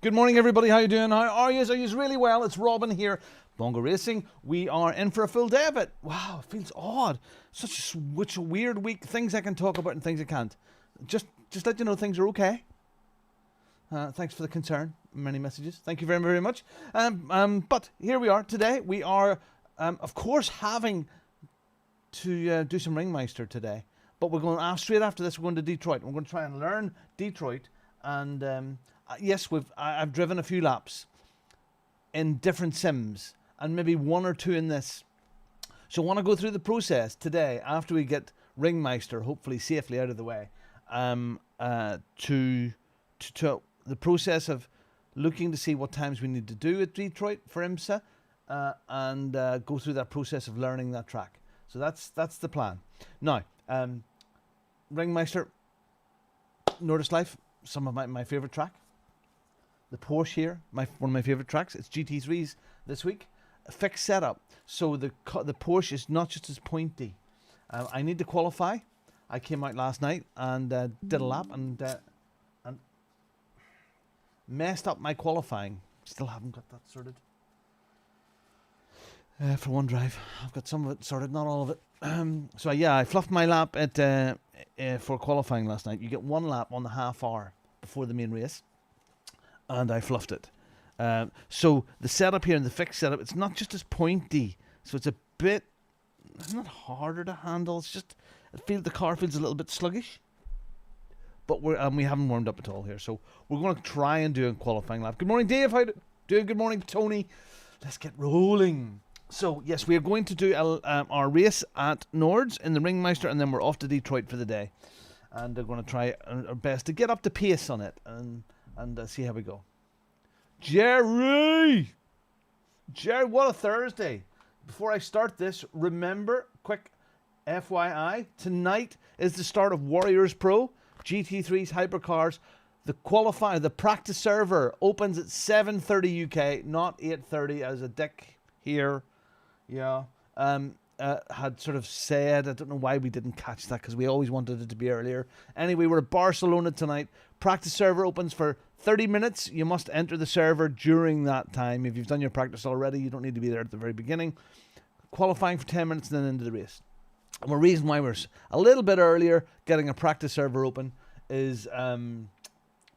Good morning, everybody. How you doing? How are you? Are you really well? It's Robin here, Bongo Racing. We are in for a full day of it. Wow, it feels odd. Such a weird week. Things I can talk about and things I can't. Just let you know things are okay. Thanks for the concern. Many messages. Thank you very, very much. But here we are today. We are, of course, having to do some Ringmeister today. But we're going straight after this. We're going to Detroit. We're going to try and learn Detroit. And yes, I've driven a few laps in different sims, and maybe one or two in this. So I want to go through the process today after we get Ringmeister hopefully safely out of the way. To the process of looking to see what times we need to do at Detroit for IMSA, and go through that process of learning that track. So that's the plan. Now, Ringmeister, Nordeslife, some of my favourite track. The Porsche here, one of my favourite tracks. It's GT3s this week. A fixed setup, so the Porsche is not just as pointy. I need to qualify. I came out last night and did a lap and messed up my qualifying. Still haven't got that sorted. For one drive, I've got some of it sorted, not all of it. So yeah, I fluffed my lap at for qualifying last night. You get one lap on the half hour before the main race, and I fluffed it. So the setup here and the fixed setup, it's not just as pointy, so it's a bit, it's not harder to handle. It's just the car feels a little bit sluggish. But we haven't warmed up at all here, so we're going to try and do a qualifying lap. Good morning, Dave. How you doing? Good morning, Tony. Let's get rolling. So yes, we are going to do our race at Nords in the Ringmeister, and then we're off to Detroit for the day. And we're going to try our best to get up to pace on it and see how we go. Jerry, what a Thursday! Before I start this, remember, quick FYI, tonight is the start of Warriors Pro GT3s hypercars. The practice server opens at 7:30 UK, not 8:30 as a dick here. Yeah. Had sort of said, I don't know why we didn't catch that because we always wanted it to be earlier. Anyway, we're at Barcelona tonight. Practice server opens for 30 minutes. You must enter the server during that time. If you've done your practice already, you don't need to be there at the very beginning. Qualifying for 10 minutes and then into the race. And the reason why we're a little bit earlier getting a practice server open is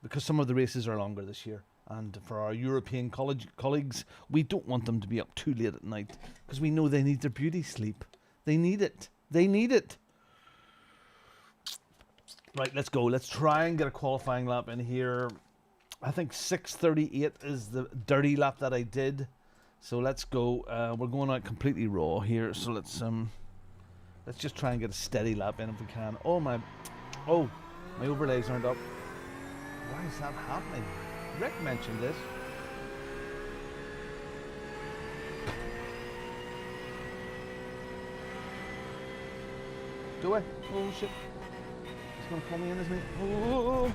because some of the races are longer this year. And for our European colleagues, we don't want them to be up too late at night because we know they need their beauty sleep. They need it. They need it. Right, let's go. Let's try and get a qualifying lap in here. I think 6:38 is the dirty lap that I did. So let's go. We're going out completely raw here. So let's just try and get a steady lap in if we can. My overlays aren't up. Why is that happening? Rick mentioned this. Do I? Oh shit. He's gonna pull me in, isn't he? Oh.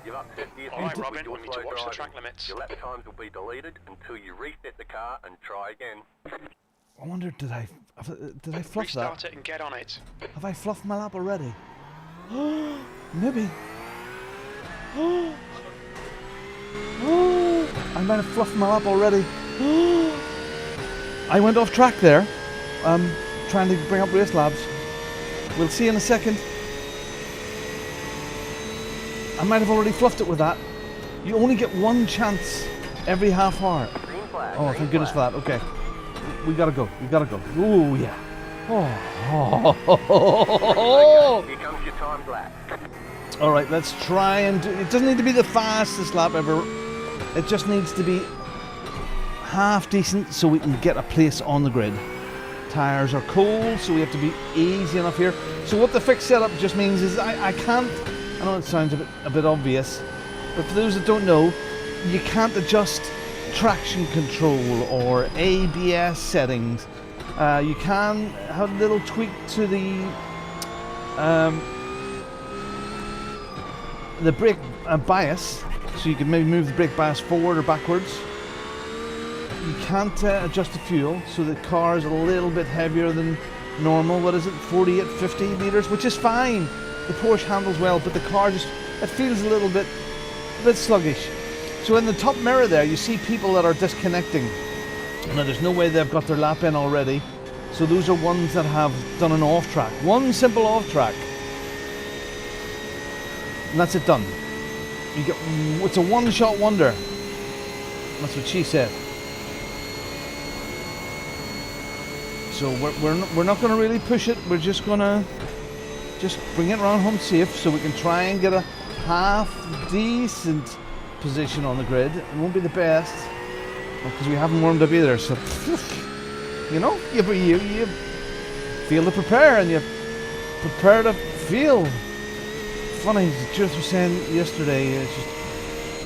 You've up 50th. Alright, Robin, we need to watch the track limits. Your lap times will be deleted until you reset the car and try again. I wonder, did I fluff Restart that? it and get on it. Have I fluffed my lap already? Maybe. I might have fluffed my lap already. I went off track there, trying to bring up race labs. We'll see in a second. I might have already fluffed it with that. You only get one chance every half hour. Oh, thank goodness for that. Okay. We gotta go. Ooh, yeah. Here comes your time black. Alright, let's try and do it. Doesn't need to be the fastest lap ever. It just needs to be half decent so we can get a place on the grid. Tires are cold, so we have to be easy enough here. So what the fixed setup just means is I can't, I know it sounds a bit obvious, but for those that don't know, you can't adjust traction control or ABS settings. You can have a little tweak to the brake bias, so you can maybe move the brake bias forward or backwards. You can't adjust the fuel, so the car is a little bit heavier than normal. What is it, 48, 50 litres, which is fine. The Porsche handles well, but the car just, it feels a little bit a bit sluggish. So in the top mirror there, you see people that are disconnecting. Now there's no way they've got their lap in already. So those are ones that have done an off track. One simple off track. And that's it done. You get, it's a one-shot wonder. That's what she said. So we're not going to really push it. We're just going to bring it around home safe so we can try and get a half decent position on the grid. It won't be the best because we haven't warmed up either. So you know, you feel to prepare and you prepare to feel. Funny, Judith was saying yesterday, it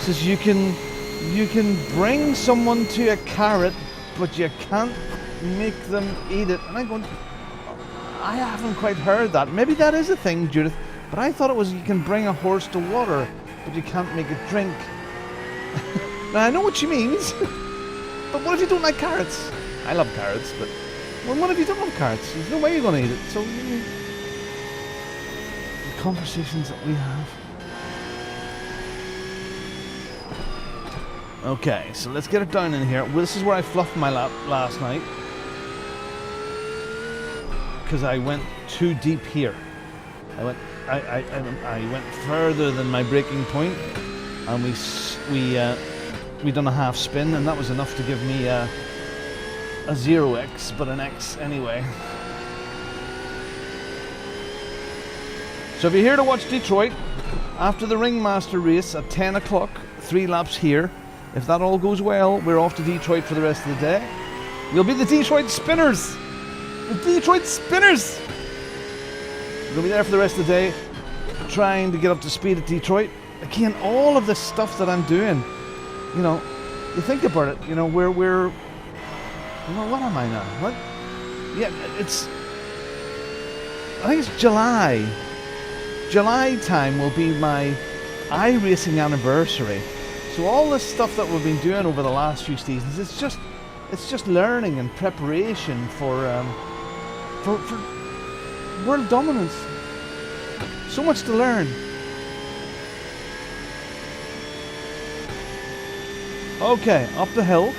says you can bring someone to a carrot, but you can't make them eat it. And I'm going, I haven't quite heard that. Maybe that is a thing, Judith, but I thought it was you can bring a horse to water, but you can't make it drink. Now I know what she means, but what if you don't like carrots? I love carrots, but well, what if you don't love carrots? There's no way you're going to eat it. So the conversations that we have. Okay, so let's get it down in here. Well, this is where I fluffed my lap last night because I went too deep here. I went further than my braking point, and we done a half spin, and that was enough to give me a 0x, but an X anyway. So if you're here to watch Detroit, after the Ringmaster race at 10 o'clock, 3 laps here. If that all goes well, we're off to Detroit for the rest of the day. We'll be the Detroit Spinners! The Detroit Spinners! We'll be there for the rest of the day, trying to get up to speed at Detroit. Again, all of this stuff that I'm doing, you know, you think about it, you know, we're well, what am I now? What? Yeah, I think it's July. July time will be my iRacing anniversary. So all this stuff that we've been doing over the last few seasons, it's just learning and preparation for world dominance. So much to learn. Okay, up the hill,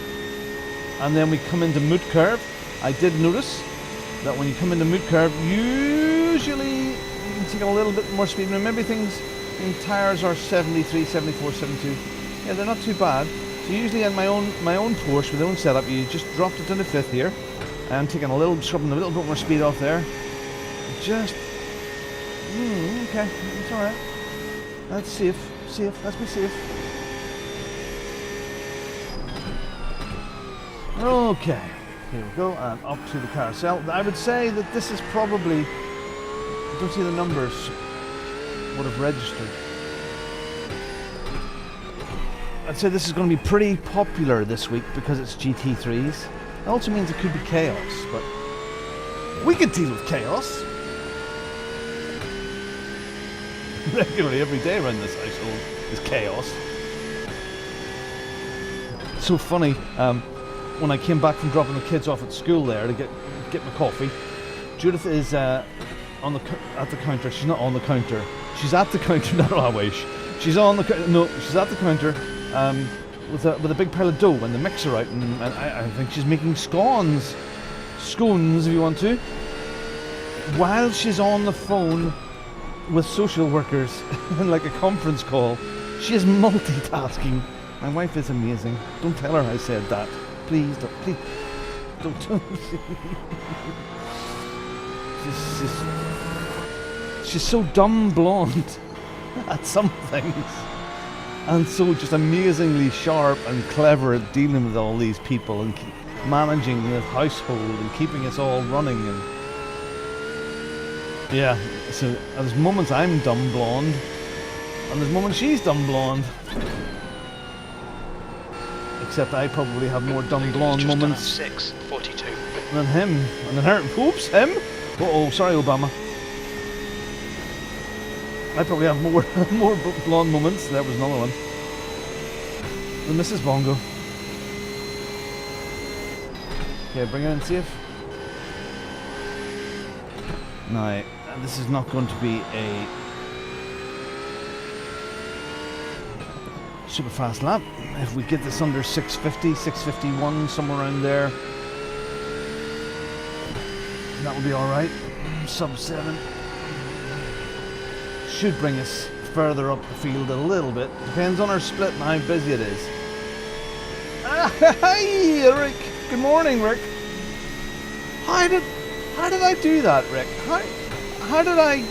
and then we come into Moot Curve. I did notice that when you come into Moot Curve, usually you can take a little bit more speed. Now, maybe things in tyres are 73, 74, 72. Yeah, they're not too bad. So usually in my own Porsche with my own setup, you just dropped it to the 5th here, and scrubbing a little bit more speed off there. Just okay, it's all right. That's safe. Let's be safe. Okay, here we go, and up to the carousel. I would say that this is probably, I don't see the numbers, would have registered. I'd say this is going to be pretty popular this week because it's GT3s. It also means it could be chaos, but we could deal with chaos. Regularly every day around this household is chaos. So funny, when I came back from dropping the kids off at school there to get my coffee, Judith is at the counter. She's not on the counter. She's at the counter. No, I wish. She's on the no. She's at the counter with a big pile of dough and the mixer out, and I think she's making scones if you want to, while she's on the phone with social workers in like a conference call. She is multitasking. My wife is amazing. Don't tell her I said that. Please don't. She's so dumb blonde at some things, and so just amazingly sharp and clever at dealing with all these people and managing the household and keeping us all running. And yeah, so there's moments I'm dumb blonde, and there's moments she's dumb blonde. Except I probably have more dumb blonde moments 6:42 than him, and then her. Oops, him. Oh, sorry, Obama. I probably have more blonde moments. That was another one. And Mrs. Bongo. Okay, bring her in safe. Now, this is not going to be a super fast lap. If we get this under 650, 651, somewhere around there, that will be alright. Sub 7. Should bring us further up the field a little bit. Depends on our split and how busy it is. Hi, Rick. Good morning, Rick. How did I do that, Rick? How did I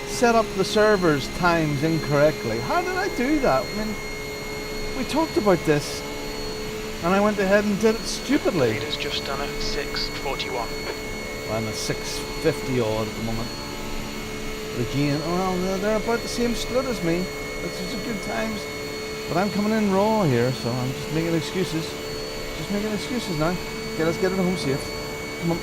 set up the server's times incorrectly? How did I do that? I mean, we talked about this, and I went ahead and did it stupidly. Leader's just done a 6:41. I'm at 650 odd at the moment. But again, well, they're about the same split as me. It's just good times. But I'm coming in raw here, so I'm just making excuses. Just making excuses now. Okay, let's get it home safe. Come on.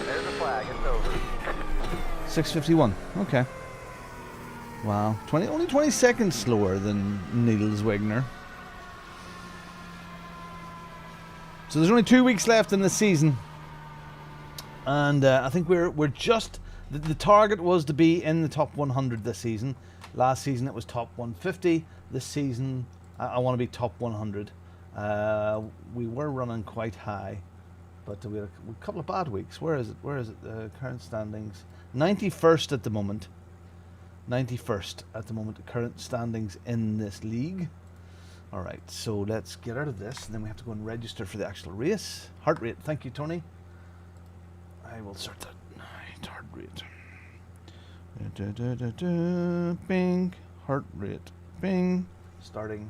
There's the flag. It's over. 651. Okay. Wow. Only 20 seconds slower than Niels Wegner. So there's only 2 weeks left in the season, and I think we're just the target was to be in the top 100 this season. Last season it was top 150. This season I want to be top 100. We were running quite high, but we had a couple of bad weeks. Where is it? Current standings. 91st at the moment. 91st at the moment. The current standings in this league. Alright, so let's get out of this, and then we have to go and register for the actual race. Heart rate, thank you, Tony. I will sort that. Heart rate. Bing. Heart rate. Bing. Starting.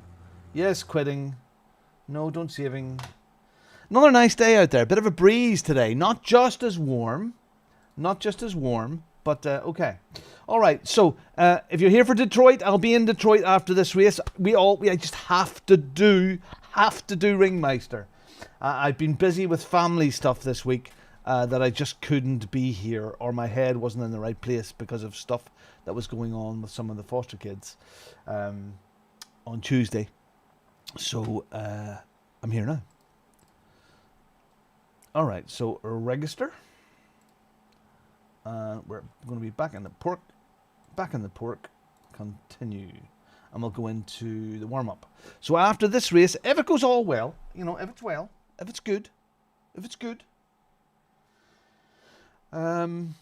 Yes, quitting. No, don't saving. Another nice day out there. Bit of a breeze today. Not just as warm. But okay. All right. So if you're here for Detroit, I'll be in Detroit after this race. I just have to do Ring Meister. I've been busy with family stuff this week that I just couldn't be here, or my head wasn't in the right place because of stuff that was going on with some of the foster kids on Tuesday. So I'm here now. All right. So register. We're going to be back in the pork. Continue. And we'll go into the warm-up. So after this race, if it goes all well, if it's good, we're going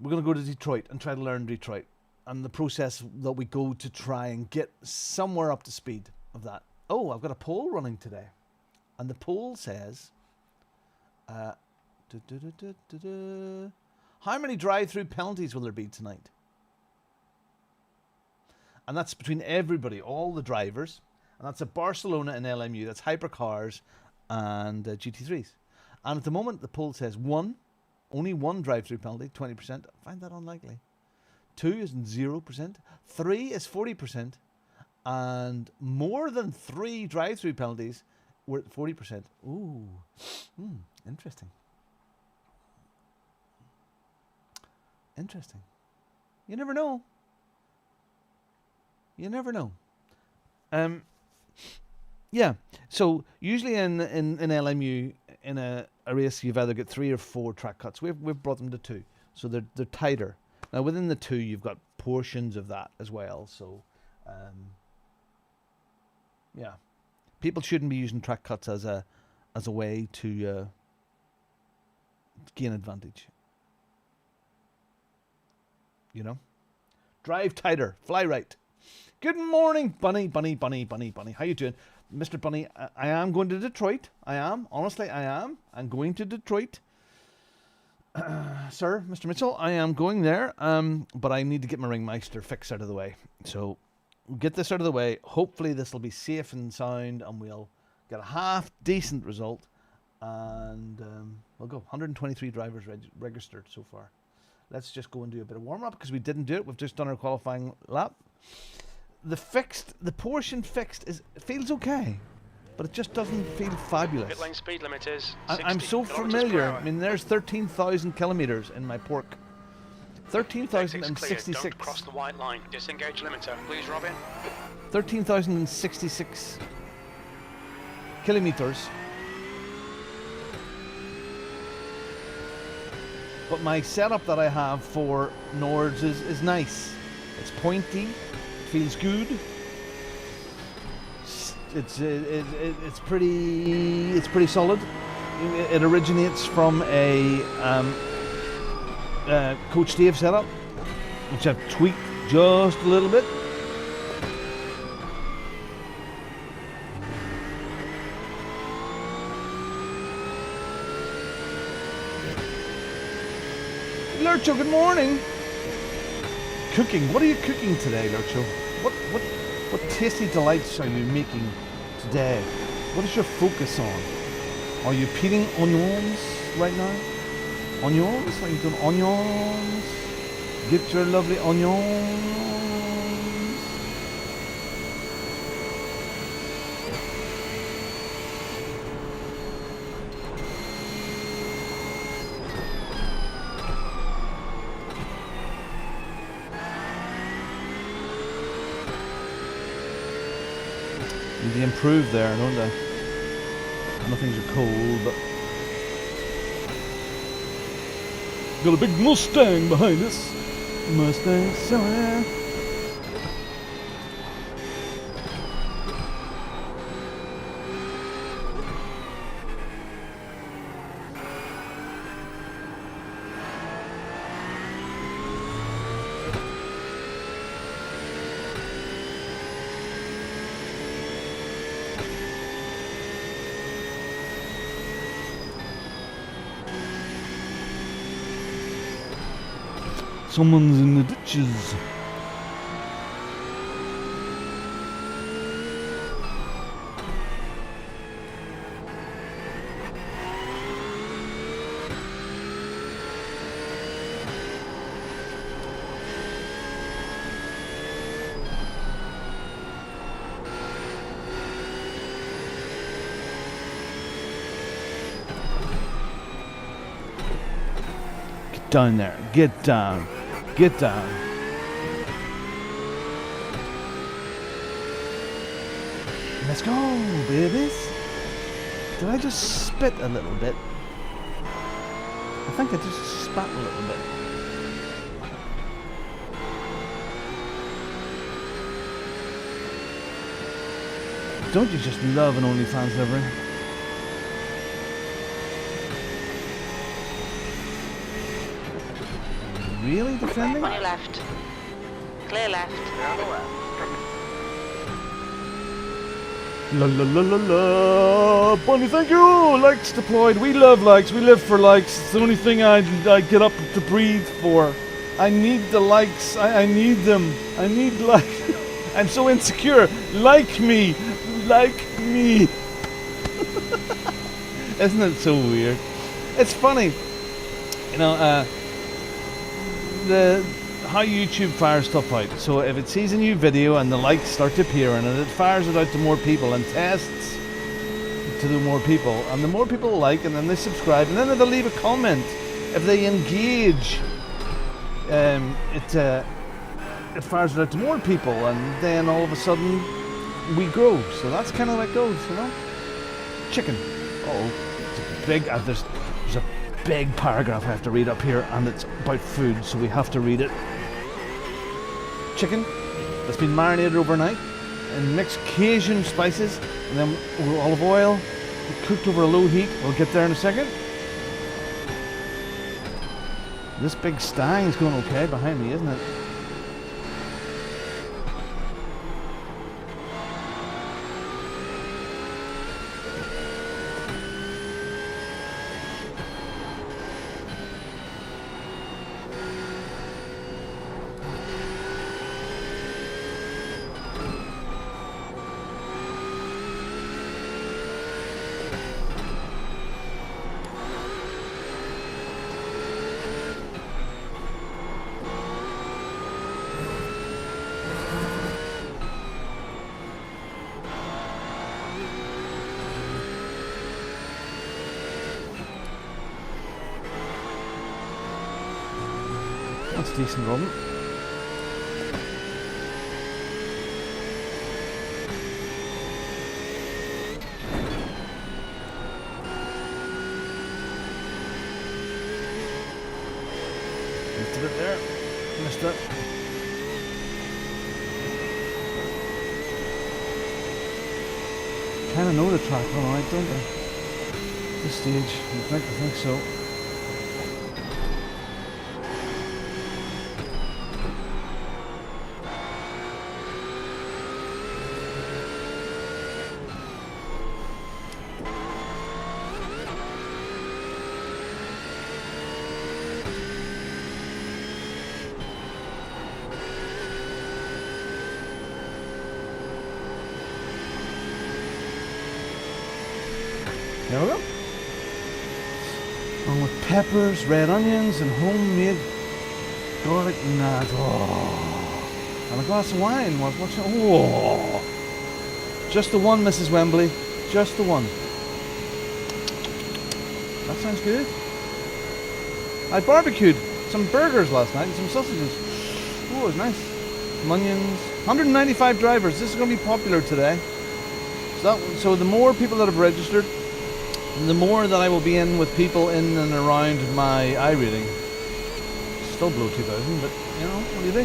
to go to Detroit and try to learn Detroit. And the process that we go to try and get somewhere up to speed of that. Oh, I've got a poll running today. And the poll says... how many drive-through penalties will there be tonight? And that's between everybody, all the drivers. And that's at Barcelona and LMU. That's hypercars and GT3s. And at the moment, the poll says only one drive-through penalty, 20%. I find that unlikely. 2 is 0%. 3 is 40%. And more than 3 drive-through penalties, we're at 40%. Ooh, interesting. Interesting. You never know. Yeah. So usually in LMU in a race you've either got 3 or 4 track cuts. We've brought them to 2, so they're tighter. Now within the 2 you've got portions of that as well. So yeah, people shouldn't be using track cuts as a way to gain advantage. Drive tighter, fly right. Good morning, Bunny. How you doing? Mr. Bunny, I am going to Detroit. I am. Honestly, I am. I'm going to Detroit. Sir, Mr. Mitchell, I am going there. But I need to get my Ringmeister fix out of the way. So, we'll get this out of the way. Hopefully, this will be safe and sound, and we'll get a half decent result. And we'll go. 123 drivers registered so far. Let's just go and do a bit of warm-up because we didn't do it. We've just done our qualifying lap. The portion fixed feels okay, but it just doesn't feel fabulous. Pit lane speed limit is 60 I'm so familiar. I mean, there's 13,000 kilometers in my pork. 13,066. Don't cross the white line. Disengage limiter, please, Robin. 13,066 kilometers. But my setup that I have for Nords is nice. It's pointy, feels good. It's pretty solid. It originates from a Coach Dave setup, which I've tweaked just a little bit. Lurcho, good morning. Cooking. What are you cooking today, Lurcho? What tasty delights are you making today? What is your focus on? Are you peeling onions right now? Onions? Are you doing onions? Get your lovely onions. They improve there, don't they? I know things are cold, but got a big Mustang behind us. Mustang somewhere. Someone's in the ditches. Get down there. Get down. Get down. Let's go, babies. Did I just spit a little bit? I think I just spat a little bit. Don't you just love an OnlyFans livery? Really defending? On your left. Clear left. La la la la la. Bunny, thank you. Likes deployed. We love likes. We live for likes. It's the only thing I get up to breathe for. I need the likes. I need them. I need likes. I'm so insecure. Like me. Like me. Isn't it so weird? It's funny. You know, how YouTube fires stuff out. So if it sees a new video and the likes start to appear in it, it fires it out to more people and tests to the more people. And the more people like, and then they subscribe, and then they'll leave a comment. If they engage, it fires it out to more people, and then all of a sudden we grow. So that's kind of how it goes, you know. Chicken. Oh, it's a big. There's a big paragraph I have to read up here, and it's about food, so we have to read it. Chicken that's been marinated overnight in mixed Cajun spices, and then olive oil, cooked over a low heat. We'll get there in a second. This big stang is going okay behind me, isn't it? That's decent, Robin. Missed it there. Missed it. Kind of know the track all right, don't I? At this stage, I think so. There we go. Along with peppers, red onions, and homemade garlic nuts. Oh. And a glass of wine. What's it? Oh. Just the one, Mrs. Wembley. Just the one. That sounds good. I barbecued some burgers last night and some sausages. Oh, it was nice. Some onions. 195 drivers. This is going to be popular today. So the more people that have registered, the more that I will be in with people in and around my iRating. Still below 2,000, but you know, what do you do?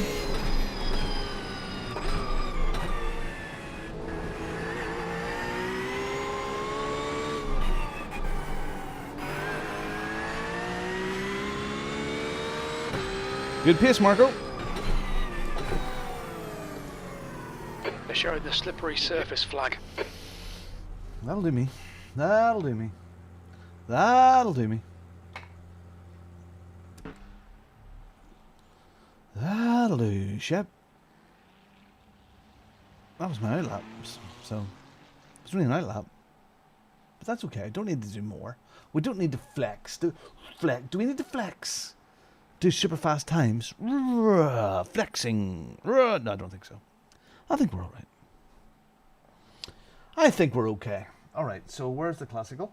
Good pace, Marco. They showed the slippery surface flag. That'll do me. That'll do me. That'll do me. That'll do, Shep. That was my outlap, so it's really an outlap. But that's okay. I don't need to do more. We don't need to flex. Do we need to flex? Do super fast times? Flexing. No, I don't think so. I think we're all right. I think we're okay. All right. So where's the classical?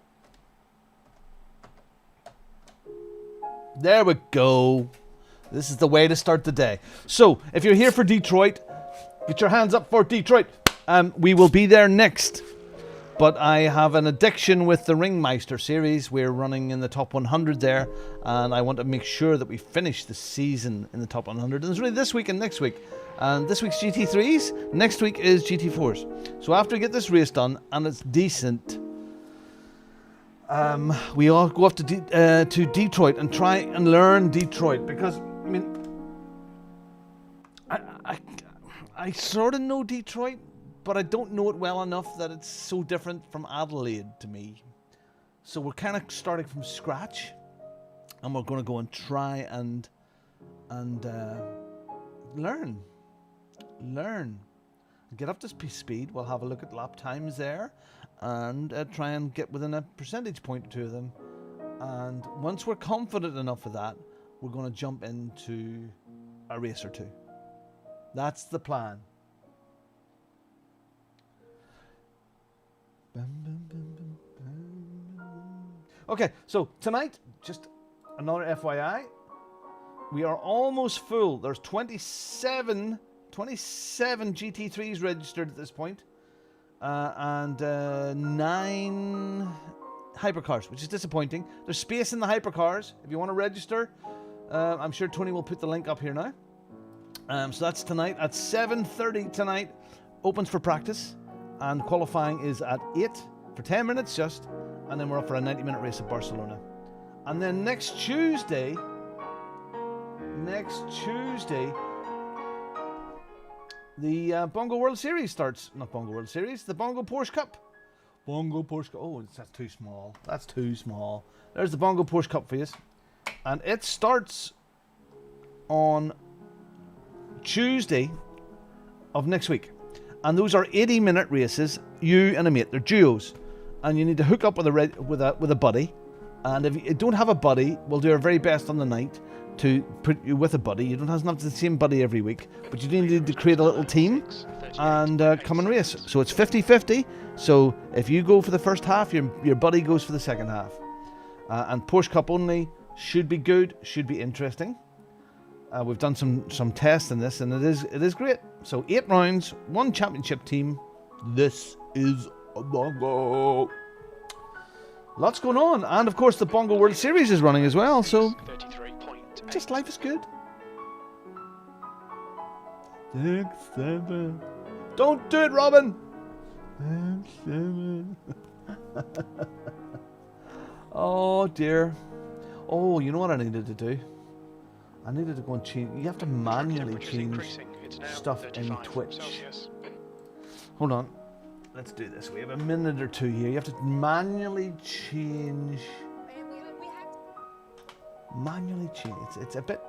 There we go. This is the way to start the day. So, if you're here for Detroit, get your hands up for Detroit. We will be there next. But I have an addiction with the Meister series. We're running in the top 100 there. And I want to make sure that we finish the season in the top 100. And it's really this week and next week. And this week's GT3s. Next week is GT4s. So after we get this race done, and it's decent, we all go up to Detroit and try and learn Detroit, because I mean, I sort of know Detroit, but I don't know it well enough that it's so different from Adelaide to me. So we're kind of starting from scratch, and we're going to go and try and learn, get up to speed. We'll have a look at lap times there. And try and get within a percentage point or two of them. And once we're confident enough of that, we're going to jump into a race or two. That's the plan. Okay, so tonight, just another FYI, we are almost full. There's 27 GT3s registered at this point. And 9 hypercars, which is disappointing. There's space in the hypercars if you want to register. I'm sure Tony will put the link up here now. So that's tonight at 7:30 tonight. Opens for practice, and qualifying is at 8 for 10 minutes just, and then we're up for a 90-minute race at Barcelona. And then next Tuesday, the Bongo World Series starts. Not Bongo World Series, the Bongo Porsche Cup. Bongo Porsche Cup. Oh, that's too small. That's too small. There's the Bongo Porsche Cup for you. And it starts on Tuesday of next week. And those are 80-minute races, you and a mate. They're duos. And you need to hook up with a buddy. And if you don't have a buddy, we'll do our very best on the night to put you with a buddy. You don't have to have the same buddy every week, but you need to create a little team and come and race. So it's 50-50. So if you go for the first half, your buddy goes for the second half. And Porsche Cup only should be good, should be interesting. We've done some tests in this, and it is great. So 8 rounds, 1 championship team. This is a Bongo. Lots going on, and of course the Bongo World Series is running as well. So 33.8. Just life is good. 6, 7. Don't do it, Robin. 6, 7. Oh dear. Oh, you know what I needed to do? I needed to go and change. You have to manually change stuff in Twitch. Hold on. Let's do this. We have a minute or two here. You have to manually change. Manually change. It's a bit.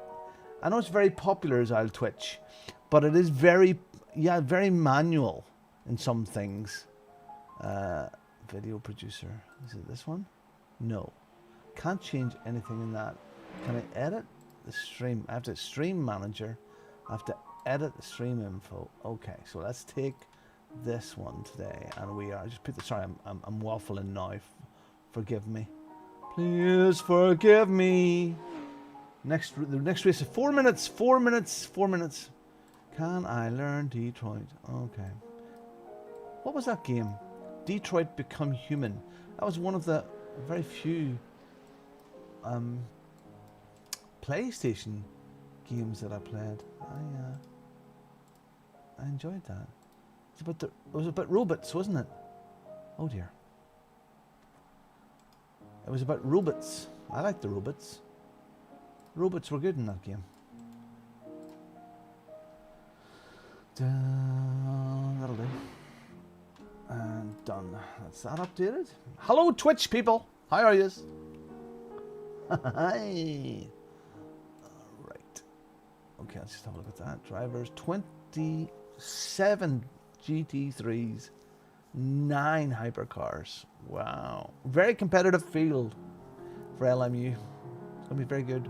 I know it's very popular as I'll Twitch, but it is very, very manual in some things. Video producer. Is it this one? No. Can't change anything in that. Can I edit the stream? I have to stream manager. I have to edit the stream info. Okay, so let's take this one today, and we are just put the. Sorry, I'm waffling now. Forgive me. Please forgive me. The next race is 4 minutes. 4 minutes. 4 minutes. Can I learn Detroit? Okay. What was that game? Detroit Become Human. That was one of the very few PlayStation games that I played. I enjoyed that. It was about robots, wasn't it? Oh dear. It was about robots. I like the robots. Robots were good in that game. That'll do. And done. That's that updated. Hello, Twitch people. How are yous? Hi. Alright. Okay, let's just have a look at that. Drivers 27 GT3s, 9 hypercars. Wow. Very competitive field for LMU. It's going to be very good.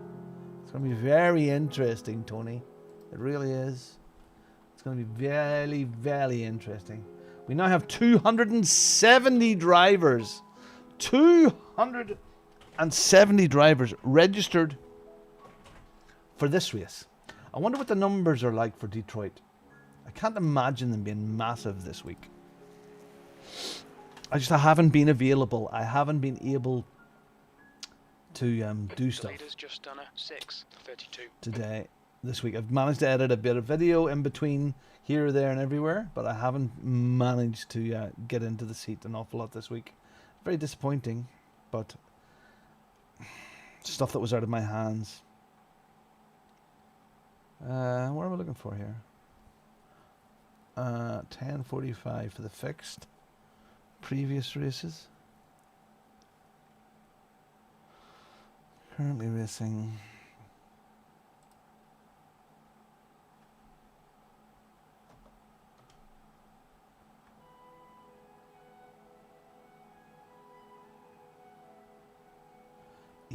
It's going to be very interesting, Tony. It really is. It's going to be very, very interesting. We now have 270 drivers. 270 drivers registered for this race. I wonder what the numbers are like for Detroit. I can't imagine them being massive this week. I haven't been available. I haven't been able to do stuff. Just done a 6:32 today. This week I've managed to edit a bit of video in between here, there and everywhere, but I haven't managed to get into the seat an awful lot this week. Very disappointing, but stuff that was out of my hands. What am I looking for here? 10:45 for the fixed. Previous races. Currently racing.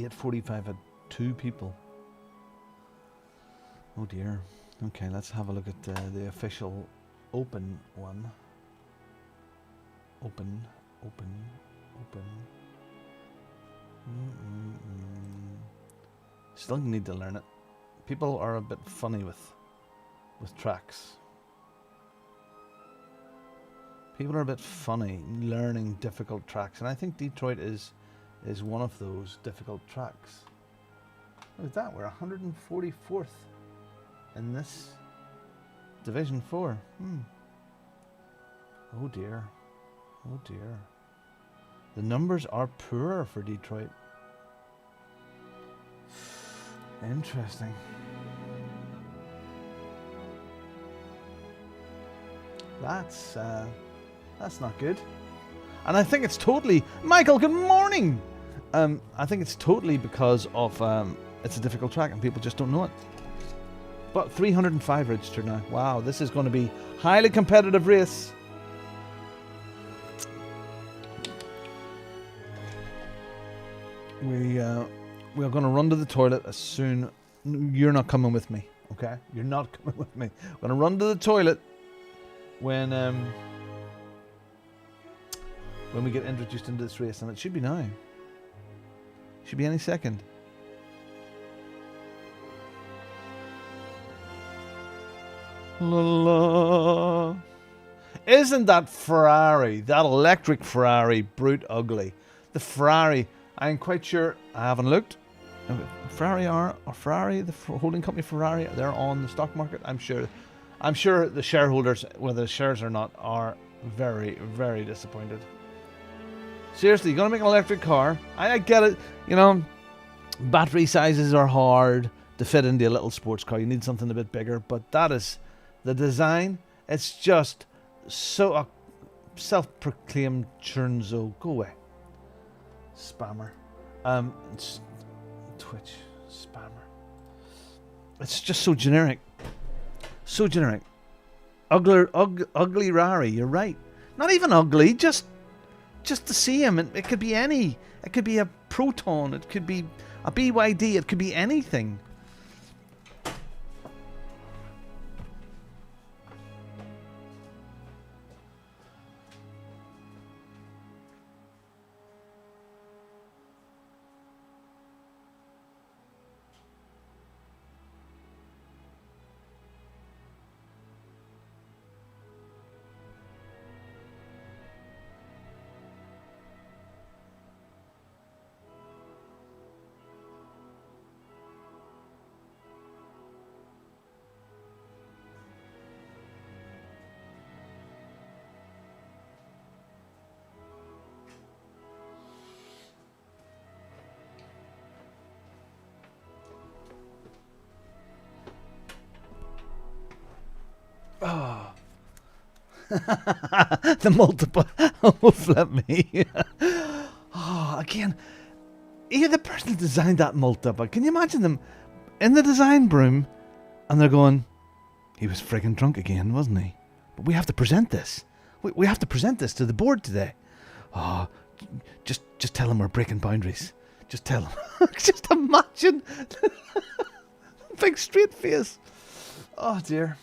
At 45 had 2 people. Oh dear. Okay, let's have a look at the official open one. Open. Still need to learn it. People are a bit funny with tracks. People are a bit funny learning difficult tracks, and I think Detroit is one of those difficult tracks. Look at that, we're 144th in this Division 4. Oh dear. Oh dear. The numbers are poor for Detroit. Interesting. That's not good. And I think it's totally... Michael, good morning! I think it's totally because of it's a difficult track and people just don't know it. But 305 registered now. Wow, this is going to be highly competitive race. We are going to run to the toilet as soon... You're not coming with me, okay? You're not coming with me. We're going to run to the toilet when we get introduced into this race, and it should be now. Should be any second. La la. Isn't that Ferrari, that electric Ferrari, brute ugly? The Ferrari, I'm quite sure, I haven't looked, Ferrari Ferrari, the holding company Ferrari, they're on the stock market. I'm sure the shareholders, whether the shares or not, are very, very disappointed. Seriously, you're gonna make an electric car. I get it. You know, battery sizes are hard to fit into a little sports car. You need something a bit bigger. But that is the design. It's just so a self-proclaimed churnzo. Go away, spammer. It's Twitch spammer. It's just so generic. So generic. Ugly Rari, you're right. Not even ugly, just to see him. It could be any. It could be a Proton. It could be a BYD. It could be anything. Oh. The multiple. Oh, flip me. Oh, again. You're the person who designed that multiple. Can you imagine them in the design room and they're going, he was friggin' drunk again, wasn't he? But we have to present this. We have to present this to the board today. Oh, just tell him we're breaking boundaries. Just tell him. Just imagine. Big straight face. Oh, dear.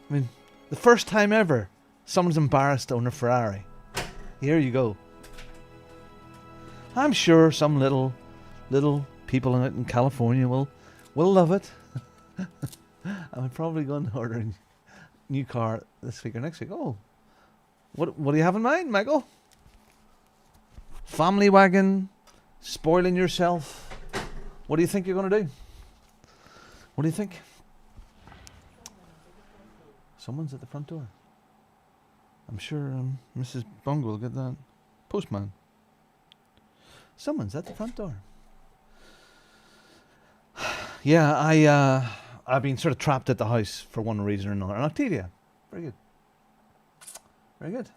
I mean, the first time ever someone's embarrassed to own a Ferrari. Here you go. I'm sure some little people in California will love it. I'm probably going to order a new car this week or next week. Oh, what do you have in mind, Michael? Family wagon, spoiling yourself. What do you think you're going to do? What do you think? Someone's at the front door. I'm sure Mrs. Bongo will get that. Postman. Someone's at the front door. Yeah, I've been sort of trapped at the house for one reason or another. And Octavia, very good. Very good.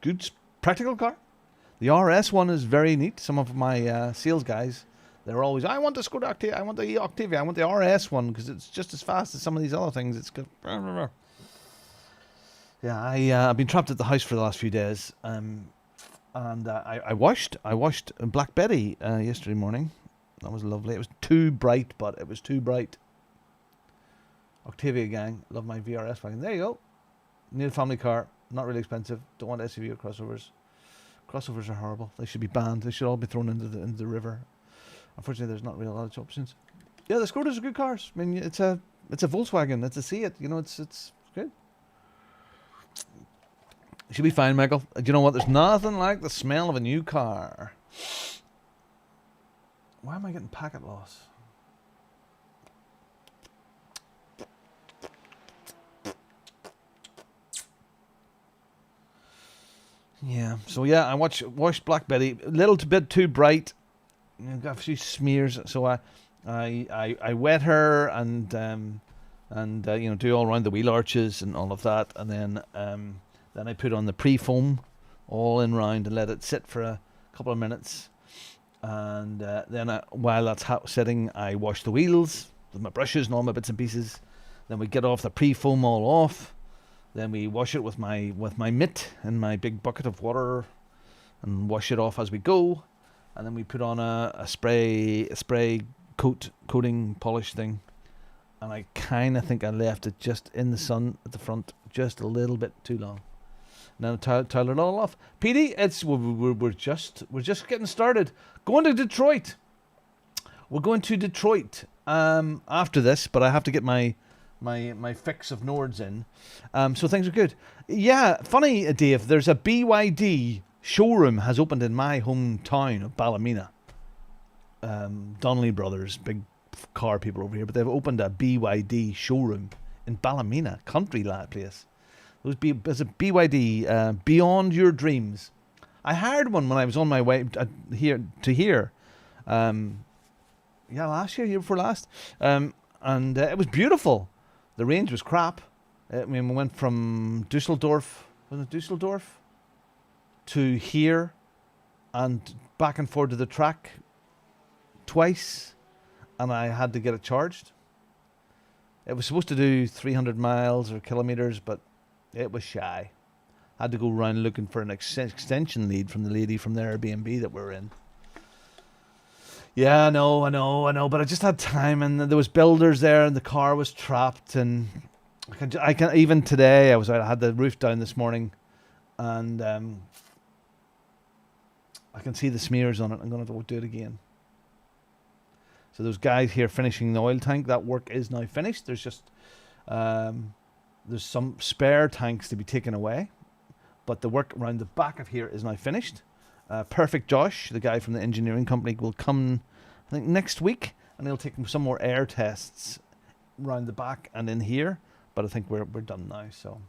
Good practical car. The RS one is very neat. Some of my sales guys, they're always, I want the Skoda Octavia, I want the Octavia, I want the RS one because it's just as fast as some of these other things. It's good. Yeah, I've been trapped at the house for the last few days. And I washed Black Betty yesterday morning. That was lovely. It was too bright, but it was too bright. Octavia gang, love my VRS wagon. There you go. Need a family car, not really expensive. Don't want SUV or crossovers. Crossovers are horrible. They should be banned. They should all be thrown into the river. Unfortunately, there's not really a lot of options. Yeah, the Skodas are good cars. I mean, it's a Volkswagen. It's a Seat. You know, it's good. It should be fine, Michael. Do you know what? There's nothing like the smell of a new car. Why am I getting packet loss? Yeah. So yeah, I washed Black Betty. A little bit too bright. Got a few smears. So I wet her and you know, do all around the wheel arches and all of that, and then I put on the pre-foam all in round and let it sit for a couple of minutes. And then while that's sitting, I wash the wheels with my brushes and all my bits and pieces. Then we get off the pre-foam all off. Then we wash it with my mitt and my big bucket of water and wash it off as we go. And then we put on a spray coating polish thing. And I kind of think I left it just in the sun at the front just a little bit too long. Now tile it all off. PD, we're just getting started. Going to Detroit. We're going to Detroit after this, but I have to get my fix of Nords in. So things are good. Yeah, funny, Dave. There's a BYD showroom has opened in my hometown of Ballymena. Donnelly Brothers, big car people over here, but they've opened a BYD showroom in Ballymena, country place. There's a BYD, Beyond Your Dreams. I hired one when I was on my way here. Last year before last. And it was beautiful. The range was crap. I mean, we went from Dusseldorf to here and back and forth to the track twice, and I had to get it charged. It was supposed to do 300 miles or kilometers, but it was shy. I had to go around looking for an extension lead from the lady from the Airbnb that we're in. Yeah, I know, but I just had time, and there was builders there, and the car was trapped, and I can even today I had the roof down this morning, and I can see the smears on it. I'm going to do it again. So those guys here finishing the oil tank, that work is now finished. There's just there's some spare tanks to be taken away, but the work around the back of here is now finished. Perfect Josh, the guy from the engineering company, will come, I think, next week, and he'll take some more air tests around the back and in here. But I think we're done now. So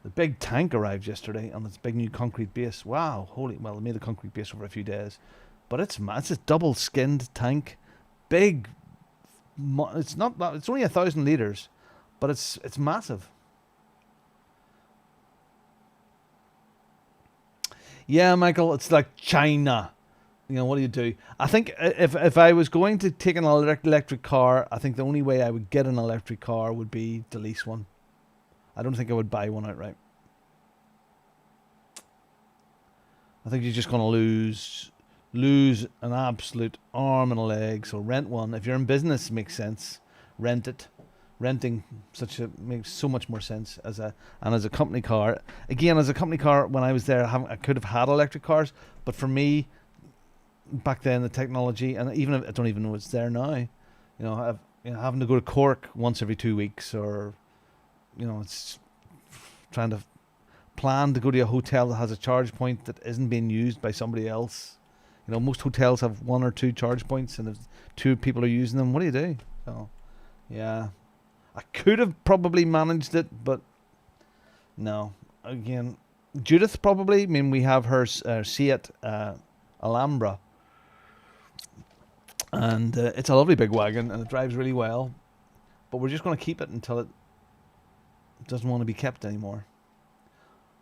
the big tank arrived yesterday on this big new concrete base. Wow, they made the concrete base over a few days, but it's a double skinned tank, big. It's not that. It's only 1,000 liters, but it's massive. Yeah, Michael, it's like China. You know, what do you do? I think if I was going to take an electric car, I think the only way I would get an electric car would be to lease one. I don't think I would buy one outright. I think you're just going to lose an absolute arm and a leg. So rent one. If you're in business, it makes sense. Rent it. Renting makes so much more sense as a company car. Again, as a company car, when I was there, I could have had electric cars, but for me, back then, the technology, and even if I don't even know it's there now, having to go to Cork once every 2 weeks, or it's trying to plan to go to a hotel that has a charge point that isn't being used by somebody else. Most hotels have 1 or 2 charge points, and if 2 people are using them, what do you do? So, yeah. I could have probably managed it, but no. Again, Judith probably. I mean, we have her Seat Alhambra, and it's a lovely big wagon, and it drives really well. But we're just going to keep it until it doesn't want to be kept anymore.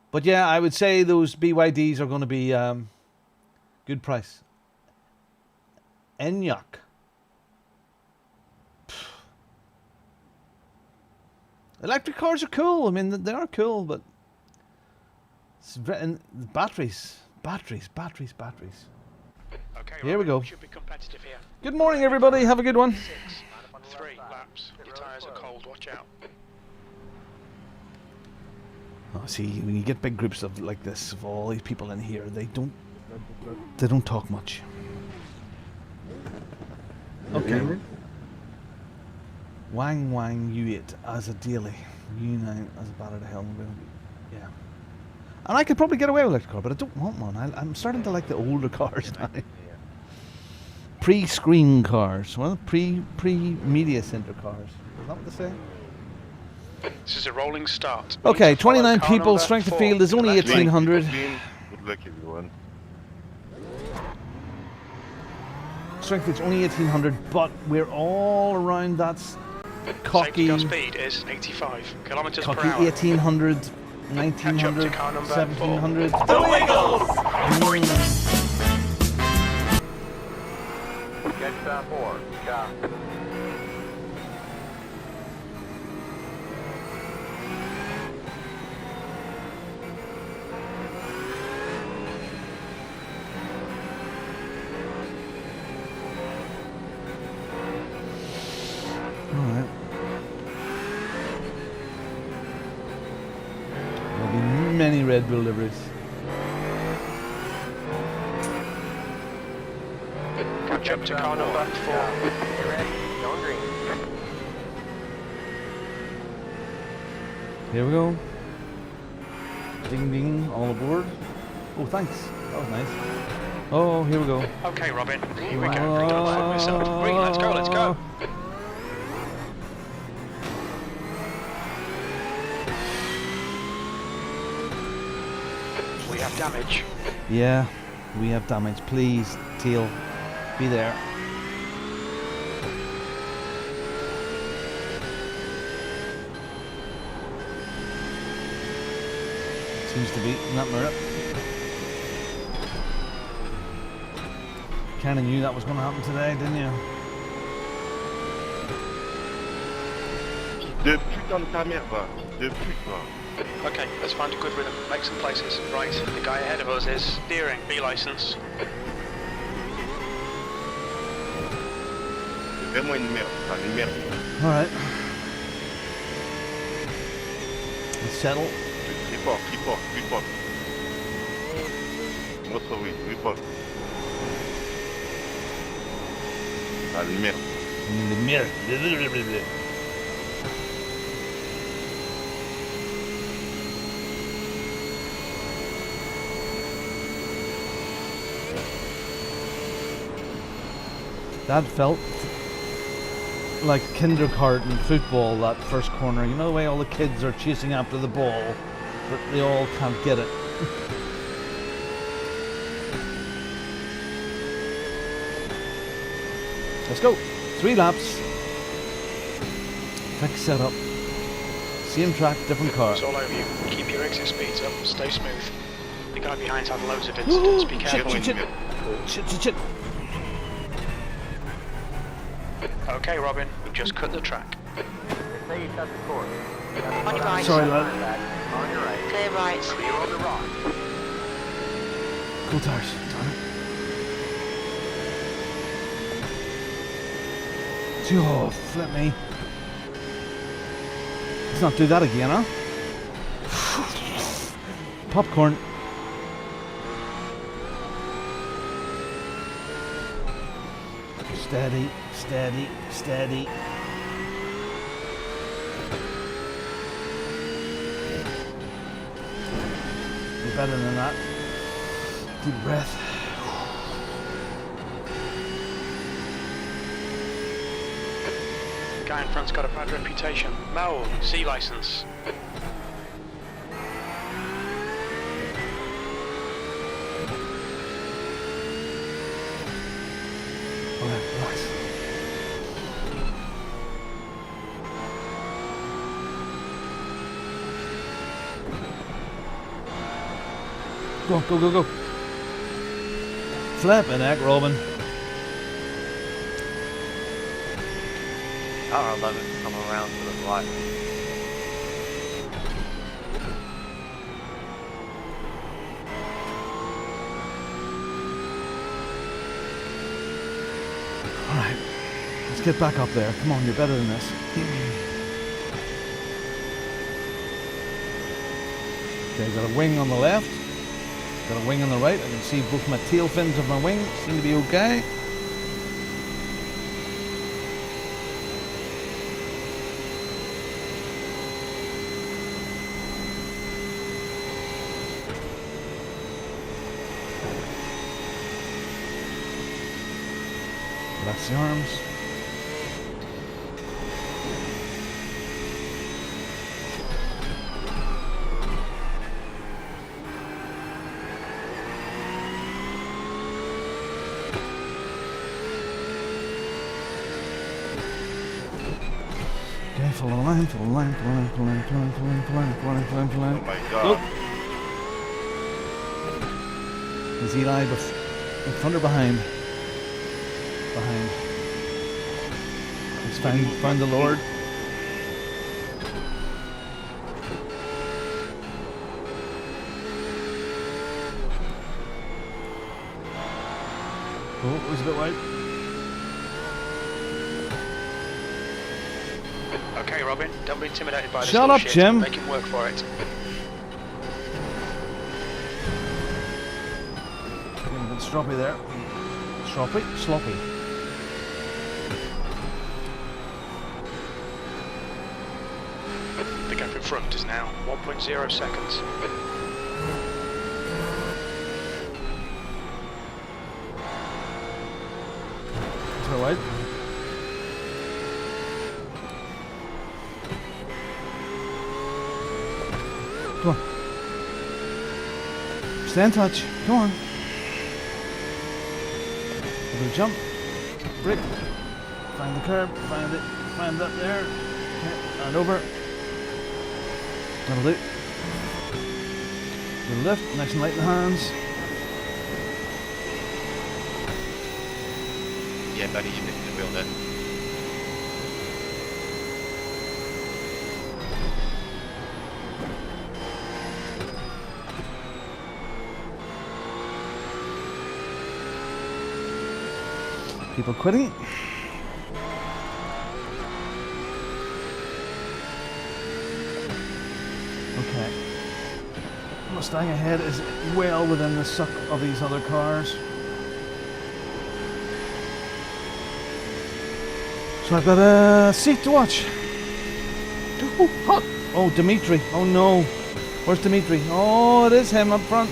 But yeah, I would say those BYDs are going to be good price. Enyaq. Electric cars are cool. I mean, they are cool, but batteries. Okay, Here we go. Should be competitive here. Good morning, everybody. Have a good one. 3 laps. Your tyres are cold. Watch out. Oh, see, when you get big groups like this of all these people in here, they don't talk much. Okay. Wang U8 as a daily. U9 as a battered hell. Yeah. And I could probably get away with electric car, but I don't want one. I'm starting to like the older cars now. Pre-screen cars. Well, pre-media center cars. Is that what they say? This is a rolling start. Okay, 29 people. Strength of field is only 1,800. Good luck, everyone. Strength is only 1,800, but we're all around that cocky. Safety car speed is 85 kilometers per Cocky hour. 1,800, Catch up to 1,900, car number 1,700. The Wiggles! Catch stop 4. Stop. Alright. There'll be many Red Bull liveries. Catch up to car number 4. Get ready. Going green. Here we go. Ding ding, all aboard. Oh, thanks. That was nice. Oh, here we go. Okay, Robin. Here we go. Bring it up, fuck this up. Green, let's go, let's go. We have damage. Yeah, we have damage. Please, Teal, be there. Seems to be in that mirror. Kind of knew that was going to happen today, didn't you? Deux putes dans ta mère, va. Deux putes, va. Okay, let's find a good rhythm. Make some places. Right, the guy ahead of us is steering B license. C'est vraiment une merde, enfin une merde. Alright. Let's settle. Report. Motorway, report. Ah, une merde. The mirror. That felt like kindergarten football, that first corner. You know the way all the kids are chasing after the ball, but they all can't get it. Let's go. 3 laps. Fix setup. Same track, different car. It's all over you. Keep your exit speeds up. Stay smooth. The guy behind's had loads of incidents. Be careful. Shit. Okay, Robin. We've just cut the track. Say you cut the course. On your right. Sorry, lad. On your right. Clear right. Clear on the rock. Cool tires. Darn it. Oh, flip me. Let's not do that again, huh? Popcorn. Steady. You're better than that. Deep breath. The guy in front's got a bad reputation. Mo, C license. Alright, relax. Go. Flippin' heck, Robin. R11 come around to the right. Alright, let's get back up there. Come on, you're better than this. Okay, got a wing on the left, got a wing on the right. I can see both my tail fins of my wing seem to be okay. Relax the arms. Okay, follow the line. Oh my god. Is Eli in front or behind? Behind. Let's find the Lord. Oh, it was a bit wide. Okay, Robin. Don't be intimidated by this Shut up, bullshit. Jim. Make him work for it. Getting a bit stroppy there. Sloppy. The gap in front is now 1.0 seconds. for a while. Come on. Stay in touch. Come on. A little jump. Brake. Find the curb. Find it. Find it up there. Okay. And over. That'll do. Little lift. Nice and light in the hands. Yeah, buddy, you're hitting the wheel there. People quitting. Okay. Mustang ahead is well within the suck of these other cars. So I've got a seat to watch. Oh, hot. Oh, Dimitri. Oh no. Where's Dimitri? Oh, it is him up front.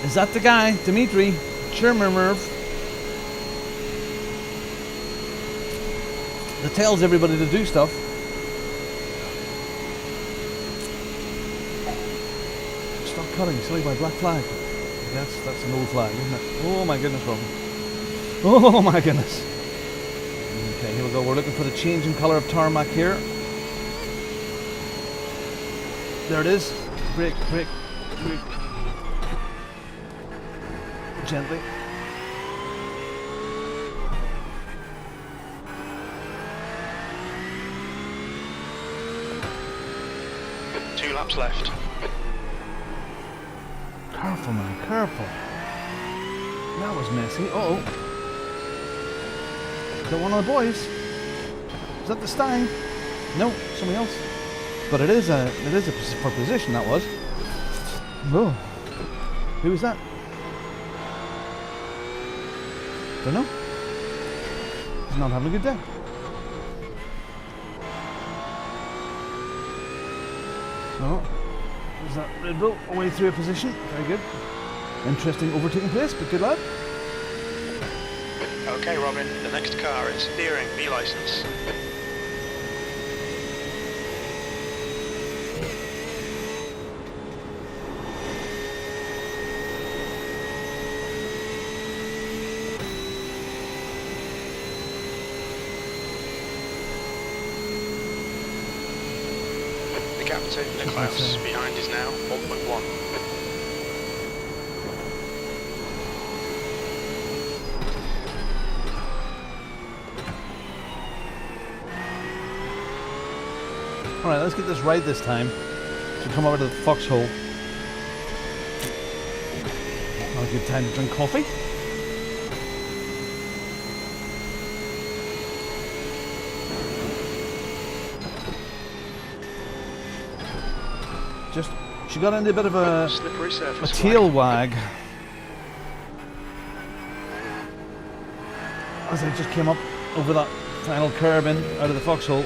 Is that the guy? Dimitri. Sure, Merv. That tells everybody to do stuff. Stop cutting, silly by black flag. That's an old flag, isn't it? Oh my goodness, Robin. Oh my goodness. Okay, here we go. We're looking for the change in colour of tarmac here. There it is. Brake, brake, brake. Gently. Two laps left. Careful, man, careful. That was messy. Uh-oh. Is that one of the boys? Is that the Stein? No, somebody else. But it is for position, that was. Whoa. Who was that? Don't know. He's not having a good day. Oh, there's that Red Bull away through a position. Very good. Interesting overtaking place, but good lad. Okay, Robin, the next car is steering, B license. The captain, Niklaus, behind is now 1.1. Alright, let's get this right this time. So come over to the foxhole. Not a good time to drink coffee. Just, she got into a bit of a Slippery surface. tail wag. As I just came up over that final curb in, out of the foxhole.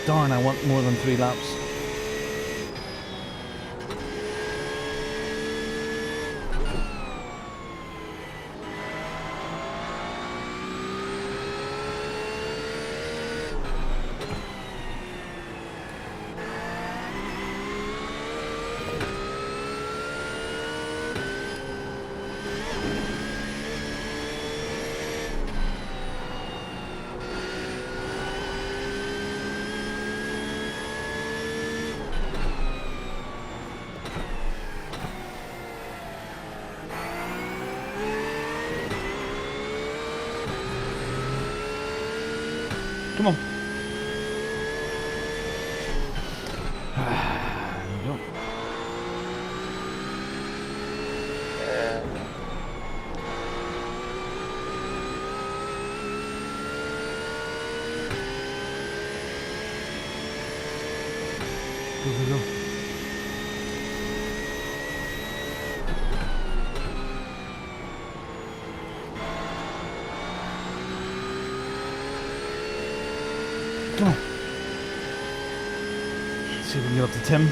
Darn, I want more than 3 laps. Come on. There we go. Go. Come on. Let's see if we can get up to Tim.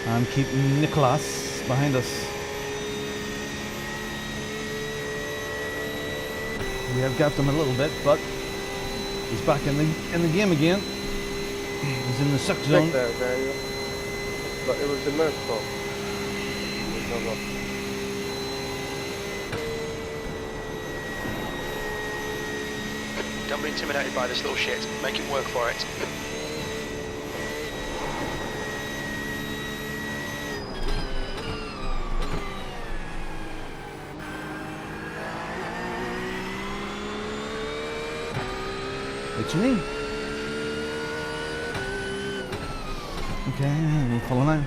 and keep Nicholas behind us. We have gapped him a little bit, but he's back in the game again. He's in the suck zone. There, Daniel. But it was the Merc fault. Don't be intimidated by this little shit. Make him work for it. What you need? Okay, follow line.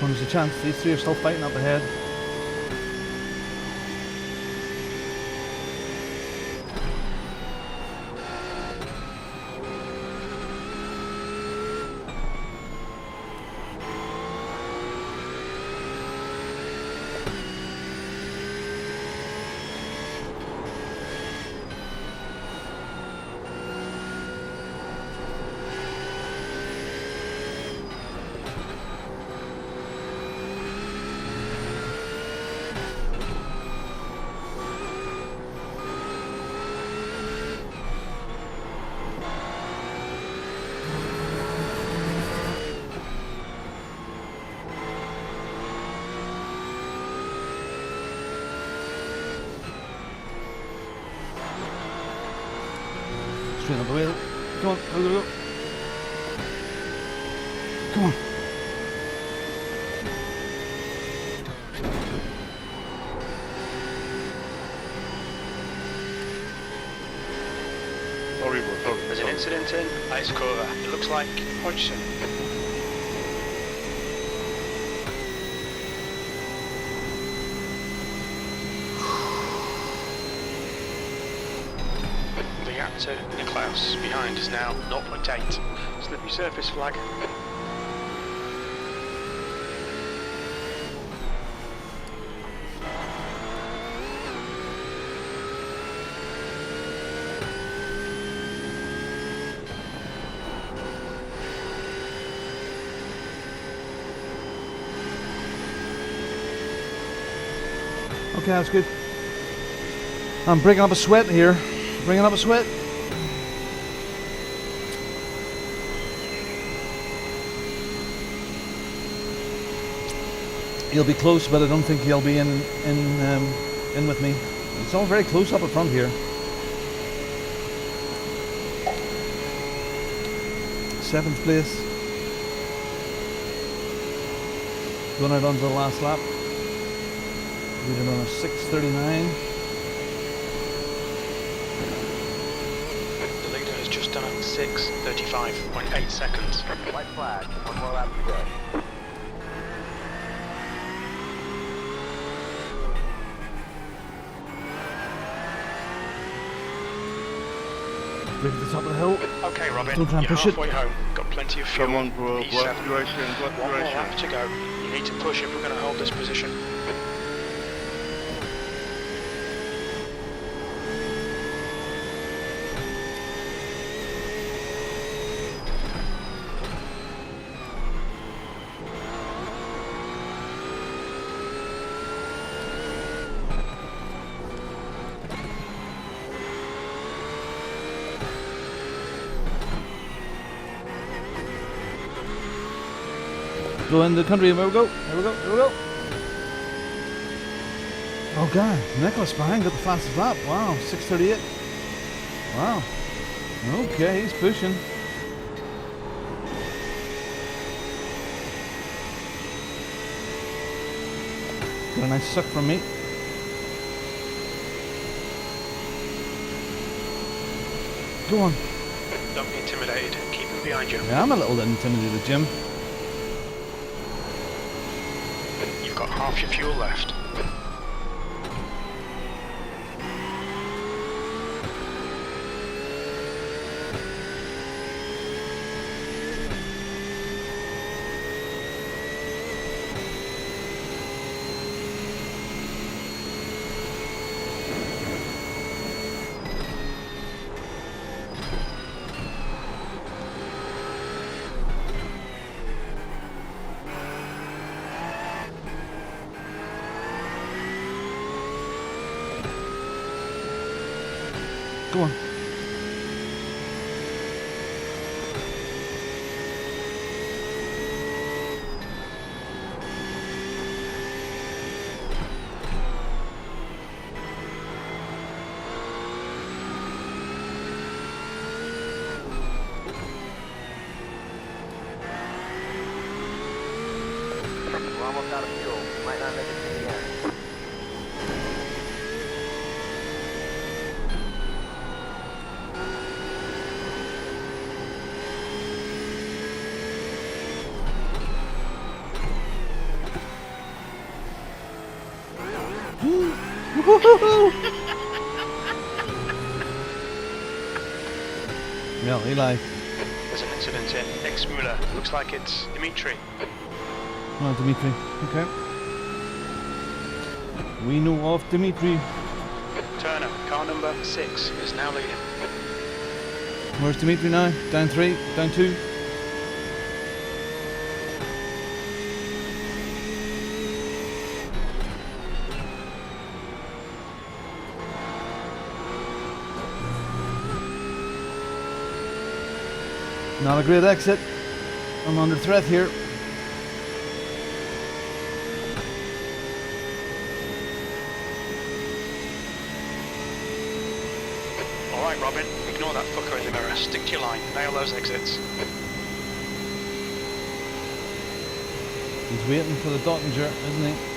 There's a chance. These three are still fighting up ahead. Straight up the wheel. Come on, go. Come on. Horrible, sorry. There's an incident in Ice Cora. It looks like Hodgson. The gap to Niklaus behind is now 0.8. Slippery surface flag. Okay, that's good. I'm bringing up a sweat here. Bringing up a sweat. He'll be close, but I don't think he'll be in with me. It's all very close up at front here. 7th place. Going out onto the last lap. Leading on a 6:39. The leader has just done 6:35.8 seconds. White flag. One more lap to go. Bring to the top of the hill. Okay, Robin, Don't try and you're push it. halfway home. Got plenty of fuel. Come on, bro. P7. What direction? What One more direction? lap to go. You need to push if we're going to hold this position. Go into the country. Here we go. Here we go. Here we go. Oh god, Nicholas behind got the fastest lap. Wow, 6:38. Wow. Okay, he's pushing. Got a nice suck from me. Go on. Don't be intimidated. Keep him behind you. Yeah, I'm a little intimidated, Jim. You've got half your fuel left. Go on. We're almost out of fuel. Might not make it to the end. Yeah, Eli. There's an incident in X-Müller. Looks like it's Dimitri. Oh, Dimitri. Okay. We know of Dimitri. Turner, car number 6, is now leading. Where's Dimitri now? Down 3, down 2. Not a great exit. I'm under threat here. Alright, Robin, ignore that fucker in the mirror. Stick to your line. Nail those exits. He's waiting for the Dottinger, isn't he?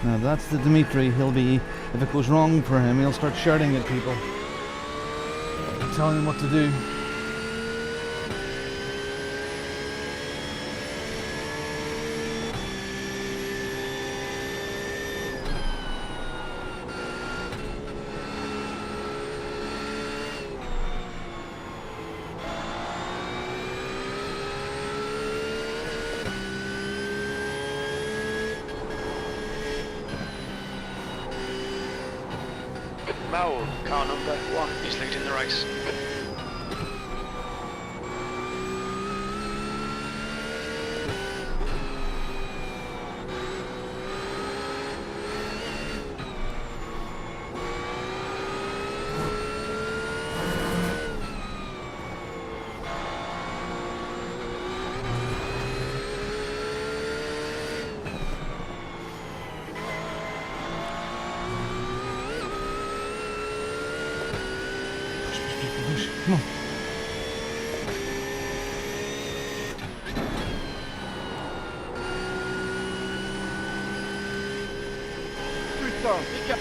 Now that's the Dimitri. He'll be, if it goes wrong for him, he'll start shouting at people, telling them what to do. Mao, car number 1, is leading the race. Come on. Putain, Pika.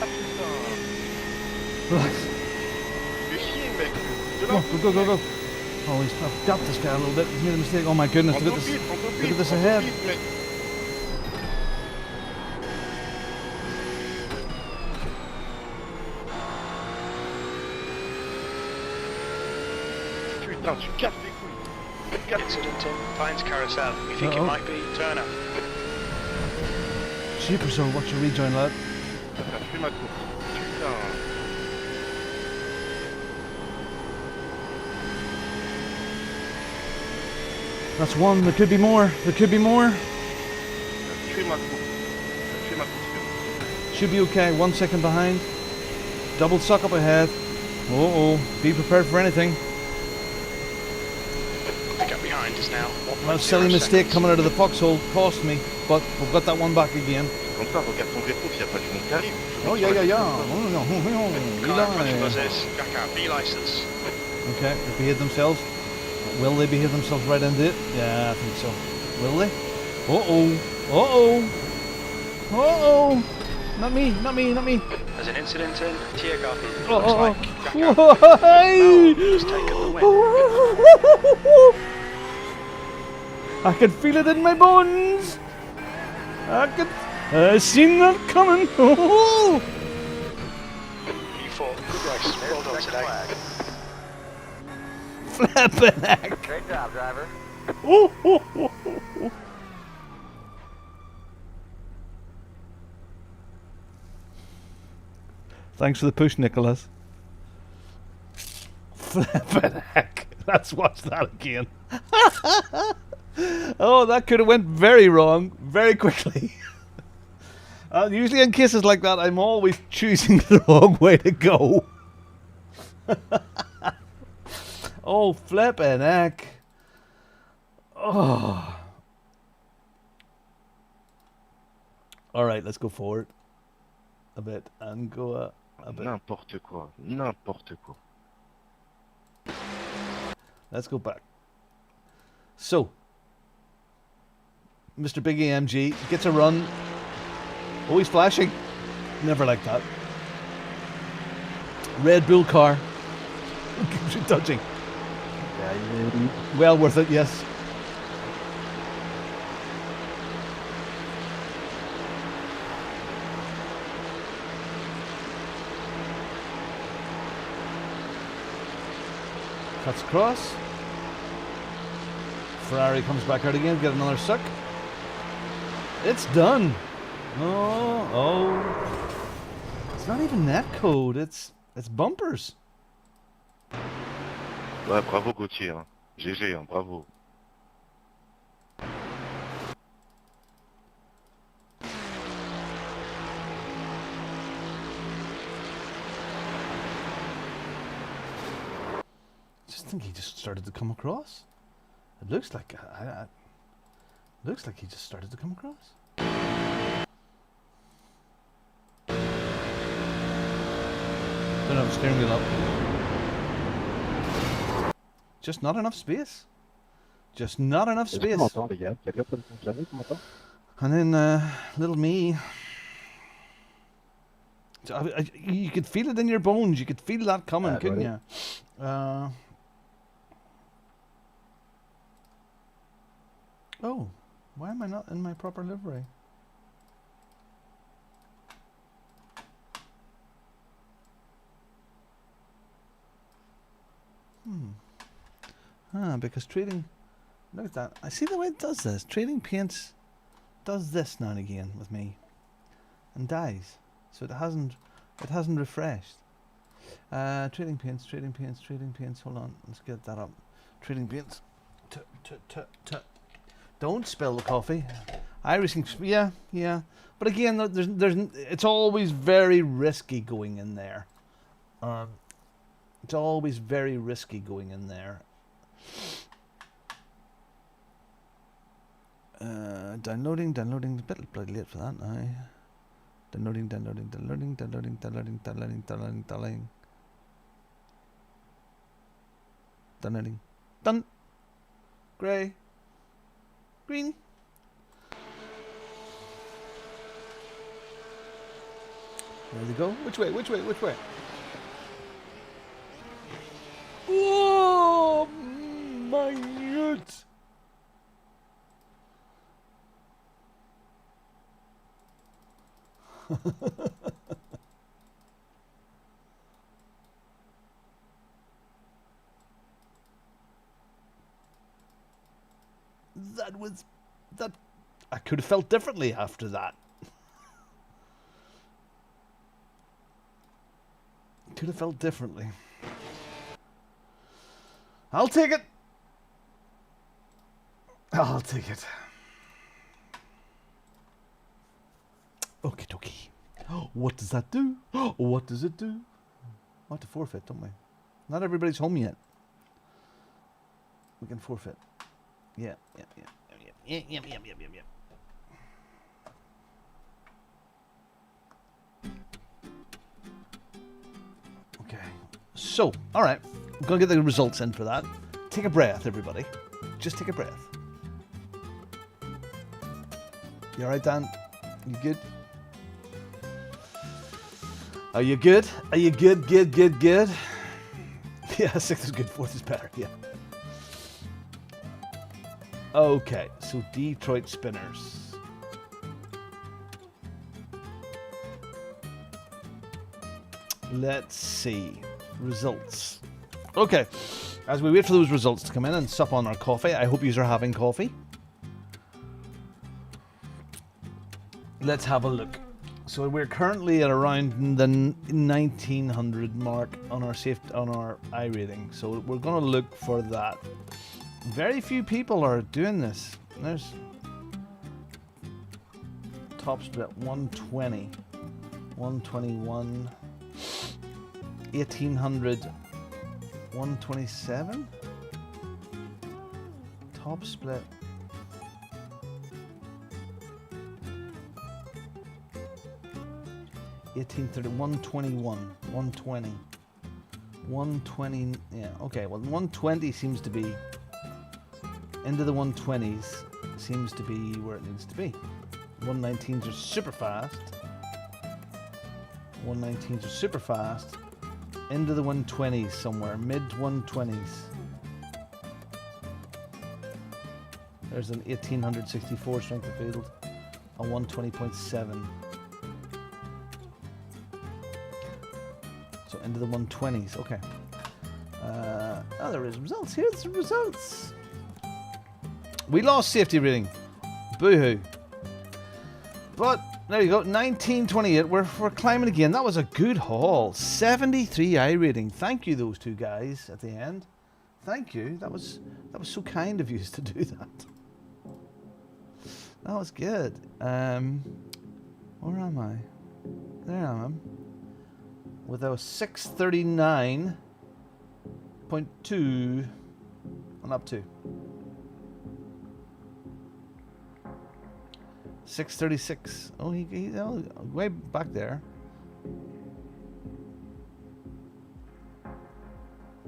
Ah putain. Relax. Fais chier, mec. De Come on, go, go, go, go. Oh, I've got this guy a little bit. He's made a mistake. Oh my goodness, Prends look ton at this. pit, prends ton Look pit, at this prends ton ahead. pit, mec. Putain, tu casses les couilles. Tu casses. Incident in Pines Carousel. We think it might be Turner. Super, so watch your rejoin, lad. Attends, je fais ma course. Putain. That's one. There could be more. There could be more. Je fais ma course. Je fais ma course. Should be okay. 1 second behind. Double suck up ahead. Oh, be prepared for anything. The gap behind is now 1.0 Well, silly mistake seconds. coming out of the foxhole cost me, but we've got that one back again. Comme ça, regarde ton rétro s'il n'y a pas du monde qui arrive. Oh yeah. Oh, Car in front of us Eli. is Gaka, B license. Okay, they behave themselves. Will they behave themselves right into it? Yeah, I think so. Will they? Uh-oh. Not me. There's an incident in Tiergarten. Oh, Looks oh, like Gaka. Why? Mao has taken the win. I can feel it in my bones. I seen that coming. You fought. Good race. Well done today. Flippin' heck. Great job, driver. Thanks for the push, Nicholas. Flippin' heck. Let's watch that again. Oh, that could have went very wrong very quickly. Usually in cases like that, I'm always choosing the wrong way to go. Oh, flippin' heck. Oh. Alright, let's go forward a bit and go a bit. N'importe quoi. N'importe quoi. Let's go back. So, Mr. Big AMG gets a run. Oh, he's flashing. Never like that. Red Bull car. Keeps you touching. Well worth it, yes. Cuts across. Ferrari comes back out again, get another suck. It's done. Oh. It's not even net code, it's bumpers. Ouais, bravo Gauthier. Hein. GG, hein, bravo. I think he just started to come across. It looks like looks like he just started to come across. Don't have a steering wheel up. Just not enough space. Just not enough space. And then little me. You could feel it in your bones. You could feel that coming, couldn't you? Oh, why am I not in my proper livery? Because trading, look at that. I see the way it does this. Trading paints does this now and again with me, and dies. So it hasn't refreshed. Trading paints. Hold on, let's get that up. Trading paints. Don't spill the coffee. iRacing, yeah. But again, it's always very risky going in there. It's always very risky going in there. Downloading. A bit bloody late for that now. Downloading. Downloading. Done. Grey. Green. There they go. Which way? Oh, my God. That I could have felt differently after that. Could have felt differently. I'll take it. I'll take it. Okie dokie. What does that do? What does it do? We have to forfeit, don't we? Not everybody's home yet. We can forfeit. Yeah. Okay. So, all right. I'm going to get the results in for that. Take a breath, everybody. Just take a breath. You all right, Dan? You good? Are you good? Are you good? Good? Yeah, 6th is good, 4th is better, yeah. Okay, so Detroit Spinners. Let's see. Results. Okay. as we wait for those results to come in and sup on our coffee, I hope you are having coffee. Let's have a look. So we're currently at around the 1900 mark on our iRating. So we're going to look for that. Very few people are doing this. There's top split 120, 121, 1800, 127. Top split. $1830, 121, 120, 120. Yeah, okay. Well, 120 seems to be into the 120s. Seems to be where it needs to be. 119s are super fast. 119s are super fast. Into the 120s somewhere, mid 120s. There's an 1864 strength of field, a 120.7. So into the 120s, okay. Oh, there is results. Here's the results. We lost safety rating. Boo-hoo. But there you go, 1928. We're climbing again. That was a good haul. 73 iRating. Thank you, those two guys at the end. Thank you. That was so kind of you to do that. That was good. Where am I? There I am. With a 639.2 and up to 636. Oh, he's way back there.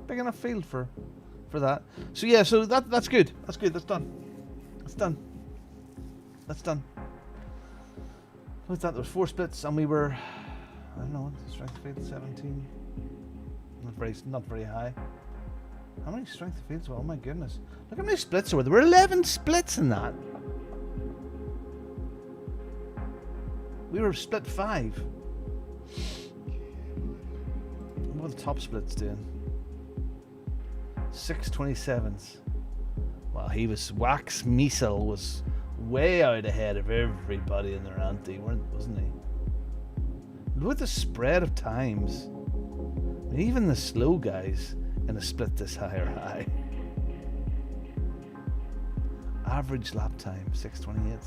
Big enough field for that. So yeah, so that's good. That's good. That's done. That's done. That's done. What's that? There was 4 splits, and we were, I don't know, strength of field 17. Not very high. How many strength of fields? Well, oh my goodness. Look how many splits there were. There were 11 splits in that. We were split 5. What are the top splits doing? 627s. Well, he was, Wax Miesel was way out ahead of everybody in their ante, wasn't he? Look at the spread of times. I mean, even the slow guys in a split this high are high. Average lap time, 6:28.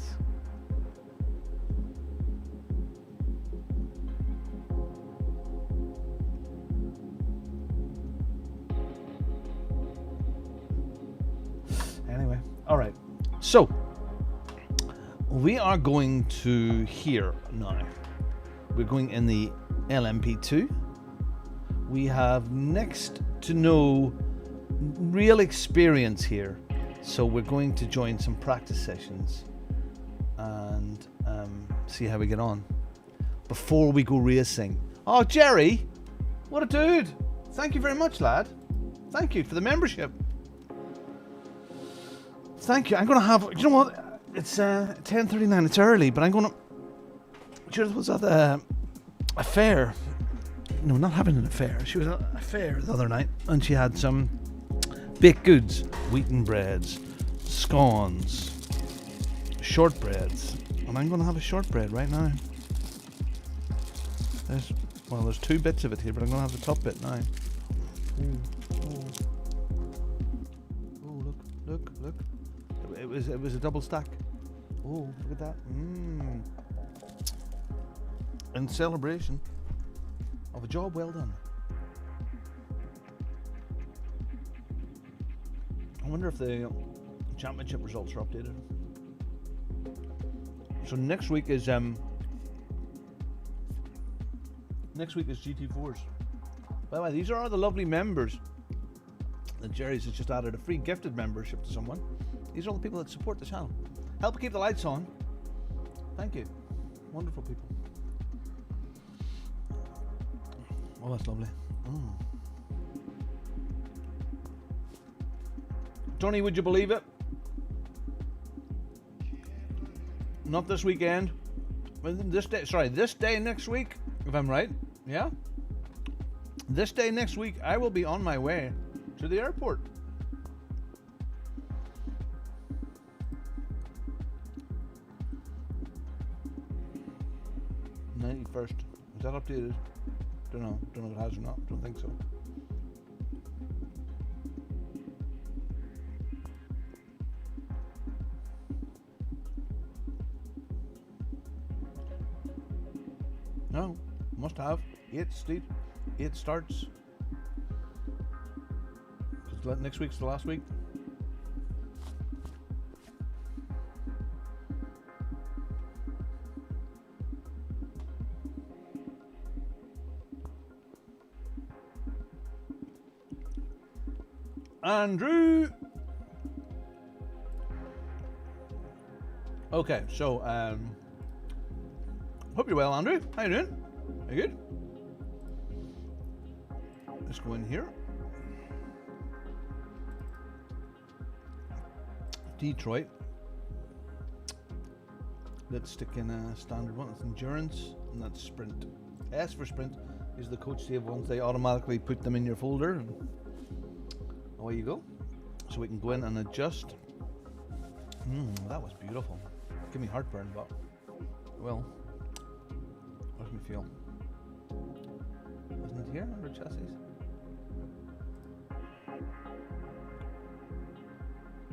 Anyway, all right. So we are going to here now. We're going in the LMP2. We have next to no real experience here, so we're going to join some practice sessions and see how we get on before we go racing. Oh, Jerry, what a dude! Thank you very much, lad. Thank you for the membership. Thank you. I'm going to have, you know what? It's 10:39. It's early, but I'm going to. She was at a fair. No, not having an affair. She was at a fair the other night, and she had some baked goods, wheaten breads, scones, shortbreads, and I'm going to have a shortbread right now. There's 2 bits of it here, but I'm going to have the top bit now. Oh, look. It was a double stack. Oh, look at that. In celebration of a job well done. I wonder if the championship results are updated. So next week is GT4s. By the way, these are the lovely members that Jerry's has just added a free gifted membership to someone. These are all the people that support the channel. Help keep the lights on. Thank you. Wonderful people. Oh, that's lovely. Tony, would you believe it? Not this weekend. This day next week, if I'm right. Yeah? This day next week, I will be on my way to to the airport. '91st. Is that updated? Don't know. Don't know if it has or not. Don't think so. No, must have. 8 starts. Because next week's the last week. Andrew. Okay, so hope you're well, Andrew. How you doing? Are you good? Let's go in here. Detroit. Let's stick in a standard one. That's endurance, and that's sprint. S for sprint is the coach save ones. They automatically put them in your folder, and away you go. So we can go in and adjust. That was beautiful. Give me heartburn, but well, what does me feel? Isn't it here under chassis?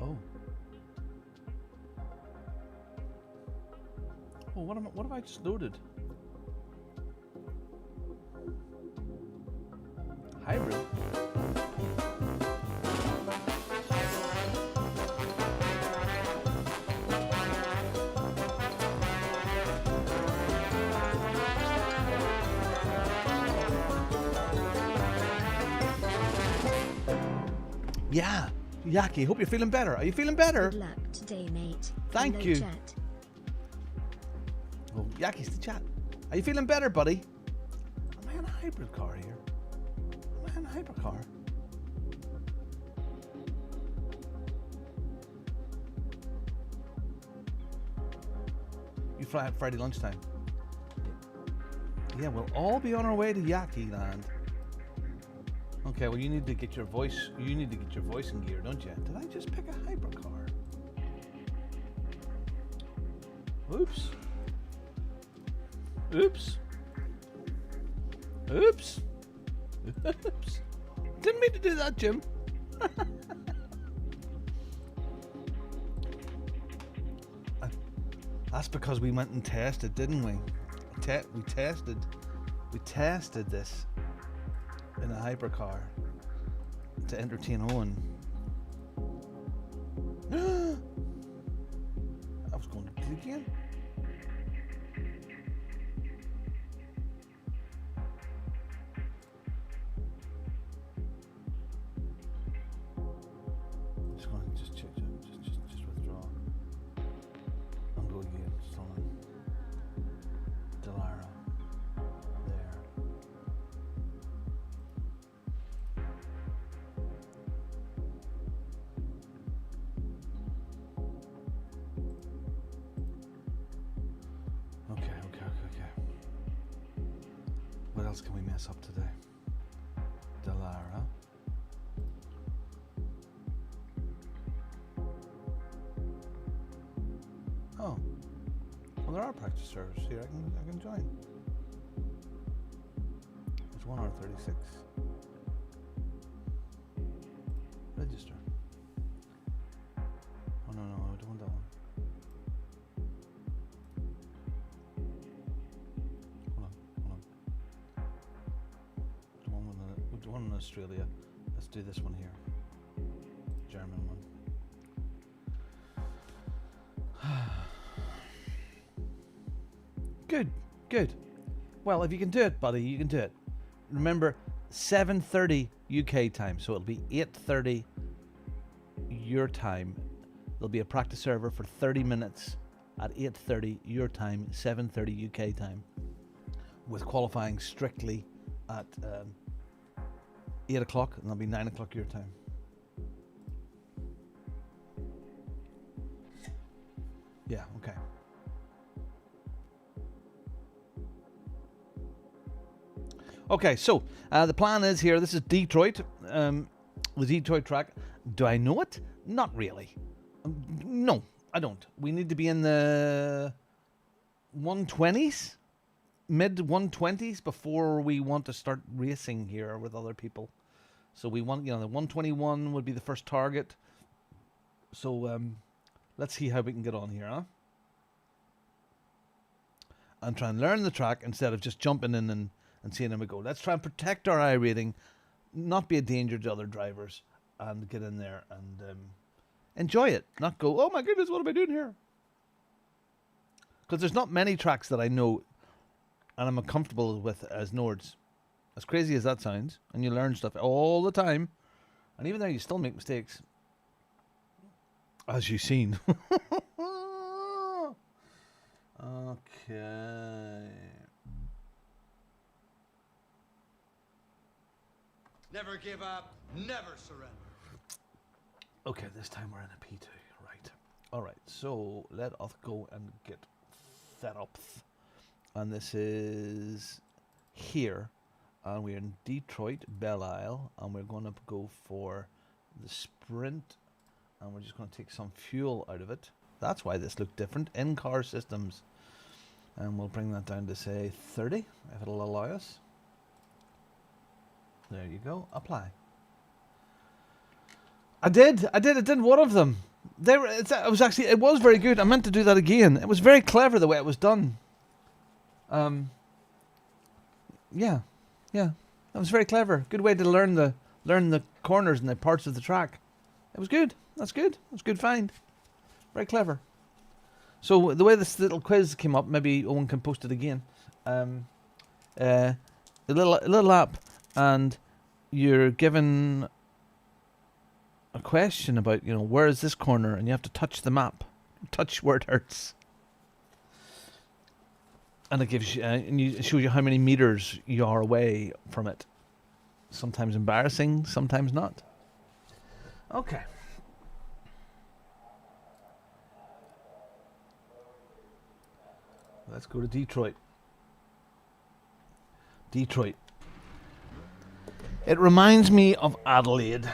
Oh. Oh, what have I just loaded? Hybrid. Yeah, Yaki, hope you're feeling better. Are you feeling better? Good luck today, mate. Thank Hello, you. Chat. Oh, Yaki's the chat. Are you feeling better, buddy? Am I in a hybrid car here? Am I in a hybrid car? You fly out Friday lunchtime. Yeah, we'll all be on our way to Yaki land. Okay, well you need to get your voice. You need to get your voice in gear, don't you? Did I just pick a hypercar? Oops. Oops. Oops. Oops. Didn't mean to do that, Jim. That's because we went and tested, didn't we? We tested this in a hypercar to entertain Owen. I was going to do it again. Just going to just check, just withdraw and go again. Someone, Delara, there. Okay. What else can we mess up today? Delara. Oh. Well, there are practice servers here. I can join. It's 1 hour 36. Register. Oh no, I don't want that one. Hold on. The one in Australia. Let's do this one here. German one. Good. Well, if you can do it, buddy, you can do it. Remember, 7:30 UK time, so it'll be 8:30 your time. There'll be a practice server for 30 minutes at 8:30 your time, 7:30 UK time, with qualifying strictly at 8 o'clock, and that'll be 9 o'clock your time. Yeah, okay. Okay, so the plan is here. This is Detroit. The Detroit track, do I know it? Not really. No, I don't. We need to be in the 120s, mid 120s before we want to start racing here with other people. So we want, the 121 would be the first target. So let's see how we can get on here, huh? And try and learn the track instead of just jumping in and seeing how we go. Let's try and protect our I rating, not be a danger to other drivers, and get in there and enjoy it. Not go, oh my goodness, what am I doing here? Because there's not many tracks that I know and I'm comfortable with as Nords. As crazy as that sounds, and you learn stuff all the time, and even there you still make mistakes, as you've seen. Okay. Never give up, never surrender. Okay, this time we're in a P2, right. Alright, so let us go and get set up. And this is here. And we're in Detroit, Belle Isle. And we're going to go for the sprint. And we're just going to take some fuel out of it. That's why this looked different. In-car systems. And we'll bring that down to, say, 30, if it'll allow us. There you go. Apply. I did one of them. It was very good. I meant to do that again. It was very clever the way it was done. Yeah. That was very clever. Good way to learn the corners and the parts of the track. It was good. That's good. It was a good find. Very clever. So the way this little quiz came up, maybe Owen can post it again. A little app, and you're given a question about, where is this corner, and you have to touch the map, touch where it hurts, and it gives you, it shows you how many meters you are away from it. Sometimes embarrassing, sometimes not. Okay. Let's go to Detroit. Detroit. It reminds me of Adelaide.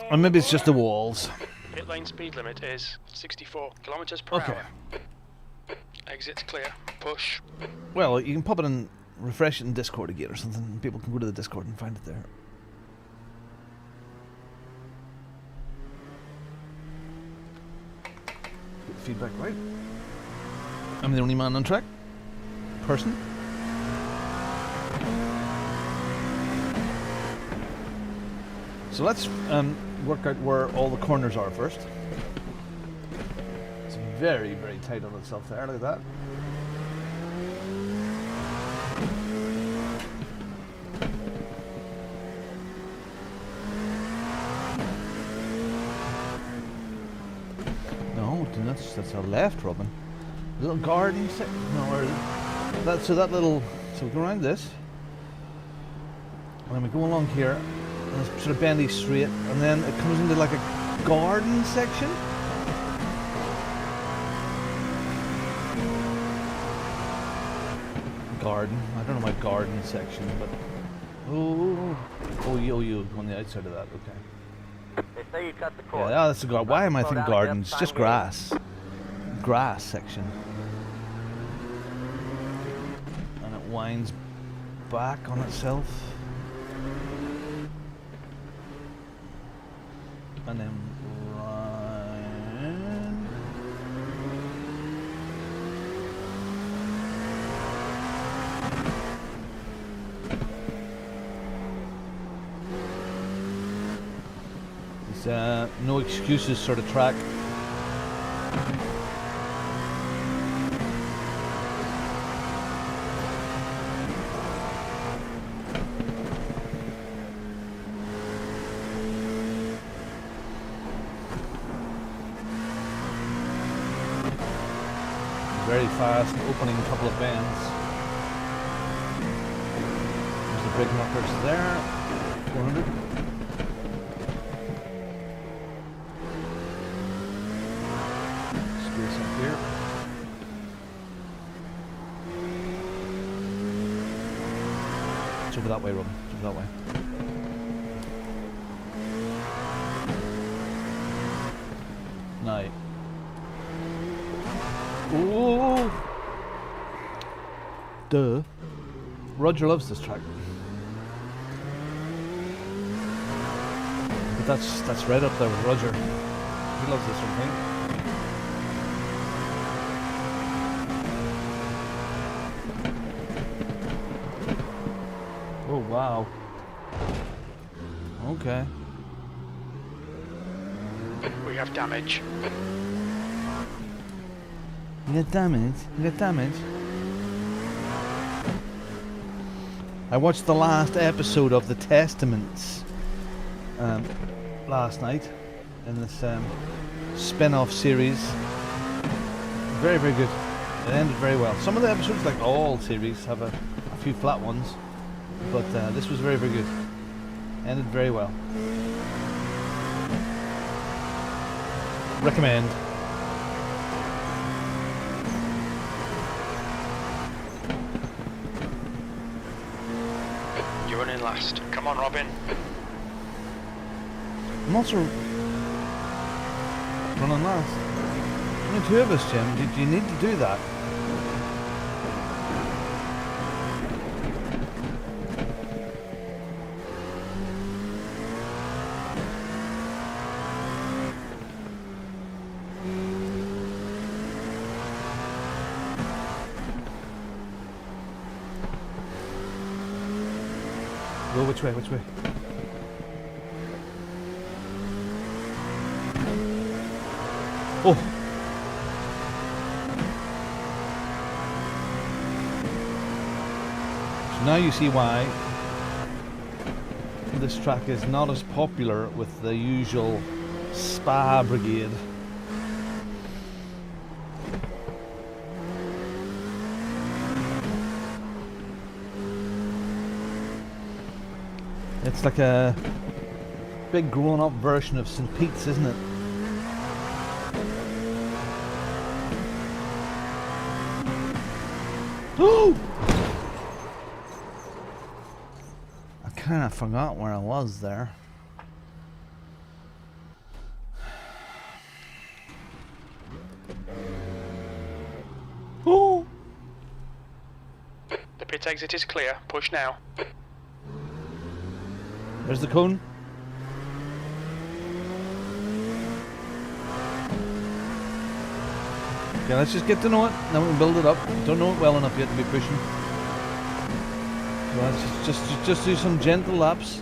Or maybe it's just the walls. Pit lane speed limit is 64 kilometers per hour. Exit's clear. Push. Well, you can pop it and refresh it in Discord again or something, and people can go to the Discord and find it there. Get the feedback right. I'm the only man on track. Person. So let's work out where all the corners are first. It's very, very tight on itself there. Look at that. No, that's a left, Robin. A little garden section. No, or that. So we go around this, and then we go along here. And it's sort of bendy straight, and then it comes into like a garden section. Garden. I don't know my garden section, but you on the outside of that. Okay. They say you cut the course. Yeah, that's a garden. Why am I thinking garden? It's just grass. Grass section. And it winds back on itself. And then run. It's no excuses sort of track. Very fast, opening a couple of bends. There's the big knockers there. 400. Space up here. It's over that way, Robin. It's over that way. Duh. Roger loves this track. But that's right up there with Roger. He loves this sort of thing. Oh wow. Okay. We have damage. You got damage? You got damage? I watched the last episode of The Testaments last night in this spin-off series. Very, very good. It ended very well. Some of the episodes, like all series, have a few flat ones, but this was very, very good. Ended very well. Recommend. You're running last. Come on, Robin. I'm also running last. Only two of us, Jim. Did you need to do that? Go which way? Which way? Oh! So now you see why this track is not as popular with the usual Spa brigade. It's like a big grown-up version of St. Pete's, isn't it? Oh! I kind of forgot where I was there. Oh! The pit exit is clear. Push now. There's the cone. Okay, let's just get to know it. Then we can build it up. Don't know it well enough yet to be pushing. So let's just do some gentle laps.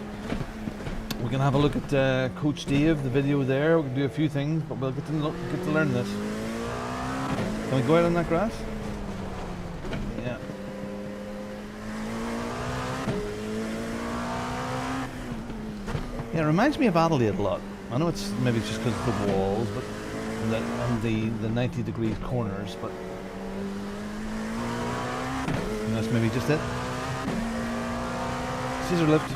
We can have a look at Coach Dave, the video there. We can do a few things, but we'll get to learn this. Can we go out on that grass? Yeah. Yeah, it reminds me of Adelaide a lot. I know it's maybe just because of the walls, but and the 90 degrees corners, but that's maybe just it. Scissor lift.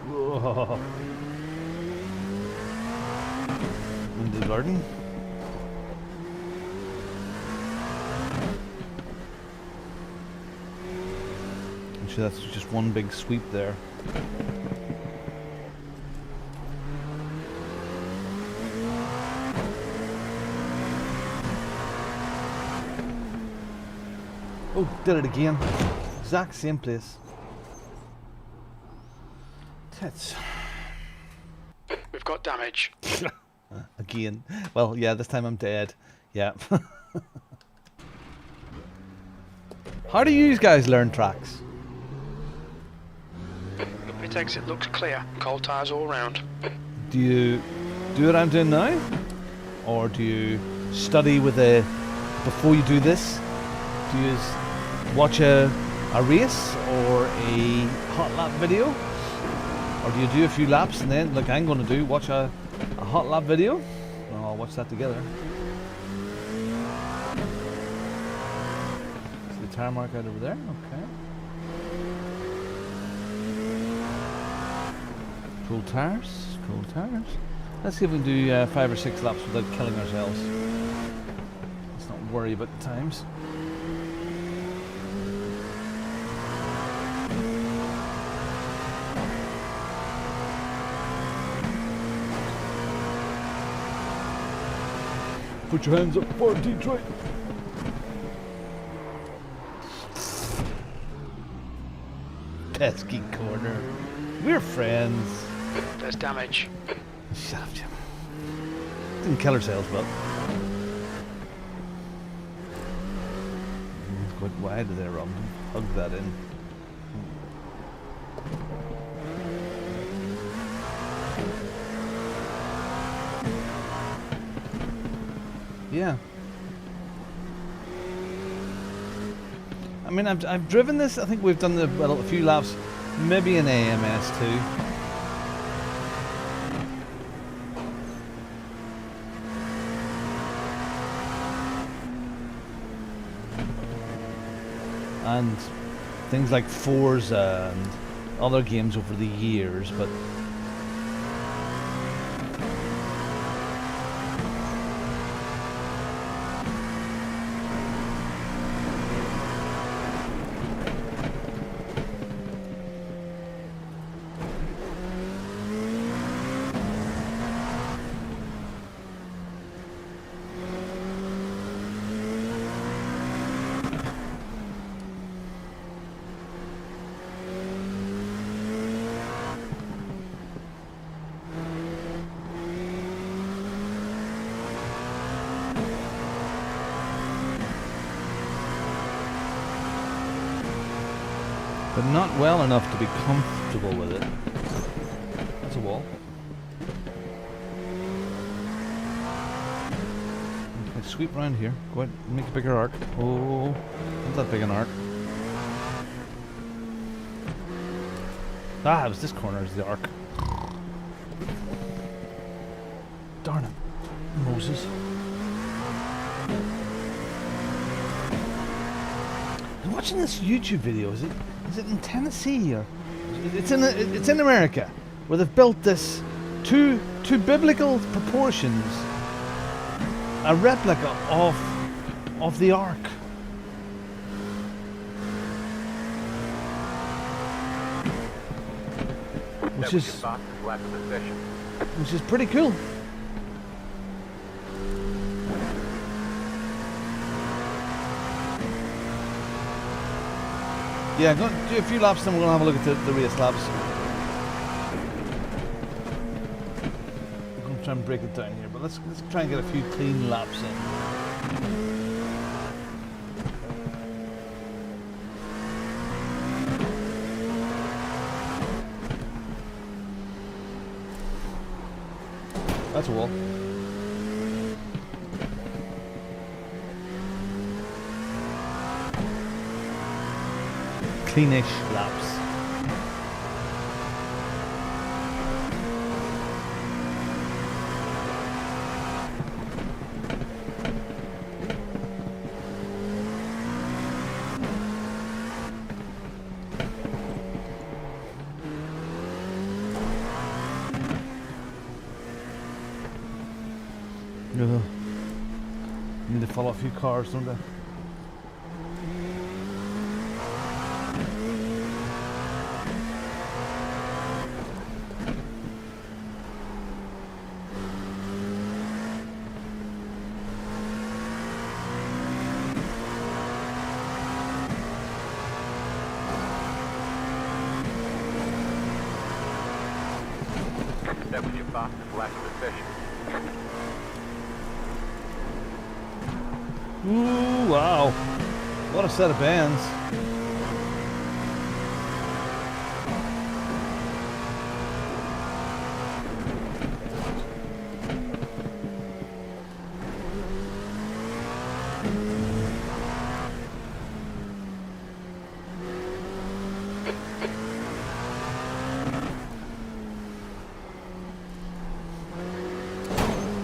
Whoa. In the garden. Actually, that's just one big sweep there. Oh, did it again. Exact same place. Tits. We've got damage. Again. Well, yeah, this time I'm dead. Yeah. How do you guys learn tracks? The pit exit looks clear. Cold tyres all round. Do you do what I'm doing now? Or do you study with a... Before you do this, do you watch a race or a hot lap video? Or do you do a few laps and then, like I'm going to do, watch a hot lap video? Well, I'll watch that together. See the tire mark out over there? Okay. Cool tires, cool tires. Let's see if we can do 5 or 6 laps without killing ourselves. Let's not worry about the times. Put your hands up for Detroit. Pesky corner. We're friends. There's damage. Shut up, Jim. Didn't kill ourselves, but. Quite wide there, Ron. Hug that in. Yeah. I mean, I've driven this. I think we've done a few laps, maybe in AMS too. And things like Forza and other games over the years, but not well enough to be comfortable with it. That's a wall. Okay, sweep around here. Go ahead, make a bigger arc. Oh, not that big an arc. Ah, it was this corner is the arc. Darn it, Moses. I'm watching this YouTube video. Is it in Tennessee or it's in America, where they've built this to biblical proportions a replica of the ark. Which is pretty cool. Yeah, go do a few laps, then we're gonna have a look at the race laps. I'm gonna try and break it down here, but let's try and get a few clean laps in. That's a wall. Cleanish laps. Need to follow a few cars, don't I? That was your fastest lap of the session. Ooh, wow. What a set of bands.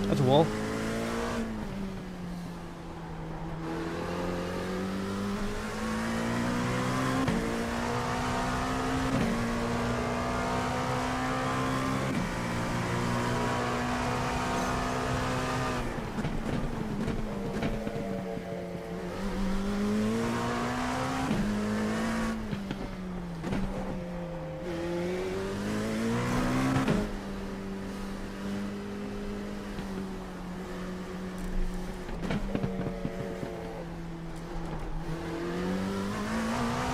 That's a wall.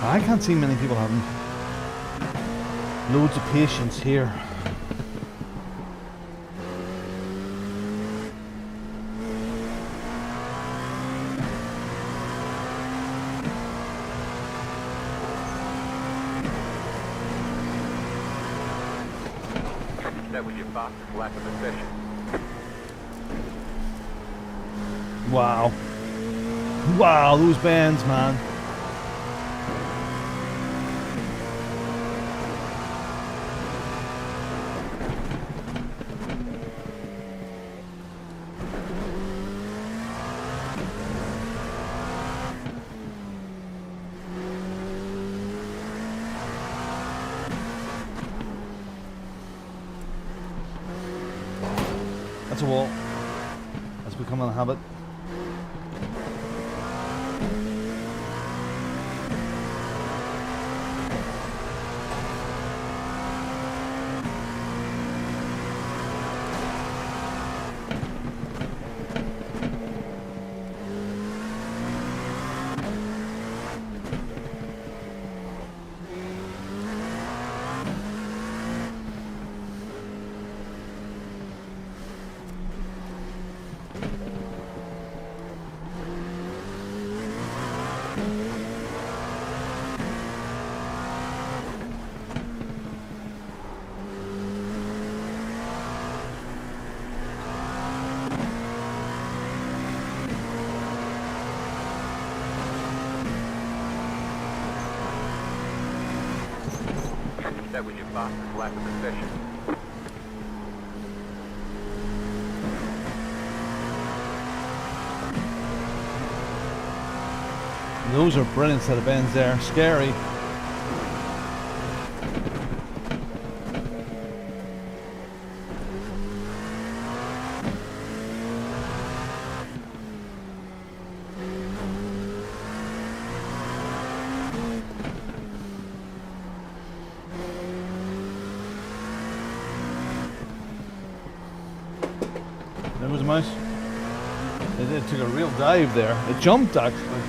I can't see many people having loads of patience here. That was your fastest lap of the session. Wow. Wow, those bends, man. That's a wall. That's becoming a habit. That was your fastest lap of the session. Those are brilliant set of bends there. Scary. There was a mouse. It took a real dive there. It jumped actually.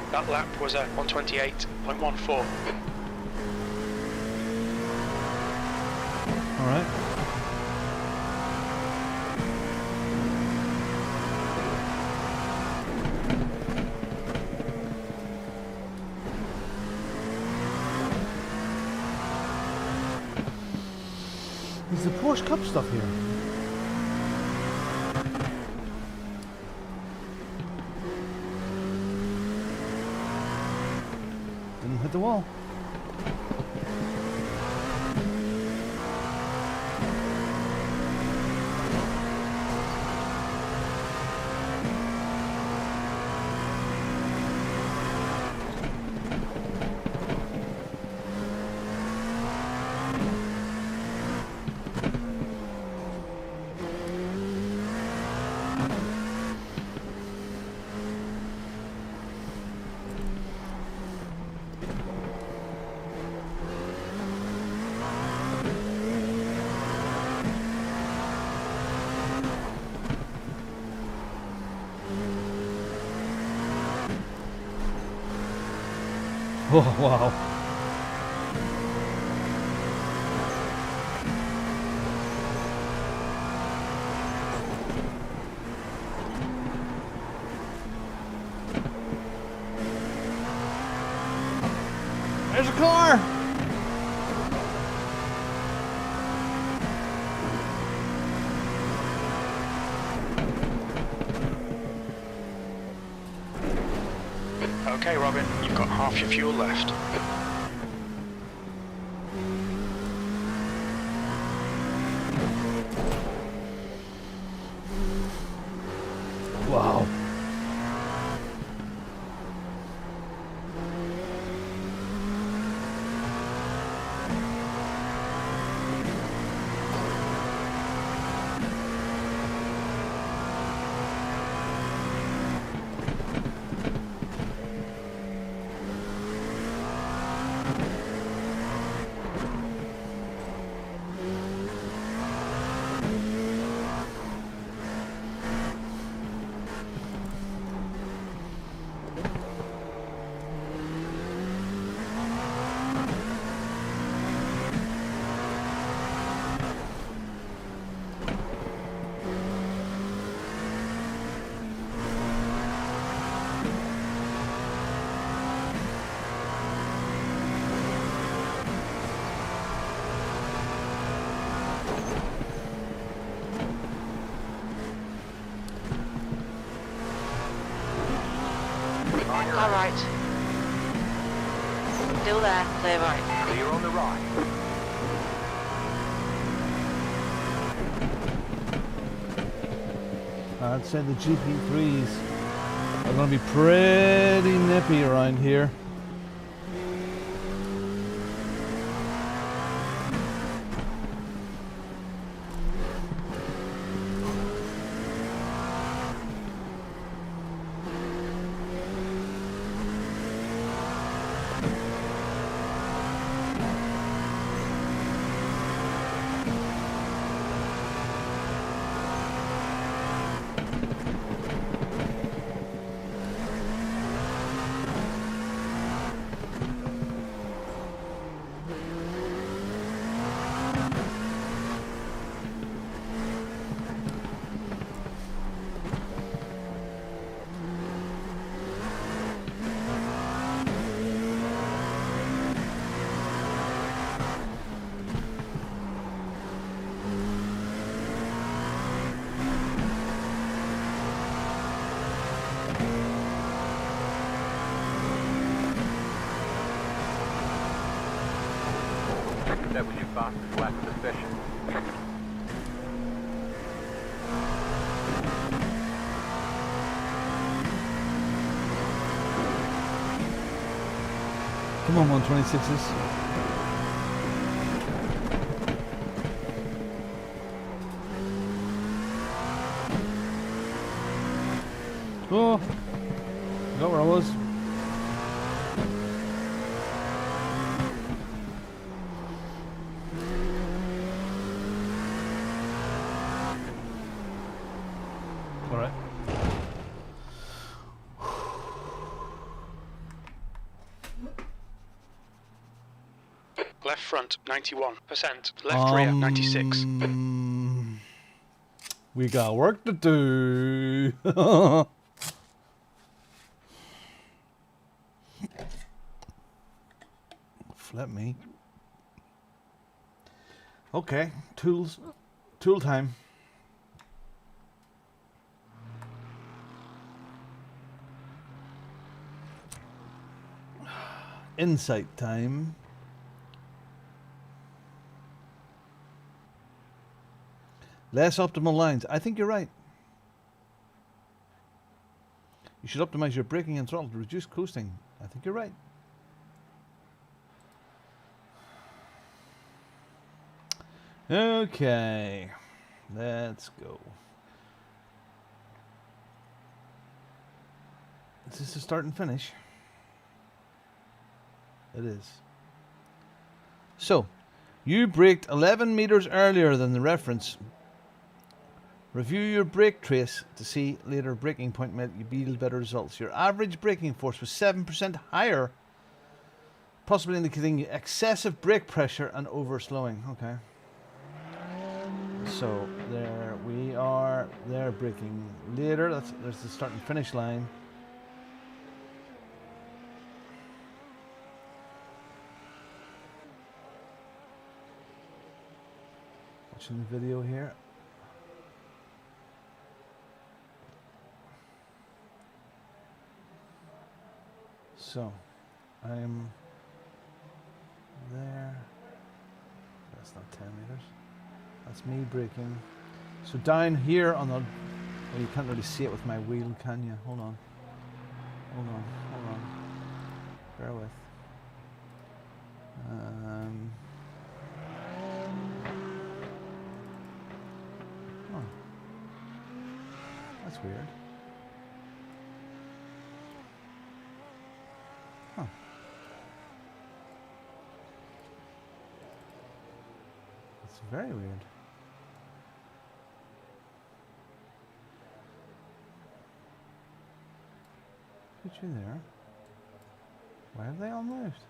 That lap was a 128.14. All right. There's the Porsche Cup stuff here. Didn't hit the wall. Oh, wow. There's a car! Okay, Robin, you've got half your fuel left. Wow. All right. Still there. Clear right. Clear on the right. I'd say the GP3s are going to be pretty nippy around here. That was your fastest lap of the session. Come on, 126s. Oh, got where I was. All right. Left front, 91%. Left rear, 96. We got work to do. Flip me. Okay, tool time. Insight time. Less optimal lines. I think you're right. You should optimize your braking and throttle to reduce coasting. I think you're right. Okay, let's go. Is this a start and finish? It is. So, you braked 11 meters earlier than the reference. Review your brake trace to see later braking point might yield better results. Your average braking force was 7% higher, possibly indicating excessive brake pressure and overslowing. Okay. So there we are. They're braking later. There's the start and finish line. Watching the video here. So, I am there. That's not 10 meters. That's me braking. So down here on the... Well, you can't really see it with my wheel, can you? Hold on. Hold on. Hold on. Bear with. Oh. That's weird. Huh. That's very weird. Put you there. Why have they all moved?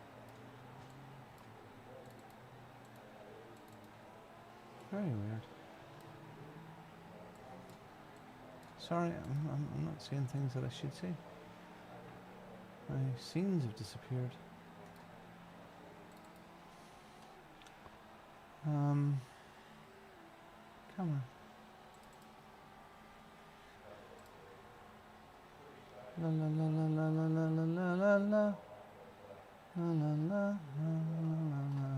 Very weird. Sorry, I'm not seeing things that I should see. My scenes have disappeared. Camera. La la la la la la la la la la la la la la.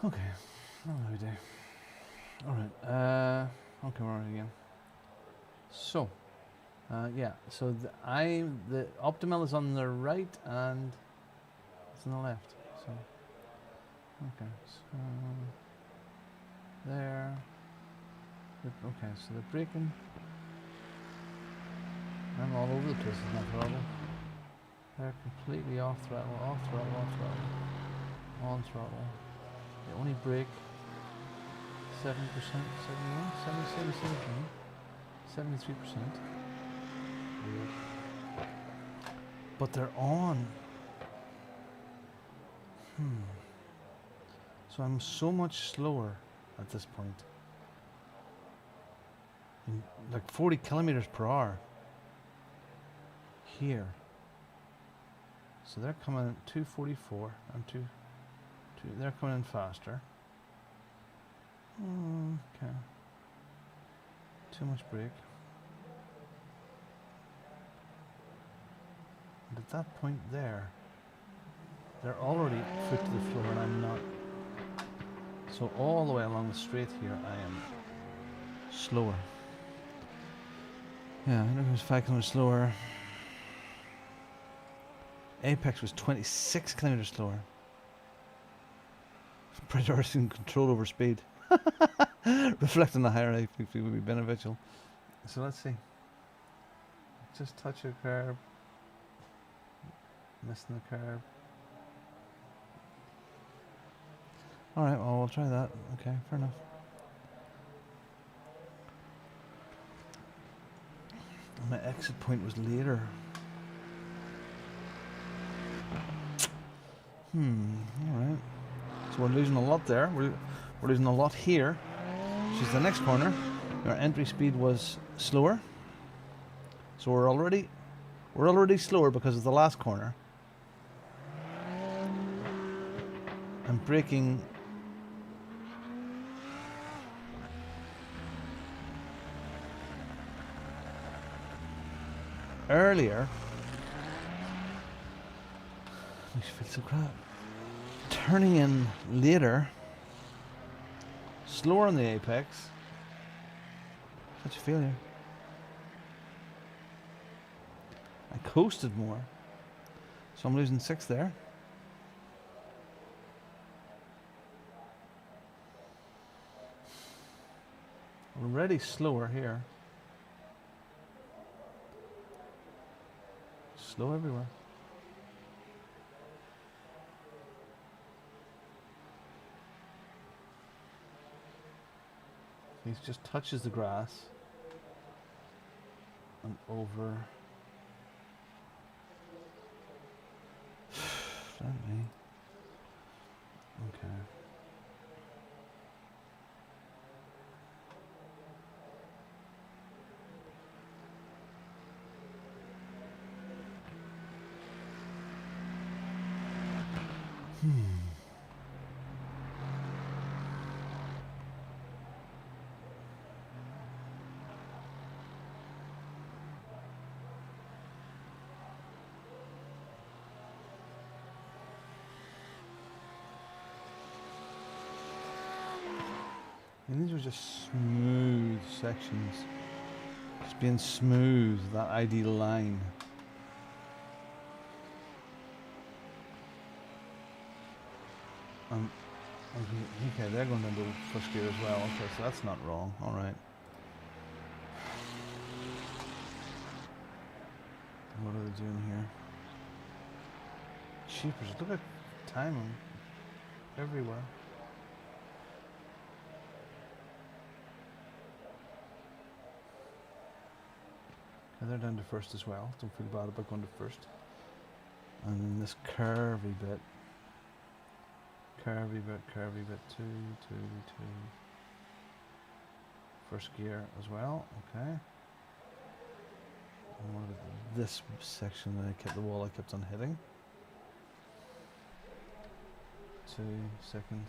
Okay, what do we do? Alright, okay, we're on again. So, yeah, so the optimal is on the right and it's on the left. So, okay, so there. Okay, so they're braking. I'm all over the place with my throttle. They're completely off throttle, off throttle, off throttle, on throttle. They only brake 7%, 71, 77, 73%. Weird. But they're on. So I'm so much slower at this point. Like 40 kilometers per hour. Here. So they're coming at 244 and they're coming in faster. Okay. Too much brake. And at that point there, they're already foot to the floor and I'm not. So all the way along the straight here, I am slower. Yeah, I think it was 5 kilometers slower. Apex was 26 kilometers slower. Prioritizing control over speed. Reflecting the higher APP would be beneficial. So let's see. Just touch a curb. Missing the curb. Alright, well we'll try that. Okay, fair enough. My exit point was later. Alright. So we're losing a lot there. We're losing a lot here, which is the next corner. Our entry speed was slower. So we're already slower because of the last corner. I'm braking earlier. Makes me feel so crap. Turning in later. Slower on the apex. Such a failure. I coasted more. So I'm losing 6 there. Already slower here. Slow everywhere. He just touches the grass and over. Friendly. Okay. And these were just smooth sections. Just being smooth, that ideal line. Okay, they're going into first gear as well. Okay, so that's not wrong. All right. What are they doing here? Cheapers, look at timing everywhere. And they're down to first as well. Don't feel bad about going to first. And then this curvy bit. Curvy bit, two. First gear as well, okay. And what about this section that I kept, the wall I kept on hitting? Second.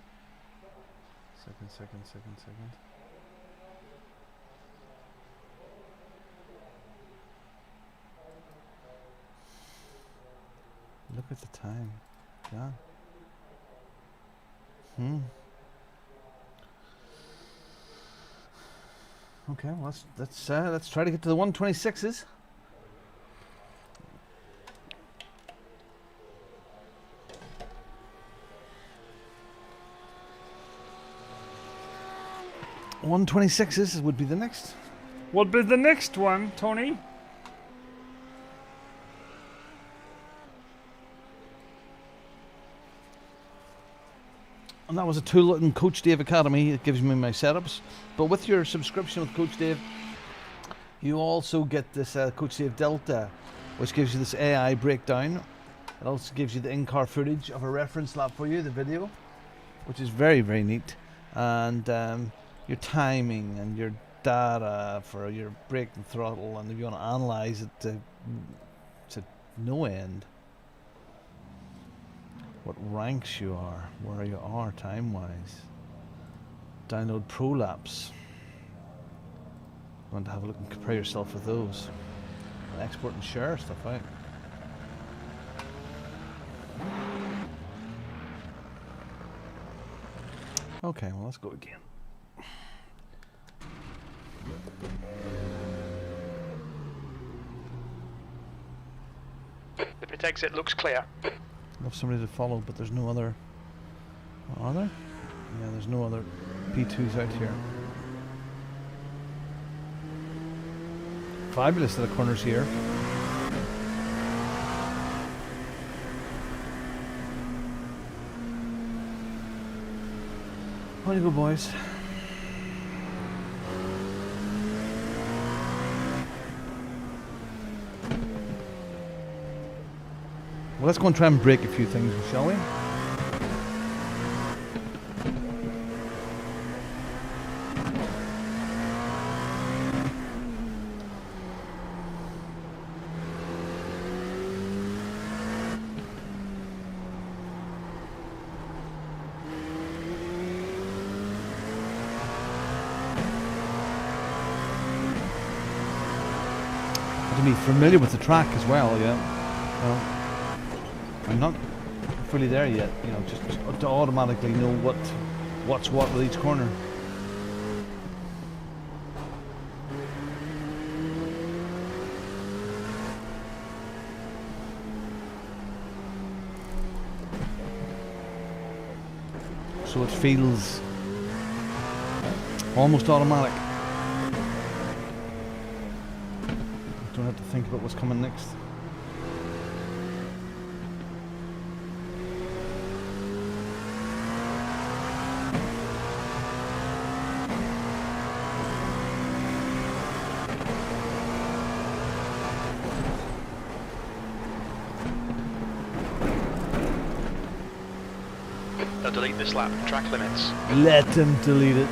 Look at the time, yeah. Okay, well let's try to get to the 126s. $126s would be the next. What be the next one, Tony? And that was a tool in Coach Dave Academy. It gives me my setups. But with your subscription with Coach Dave, you also get this Coach Dave Delta, which gives you this AI breakdown. It also gives you the in-car footage of a reference lap for you, the video, which is very, very neat. And your timing and your data for your brake and throttle, and if you want to analyze it to no end. What ranks you are, where you are time-wise. Download ProLapse. You want to have a look and compare yourself with those. And export and share stuff out. Okay, well let's go again. The pit exit looks clear. I have somebody to follow, but there's no other. Are there? Yeah, there's no other P2s out here. Fabulous that the corners here. On you go, boys. Well, let's go and try and break a few things, shall we? To be familiar with the track as well, yeah. Well, I'm not fully there yet, you know, just to automatically know what's what with each corner. So it feels almost automatic. Don't have to think about what's coming next. They'll delete this lap. Track limits. Let them delete it.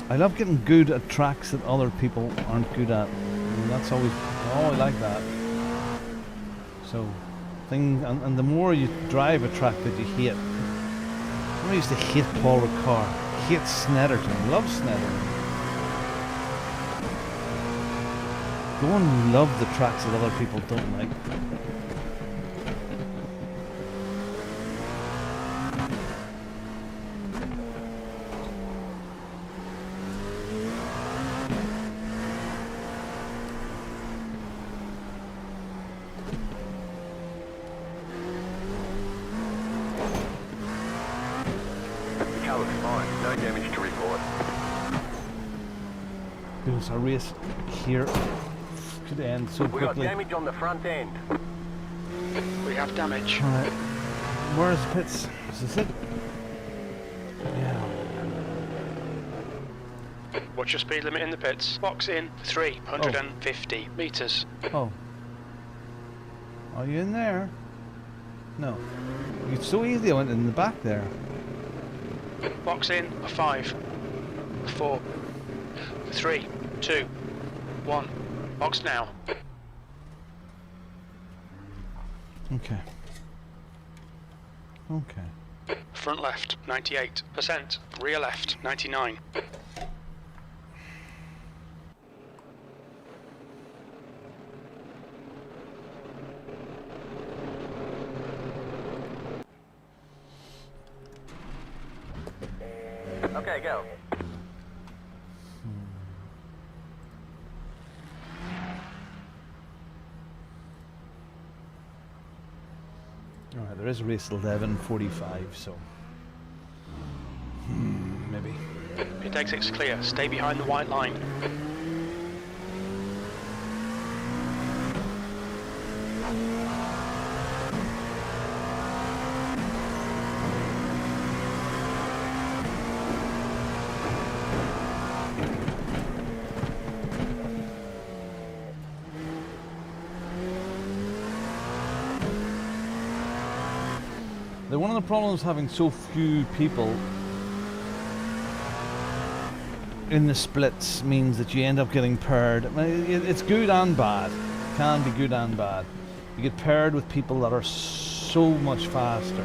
I love getting good at tracks that other people aren't good at. I mean, that's always, oh, I like that. So, And the more you drive a track that you hate. I used to hate Paul Ricard, hate Snetterton, love Snetterton. Go and love the tracks that other people don't like. The car looks fine. No damage to report. Because a race here could end so We got quickly. damage on the front end. We have damage. Alright. Where's pits? Is this it? Yeah. What's your speed limit in the pits? Box in 350 meters. Oh. Are you in there? No. It's so easy I went in the back there. Box in 5, 4, 3, 2, 1. Box now. Okay. Okay. Front left 98%. Rear left 99. Okay, go. Alright, there is a race at 11:45, so maybe. Pit exit's clear. Stay behind the white line. One of the problems having so few people in the splits means that you end up getting paired. I mean, it's good and bad. It can be good and bad. You get paired with people that are so much faster.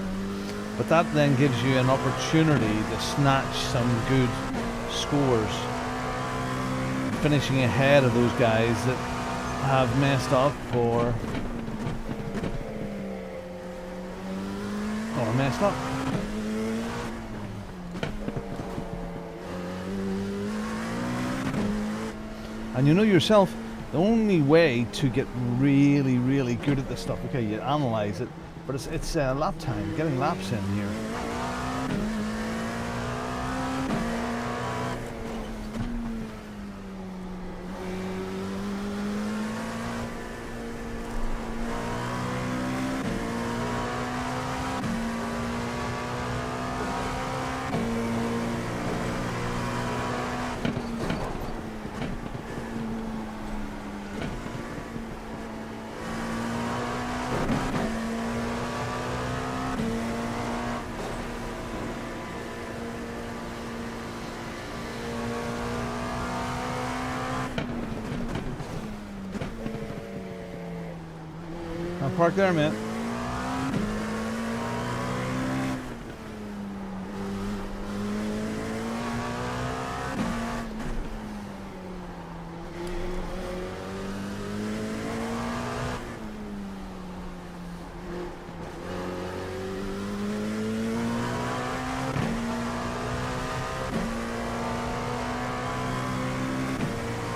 But that then gives you an opportunity to snatch some good scores, finishing ahead of those guys that have messed up or messed up. And you know yourself, the only way to get really, really good at this stuff, okay, you analyze it, but it's lap time, getting laps in here. Park there, man.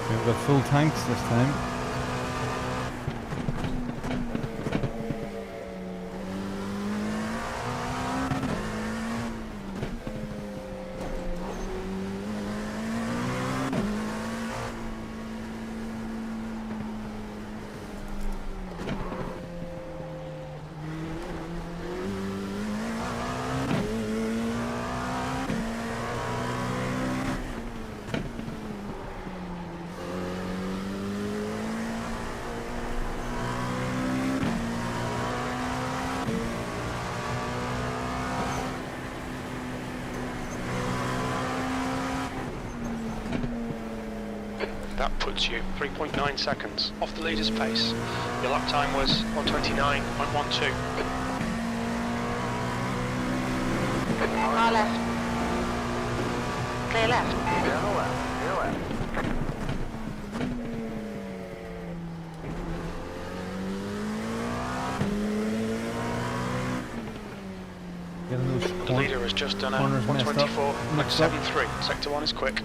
We've got full tanks this time. That puts you 3.9 seconds off the leader's pace. Your lap time was 129.12. Car left. Clear left. Getting those The leader has just done a corners messed up. Mixed up. 124.73. Sector 1 is quick.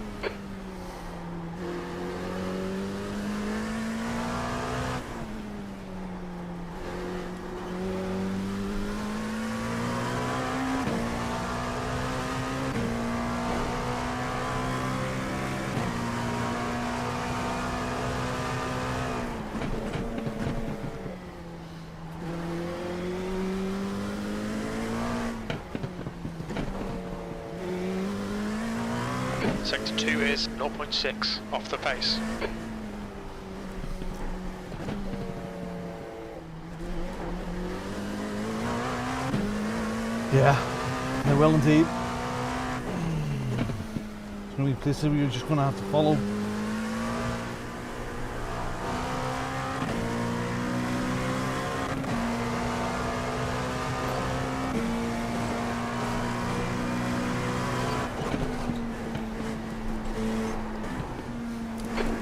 Sector 2 is 0.6 off the pace. Yeah, they will indeed. There's going to be places where you're just going to have to follow.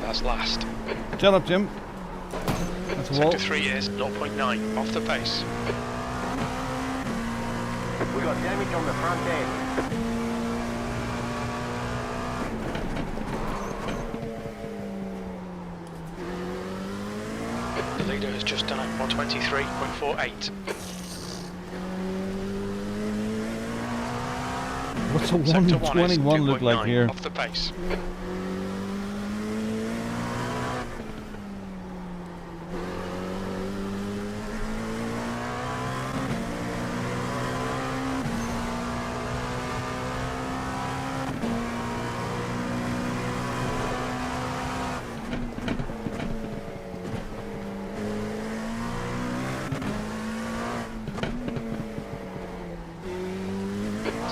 That's last. Shut up, Jim. That's a wall. Sector 3 is 0.9 off the pace. We got damage on the front end. The leader has just done a 123.48. What's a Sector 1 is 121 look like 2.9 here? off the pace.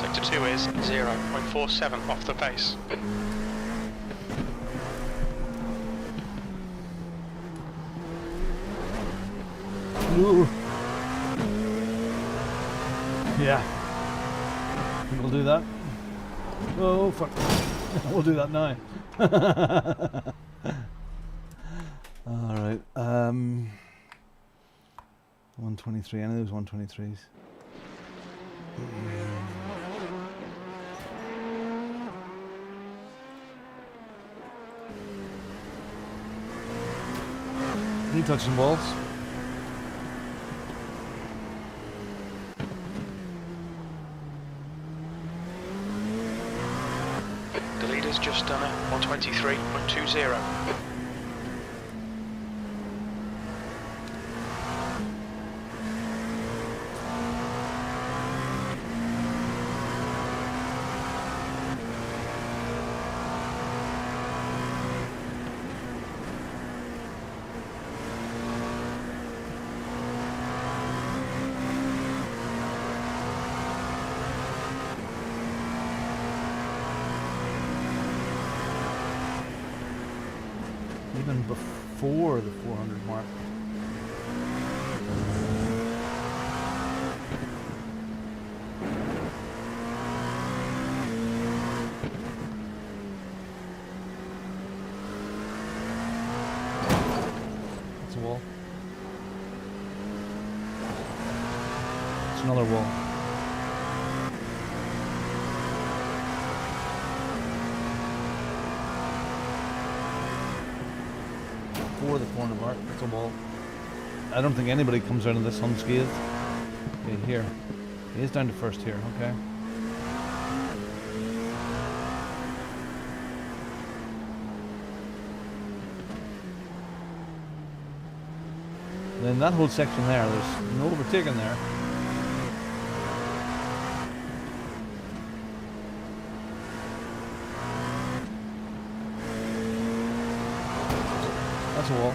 Sector 2 is 0.47 off the pace. Ooh. Yeah. We'll do that. Oh, fuck. We'll do that now. Alright. 123. Any of those 123s? You touch some balls. The leader's just done a 123.20. Even before the 400 mark. It's a wall. It's another wall. Before the 400 mark, it's a wall. I don't think anybody comes out of this unscathed. Okay, here. He is down to first here, okay. And then that whole section there, there's no overtaking there. That's a wall.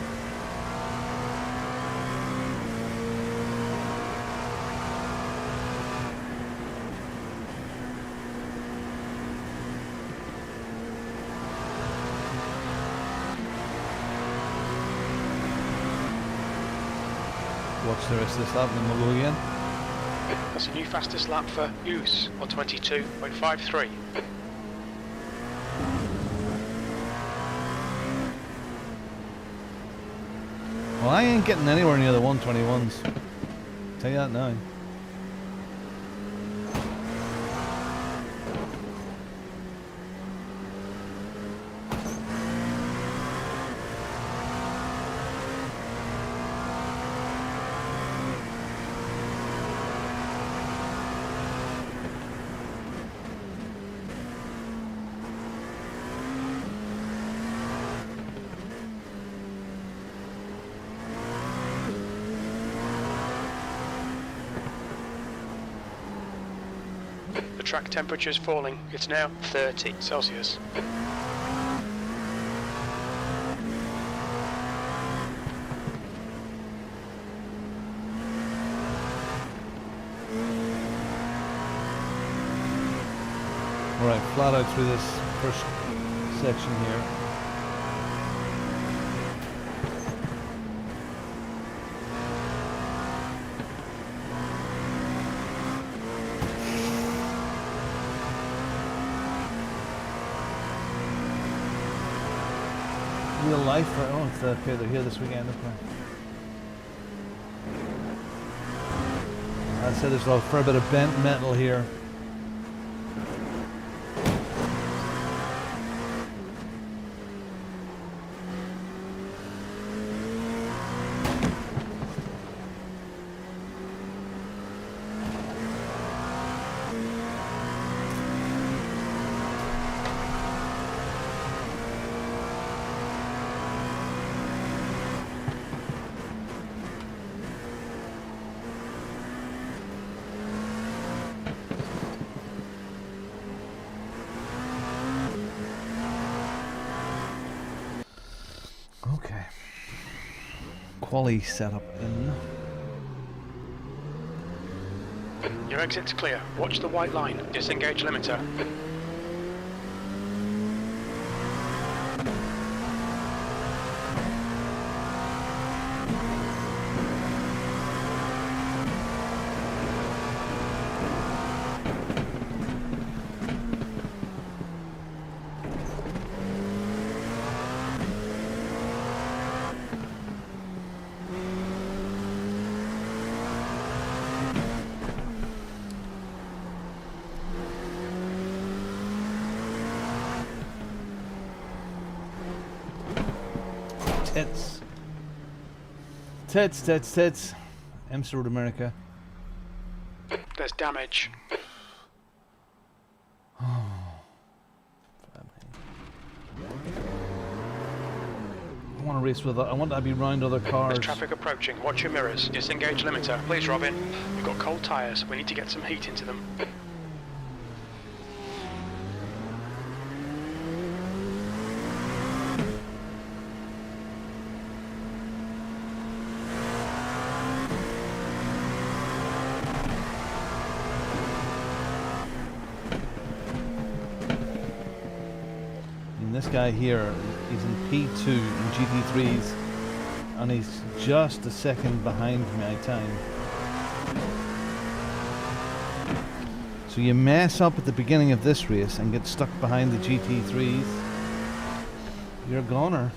watch the rest of this lap and then we'll go again. That's a new fastest lap for Use on 22.53. Well, I ain't getting anywhere near the 121s. Tell you that now. The track temperature is falling. It's now 30 Celsius. Alright, flat out through this first section here. Real life, right? Oh, it's okay, they're here this weekend, okay. I said there's a fair bit of bent metal here. Okay. Quali setup in. Your exit's clear. Watch the white line. Disengage limiter. Tits. Tits, tits, tits. IMSA Road America. There's damage. I want to race with. I want to be round other cars. There's traffic approaching. Watch your mirrors. Disengage limiter. Please, Robin. We've got cold tyres. We need to get some heat into them. This guy here, he's in P2 in GT3s, and he's just a second behind my time. So you mess up at the beginning of this race and get stuck behind the GT3s, you're a goner.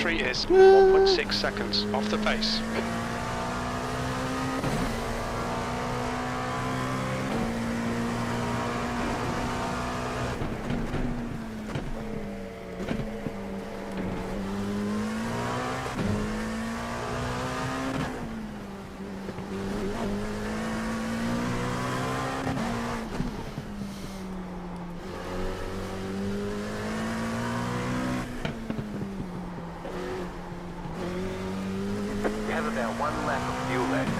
GT3 is 1.6 seconds off the pace. You have about 1 lap of fuel left.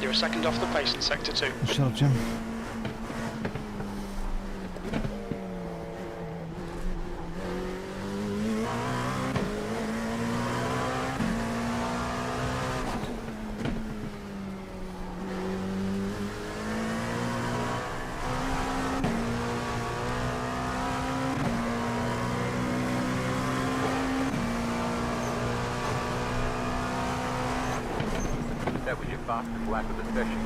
You're a second off the pace in sector 2. Shut up, Jim. That was your fastest lap of the session.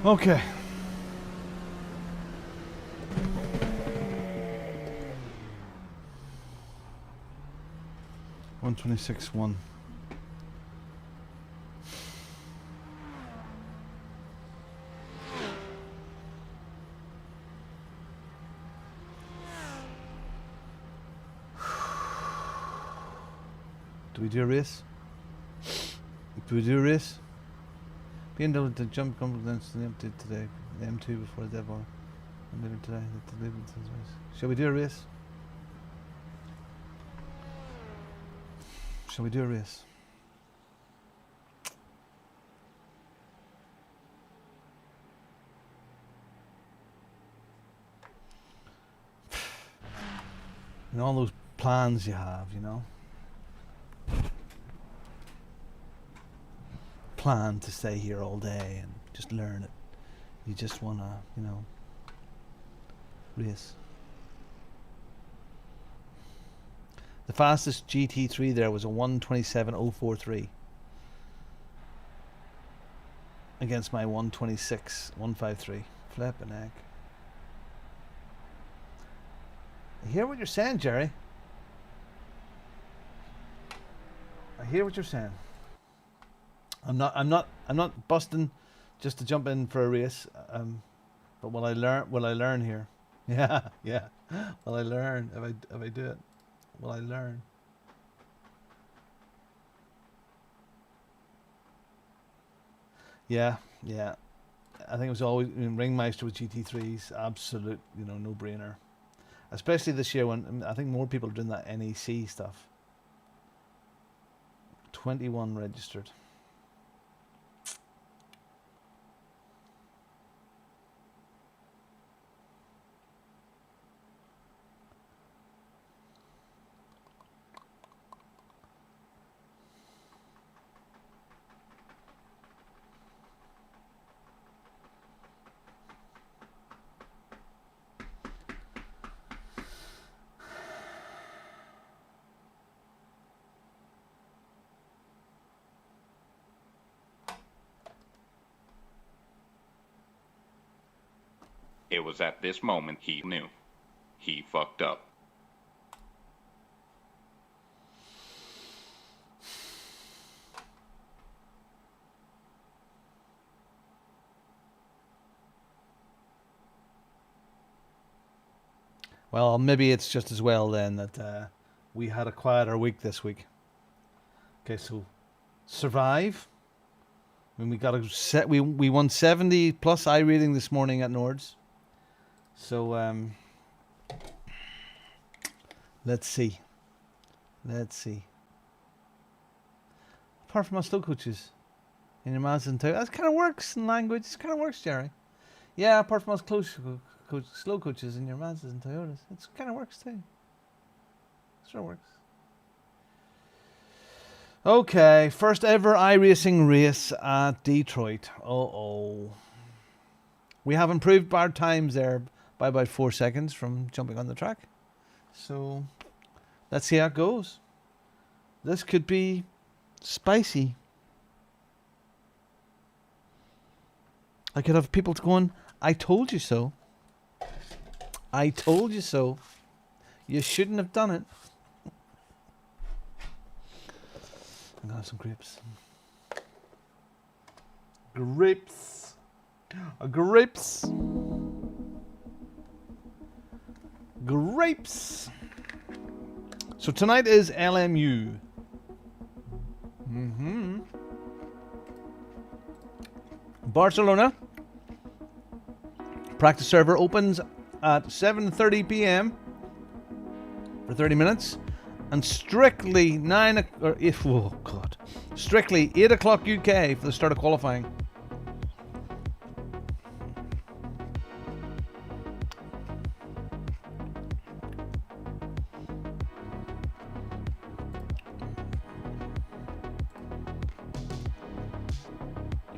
Okay. $126.1. Do we do a race? Do we do a race? Being able to jump confidence to the M2 today, the M2 before the deadline. I'm leaving today. Shall we do a race? Shall we do a race? And all those plans you have, you know. Plan to stay here all day and just learn it. You just wanna, you know, race. The fastest GT3 there was a 1:27.043 against my 1:26.153. Flippin' heck. I hear what you're saying, Jerry. I hear what you're saying. I'm not busting just to jump in for a race. But will I learn here? Yeah, yeah. Will I learn if I do it? Will I learn? Yeah, yeah. I think it was always Ring Meister with GT3s, absolute, you know, no brainer. Especially this year when I think more people are doing that NEC stuff. 21 registered. It was at this moment he knew. He fucked up. Well, maybe it's just as well then that we had a quieter week this week. Okay, so survive. I mean, we got a set. We won 70 plus iRacing this morning at Nords. So let's see. Let's see. Apart from our slow coaches in your Mazda and Toyota, that kind of works in language. It kind of works, Jerry. Yeah, apart from us slow coaches in your Mazdas and Toyotas, it kind of works too. It sure works. Okay, first ever iRacing race at Detroit. Uh-oh. We have improved our times there by about 4 seconds from jumping on the track. So let's see how it goes. This could be spicy. I could have people going, I told you so. I told you so. You shouldn't have done it. I'm gonna have some grapes. Grapes. Grapes. Grapes. So tonight is LMU. Barcelona. Practice server opens at 7:30 p.m. for 30 minutes, and strictly strictly 8 o'clock UK for the start of qualifying.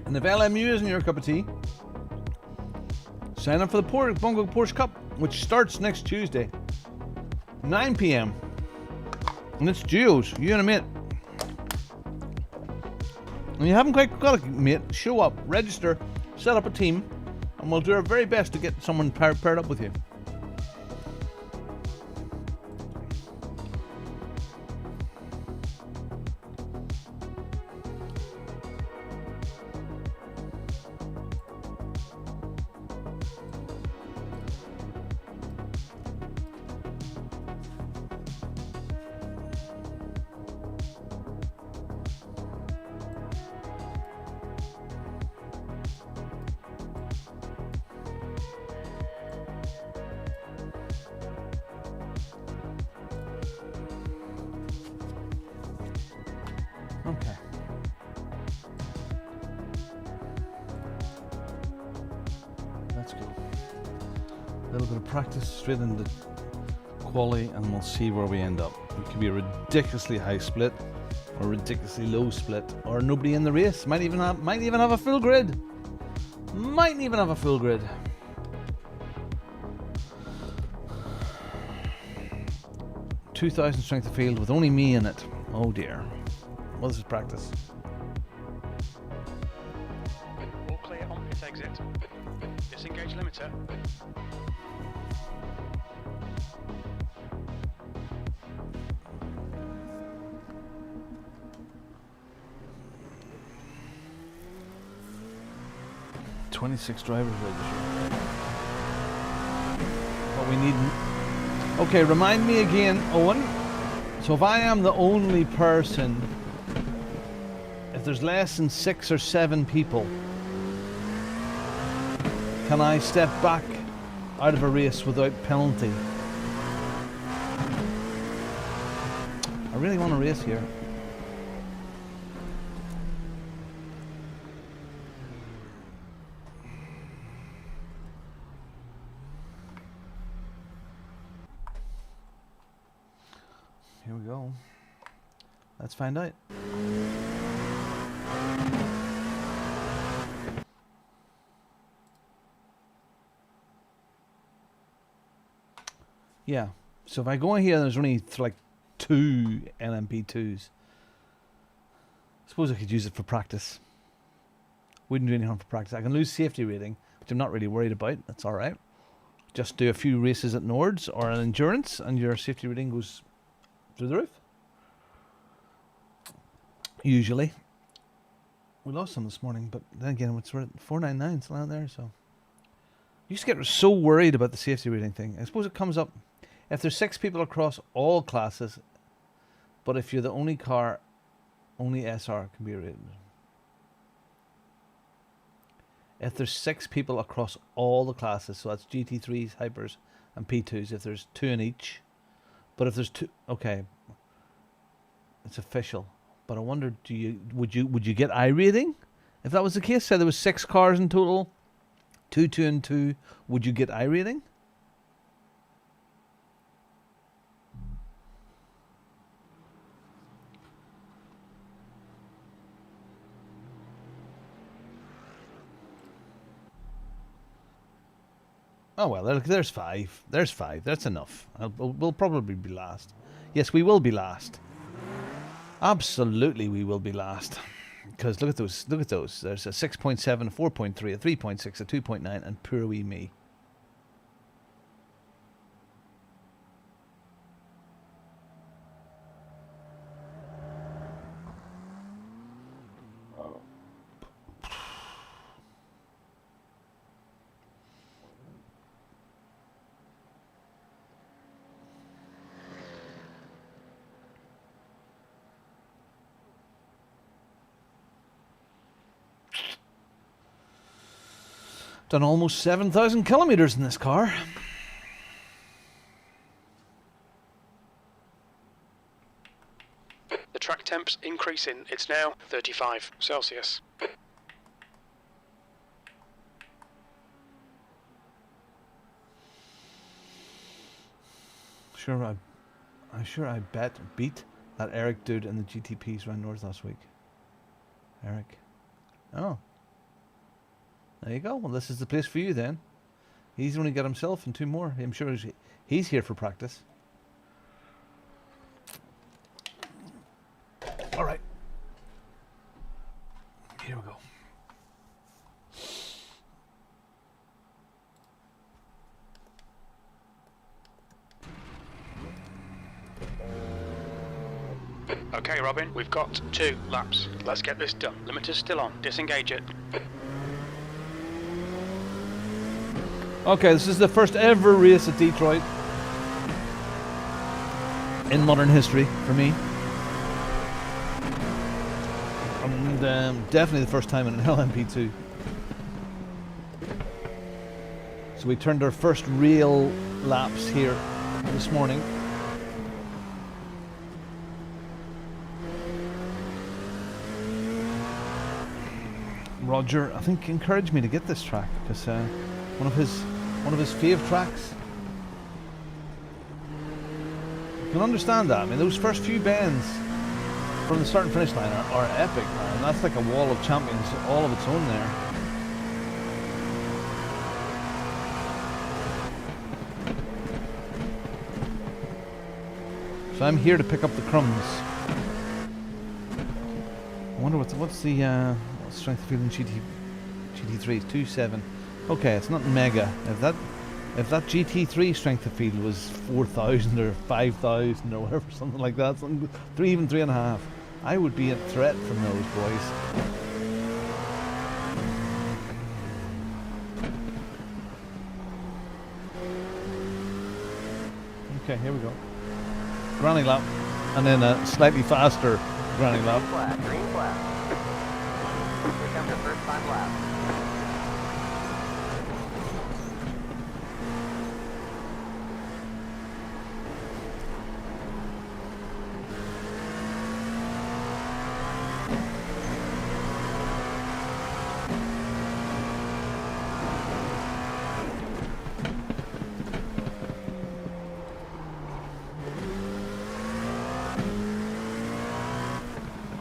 And if LMU isn't your cup of tea, sign up for the Bongo Porsche Cup, which starts next Tuesday, 9 p.m. And it's duos, you and a mate. And you haven't quite got a mate, show up, register, set up a team, and we'll do our very best to get someone paired up with you. Okay. Let's go. A little bit of practice straight into quali, and we'll see where we end up. It could be a ridiculously high split, or a ridiculously low split, or nobody in the race. Might even have a full grid. Might even have a full grid. $2,000 strength of field with only me in it. Oh dear. Well, this is practice. All clear on pit exit. Disengage limiter. $26 drivers registered. What we need. Okay, remind me again, Owen. So if I am the only person, if there's less than 6 or 7 people, can I step back out of a race without penalty? I really want to race here. Here we go. Let's find out. Yeah. So if I go in here, there's only like 2 LMP2s. I suppose I could use it for practice. Wouldn't do any harm for practice. I can lose safety rating, which I'm not really worried about. That's all right. Just do a few races at Nords or an endurance, and your safety rating goes through the roof. Usually. We lost some this morning, but then again, it's 499 still out there, so. You used to get so worried about the safety rating thing. I suppose it comes up if there's 6 people across all classes, but if you're the only car, only SR can be rated. If there's 6 people across all the classes, so that's GT3s, Hypers, and P2s, if there's 2 in each. But if there's 2, okay, it's official. But I wonder, would you get iRating? If that was the case, say there was 6 cars in total, 2, 2, and 2, would you get iRating? Oh well, there's 5. There's 5. That's enough. We'll probably be last. Yes, we will be last. Absolutely, we will be last. Because look at those. Look at those. There's a 6.7, a 4.3, a 3.6, a 2.9, and poor wee me. Done almost 7,000 kilometers in this car. The track temp's increasing. It's now 35 Celsius. I beat that Eric dude in the GTPs round north last week. Eric. Oh. There you go. Well, this is the place for you then. He's only got himself and 2 more. I'm sure he's here for practice. All right. Here we go. Okay, Robin, we've got 2 laps. Let's get this done. Limiter's still on. Disengage it. Okay, this is the first ever race at Detroit in modern history for me. And definitely the first time in an LMP2. So we turned our first real laps here this morning. Roger, I think, encouraged me to get this track because one of his fave tracks. You can understand that. I mean, those first few bends from the start and finish line are epic, man. That's like a wall of champions all of its own there. So I'm here to pick up the crumbs. I wonder what's the strength of field in GT3 is 2.7. Okay, it's not mega. If that GT3 strength of field was 4,000 or 5,000 or whatever, something like that, even 3.5, I would be a threat from those boys. Okay, here we go. Granny lap, and then a slightly faster granny lap. Green flag. Here comes the first 5 laps.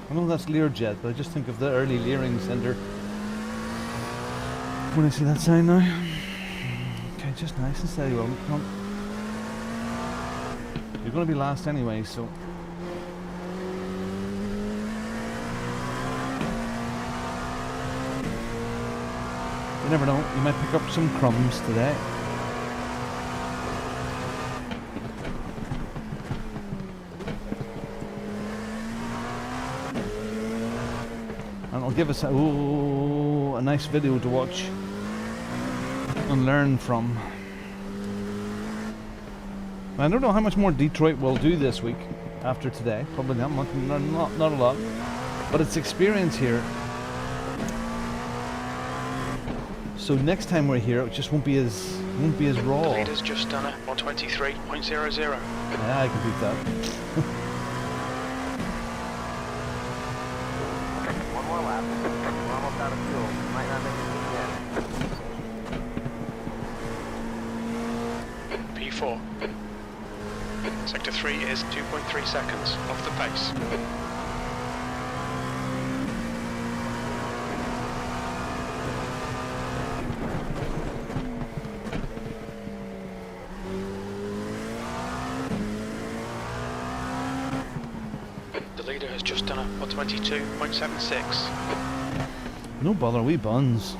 I know that's Learjet, but I just think of the early Leering Centre when I see that sign now. Okay, just nice and steady. Well, come on. You're going to be last anyway, so. You never know, you might pick up some crumbs today. And it'll give us a nice video to watch and learn from. I don't know how much more Detroit we'll do this week after today. Probably not much, not a lot, but it's experience here. So next time we're here, it just won't be as raw. The leader's just done a 123.00. Yeah, I can beat that. One more lap. We're almost out of fuel. Might not make it again. P4. Sector 3 is 2.3 seconds off the pace. just done a 122.76. No bother, we buns.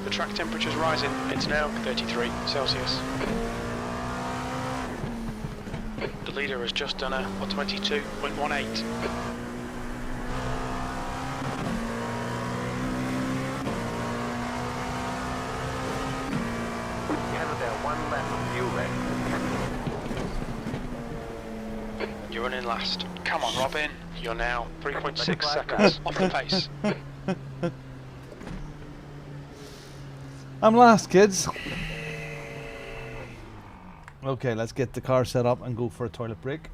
The track temperature's rising. It's now 33 Celsius. The leader has just done a 122.18. You have about 1 lap of fuel left. You're running last. Come on, Robin. You're now 3.6 seconds off the pace. I'm last, kids. Okay, let's get the car set up and go for a toilet break.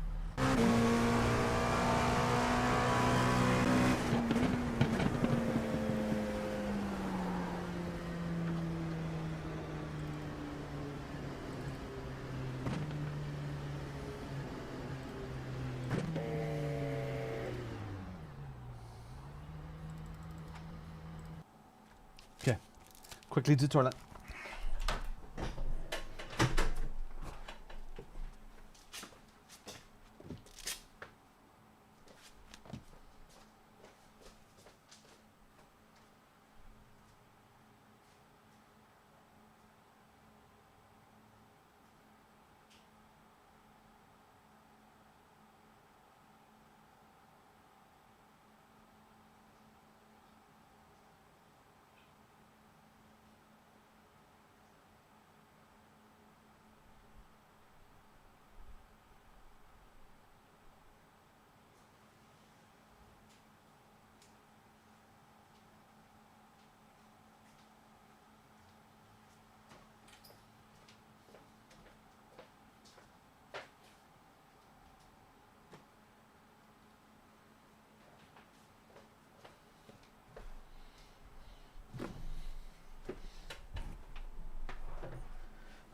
Okay, quickly to the toilet.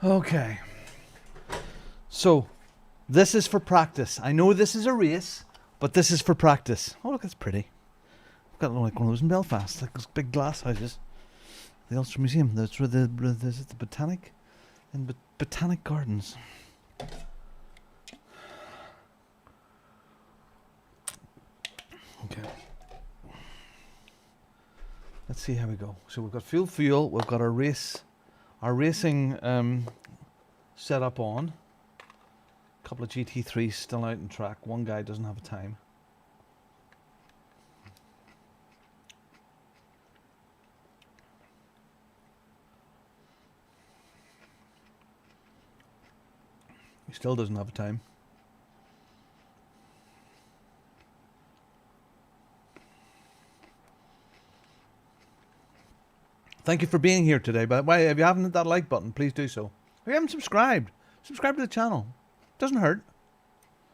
Okay. So, this is for practice. I know this is a race, but this is for practice. Oh, look, it's pretty. I've got like one of those in Belfast, like those big glass houses. The Ulster Museum. That's where the Botanic and Botanic Gardens. Okay. Let's see how we go. So we've got fuel. We've got our racing set up on. A couple of GT3s still out in track. One guy doesn't have a time. He still doesn't have a time. Thank you for being here today. By the way, if you haven't hit that like button, please do so. If you haven't subscribed, subscribe to the channel. Doesn't hurt.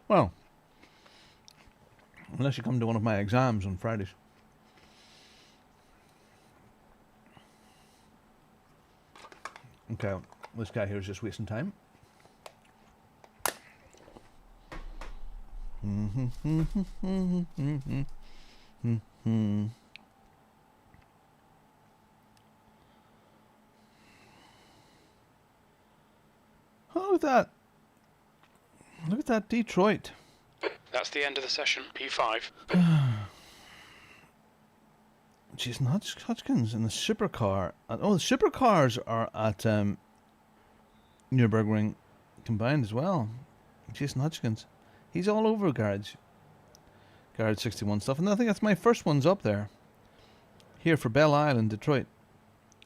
Well, unless you come to one of my exams on Fridays. Okay, this guy here is just wasting time. Oh, look at that. Look at that Detroit. That's the end of the session. P5. Jason Hodgkins in the supercar. Oh, the supercars are at Nürburgring combined as well. Jason Hodgkins. He's all over Garage 61 stuff. And I think that's my first one's up there. Here for Belle Isle in Detroit.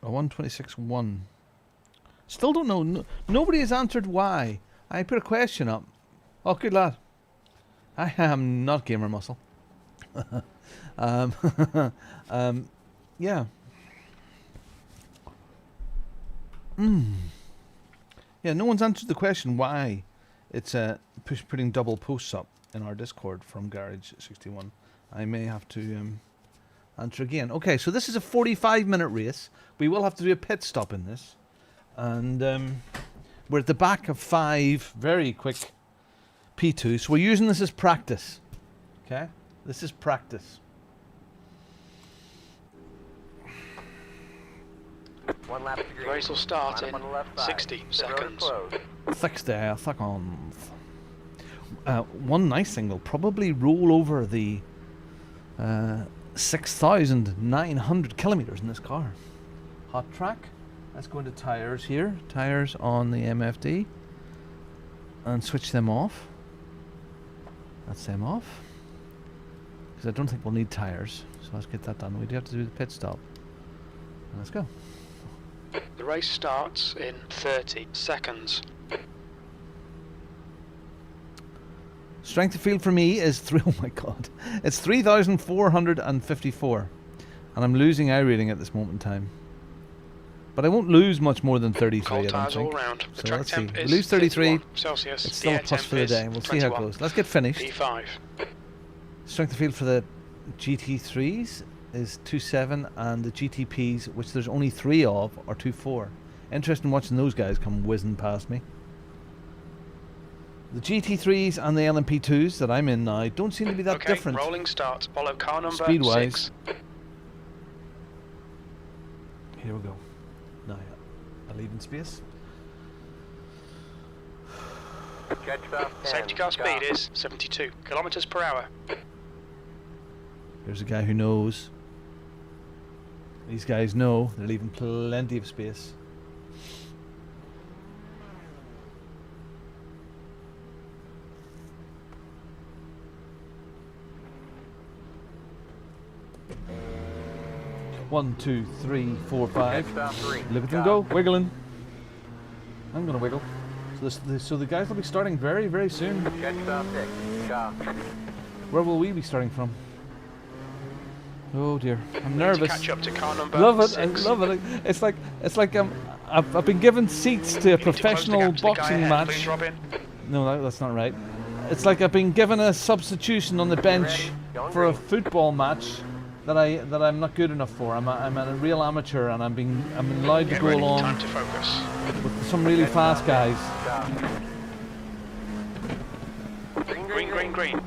A 126.1. Still don't know. Nobody has answered why. I put a question up. Oh, good lad. I am not gamer muscle. Yeah. Yeah, no one's answered the question why it's putting double posts up in our Discord from Garage 61. I may have to answer again. Okay, so this is a 45-minute race. We will have to do a pit stop in this. And we're at the back of 5 very quick P2s. So we're using this as practice. Okay? This is practice. One lap to green. Race will start Line in up on the left side. 60 The road is seconds. closed. 60 seconds. One nice thing, we'll probably roll over the 6,900 kilometers in this car. Hot track. Let's go into tires here. Tires on the MFD. And switch them off. That's them off. Because I don't think we'll need tires. So let's get that done. We do have to do the pit stop. And let's go. The race starts in 30 seconds. Strength of field for me is oh my god, it's 3,454, and I'm losing iRacing at this moment in time. But I won't lose much more than 33. Cold I don't tires all think. round. The So track let's see. temp We is lose 33. 51 Celsius. It's The still a air plus temp for the is day. We'll see how it 21. goes. Let's get finished. P5. Strength of field for the GT3s is 2.7, and the GTPs, which there's only 3 of, are 2.4. Interesting watching those guys come whizzing past me. The GT3s and the LMP2s that I'm in now don't seem to be that Okay, different. rolling start. Follow car number Speed-wise. 6. Here we go. Now, a leaving space. Judge stop 10. Safety car Stop. speed is 72 kilometers per hour. Here's a guy who knows. These guys know they're leaving plenty of space. One, 2, 3, 4, 5. Judge stop 3. Look at them Stop. go, wiggling. I'm gonna wiggle. So the guys will be starting very, very soon. Judge stop 6. Stop. Where will we be starting from? Oh dear, I'm To nervous. catch up to car number Love it, 6. I love it. It's like I've been given seats to a You need to close the professional gap to the guy boxing ahead, match. Please, Robin. No, that's not right. It's like I've been given a substitution on the bench for a football match that I'm not good enough for. I'm a real amateur, and I'm allowed to Get go ready. along Time to focus. with some really fast guys. Stop. Green, green, green.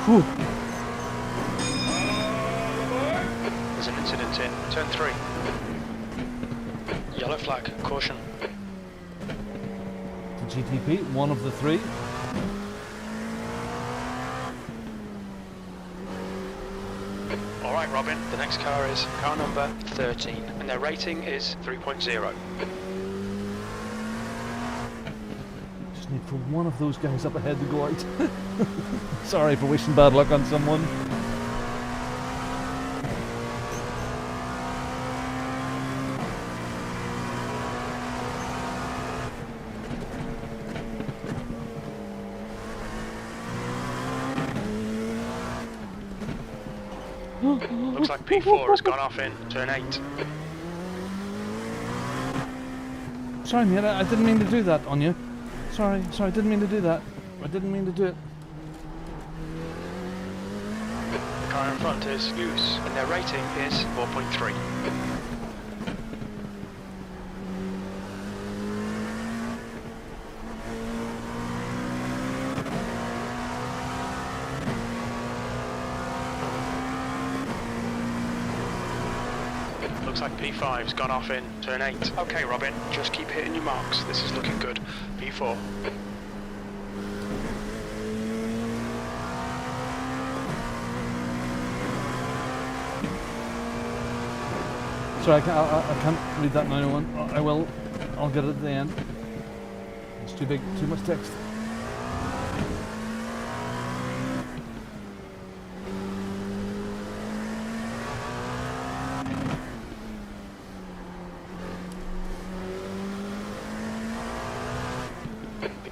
Whew. There's an incident in turn 3. Yellow flag, caution. The GTP, one of the 3. Alright, Robin, the next car is car number 13, and their rating is 3.0. Just need for one of those guys up ahead to go out. Sorry for wishing bad luck on someone. Looks like P4 has gone off in turn 8. Sorry, mate, I didn't mean to do that on you. Sorry, I didn't mean to do that. I didn't mean to do it. The car in front is loose, and their rating is 4.3. Looks like P5's gone off in turn 8. Okay, Robin, just keep hitting your marks. This is looking good. P4. Sorry, I can't read that 901. I will. I'll get it at the end. It's too big, too much text.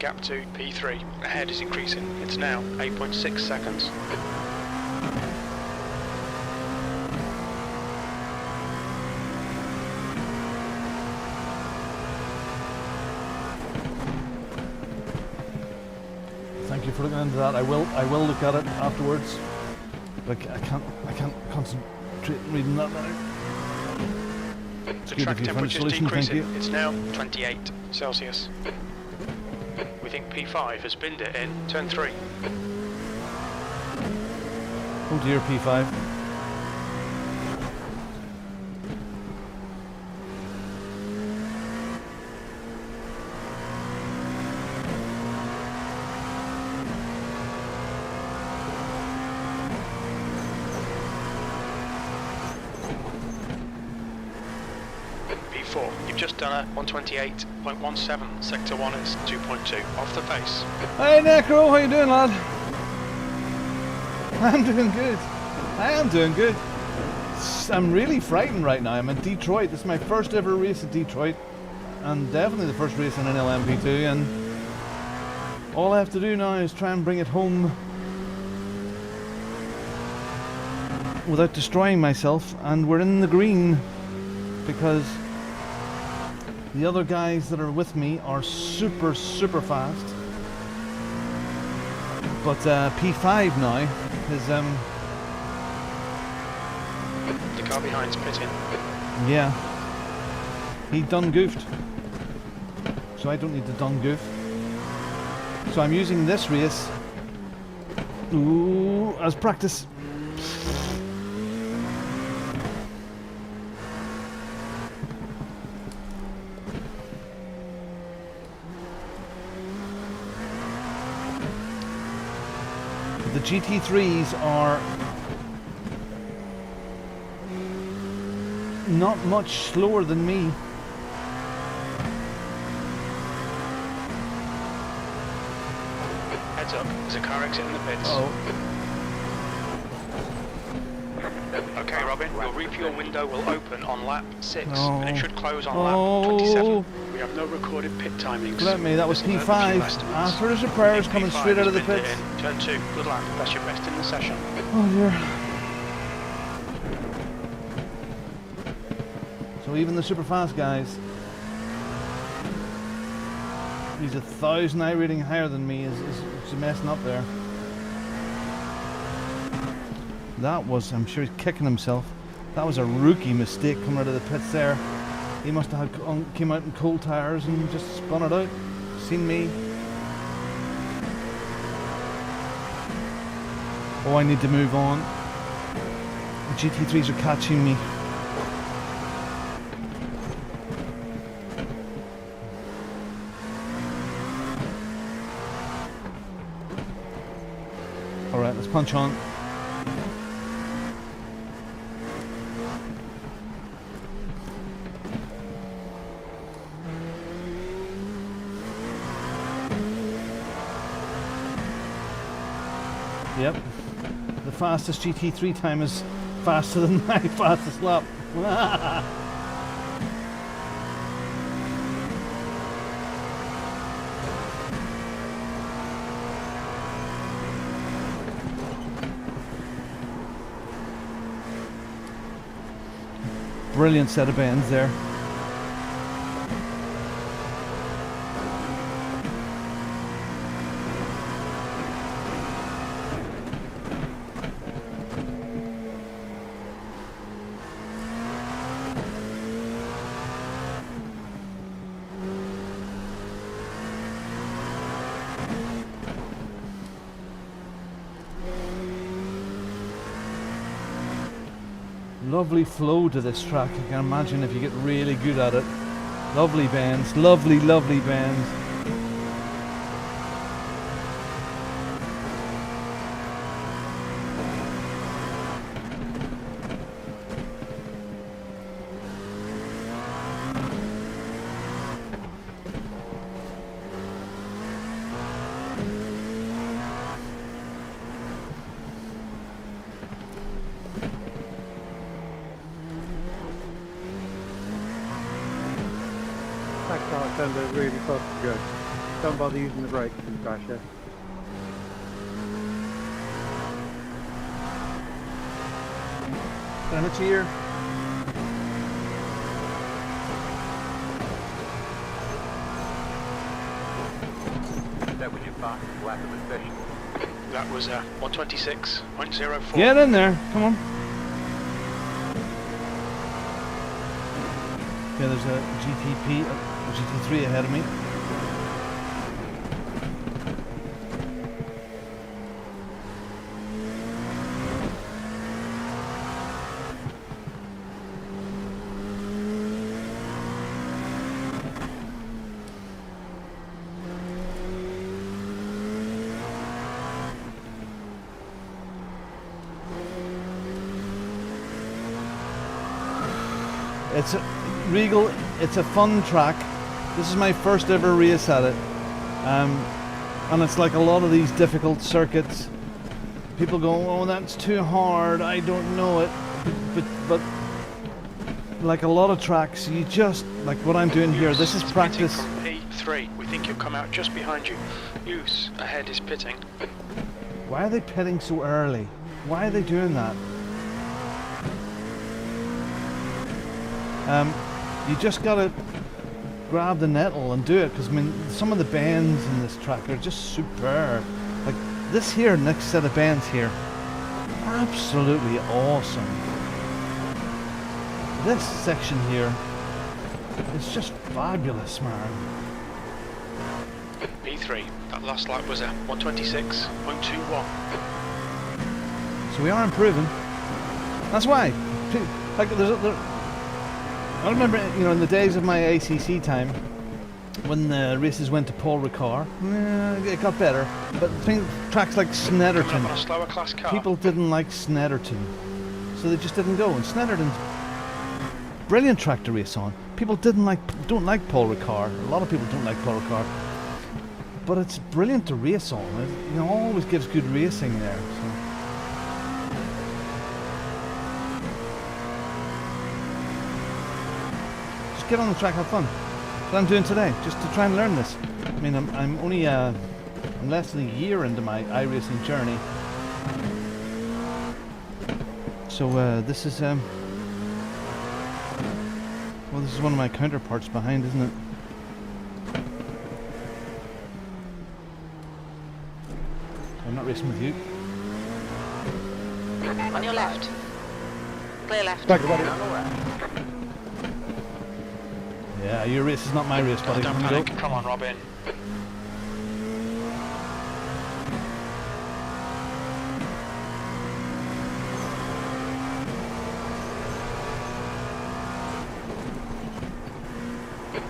gap to P3. Ahead is increasing. It's now 8.6 seconds. Thank you for looking into that. I will look at it afterwards. But I can't concentrate on reading that now. The track temperature is decreasing. It's now 28 Celsius. We think P5 has binned it in turn 3. Oh dear, P5. You've just done a 128.17. Sector 1 is 2.2. Off the pace. Hey Necro, how you doing, lad? I'm doing good. I am doing good. I'm really frightened right now. I'm in Detroit. This is my first ever race at Detroit. And definitely the first race in an LMP2. And all I have to do now is try and bring it home without destroying myself. And we're in the green because the other guys that are with me are super fast. But P5 now is the car behind's pitting. Yeah. He done goofed. So I don't need to done goof. So I'm using this race as practice. The GT3s are not much slower than me. Heads up, there's a car exiting the pits. Okay, Robin, your refuel window will open on lap 6 and it should close on lap 27. We have no recorded pit timings. Let me, that was P5. After his repairs coming straight out of the pits. Turn 2, good lap. That's your best in the session. Oh dear. So even the super fast guys, he's 1,000 iRating higher than me, is messing up there. That was, I'm sure he's kicking himself. That was a rookie mistake coming out of the pits there. He must have came out in cold tires and just spun it out. Seen me. Oh, I need to move on. The GT3s are catching me. Alright, let's punch on. Yep, the fastest GT3 time is faster than my fastest lap. Brilliant set of bends there. Lovely flow to this track. I can imagine if you get really good at it. Lovely bends, lovely bends. That car turned out really fast to go. Don't bother using the brakes and crash, yeah. Damn it here. That was your fastest lap of the session. That was 126.04. Get in there. Come on. Yeah, there's a GT3 ahead of me. It's Regal. It's a fun track. This is my first ever race at it, and it's like a lot of these difficult circuits. People go, "Oh, that's too hard. I don't know it," but like a lot of tracks, you just like what I'm doing here. This is practice. From P3, we think you'll come out just behind you. Use ahead is pitting. Why are they pitting so early? Why are they doing that? You just gotta grab the nettle and do it, because I mean some of the bends in this track are just superb. Like this here, next set of bends here, absolutely awesome. This section here is just fabulous, man. P3, that last lap was 126.21. So we are improving. That's why. Like I remember, you know, in the days of my ACC time, when the races went to Paul Ricard, it got better. But tracks like Snetterton, On a slower class car. people didn't like Snetterton, so they just didn't go. And Snetterton's brilliant track to race on. People don't like Paul Ricard. A lot of people don't like Paul Ricard, but it's brilliant to race on. It, you know, always gives good racing there. So. Get on the track, have fun. That's what I'm doing today, just to try and learn this. I mean, I'm only I'm less than a year into my iRacing journey, so this is well, this is one of my counterparts behind, isn't it? I'm not racing with you. On your left. Clear left. Yeah, your race is not my race, buddy. Don't panic. Come on, Robin.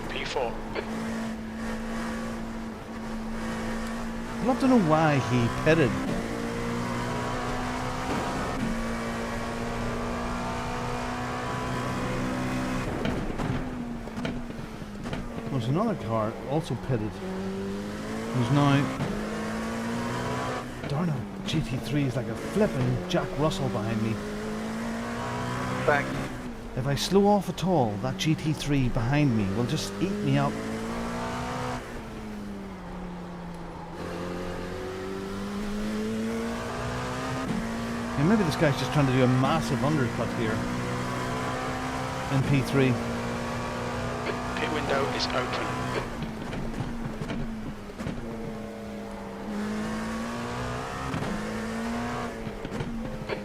P4. I'd love to know why he pitted. There's another car also pitted, who's now, darn it, GT3 is like a flippin' Jack Russell behind me. Thanks. If I slow off at all, that GT3 behind me will just eat me up. Yeah, maybe this guy's just trying to do a massive undercut here in P3. Pit window is open.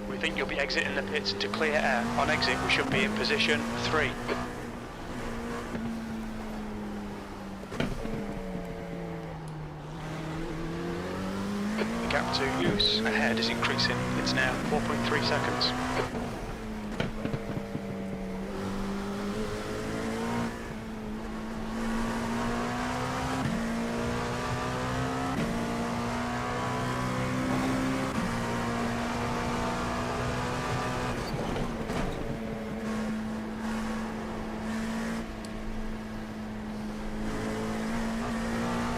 We think you'll be exiting the pits to clear air. On exit, we should be in position 3. The gap to use ahead is increasing. It's now 4.3 seconds.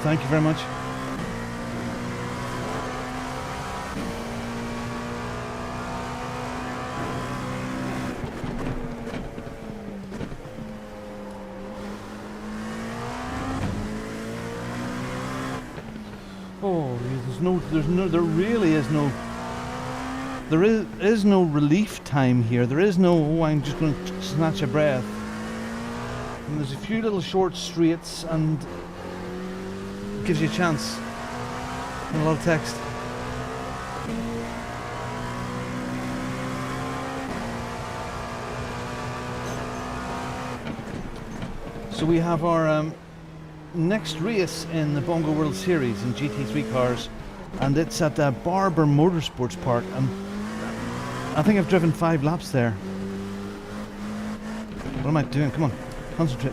Thank you very much. Oh, there really is no. There is no relief time here. There is no, oh, I'm just going to snatch a breath. And there's a few little short straights and it gives you a chance. And a lot of text. So we have our next race in the Bongo World Series in GT3 cars, and it's at Barber Motorsports Park, and I think I've driven 5 laps there. What am I doing? Come on, concentrate.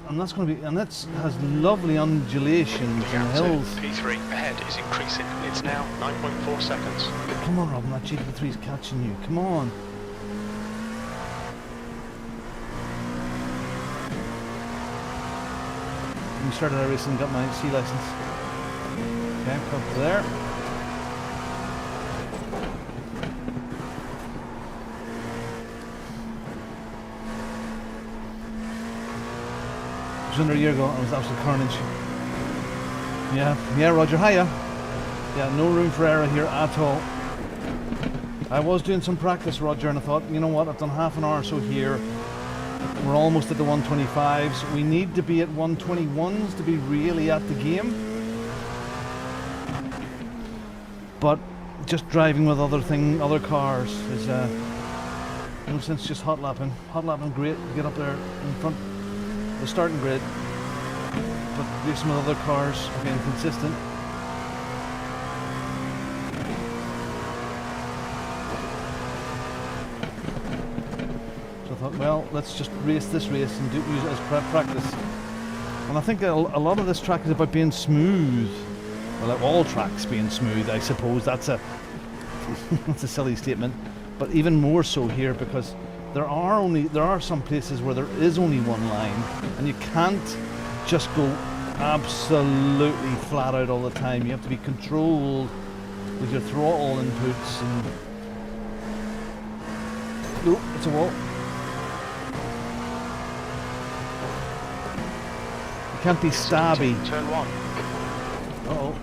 And that's going to be, and that has lovely undulations The and gap to hills. P3 ahead is increasing. It's now 9.4 seconds. Come on, Robin, that GT3 is catching you. Come on. We started iRacing and got my C license. Okay, up to there. It was under a year ago and it was absolute carnage. Yeah, Roger, hiya. Yeah, no room for error here at all. I was doing some practice, Roger, and I thought, you know what, I've done half an hour or so here. We're almost at the 125s. We need to be at 121s to be really at the game. But just driving with other cars is no sense just hot lapping. Hot lapping great, get up there in front of the starting grid. But racing with other cars, being consistent. I thought, well, let's just race this race and use it as practice. And I think a lot of this track is about being smooth. Well, like all tracks being smooth, I suppose. That's a that's a silly statement, but even more so here because there are some places where there is only one line, and you can't just go absolutely flat out all the time. You have to be controlled with your throttle inputs. And nope, it's a wall. You can't be stabby. Turn 1. Uh-oh.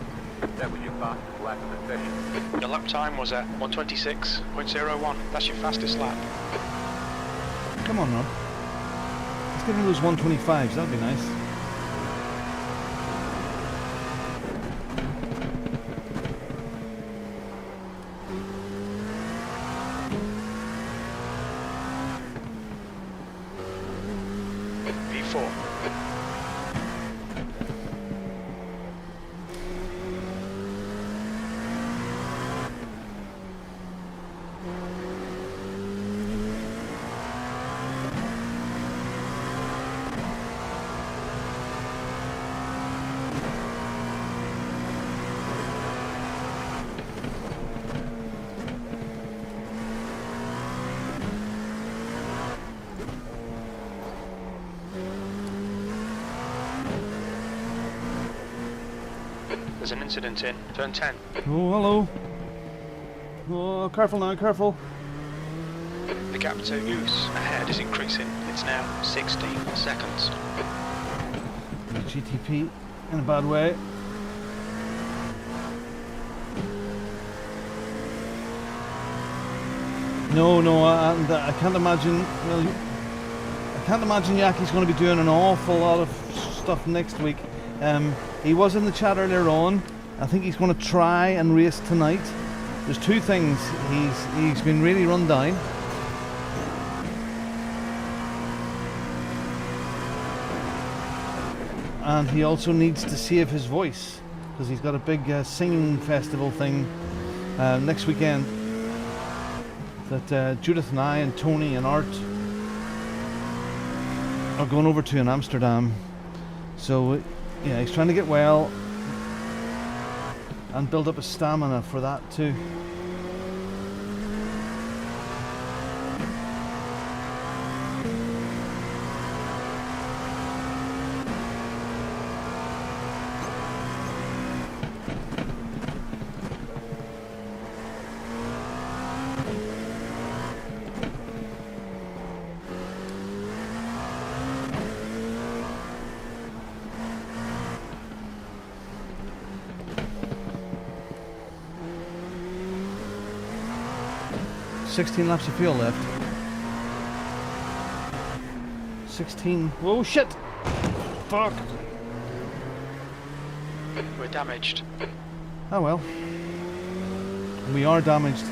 That was your fastest lap of the session. Your lap time was at 126.01. That's your fastest lap. Come on, Rob. Let's get into those 125s. That'd be nice. P4. There's an incident in turn 10. Oh, hello. Oh, careful now, careful. The gap to Goose ahead is increasing. It's now 16 seconds. GTP in a bad way. No, I can't imagine. Well, I can't imagine Yaki's going to be doing an awful lot of stuff next week. He was in the chat earlier on. I think he's going to try and race tonight. There's two things. He's been really run down. And he also needs to save his voice because he's got a big singing festival thing next weekend that Judith and I and Tony and Art are going over to in Amsterdam. So yeah, he's trying to get well and build up his stamina for that too. $16 laps of fuel left. 16. Whoa, shit! Fuck! We're damaged. Oh well. We are damaged.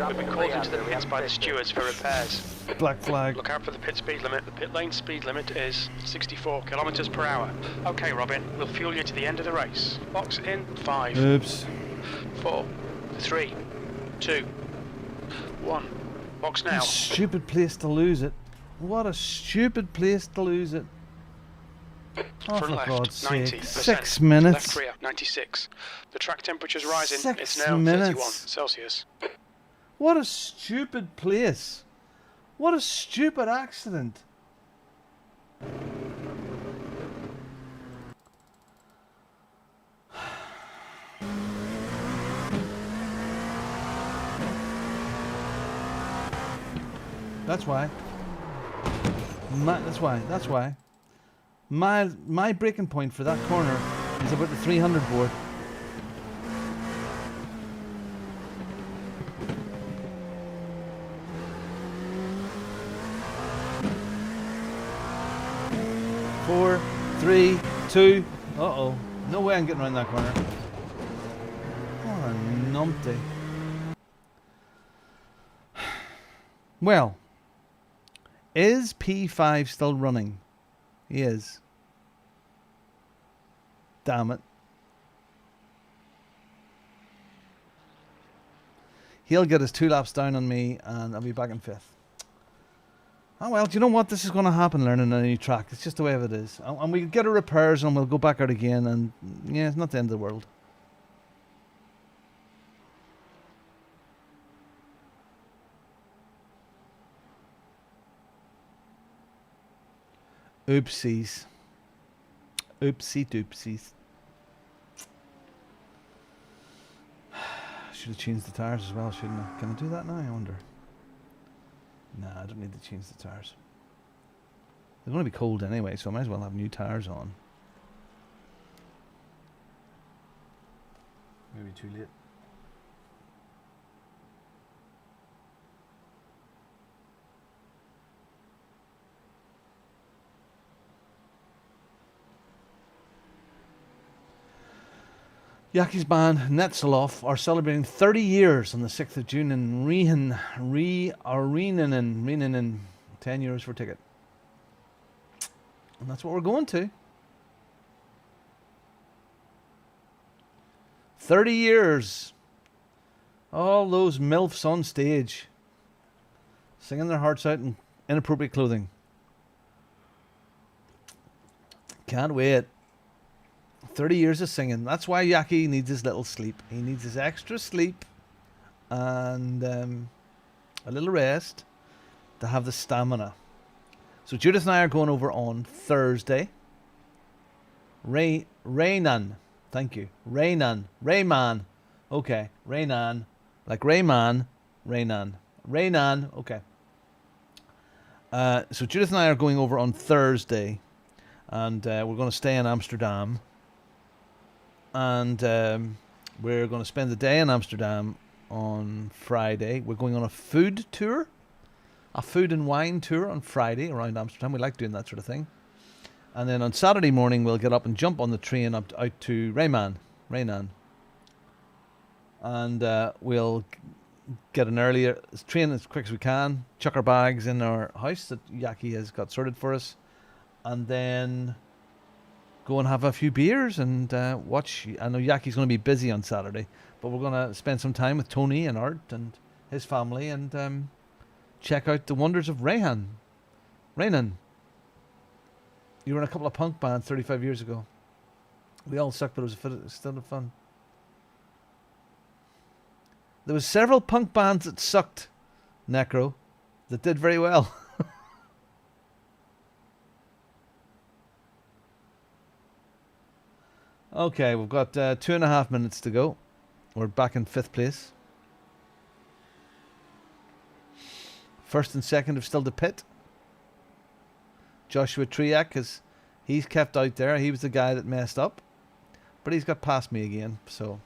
We've been called into the pits by the stewards for repairs. Black flag. Look out for the pit speed limit. The pit lane speed limit is 64 kilometers per hour. Okay, Robin, we'll fuel you to the end of the race. Box in 5, Oops. 4, 3, 2, 1. Box now. Stupid place to lose it. What a stupid place to lose it. Oh, Front for left, God's 90%. sake. 6 minutes. Left rear, 96. The track temperature's rising. 6 it's now minutes. 31 Celsius. What a stupid place. What a stupid accident. That's why. That's why. My breaking point for that corner is about the 300 board. Four, 3, 2. Uh-oh. No way I'm getting around that corner. What a numpty. Well, is P5 still running? He is. Damn it. He'll get his 2 laps down on me and I'll be back in 5th. Oh well, do you know what? This is going to happen learning a new track. It's just the way of it is. And we get our repairs and we'll go back out again and yeah, it's not the end of the world. Oopsies. Oopsie doopsies. Should have changed the tires as well, shouldn't I? Can I do that now, I wonder? Nah, I don't need to change the tires. They're going to be cold anyway, so I might as well have new tires on. Maybe too late. Yaki's band, Netzelov, are celebrating 30 years on the 6th of June in Rehinen, 10 euros for a ticket. And that's what we're going to. 30 years. All those MILFs on stage, singing their hearts out in inappropriate clothing. Can't wait. 30 years of singing. That's why Yaki needs his little sleep. He needs his extra sleep and a little rest to have the stamina. So Judith and I are going over on Thursday. Raynan. Thank you. Rayman. Okay. Raynan. Like Rayman. Raynan. Okay. So Judith and I are going over on Thursday. And we're going to stay in Amsterdam. And we're going to spend the day in Amsterdam on Friday. We're going on a food tour. A food and wine tour on Friday around Amsterdam. We like doing that sort of thing. And then on Saturday morning, we'll get up and jump on the train out to Raynan. And we'll get an earlier train as quick as we can. Chuck our bags in our house that Yaki has got sorted for us. And then go and have a few beers and watch. I know Yaki's going to be busy on Saturday, but we're going to spend some time with Tony and Art and his family and check out the wonders of Raynan. You were in a couple of punk bands 35 years ago. We all sucked, but it was still fun. There was several punk bands that sucked, Necro, that did very well. Okay, we've got 2.5 minutes to go. We're back in 5th place. First and second have still to pit. Joshua Triak has He's kept out there. He was the guy that messed up. But he's got past me again, so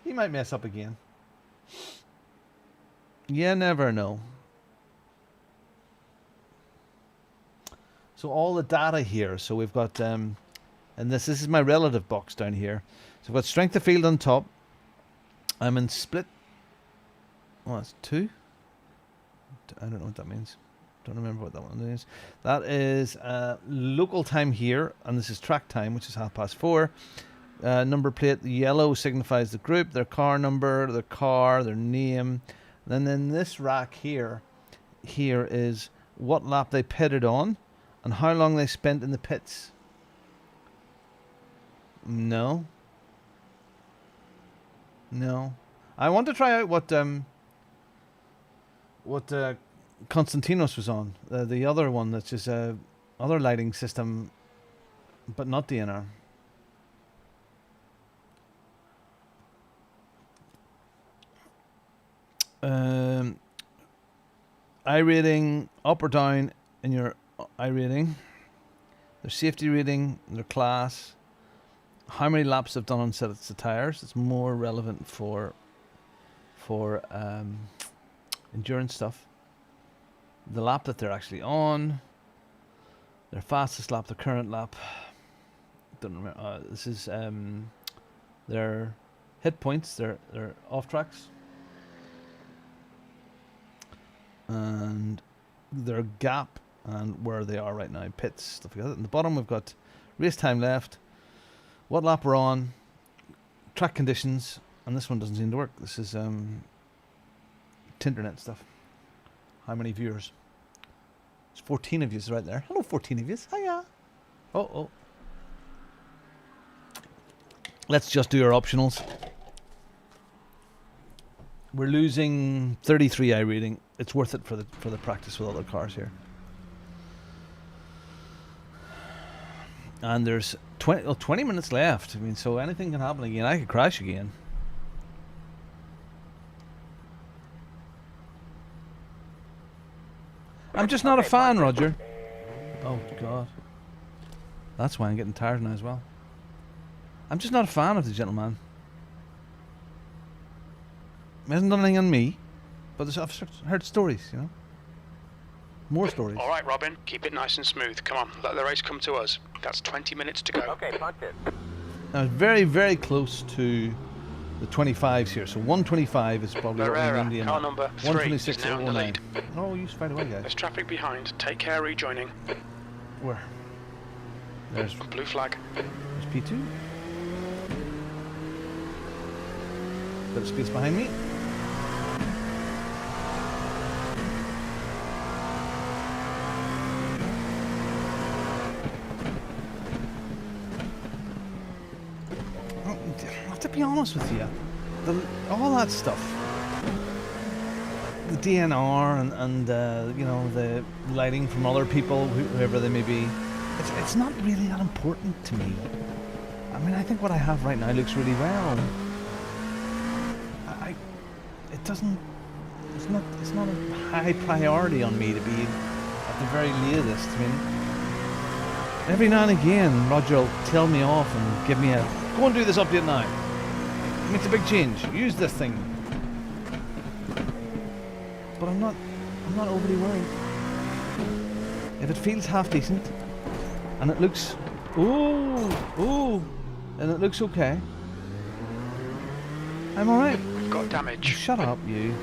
he might mess up again. You never know. So all the data here. So we've got, and this is my relative box down here. So we've got strength of field on top. I'm in split. Oh, that's 2. I don't know what that means. Don't remember what that one is. That is local time here, and this is track time, which is 4:30. Number plate, the yellow signifies the group, their car number, their car, their name. And then this rack here is what lap they pitted on and how long they spent in the pits. No. I want to try out what Konstantinos was on, the other one that's just other lighting system, but not DNR. iRating up or down in your iRating, their safety rating, their class, how many laps they've done on sets of tires. It's more relevant for endurance stuff. The lap that they're actually on, their fastest lap, their current lap. Don't remember. This is their hit points, their off tracks, and their gap and where they are right now, pits, stuff like that. In the bottom we've got race time left, what lap we're on, track conditions, and this one doesn't seem to work. This is Tinternet stuff. How many viewers? There's 14 of you right there. Hello, 14 of you. Hiya. Oh. Let's just do our optionals. We're losing 33 iRating. It's worth it for the practice with other cars here. And there's 20 minutes left. I mean, so anything can happen again. I could crash again. I'm just not a fan, Roger. Oh, God. That's why I'm getting tired now as well. I'm just not a fan of the gentleman. He hasn't done anything on me, but I've heard stories, you know. More stories. All right, Robin, keep it nice and smooth. Come on, let the race come to us. That's 20 minutes to go. Okay, punch it. Now, very, very close to the 25s here. So 125 is probably what we need in. Car number 3 is now in the lead. Oh, you fight away, guys. There's traffic behind. Take care rejoining. Where? There's Blue flag. P2. Bit of space behind me. I have to be honest with you. All that stuff, the DNR and you know, the lighting from other people, whoever they may be, it's not really that important to me. I mean, I think what I have right now looks really well. It's not a high priority on me to be at the very latest. I mean, every now and again, Roger will tell me off and give me a, go and do this update now. It makes a big change. Use this thing. But I'm not overly worried. If it feels half decent and it looks, and it looks okay, I'm all right. We've got damage. Shut up, you.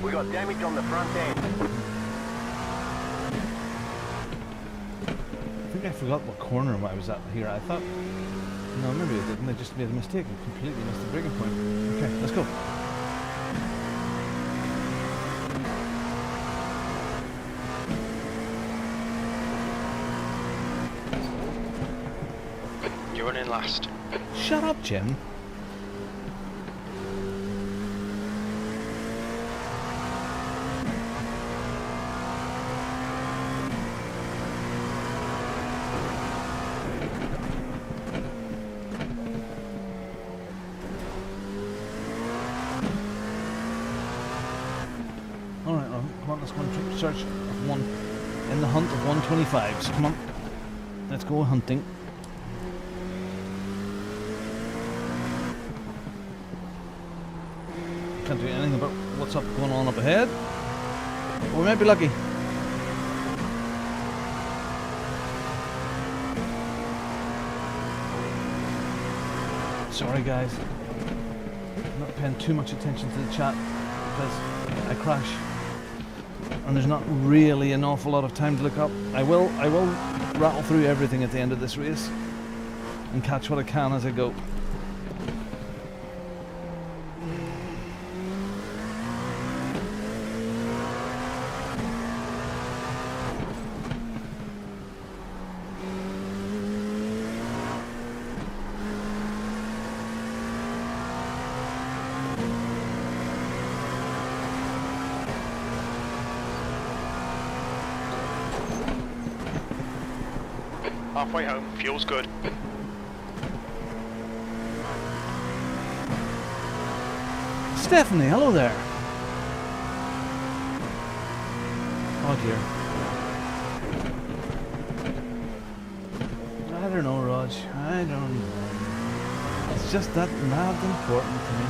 We got damage on the front end. I think I forgot what corner I was at here. I thought, no, maybe I didn't. I just made a mistake. I completely missed the breaking point. Okay, let's go. You're running last. Shut up, Jim. let's go and search one in the hunt of 125s. Come on, let's go hunting. Can't do anything about what's up going on up ahead. We might be lucky. Sorry guys, I'm not paying too much attention to the chat because I crash and there's not really an awful lot of time to look up. I will rattle through everything at the end of this race and catch what I can as I go. Halfway home, fuel's good. Stephanie, hello there. Oh dear. I don't know, Rog. I don't know. It's just that not important to me.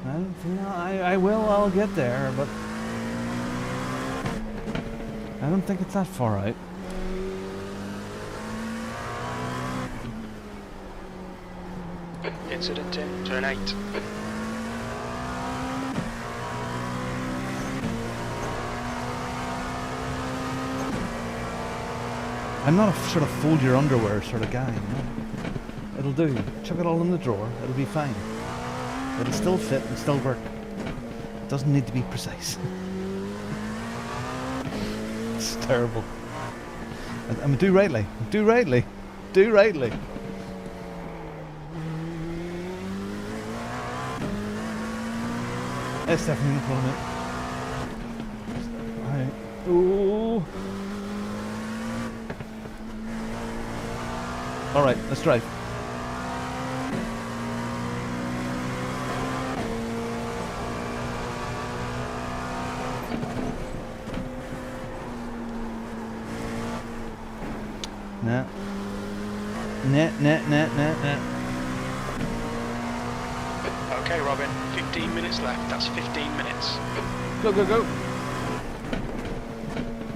I don't think I'll get there, but I don't think it's that far out. Incident in turn 8. I'm not a sort of fold your underwear sort of guy, you know. It'll do. Chuck it all in the drawer. It'll be fine. It'll still fit and still work. It doesn't need to be precise. It's terrible. I'm do rightly. Do rightly. Do rightly. It's definitely the problem. Right. Ooh. All right, let's drive. Nah. Nah. Okay, Robin, 15 minutes left. That's 15 minutes. Go.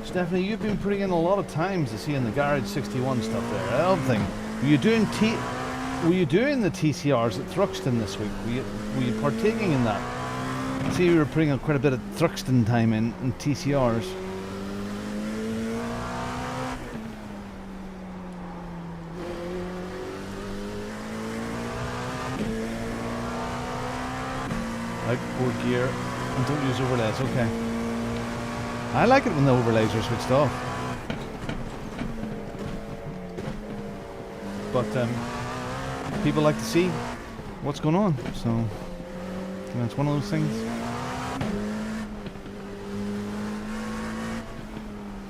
Stephanie, you've been putting in a lot of times to see in the Garage 61 stuff there. I don't think. Were you doing the TCRs at Thruxton this week? Were you partaking in that? I see you were putting in quite a bit of Thruxton time in TCRs. Like poor gear and don't use overlays. Okay. I like it when the overlays are switched off. But people like to see what's going on, so you know, it's one of those things.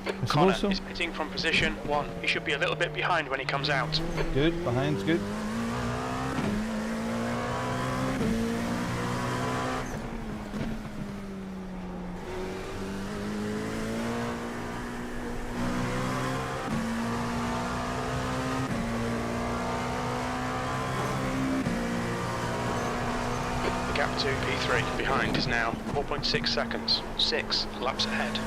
I Connor suppose so. is pitting from position 1. He should be a little bit behind when he comes out. Good, behind's good. Gap to P3 behind is now 4.6 seconds. 6 laps ahead.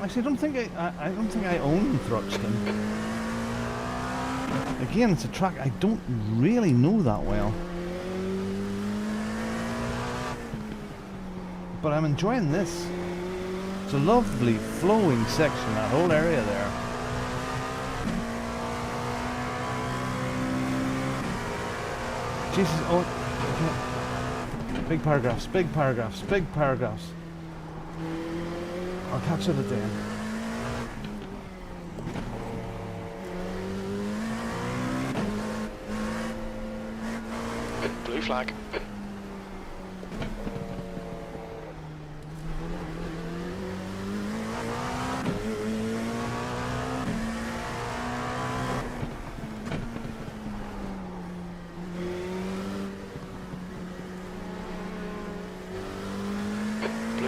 Actually, I don't think I own Thruxton. Again, it's a track I don't really know that well. But I'm enjoying this. It's a lovely flowing section, that whole area there. Jesus, oh, okay. Big paragraphs. I'll catch it at the end. Blue flag.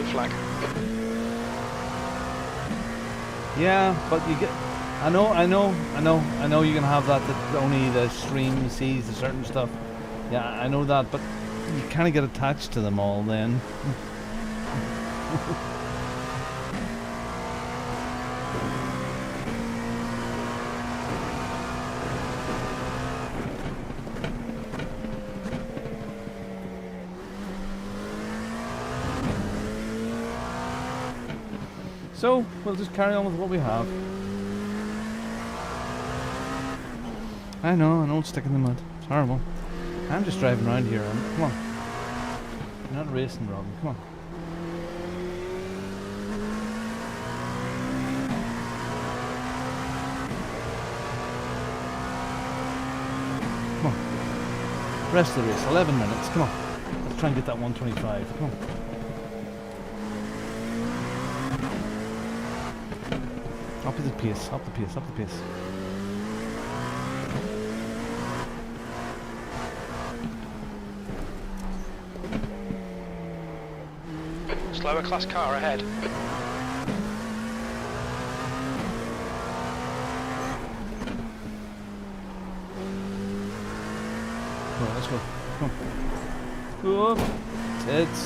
flag. Yeah, but you get. I know you can have that only the stream sees the certain stuff. Yeah, I know that, but you kind of get attached to them all then. So, we'll just carry on with what we have. I know, it's sticking in the mud. It's horrible. I'm just driving around here. Come on. You're not racing, Robin. Come on. Come on. Rest of the race. 11 minutes. Come on. Let's try and get that 125. Come on. Up the pace, up the pace, up the pace. Slower class car ahead. Come on, let's go. Come on. Go up. Tits.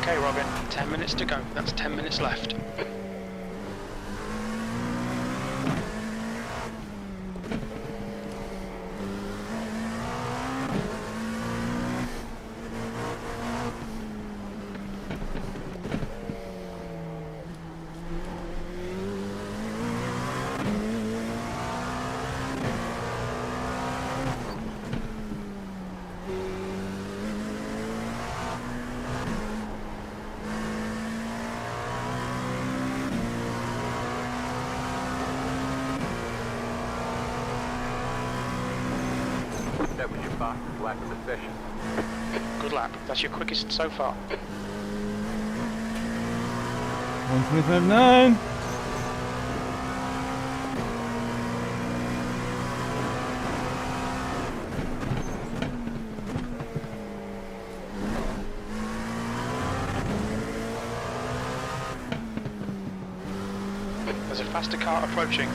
Okay, Robin, 10 minutes to go. That's 10 minutes left. That was your fastest lap of the session. Good lap. That's your quickest so far. 125.9. There's a faster car approaching.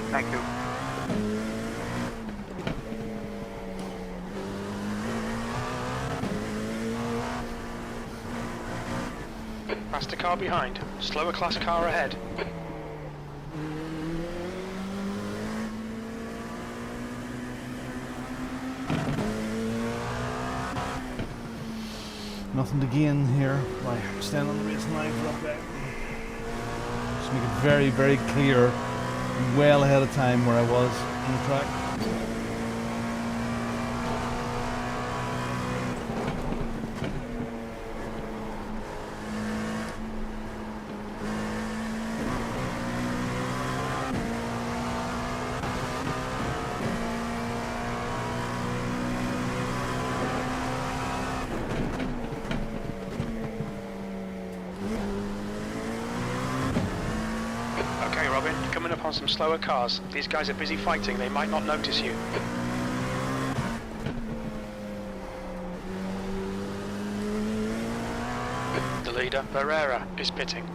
Thank you. Faster car behind. Slower class car ahead. Nothing to gain here by staying on the racing line for up there. Just make it very, very clear, well ahead of time where I was on the track. Okay, Robin, you're coming up on some slower cars. These guys are busy fighting, they might not notice you. leader, Barrera, is pitting.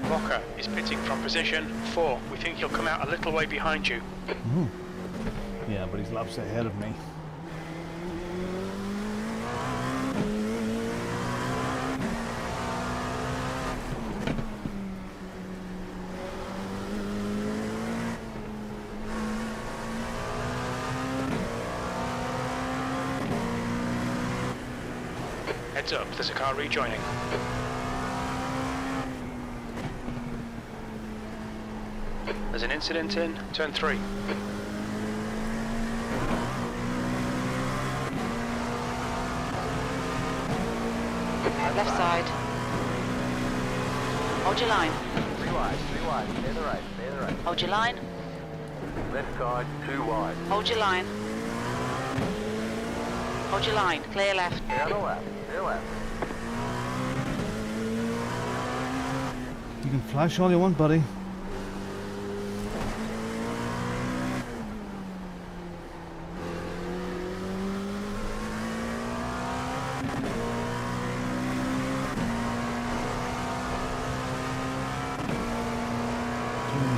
Walker is pitting from position 4. We think he'll come out a little way behind you. Yeah, but he's laps ahead of me. Heads up, there's a car rejoining. There's an incident in turn 3. Left side. Hold your line. 3 wide, stay the right, stay the right. Hold your line. Left side, 2 wide. Hold your line. Hold your line. Clear left. Stay on the left, stay left. You can flash all you want, buddy.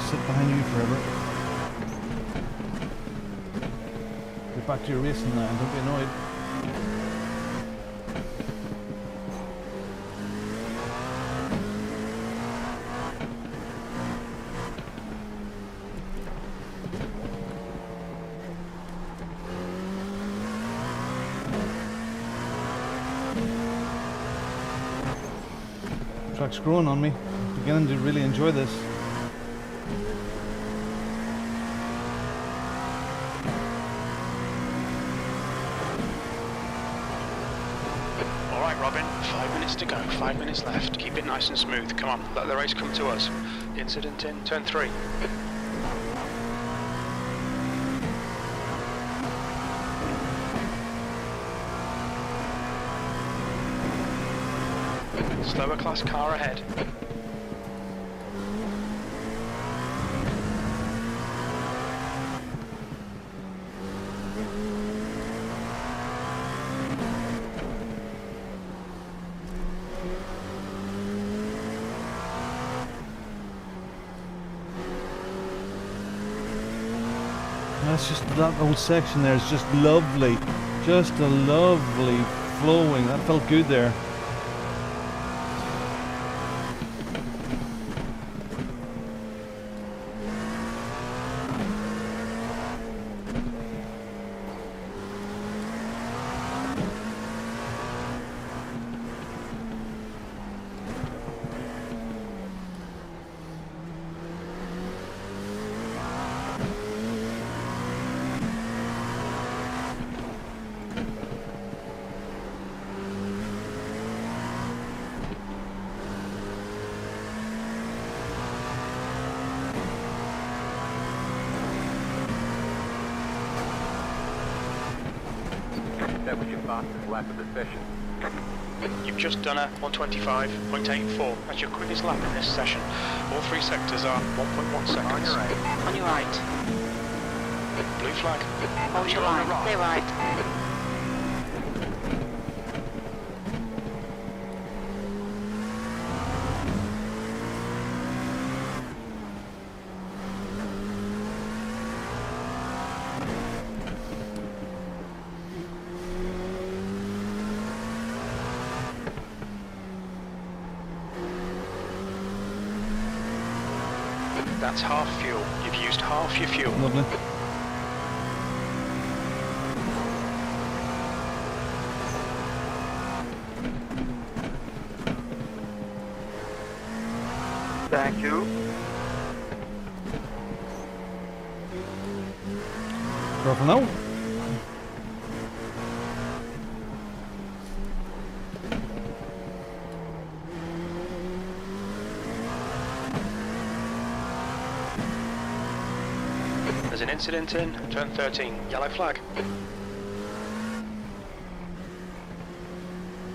Sit behind you forever. Get back to your racing now, don't be annoyed. Track's growing on me. I'm beginning to really enjoy this. Alright Robin, 5 minutes to go, 5 minutes left. Keep it nice and smooth. Come on, let the race come to us. Incident in turn 3. Slower class car ahead. That's just, that whole section there is just lovely. Just a lovely flowing. That felt good there. That was your fastest lap of the session. You've just done a 125.84. That's your quickest lap in this session. All 3 sectors are 1.1 seconds. On your right. On your right. Blue flag. Hold your line. Clear right. That's half fuel. You've used half your fuel. Lovely. Thank you. Careful now. There's an incident in turn 13, yellow flag.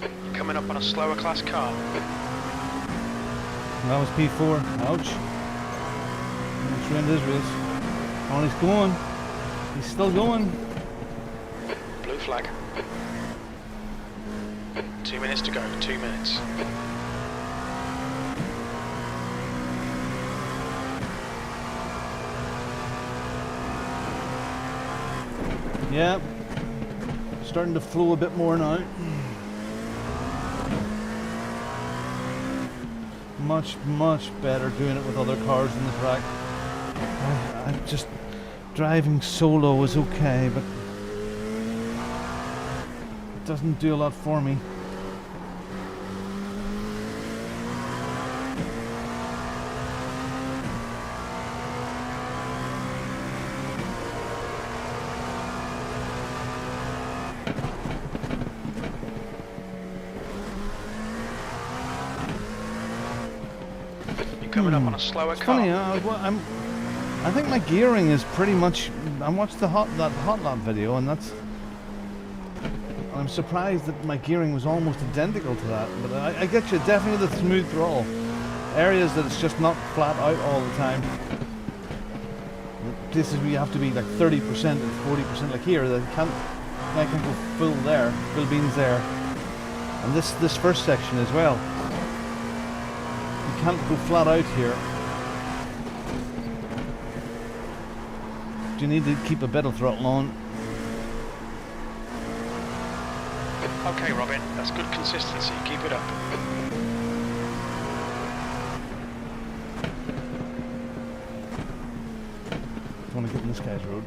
You're coming up on a slower class car. That was P4. Ouch. He's ruined his race. Oh, he's going. He's still going. Blue flag. 2 minutes to go, 2 minutes. Yeah. Starting to flow a bit more now. Much better doing it with other cars in the track. I'm just driving solo is okay, but it doesn't do a lot for me. Coming up on a slower It's car. funny, I think my gearing is pretty much. I watched that hot lap video, and I'm surprised that my gearing was almost identical to that. But I get you, definitely the smooth throttle. Areas that it's just not flat out all the time. Places where you have to be like 30% and 40%, like here. I can go full there, full beans there, and this first section as well. You can't go flat out here. You need to keep a bit of throttle on. Okay, Robin, that's good consistency. Keep it up. I want to get in this guy's road.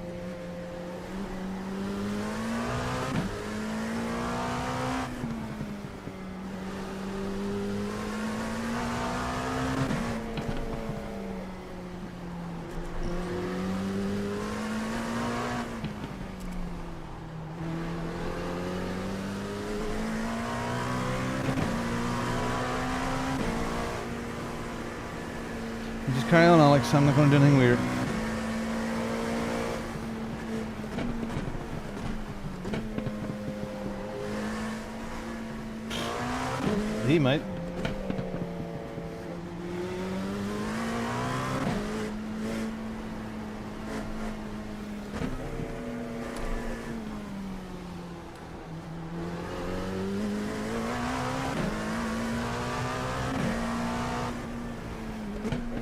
Just carry on, Alex. I'm not going to do anything weird. He might.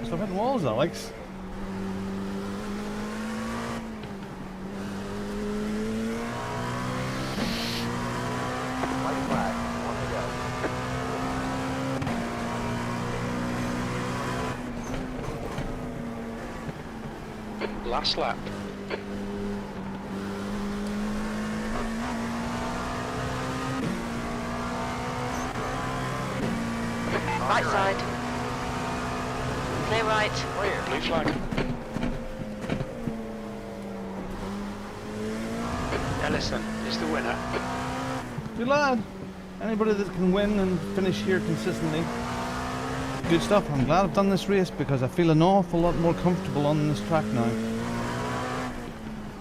Stop hitting walls, Alex. White flag. On the go. Last lap. Right side. Clear right. Clear. Blue flag. Ellison is the winner. Good lad. Anybody that can win and finish here consistently. Good stuff. I'm glad I've done this race because I feel an awful lot more comfortable on this track now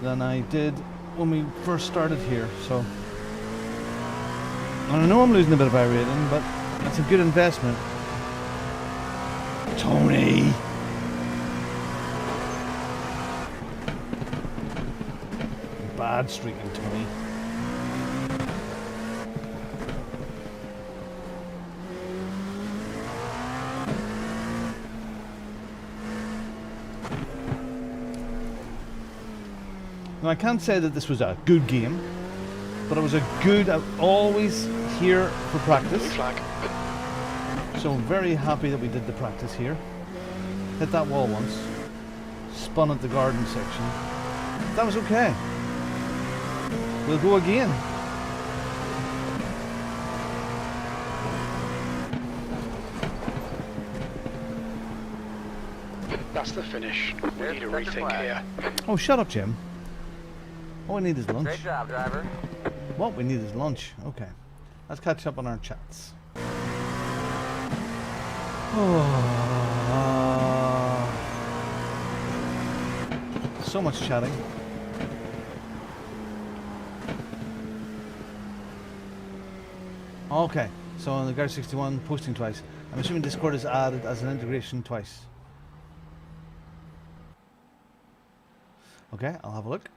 than I did when we first started here. So, and I know I'm losing a bit of iRacing, but it's a good investment. Tony! Bad streaking, Tony. Now, I can't say that this was a good game, but it was a good. I'm always here for practice. Blue flag. So I'm very happy that we did the practice here. Hit that wall once. Spun at the garden section. That was okay. We'll go again. That's the finish. We need a There's the rethink flag. here. Oh, shut up, Jim. All we need is lunch. Great job, driver. What we need is lunch. Okay. Let's catch up on our chats. So much chatting. Okay, so on the Garage 61, posting twice. I'm assuming Discord is added as an integration twice. Okay, I'll have a look.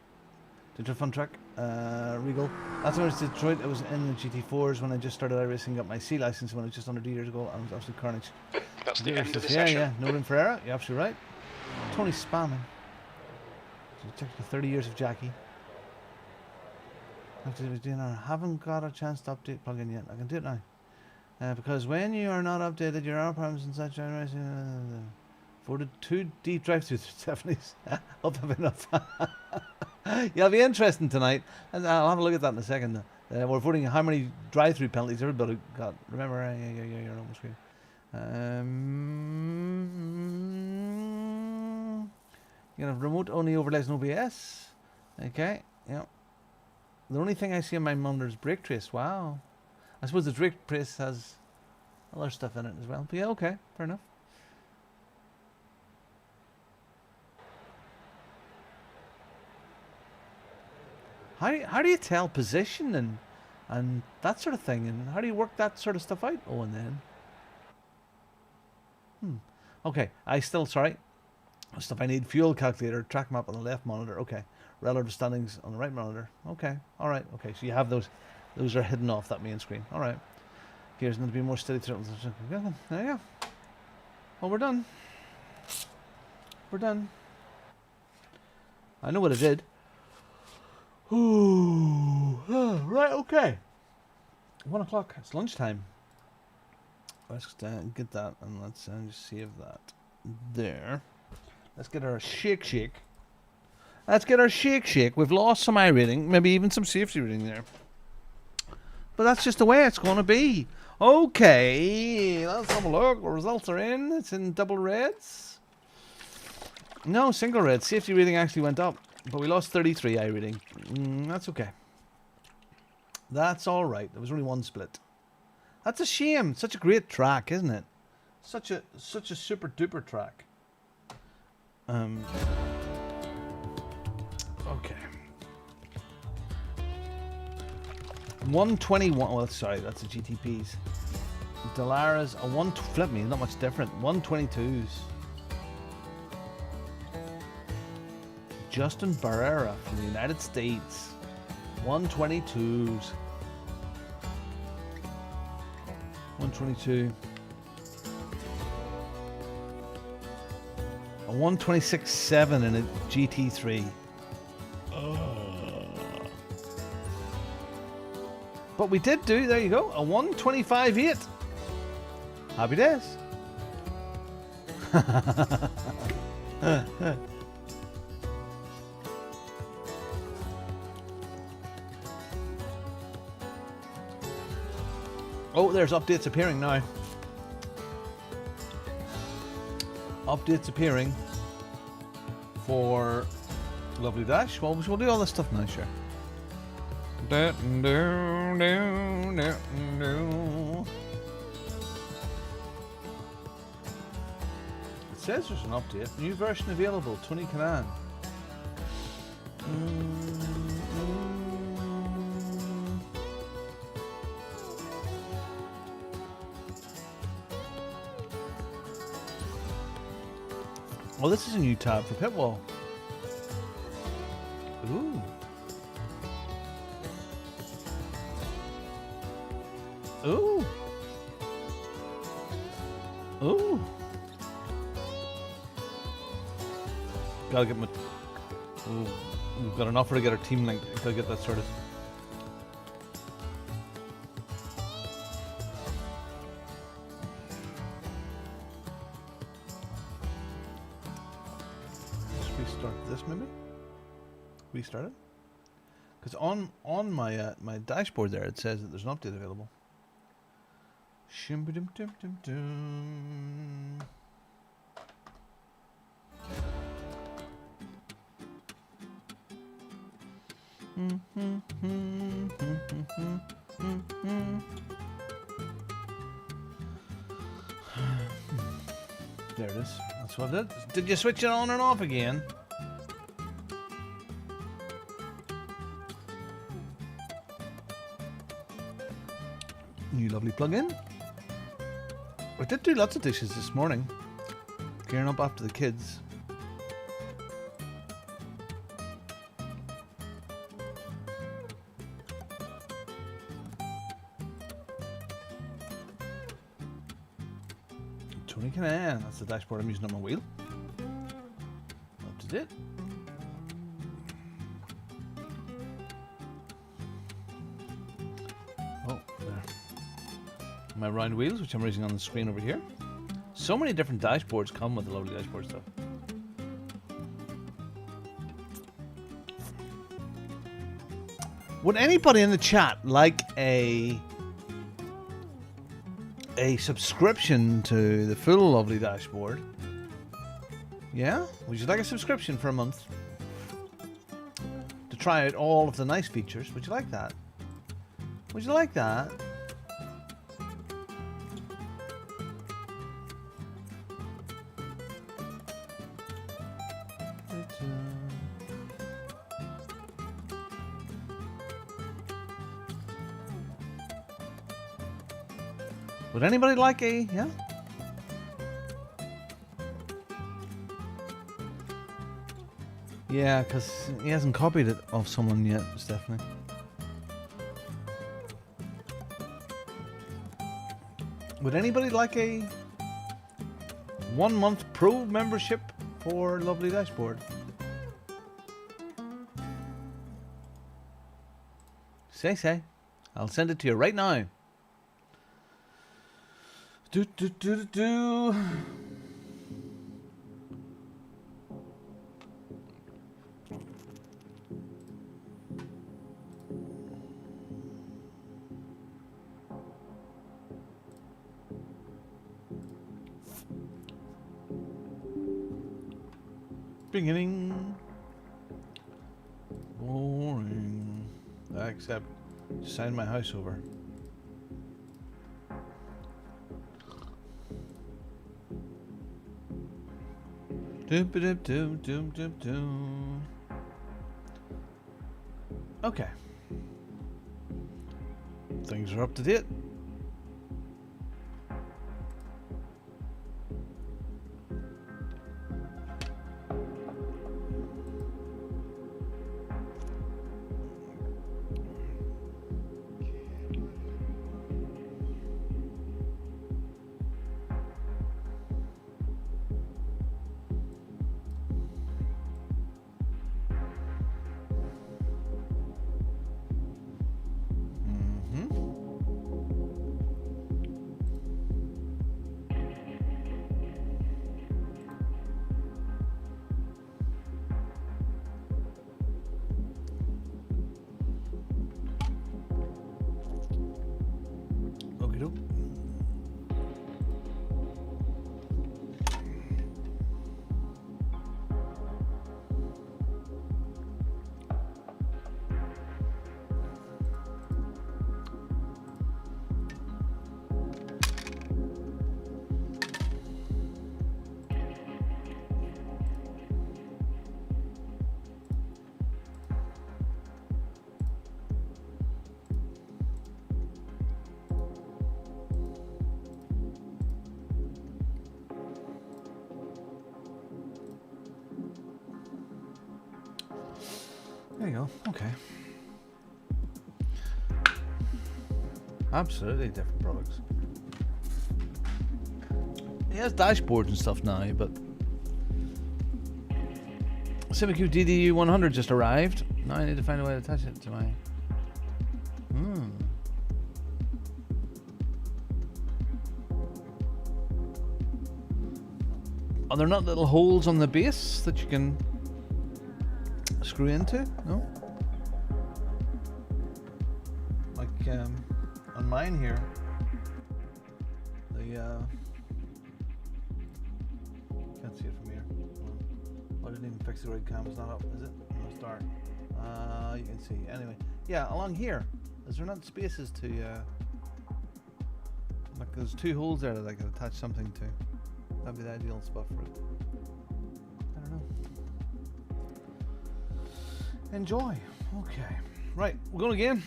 Detroit Fun Track, Regal. That's when I was Detroit. I was in the GT4s when I just started iRacing, got my C license when I was just under 2 years ago. I was absolute carnage. That's the end of the Yeah, session. yeah, no room for error. You're absolutely right. Tony's spamming. So check the 30 years of Jackie. I haven't got a chance to update plugin yet. I can do it now. Because when you are not updated, your R problems and such. Voted 2 deep drive through the 70s. Hope I've enough. Yeah, it'll be interesting tonight. And I'll have a look at that in a second. We're voting how many drive-through penalties everybody got. Remember, you're almost here. You have remote only overlays and OBS. Okay, yeah. The only thing I see on my monitor is brake trace. Wow. I suppose the brake trace has other stuff in it as well. But yeah, okay, fair enough. How do you tell position and that sort of thing, and how do you work that sort of stuff out? Oh, and then okay, sorry, stuff I need: fuel calculator, track map on the left monitor. Okay, relative standings on the right monitor. Okay, all right. Okay, so you have those are hidden off that main screen. All right, gears need to be more steady. There you go. Well, we're done. I know what I did. Ooh, right, okay. 1 o'clock, it's lunchtime. Let's get that and let's just save that there. Let's get our shake. We've lost some iRating, maybe even some safety rating there. But that's just the way it's going to be. Okay, let's have a look. The results are in. It's in double reds. No, single red. Safety rating actually went up. But we lost 33 iRating. That's okay. That's all right. There was only one split. That's a shame. Such a great track, isn't it? Such a super duper track. Okay. 121. Well, sorry, that's a GTPs. Dalara's a flip me, not much different. 122s. Justin Barrera from the United States. 122s. 122. A 126.7 in a GT3. But we did do, there you go, a 125.8. Happy days. Oh, there's updates appearing now. Updates appearing for Lovely Dash. Well, we'll do all this stuff now, sure. It says there's an update. New version available. Tony Canan. Oh, this is a new tab for Pitwall. Ooh. Ooh. Ooh. Gotta get my... Ooh. We've got an offer to get our team linked. Gotta get that sorted. Restart it, because on my my dashboard there it says that there's an update available. There it is. That's what it is. Did you switch it on and off again? lovely plug-in. I did do lots of dishes this morning. Gearing up after the kids. Tony Canan, that's the dashboard I'm using on my wheel. Up to date. Oh, there. My round wheels, which I'm raising on the screen over here. So many different dashboards come with the lovely dashboard stuff. Would anybody in the chat like a subscription to the full lovely dashboard? Yeah? Would you like a subscription for a month? To try out all of the nice features? Would you like that? Would you like that? Would anybody like a, yeah? Yeah, because he hasn't copied it off someone yet, Stephanie. Would anybody like a 1 month pro membership for Lovely Dashboard? Say. I'll send it to you right now. Do. Beginning. Boring. Except sign my house over. Okay. Things are up to date. There you go. Okay. Absolutely different products. He has dashboards and stuff now, but CiviQ DDU 100 just arrived. Now I need to find a way to attach it to my. Are there not little holes on the base that you can screw into? No? Like on mine here, the can't see it from here. I didn't even fix the right cam. It's not up, is it? No, start. You can see. Anyway, yeah, along here, is there not spaces to like there's two holes there that I could attach something to. That'd be the ideal spot for it. I don't know. Enjoy. Okay. Right, we're going again.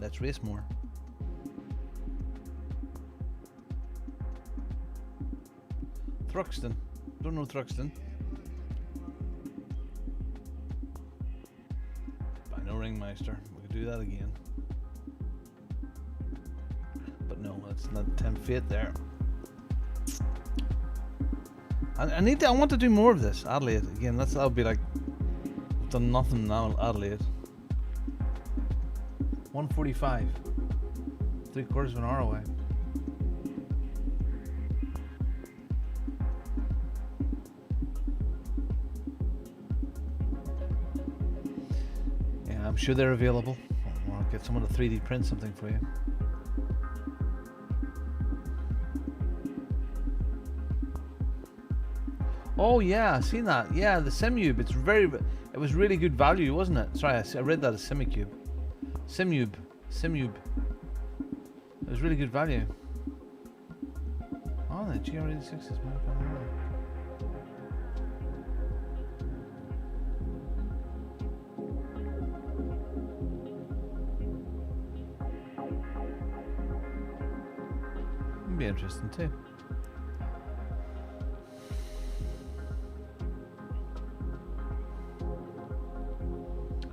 Let's race more. Thruxton. Don't know Thruxton. I know Ring Meister. We could do that again. But no, let's not tempt fate there. I want to do more of this. Adelaide again. That'll be like I've done nothing now. Adelaide. 1:45. 3/4 of an hour away. Yeah, I'm sure they're available. I'll get someone to 3D print something for you. Oh yeah, I've seen that. Yeah, the Simube. It was really good value, wasn't it? Sorry, I read that as Simicube. Simube. It was really good value. Oh, the GR86 is my camera. It'd be interesting too.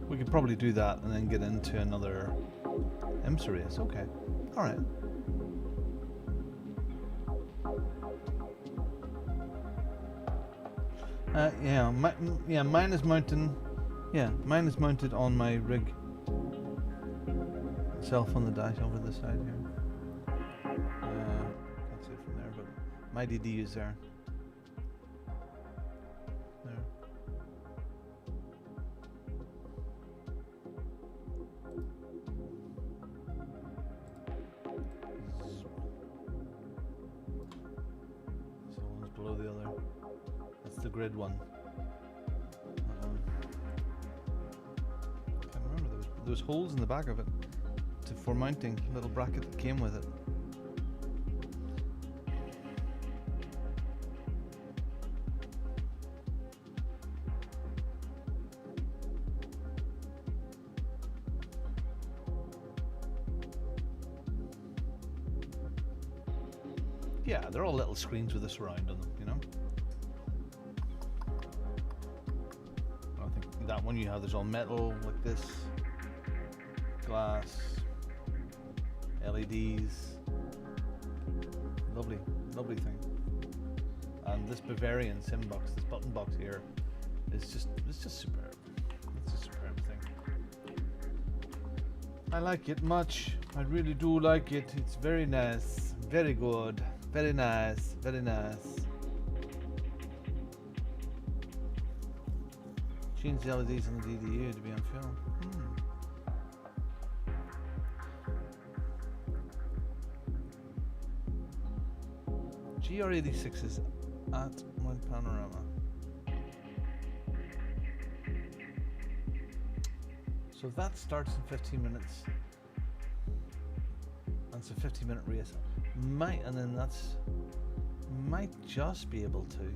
We could probably do that and then get into another IMSA race. Okay. All right. Mine is mounted. Yeah, mine is mounted on my rig itself on the dash over the side here. Can't see it from there, but my DD is there. There. So one's below the other. That's the grid one. Can't remember. There was holes in the back of it for mounting. Little bracket that came with it. Yeah, they're all little screens with a surround on them, you know. I think that one you have, there's all metal like this, glass, LEDs. Lovely, lovely thing. And this Bavarian sim box, this button box here, it's just superb. It's a superb thing. I like it much. I really do like it. It's very nice, very good. Very nice, very nice. Change the LEDs on the DDU to be on film. GR86 is at Mount Panorama. So that starts in 15 minutes. And it's a 15-minute race. Might just be able to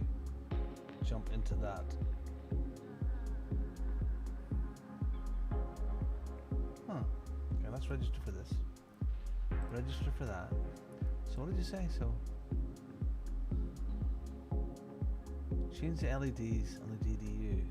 jump into that. Huh. Okay, let's register for this. Register for that. So what did you say? So change the LEDs on the DDU.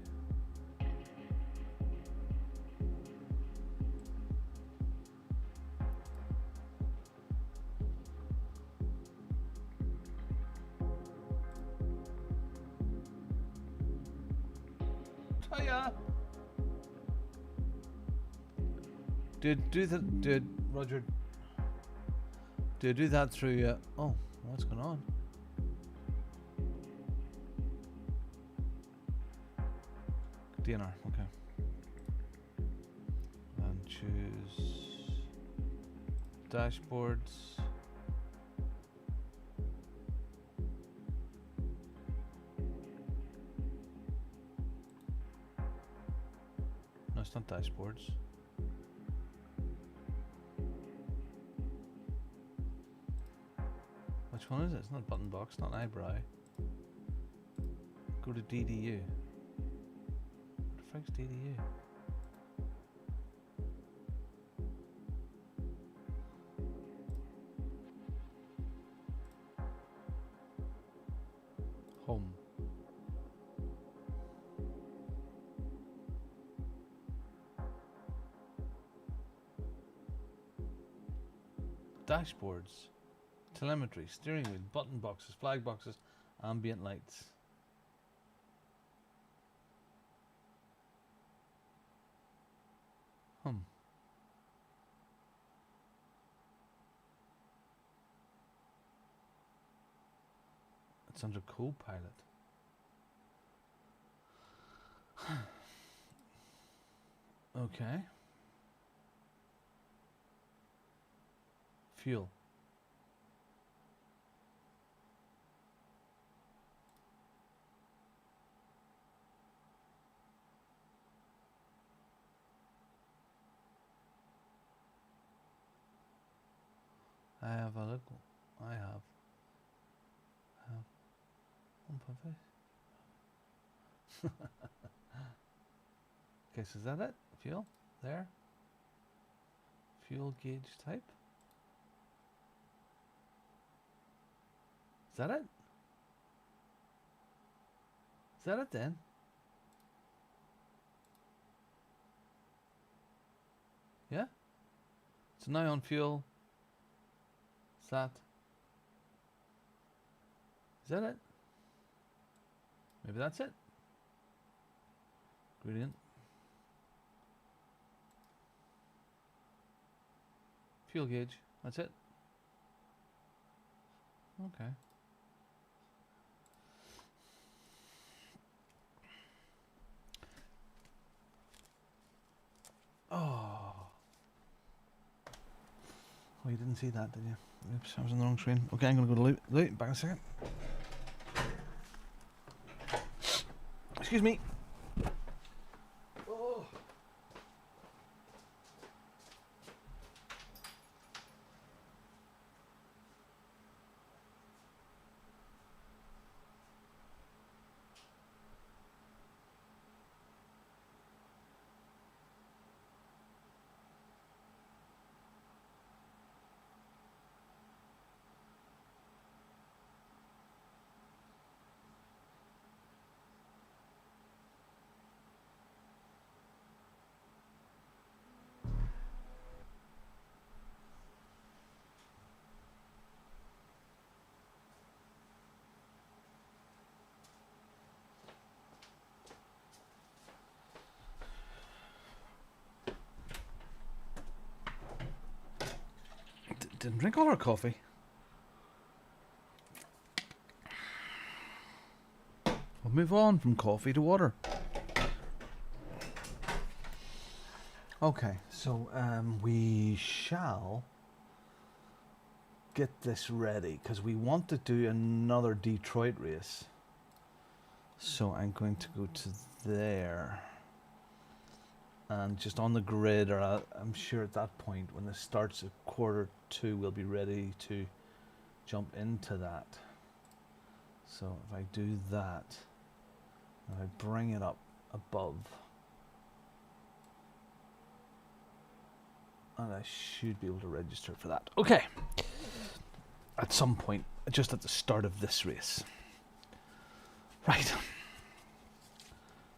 Dude, Roger. Do that through. Oh, what's going on? DNR, okay. And choose dashboards. No, it's not dashboards. Which one is it? It's not button box, not eyebrow. Go to DDU. What the frick's DDU? Dashboards, telemetry, steering wheel, button boxes, flag boxes, ambient lights. It's under co-pilot. Okay. Fuel. I have a look. I have 1.5. Okay, so is that it? Fuel? There? Fuel gauge type? Is that it? Is that it then? Yeah? So now on fuel. Is that it? Maybe that's it. Gradient. Fuel gauge. That's it. Okay. Oh, you didn't see that, did you? Oops, I was on the wrong screen. Okay, I'm going to go to Loot. Back in a second. Excuse me. Oh. Didn't drink all our coffee. We'll move on from coffee to water. Okay, so we shall get this ready because we want to do another Detroit race. So I'm going to go to there. And just on the grid, or I'm sure at that point when this starts at 1:45, we'll be ready to jump into that. So if I do that, if I bring it up above, and I should be able to register for that. Okay. At some point, just at the start of this race. Right.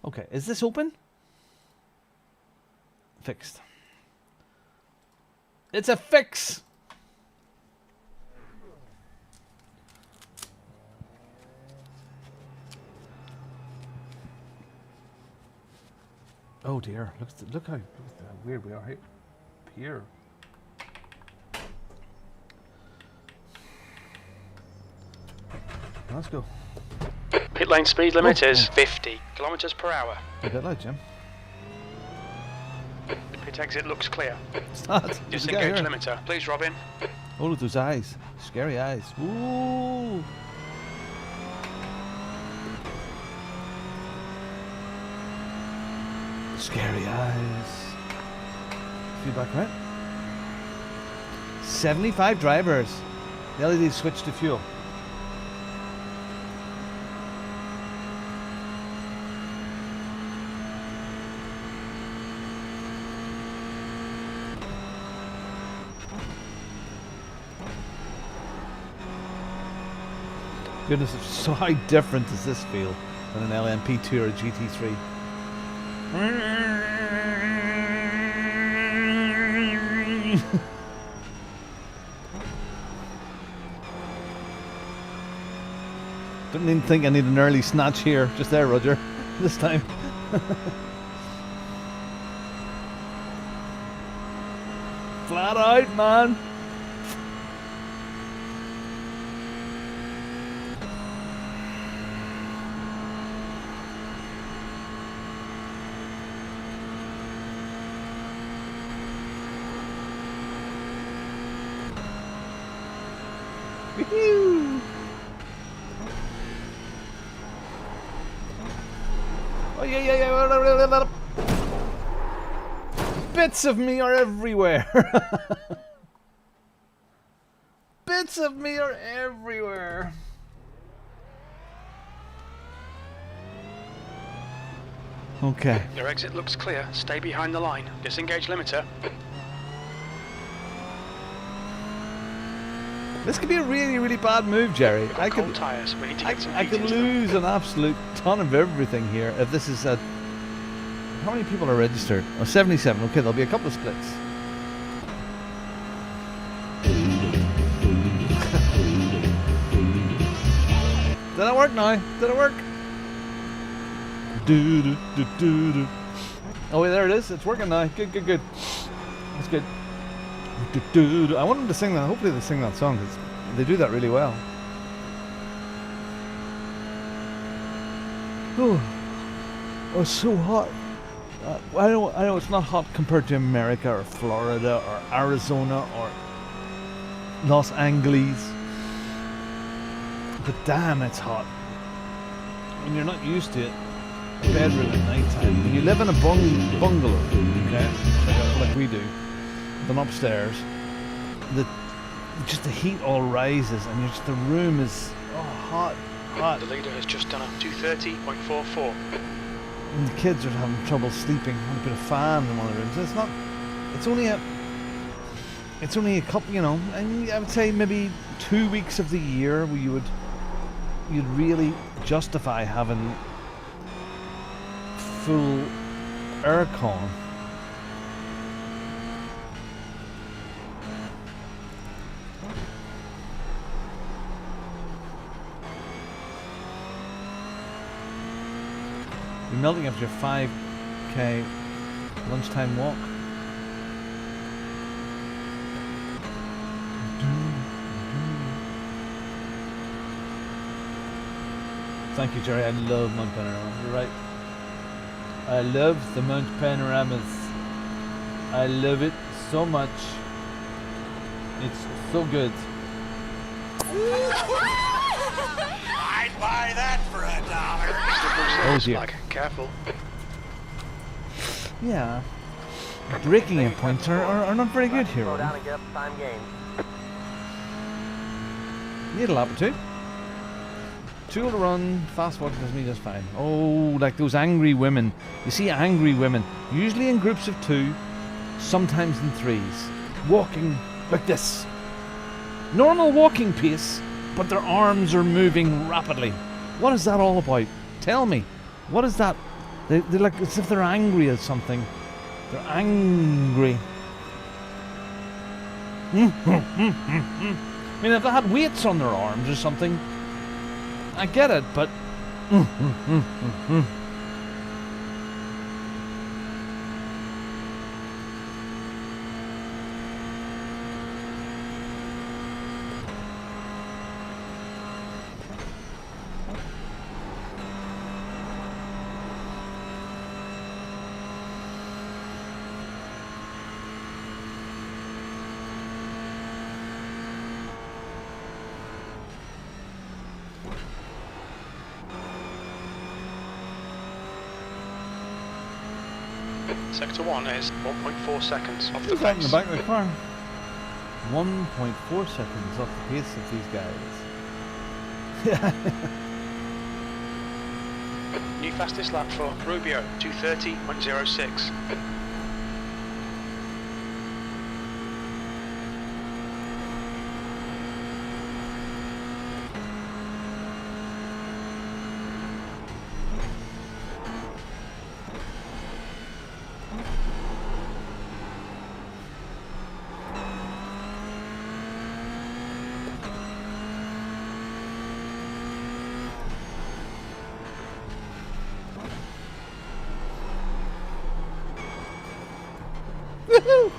Okay, is this open? Fixed. It's a fix. Oh dear! Look how weird we are here. Let's go. Pit lane speed limit is 50 kilometers per hour. A bit loud, Jim. Pit exit looks clear. It's not. Disengage limiter. Please, Robin. Oh, look, those eyes. Scary eyes. Ooh. Scary eyes. Feedback, right? 75 drivers. The LED switch to fuel. Goodness, so how different does this feel than an LMP2 or a GT3? Didn't even think I need an early snatch here. Just there, Roger. This time. Flat out, man. Woohoo! Oh yeah. Bits of me are everywhere. Bits of me are everywhere. Okay. Your exit looks clear. Stay behind the line. Disengage limiter. This could be a really, really bad move, Jerry. I could tires. We need to get some I heat could into them. lose an absolute ton of everything here if this is a... How many people are registered? Oh, 77. Okay, there'll be a couple of splits. Did it work now? Did it work? Do. Oh, wait, there it is. It's working now. Good. That's good. I want them to sing that. Hopefully they sing that song, because they do that really well. Oh, it's so hot. I know it's not hot compared to America or Florida or Arizona or Los Angeles, but damn, it's hot. When you're not used to it, bedroom at night time. When you live in a bungalow, okay, like we do, them upstairs, just the heat all rises, and the room is hot. The leader has just done a 230.44. And the kids are having trouble sleeping. I put a fan in one of the rooms. It's not. It's only a couple. You know, and I would say maybe 2 weeks of the year where you'd really justify having full aircon. You're melting after your 5k lunchtime walk. Thank you, Jerry. I love Mount Panorama. You're right. I love the Mount Panoramas. I love it so much. It's so good. I'd buy that for $1. Oh dear. Careful. Yeah. Braking points are not very good here. Slow down and get up time gain. Need a lap or two. 2 to run, fast walking does me just fine. Oh, like those angry women. You see angry women, usually in groups of 2, sometimes in 3s, walking like this. Normal walking pace, but their arms are moving rapidly. What is that all about? Tell me. What is that? They're like as if they're angry at something. They're angry. I mean, if they had weights on their arms or something, I get it, but... Sector 1 is 1.4 seconds off the Who's that in the pace. back of the car? 1.4 seconds off the pace of these guys. New fastest lap for Rubio, 230.06.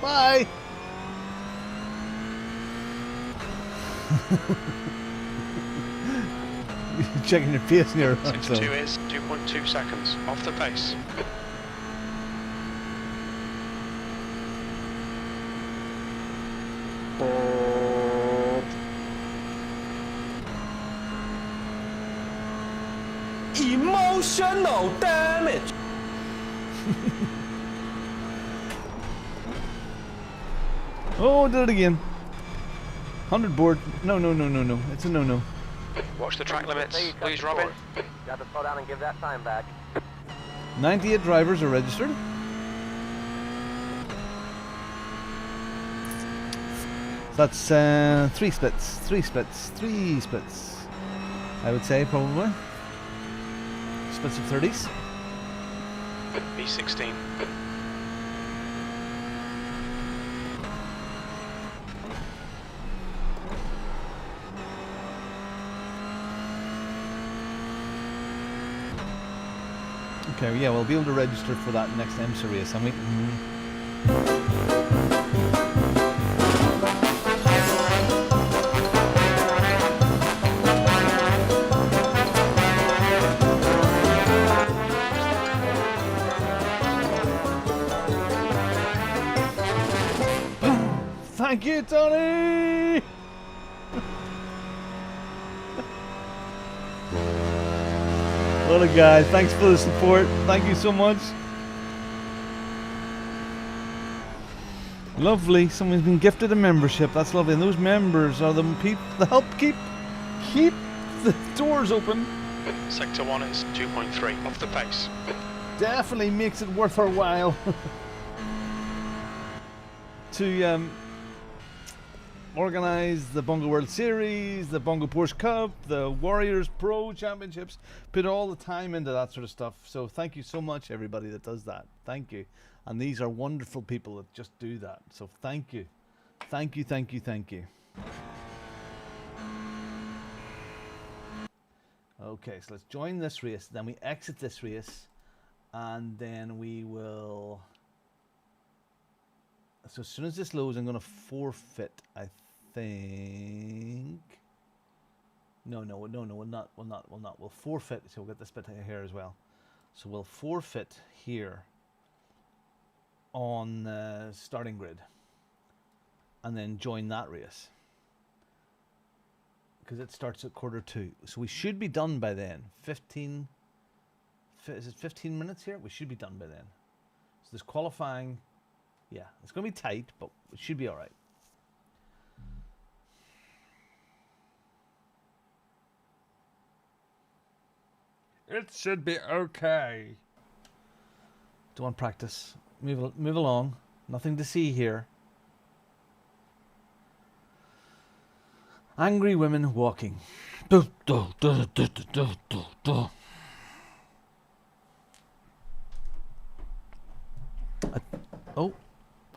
Bye. You're checking your pace near. 62 is 2.2 seconds off the pace. Emotional damage. Oh, did it again. 100 board. No. It's a no. Watch the track limits, Say you cut please, the Robin. course. Got to slow down and give that time back. 98 drivers are registered. That's 3 splits. I would say probably. Splits of 30s. B16. Okay, yeah, we'll be able to register for that next IMSA race, haven't we? Thank you, Tony! What a guy. Thanks for the support. Thank you so much. Lovely. Someone's been gifted a membership. That's lovely. And those members are the people that help keep the doors open. Sector 1 is 2.3 off the pace. Definitely makes it worth our while to organize the Bongo World Series, the Bongo Porsche Cup, the Warriors Pro Championships, put all the time into that sort of stuff. So thank you so much, everybody that does that. Thank you. And these are wonderful people that just do that. So thank you. Thank you. Okay, so let's join this race. Then we exit this race. And then we will... So as soon as this loads, I'm going to forfeit, I think. No, we'll not. We'll forfeit, so we'll get this bit here as well. So we'll forfeit here on the starting grid. And then join that race. Because it starts at 1:45. So we should be done by then. 15... Is it 15 minutes here? We should be done by then. So there's qualifying... Yeah, it's going to be tight, but it should be all right. It should be okay. Don't want practice. Move along. Nothing to see here. Angry women walking.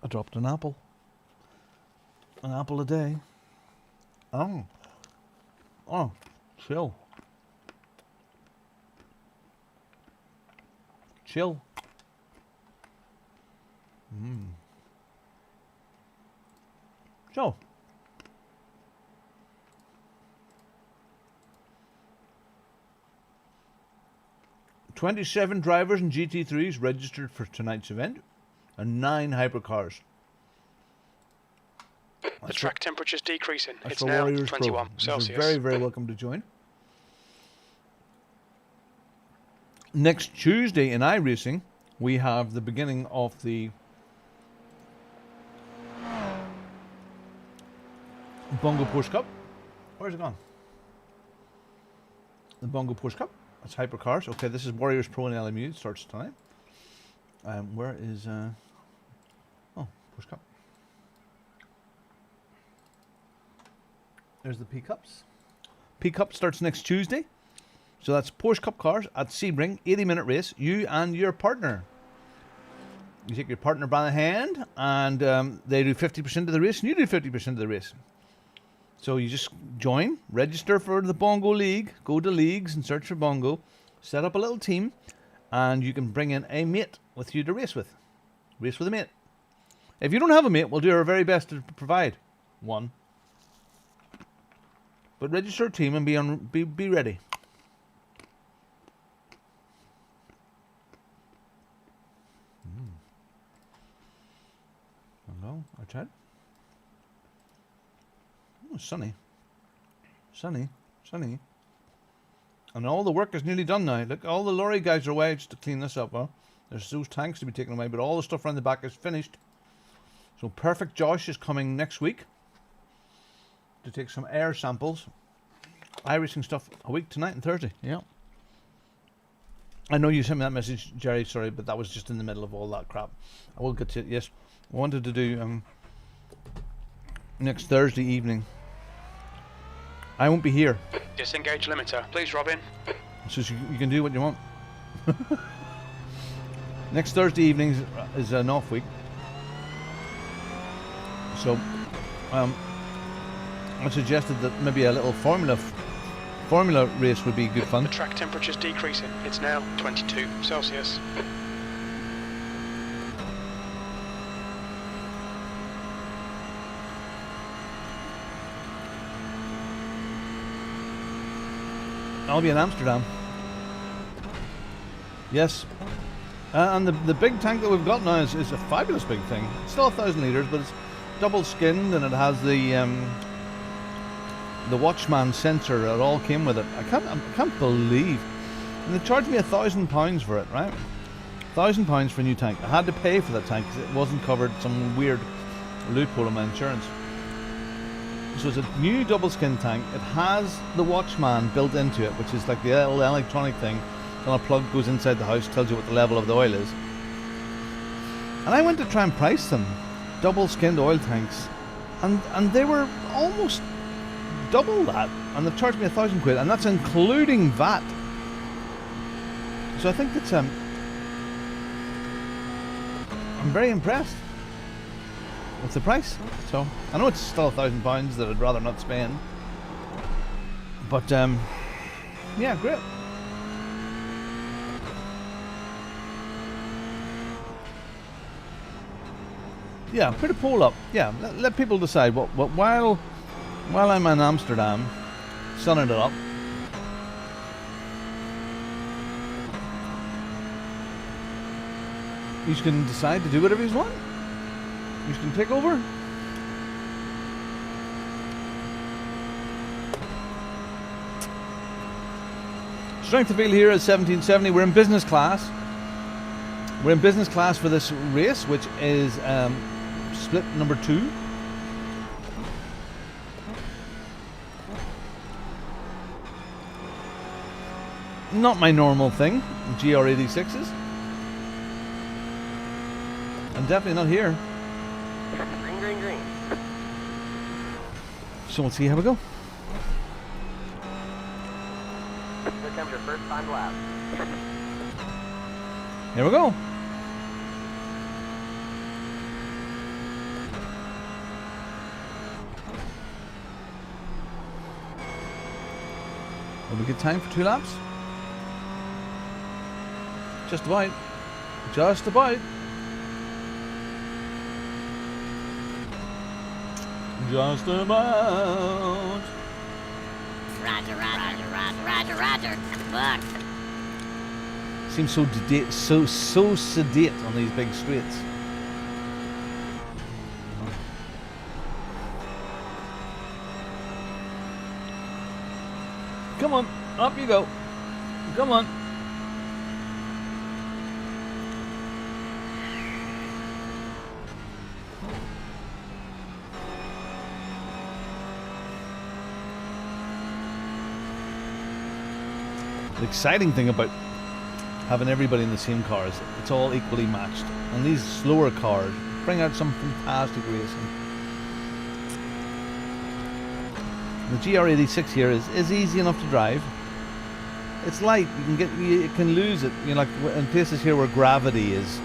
I dropped an apple. An apple a day. Oh, chill. So, 27 drivers and GT3s registered for tonight's event, and 9 hypercars. The track temperature's decreasing. That's It's for now Warriors 21 Pro. Celsius. You're very, very welcome to join. Next Tuesday in iRacing, we have the beginning of the Bongo Porsche Cup. Where's it gone? The Bongo Porsche Cup. That's hypercars. Okay, this is Warriors Pro and LMU. It starts tonight. Where is... oh, Porsche Cup. There's the P-Cups. P-Cup starts next Tuesday. So that's Porsche Cup cars at Sebring, 80-minute race. You and your partner. You take your partner by the hand, and they do 50% of the race, and you do 50% of the race. So you just join, register for the Bongo League, go to leagues and search for Bongo, set up a little team, and you can bring in a mate with you to race with. Race with a mate. If you don't have a mate, we'll do our very best to provide one. But register a team and be ready. Hello, outside. Oh, sunny. Sunny. And all the work is nearly done now. Look, all the lorry guys are away just to clean this up. Huh? There's those tanks to be taken away, but all the stuff around the back is finished. So Perfect Josh is coming next week to take some air samples. iRacing stuff a week tonight and Thursday. Yeah. I know you sent me that message, Jerry. Sorry, but that was just in the middle of all that crap. I will get to it. Yes, I wanted to do next Thursday evening. I won't be here. Disengage limiter, please, Robin. So you can do what you want. Next Thursday evening is an off week. So I suggested that maybe a little formula race would be good fun. The track temperature's decreasing. It's now 22 Celsius. I'll be in Amsterdam. Yes. And the big tank that we've got now is a fabulous big thing. It's still 1,000 litres, but it's double skinned and it has the Watchman sensor. It all came with it. I can't believe. And they charged me £1,000 for it, right? £1,000 for a new tank. I had to pay for that tank because it wasn't covered, some weird loophole in my insurance. So it's a new double skin tank. It has the Watchman built into it, which is like the little electronic thing. And a plug goes inside the house, tells you what the level of the oil is. And I went to try and price them, double skinned oil tanks, and they were almost double that. And they've charged me £1,000, and that's including VAT. So I think it's I'm very impressed with the price. So I know it's still £1,000 that I'd rather not spend, but yeah, great. Yeah, put a poll up. Yeah, let people decide what while I'm in Amsterdam, sunning it up. You can decide to do whatever you want. You can take over. Strength of field here is 1770. We're in business class. We're in business class for this race, which is split number 2. Not my normal thing, GR86s. I'm definitely not here. Green. So we'll see how we go. Here comes your first time lap. Here we go. Have we got time for 2 laps? Just about. Just about. Just about. Roger. Look. Seems so sedate on these big straights. Come on, up you go. Come on. The exciting thing about having everybody in the same cars, it's all equally matched. And these slower cars bring out some fantastic racing. The GR86 here is easy enough to drive. It's light. You can lose it. You know, like in places here where gravity is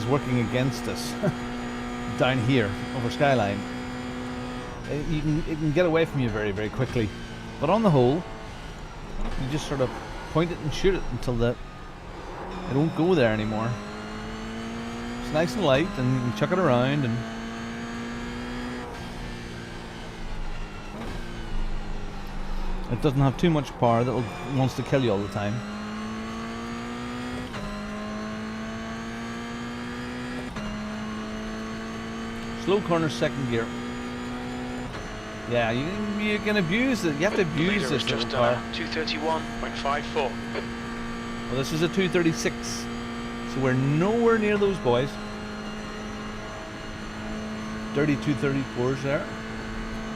working against us. Down here over Skyline, it can get away from you very, very quickly. But on the whole, you just sort of point it and shoot it until it won't go there anymore. It's nice and light, and you can chuck it around, and it doesn't have too much power that wants to kill you all the time. Slow corner, second gear. Yeah, you can abuse it. You have to abuse Leader this is just little car. 231.54. Well, this is a 236, so we're nowhere near those boys. Dirty 234s there.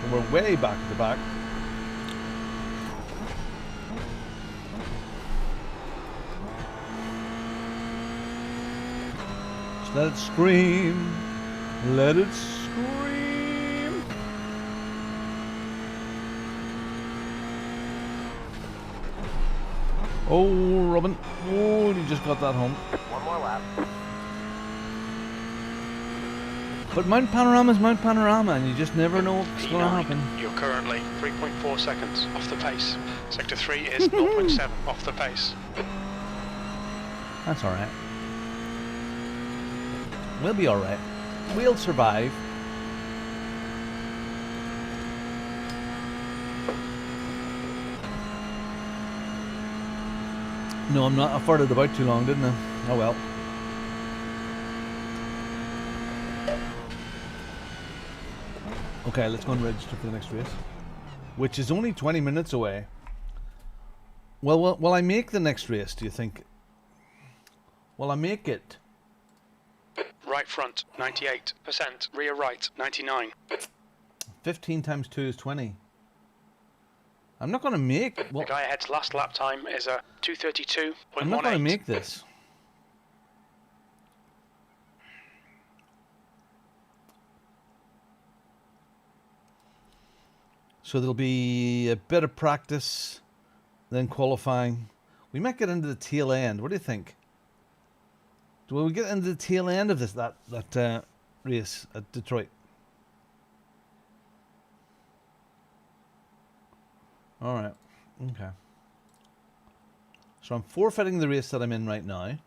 And we're way back at the back. Just let it scream. Let it scream. Oh, Robin. Oh, you just got that home. One more lap. But Mount Panorama is Mount Panorama, and you just never know what's going to happen. You're currently 3.4 seconds off the pace. Sector 3 is 0.7 off the pace. That's alright. We'll be alright. We'll survive. No, I'm not. I farted about too long, didn't I? Oh well. Okay, let's go and register for the next race, which is only 20 minutes away. Well, will I make the next race, do you think? Will I make it? Right front, 98%. Rear right, 99. 15 times 2 is 20. I'm not going to make... Well, The guy ahead's last lap time is a 232.18. I'm not going to make this. So there'll be a bit of practice, then qualifying. We might get into the tail end. What do you think? Will we get into the tail end of this that race at Detroit? All right. Okay. So I'm forfeiting the race that I'm in right now, and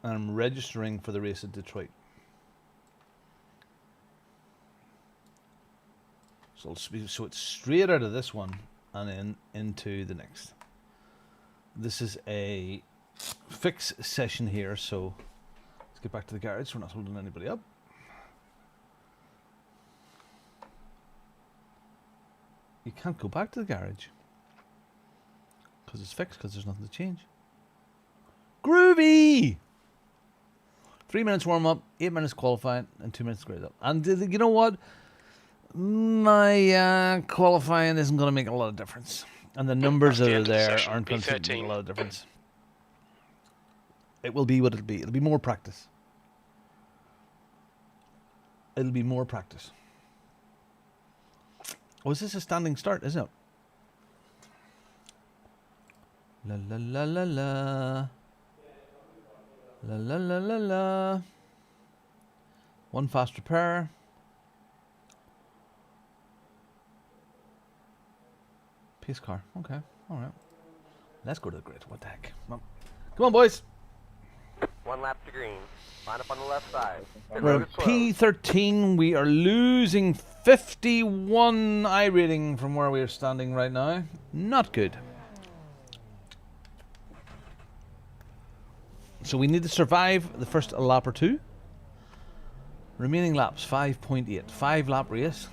I'm registering for the race at Detroit. So it's straight out of this one and then into the next. This is a fix session here, so let's get back to the garage. We're not holding anybody up. You can't go back to the garage because it's fixed, because there's nothing to change. Groovy! 3 minutes warm up, 8 minutes qualifying, and 2 minutes grade up. And you know what? My qualifying isn't going to make a lot of difference, and the numbers that are there aren't going to make a lot of difference. It will be what it'll be. It'll be more practice. It'll be more practice. Oh, is this a standing start, isn't it? La la la la la. La la la la la. One fast repair. Pace car. Okay. Alright. Let's go to the grid. What the heck? Come on, boys. One lap to green. Line up on the left side. We're at P13. We are losing 51 iRating from where we are standing right now. Not good. So we need to survive the first lap or two. Remaining laps 5.8. 5 lap race.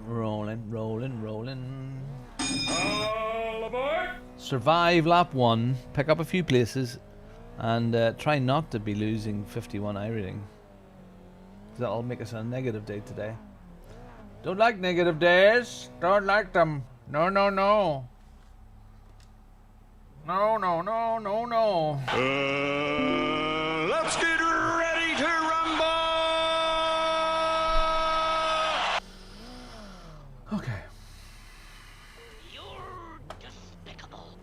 Rolling, rolling, rolling. All aboard! Survive lap 1. Pick up a few places. And try not to be losing 51 iRating. That'll make us a negative day today. Don't like negative days. Don't like them. No, no, no. No, no, no, no, no. Let's get ready to rumble! Okay. You're despicable.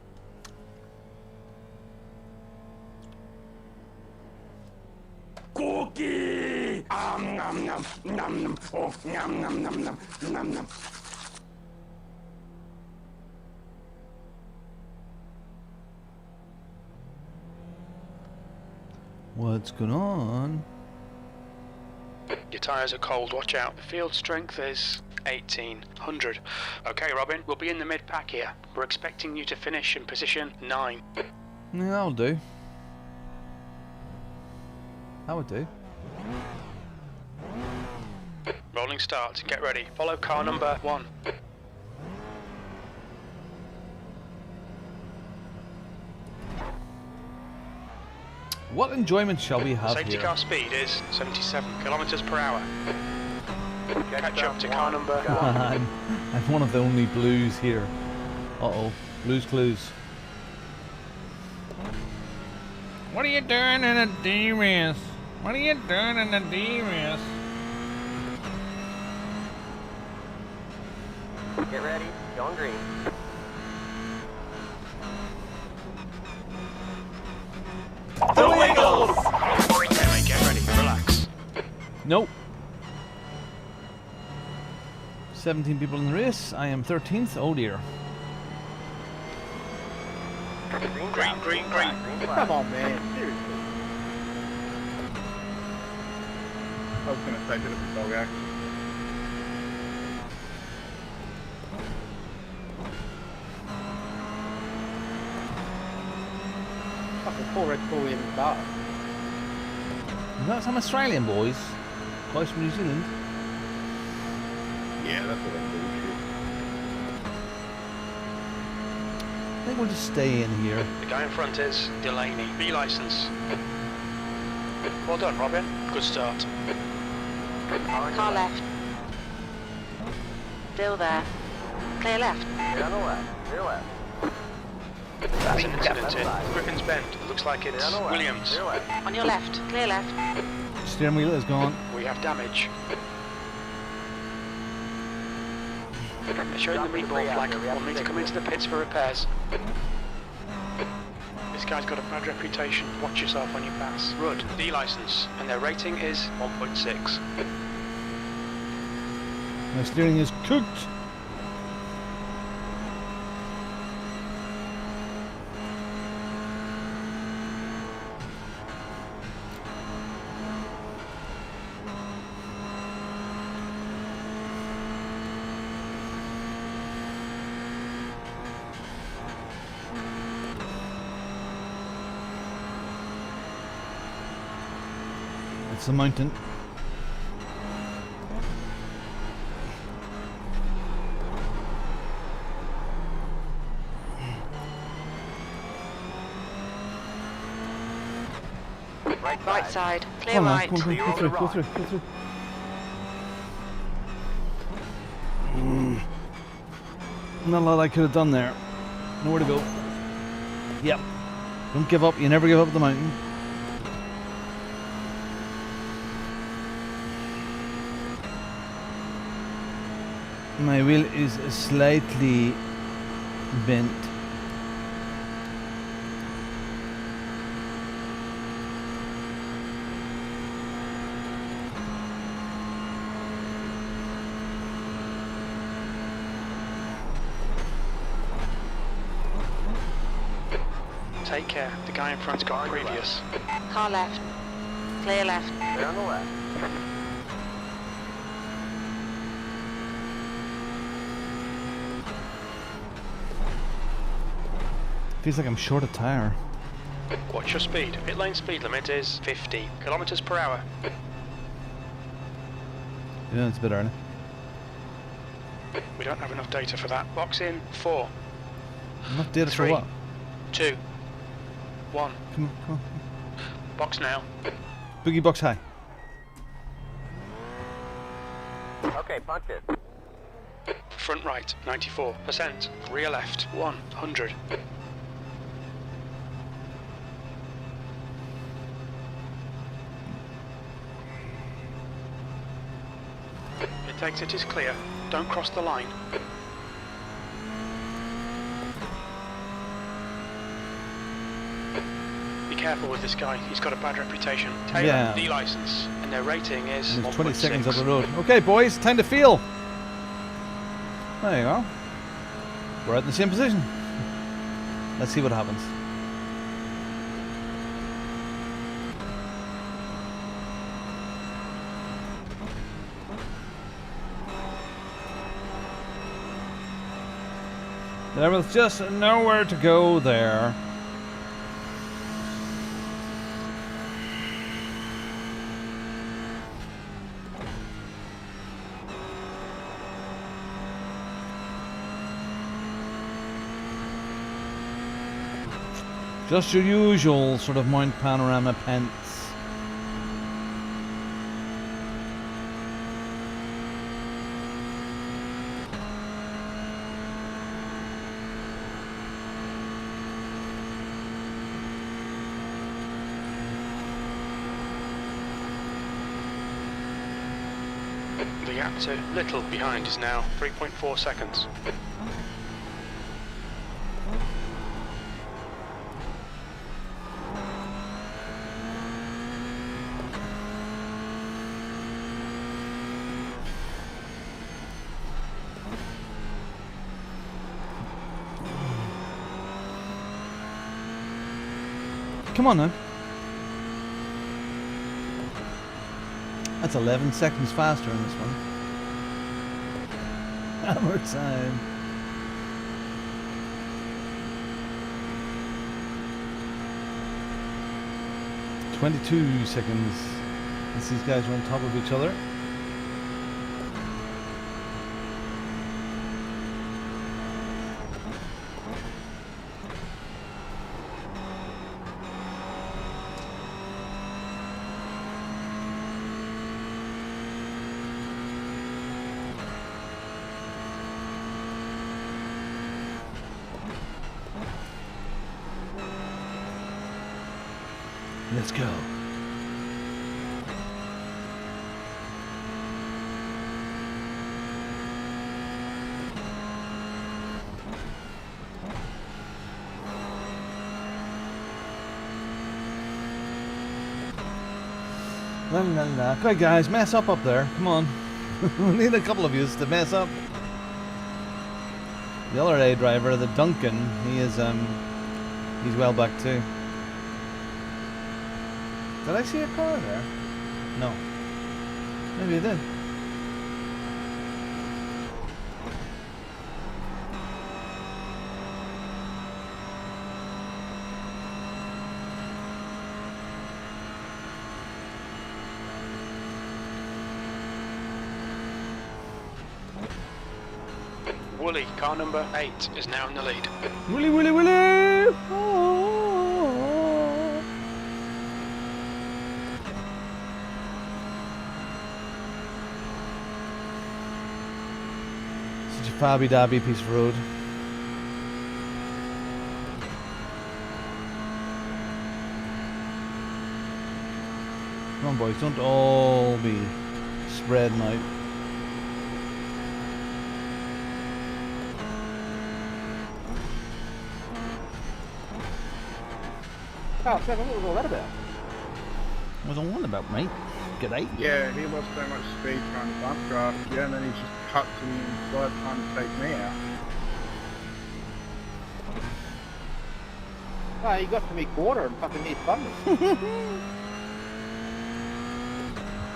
Cookie! Nom nom nom nom. Oh, nom nom nom nom nom nom. What's going on? Your tyres are cold, watch out. The field strength is 1800. Okay, Robin, we'll be in the mid-pack here. We're expecting you to finish in position 9. Yeah, that'll do. That would do. Rolling start, get ready. Follow car number 1. What enjoyment shall we have Safety here? car speed is 77 kilometers per hour. Catch up to car number 1. I'm one of the only blues here. Uh-oh. Blues Clues. What are you doing in a D-race? What are you doing in a D-race? Get ready. Going green. The Wiggles! Okay, mate, get ready. Relax. Nope. 17 people in the race. I am 13th. Oh dear. Green, Green, green, green. Come on, man. Seriously. I was gonna say, did it for dog act. Fucking poor Red Bull even started. That's some Australian boys. Close from New Zealand. Yeah, that's what I do. I think we'll just stay in here. The guy in front is Delaney. B license. Well done, Robin. Good start. Car left. Still there. Clear left. Clear on the left. Clear left. That's an incident in Griffin's Bend. Looks like it's Clear on the left. Williams. Clear left. On your left. Clear left. Steering wheel is gone. We have damage. They're showing the meatball flag. We'll need to come into the pits for repairs. This guy's got a bad reputation. Watch yourself on your pass. Rudd, D license, and their rating is 1.6. My steering is cooked. It's the mountain. Right side. Clear Come on, right. go through, go through, go through, go through. Not a lot I could have done there. Nowhere to go. Yep. Don't give up. You never give up the mountain. My wheel is slightly bent. Take care. The guy in front's got previous. Car left. Clear left. Clear on the left. Feels like I'm short of tire. Watch your speed. Pit lane speed limit is 50 kilometers per hour. Yeah, it's a bit early. We don't have enough data for that. Box in 4, Not data for 3, what? 2, 1. Come on, come on. Box now. Boogie box high. Okay, punch it. Front right 94%. Rear left 100. It takes it is clear. Don't cross the line. Be careful with this guy. He's got a bad reputation. Taylor, Yeah. D license, and their rating is And it's 20 seconds up 1.6. the road. Okay, boys, time to feel. There you go. We're out in the same position. Let's see what happens. There was just nowhere to go there. Just your usual sort of Mount Panorama pence. The gap to Little behind is now 3.4 seconds. Come on now. That's 11 seconds faster in this one. Hammer time. "22 seconds. As these guys are on top of each other. Let's go. La la la. Okay, guys, mess up there. Come on. We need a couple of yous to mess up. The other A driver, the Duncan, he's well back too. Did I see a car there? No. Maybe I did. Wooly, car number 8, is now in the lead. Willy, willy, willy! Oh. Such a fabby-dabby piece of road. Come on, boys, don't all be spreading out. Oh, Trevor, what was all that about? What was all about, mate? G'day. Yeah, he lost so much speed trying to bump draft, yeah, and then he just cuts to me inside trying to take me out. Oh, he got to me quarter and fucking hit thunder.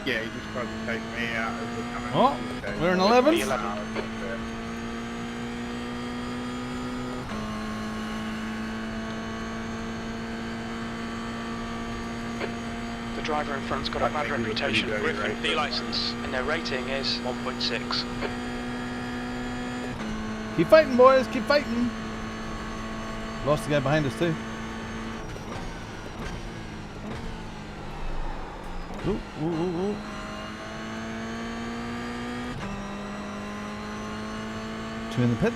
Yeah, he just tried to take me out as we're coming Oh, on the chase. we're in 11th. The driver in front's got a bad reputation, Griffin, the licence, and their rating is 1.6. Keep fighting, boys, keep fighting. Lost the guy behind us too. Ooh, ooh, ooh, ooh. Two in the pit.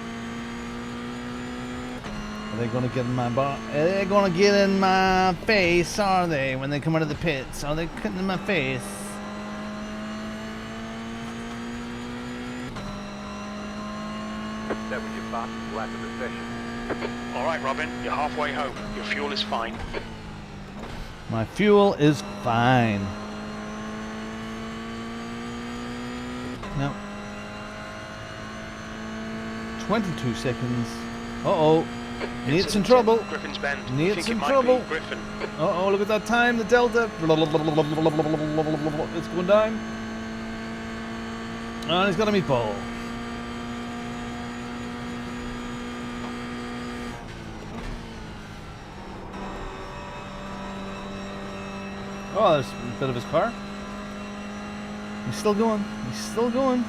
Are they going to get in my bar? Are they going to get in my face, are they? When they come out of the pits, are they getting in my face? That was your fastest lap of the session. Alright, Robin, you're halfway home. Your fuel is fine. My fuel is fine. No. 22 seconds. Uh-oh. Needs some trouble. Griffin's Bend. Needs some trouble. Griffin. Uh-oh, look at that time, the delta. It's going down. And he's got a meatball. Oh, there's a bit of his car. He's still going. He's still going.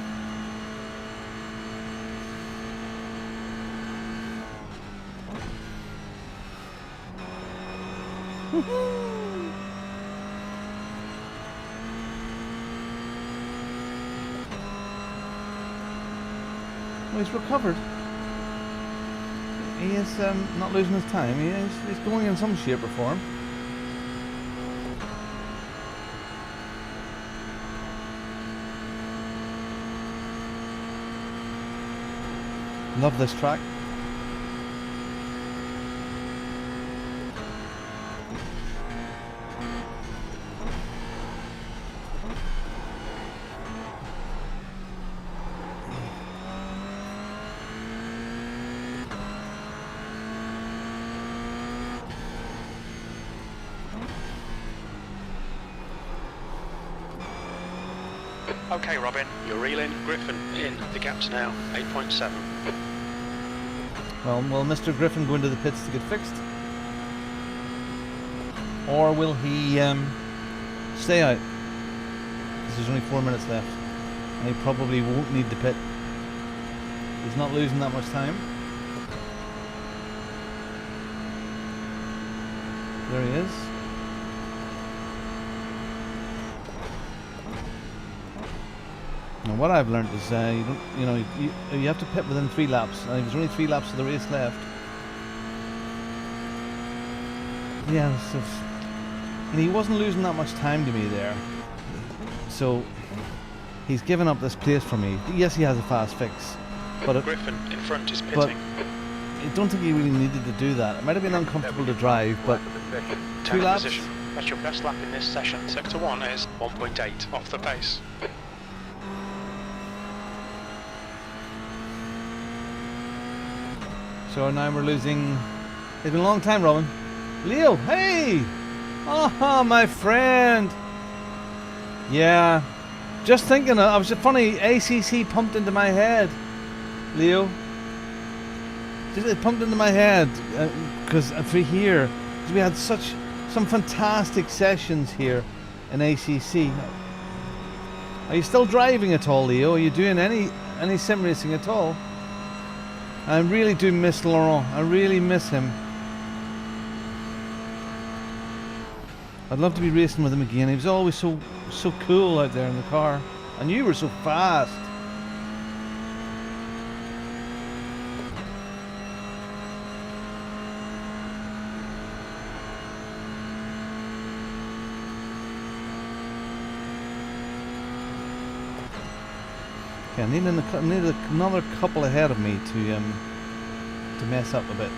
Well, he's recovered. He is not losing his time. He's going in some shape or form. Love this track. Okay, Robin, you're reeling. Griffin in. The gap's now 8.7. Well, will Mr. Griffin go into the pits to get fixed? Or will he stay out? Because there's only 4 minutes left. And he probably won't need the pit. He's not losing that much time. There he is. And what I've learned is you have to pit within 3 laps. And there's only 3 laps of the race left. Yeah, so, and he wasn't losing that much time to me there. So he's given up this place for me. Yes, he has a fast fix, but Griffin in front is but pitting. I don't think he really needed to do that. It might have been uncomfortable to drive, but 2 laps. Position. That's your best lap in this session. Sector 1 is 1.8 off the pace. So now we're losing. It's been a long time, Robin. Leo, hey! Oh, my friend. Yeah. Just thinking, I was funny. ACC pumped into my head, Leo. It pumped into my head because for here, because we had some fantastic sessions here in ACC. Are you still driving at all, Leo? Are you doing any sim racing at all? I really do miss Laurent. I really miss him. I'd love to be racing with him again. He was always so cool out there in the car. And you were so fast. Okay, I need another couple ahead of me to mess up a bit.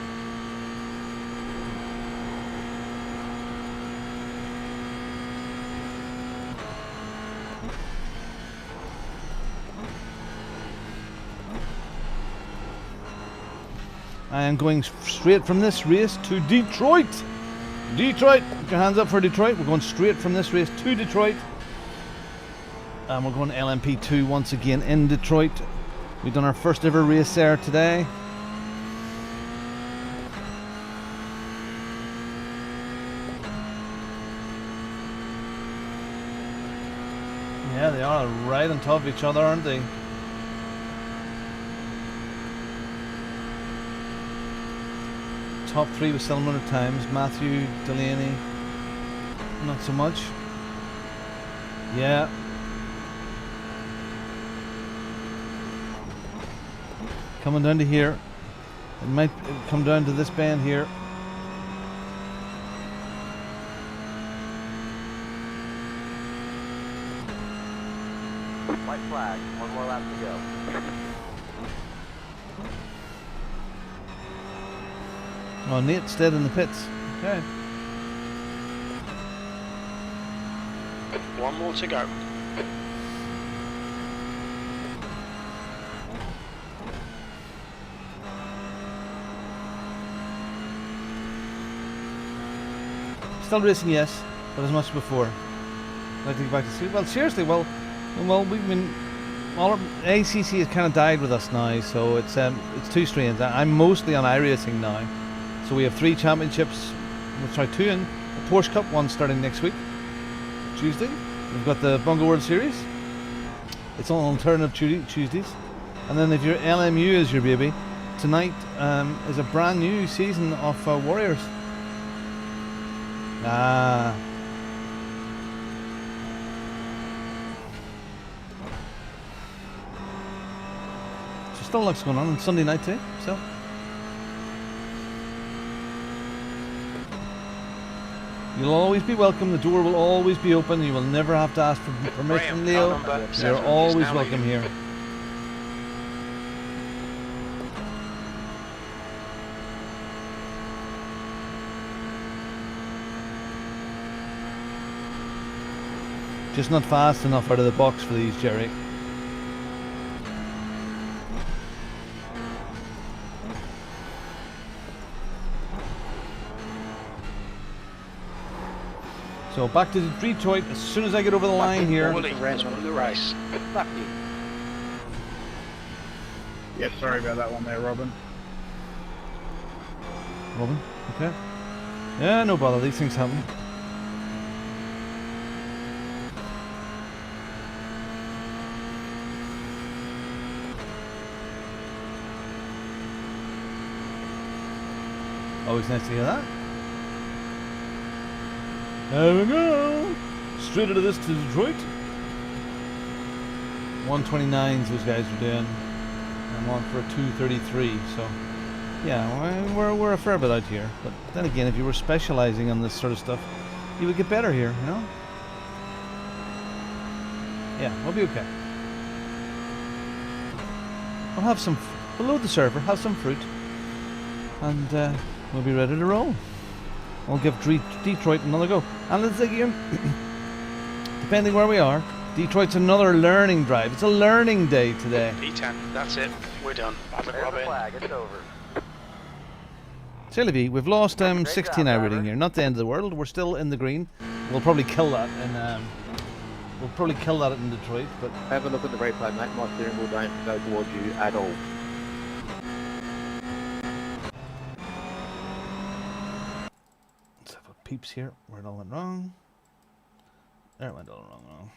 I am going straight from this race to Detroit. Detroit, put your hands up for Detroit. We're going straight from this race to Detroit. And we're going to LMP2 once again in Detroit. We've done our first ever race there today. Yeah, they are right on top of each other, aren't they? Top 3 with 700 times. Matthew, Delaney, not so much. Yeah. Coming down to here. It might come down to this bend here. White flag, 1 more lap to go. Oh, Nate stayed in the pits. Okay. 1 more to go. Still racing, yes, but as much as before. I'd like to get back to see. Well, seriously, well, we've been. All ACC has kind of died with us now, so it's 2 strains. I'm mostly on iRacing now, so we have 3 championships. We'll try 2 in the Porsche Cup, 1 starting next week, Tuesday. We've got the Bongo World Series. It's on alternative Tuesdays. And then if your LMU is your baby, tonight is a brand new season of Warriors. Ah. So still lots going on Sunday night too, so. You'll always be welcome. The door will always be open. You will never have to ask for permission, Leo. You're always welcome here. Just not fast enough out of the box for these, Jerry. So back to Detroit as soon as I get over the line here. Wooly has won the race. Yeah, sorry about that one there, Robin. Robin, okay. Yeah, no bother. These things happen. Always nice to hear that. There we go. Straight into this to Detroit. 129s those guys are doing. I'm on for a 233. So, yeah, we're a fair bit out here. But then again, if you were specializing on this sort of stuff, you would get better here, you know? Yeah, we'll be okay. We'll have some. We'll load the server, have some fruit, and we'll be ready to roll. We'll give Detroit another go. And it's again, depending where we are, Detroit's another learning drive. It's a learning day today. P10, that's it. We're done. Bye, There's the Robin. flag. It's over. Sylvie, we've lost Great 16 job, hour reading driver. here. Not the end of the world. We're still in the green. We'll probably kill that in Detroit. But Have a look at the replay, mate. My steering wheel don't go towards you at all. let's have a peeps here. Where it all went wrong. There it went all wrong.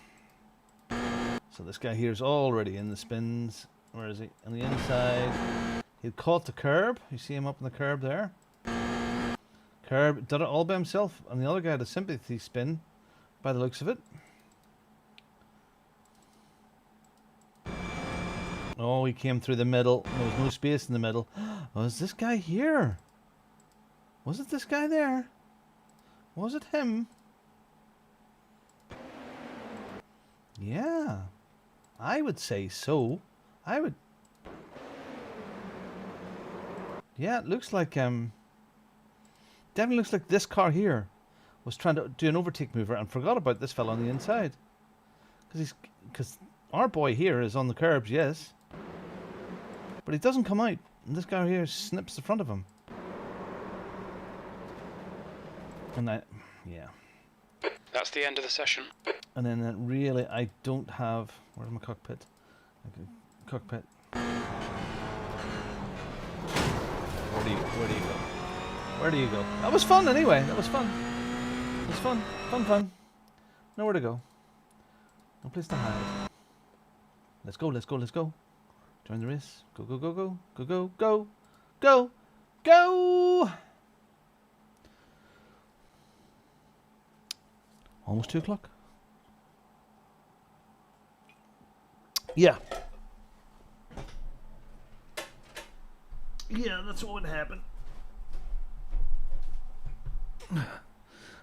So this guy here is already in the spins. Where is he? On the inside. He caught the curb. You see him up on the curb there. Curb did it all by himself, and the other guy had a sympathy spin, by the looks of it. Oh, he came through the middle. There was no space in the middle. Was this guy here? Was it this guy there? Was it him? Yeah, I would say so. I would. Yeah, it looks like definitely looks like this car here was trying to do an overtake mover and forgot about this fella on the inside. Because our boy here is on the curbs, yes, but he doesn't come out, and this guy here snips the front of him. And that, yeah. That's the end of the session. And then that really, I don't have. Where's my cockpit? Okay, cockpit. Where do you go? Where do you go? That was fun anyway. That was fun. It was fun. Fun. Nowhere to go. No place to hide. Let's go. Join the race. Go. Almost 2 o'clock. Yeah. Yeah, that's what would happen.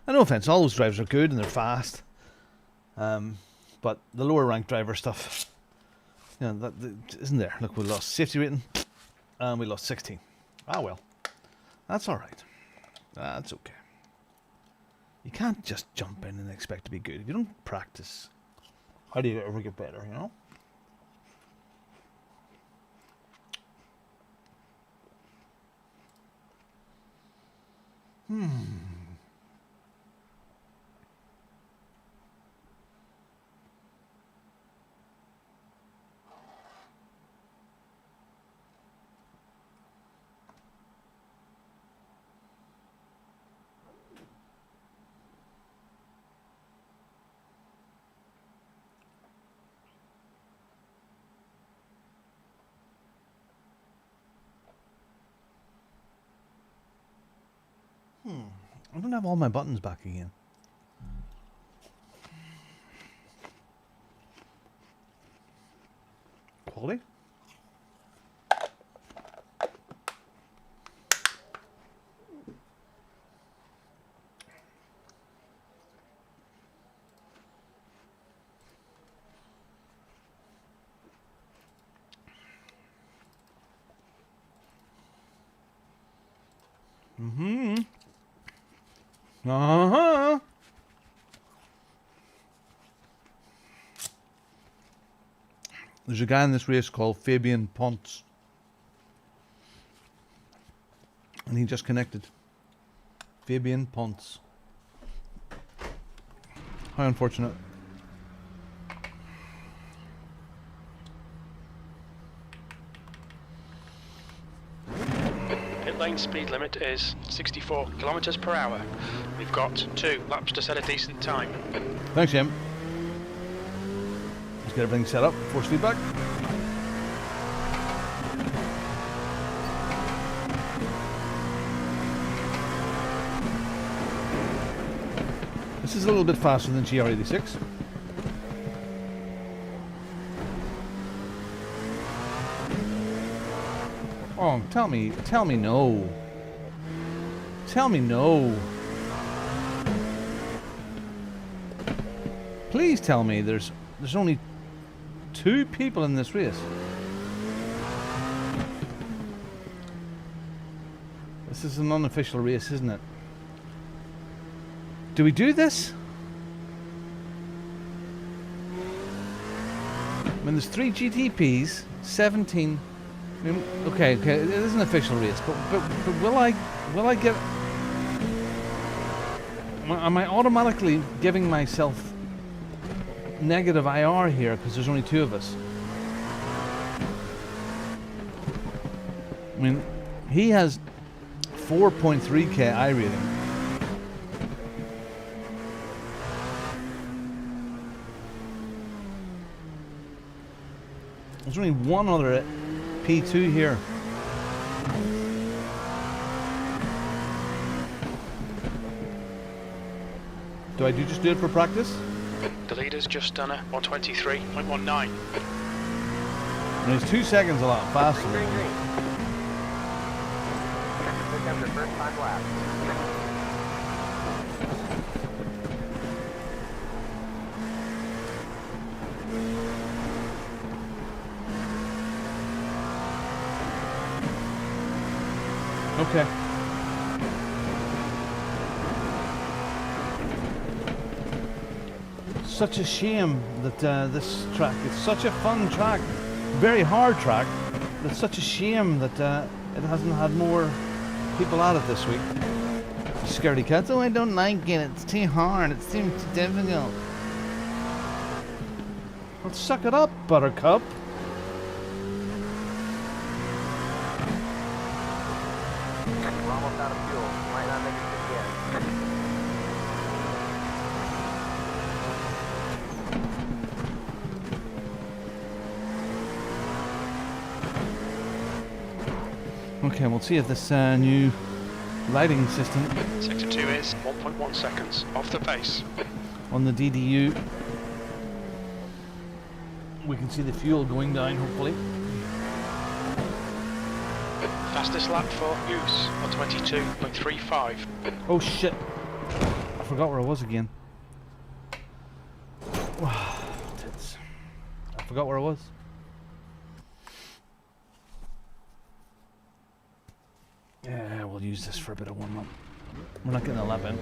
No offense, all those drivers are good and they're fast. But the lower ranked driver stuff, you know, that isn't there. Look, we lost safety rating and we lost 16. Ah well, that's all right. That's okay. You can't just jump in and expect to be good. If you don't practice, how do you ever get better, you know? I don't have all my buttons back again. Quality? Mm-hmm. Uh-huh. There's a guy in this race called Fabian Ponce. And he just connected. Fabian Ponce. How unfortunate. Pit lane speed limit is 64 kilometers per hour. We've got 2 laps to set a decent time. Thanks, Jim. Let's get everything set up. Force feedback. This is a little bit faster than GR86. Oh, tell me no. Tell me no. Please tell me there's only 2 people in this race. This is an unofficial race, isn't it? Do we do this? I mean, there's 3 GTPs, 17. I mean, okay, it is an official race, but will I get? Am I automatically giving myself negative IR here because there's only 2 of us? I mean, he has 4.3k I rating. There's only one other P2 here. Do I just do it for practice? The leader's just done a 123.19. And he's 2 seconds a lot faster. Green, green, green. Here comes the first 5 laps. Okay. Such a shame that this track is such a fun track, very hard track. It's such a shame that it hasn't had more people at it this week. Scaredy cats. Oh, I don't like it. It's too hard. It's too difficult. Well, suck it up, Buttercup. We're almost out of fuel. Might not make it to the end. Okay, we'll see if this new lighting system Sector 2 is 1.1 seconds off the pace. on the DDU. We can see the fuel going down, hopefully. Fastest lap for use on 22.35. Oh shit! I forgot where I was again. Tits. I forgot where I was. Yeah, we'll use this for a bit of warm-up. We're not getting a lap in.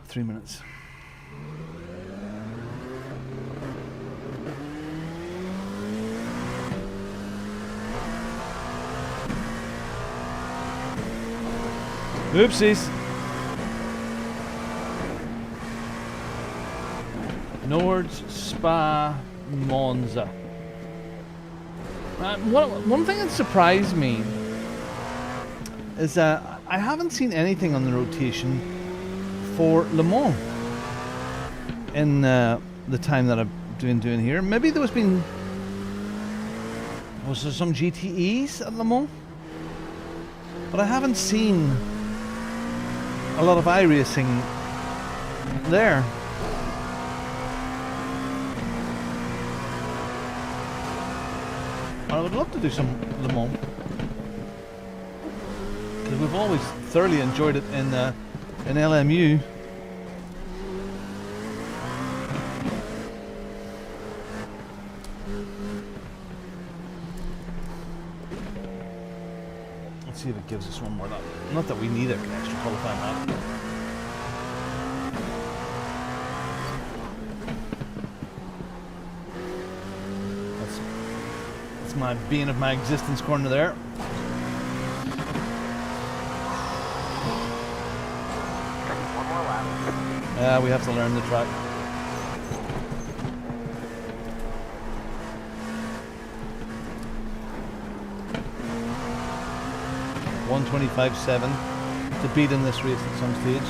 3 minutes. Oopsies. Nords Spa Monza. One thing that surprised me is that I haven't seen anything on the rotation for Le Mans in the time that I've been doing here. Maybe was there some GTEs at Le Mans? But I haven't seen a lot of iRacing there. I would love to do some Le Mans. Because we've always thoroughly enjoyed it in LMU. Let's see if it gives us one more lap. Not that we need an extra qualifying lap. That's my bane of my existence corner there. One more lap. Yeah, we have to learn the track. .125.7 to beat in this race at some stage.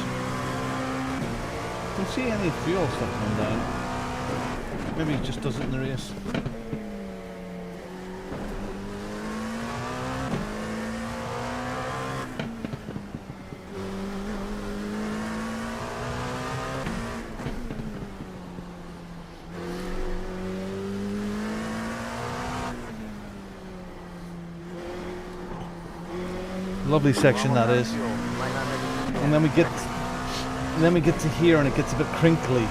Don't see any fuel stuff coming down. Maybe he just does it in the race. Lovely section that is. And then we get to here and it gets a bit crinkly.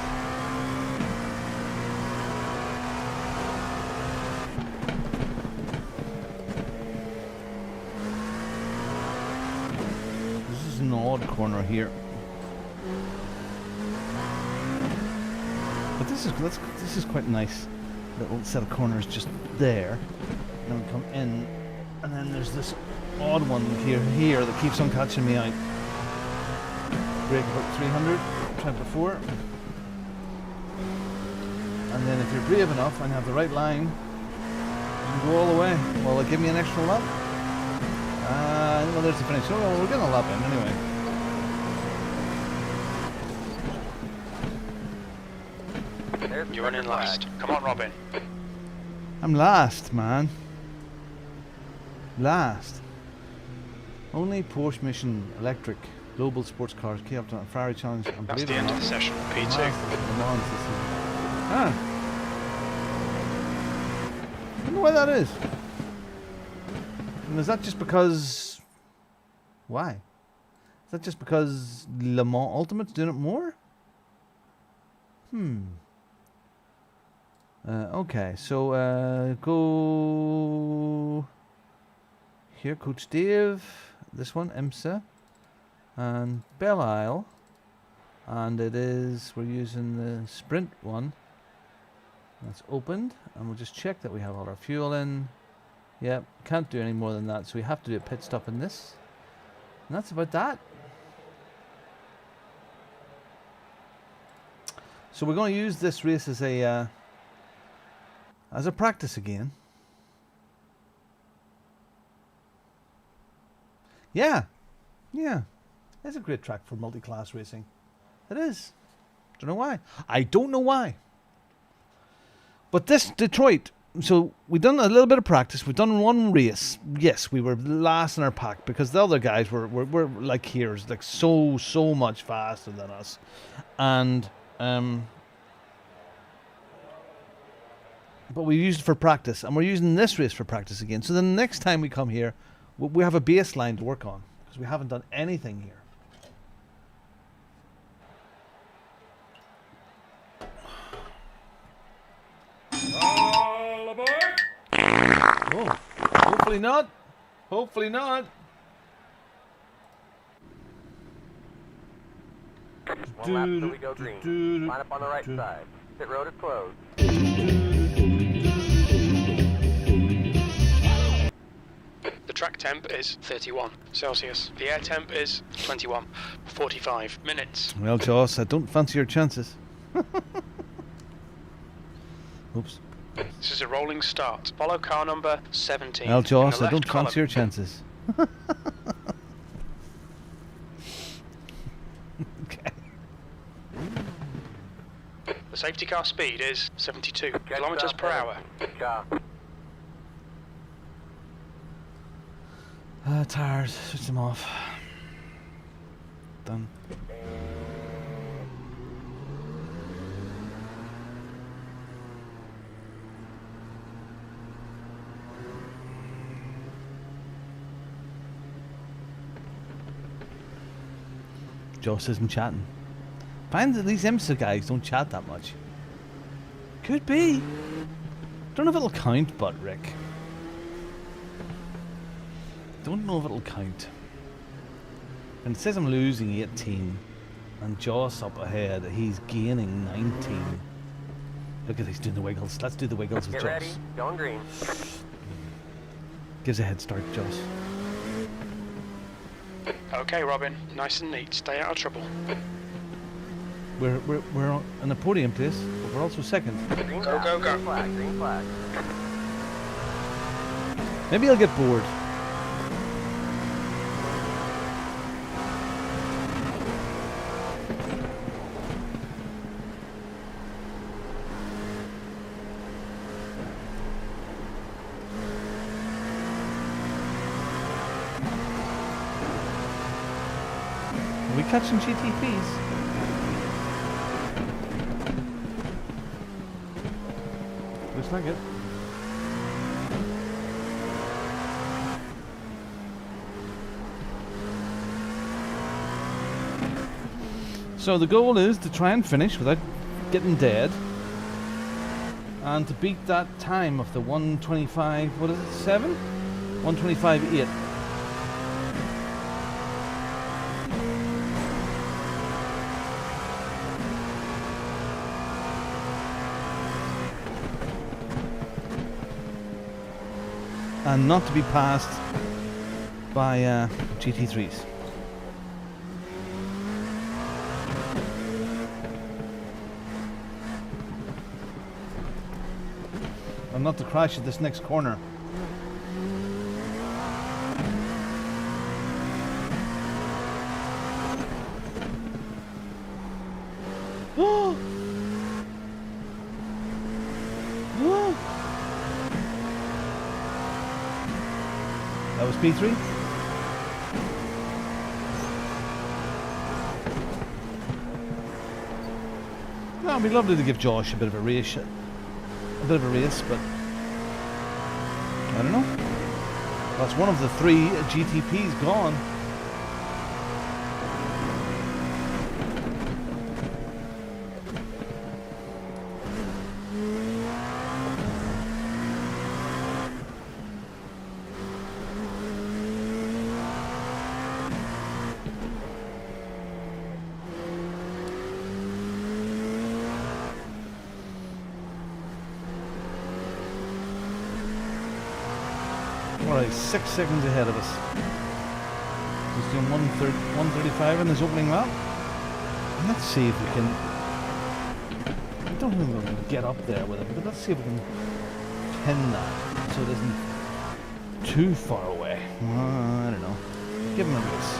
This is an odd corner here. But this is quite nice. Little set of corners just there. And then we come in and then there's this odd one here that keeps on catching me out. Brake about 300, tried before. And then if you're brave enough and have the right line, you can go all the way. Well, it'll give me an extra lap. Well, there's the finish. Oh, well, we're getting a lap in anyway. You're running last. Come on, Robin. I'm last, man. Last. Only Porsche Mission Electric Global Sports Cars K-Up to Ferrari Challenge. That's the end of the session. P2. Ah. I don't know why that is. And is that just because... Why? Is that just because Le Mans Ultimate's doing it more? Okay, so go... Here, Coach Dave. This one, IMSA. And Belle Isle. And it is, we're using the sprint one. That's opened. And we'll just check that we have all our fuel in. Yep, can't do any more than that. So we have to do a pit stop in this. And that's about that. So we're going to use this race as a practice again. Yeah. It's a great track for multi-class racing. It is. Don't know why. I don't know why. But this Detroit, so we've done a little bit of practice. We've done one race. Yes, we were last in our pack because the other guys were like heroes, like so much faster than us. And but we used it for practice, and we're using this race for practice again. So the next time we come here, we have a baseline to work on because we haven't done anything here. All aboard! Oh, hopefully not. Hopefully not. One lap till we go green. Line up on the right side. Pit road is closed. The track temp is 31 Celsius. The air temp is 21. 45 minutes. Well, Joss, I don't fancy your chances. Oops. This is a rolling start. Follow car number 17. Well, Joss, in the I don't left column. fancy your chances. Okay. The safety car speed is 72 kilometers per hour. Good job. Tires, switch them off. Done. Joss isn't chatting. Find that these IMSA guys don't chat that much. Could be. Don't know if it'll count, but Rick. Don't know if it'll count. And it says I'm losing 18. And Joss up ahead, he's gaining 19. Look at he's doing the wiggles. Let's do the wiggles with Get Joss. ready. Going green. Gives a head start, Joss. Okay, Robin. Nice and neat. Stay out of trouble. We're on the podium place, but we're also second. Green Go, flag, go, go. Green flag. Green flag. Maybe I'll get bored. Are we catching GTPs? Looks like it. So the goal is to try and finish without getting dead, and to beat that time of the 125. What is it? 7? 125.8. And not to be passed by GT3s. And not to crash at this next corner. Oh! Oh! That was P3. No, it'd be lovely to give Josh a bit of a race, but I don't know. That's one of the 3 GTPs gone. Alright, 6 seconds ahead of us. He's doing 135 in his opening lap. Let's see if we can... I don't think we're going to get up there with him, but let's see if we can pin that so it isn't too far away. I don't know. Give him a race.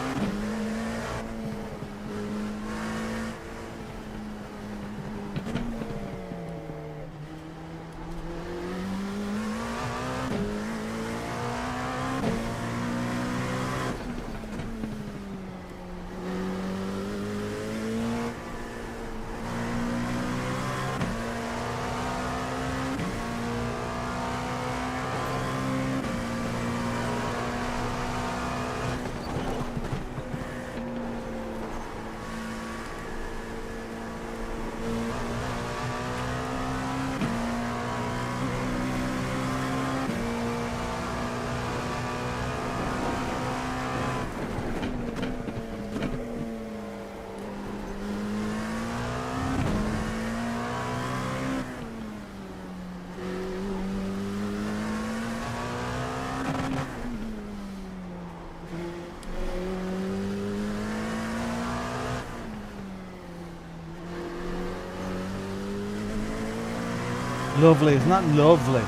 Lovely, isn't that lovely?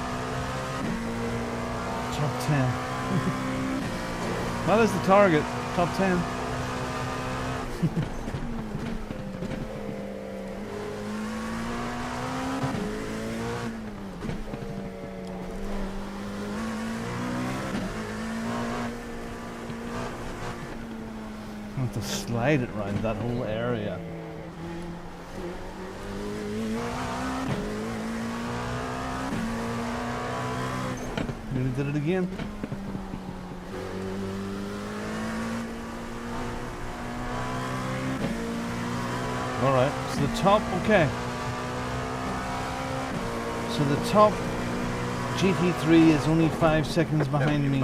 Top 10. That is the target, top 10. have to slide it around that whole area. Nearly did it again. Alright, so the top, okay. So the top GT3 is only 5 seconds behind me.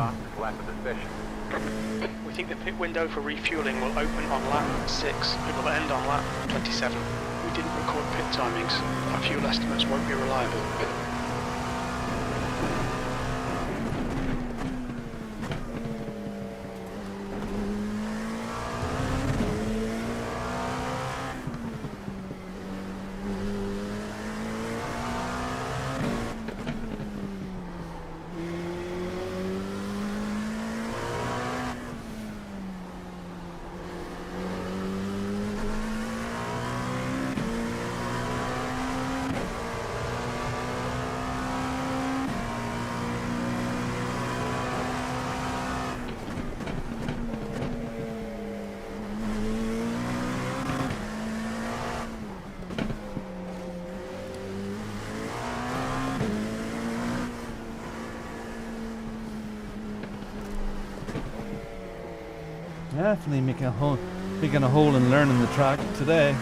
We think the pit window for refueling will open on lap 6. It will end on lap 27. We didn't record pit timings. Our fuel estimates won't be reliable. Definitely making a hole in learning the track today.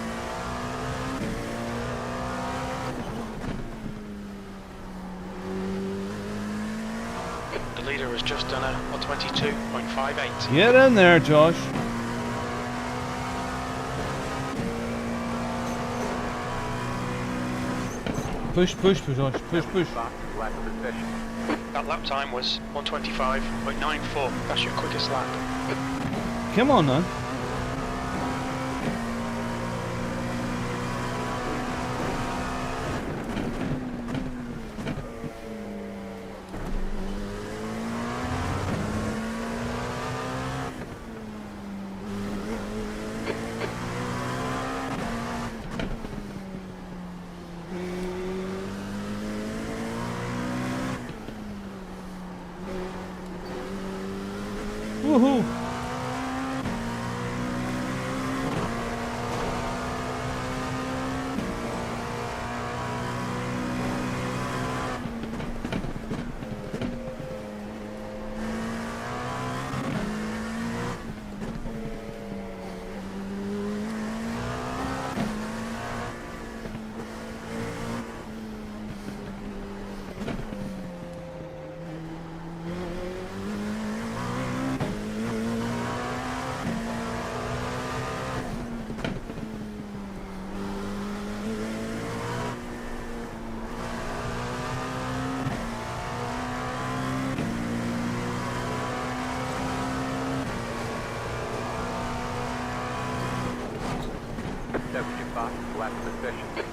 The leader has just done a 122.58. Get in there, Josh. Push, Josh. Push. That lap time was 125.94. That's your quickest lap. Come on, man. Woohoo!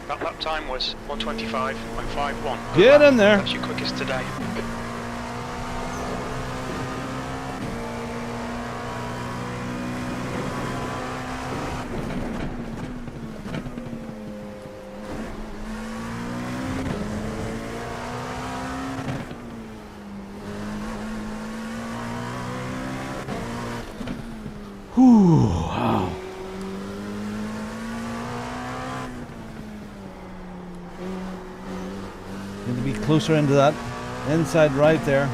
That lap time was 125.51. Get in there. That's your quickest today. Whew, wow. Need to be closer into that inside right there.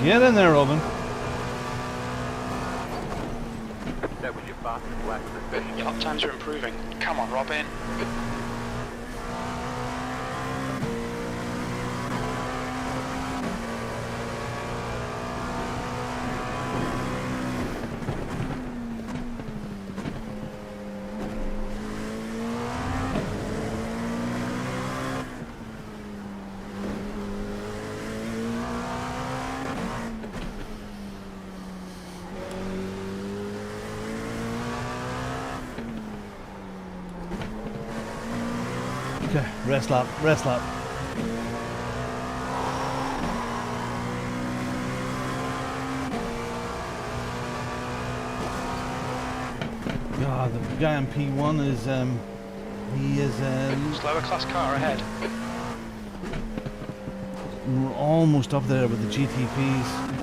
Get in there, Robin. That was your fastest lap of the session. Your lap times are improving. Come on, Robin. Okay, rest lap, rest lap. God, the guy in P1 is, he is Slower class car ahead. almost up there with the GTPs.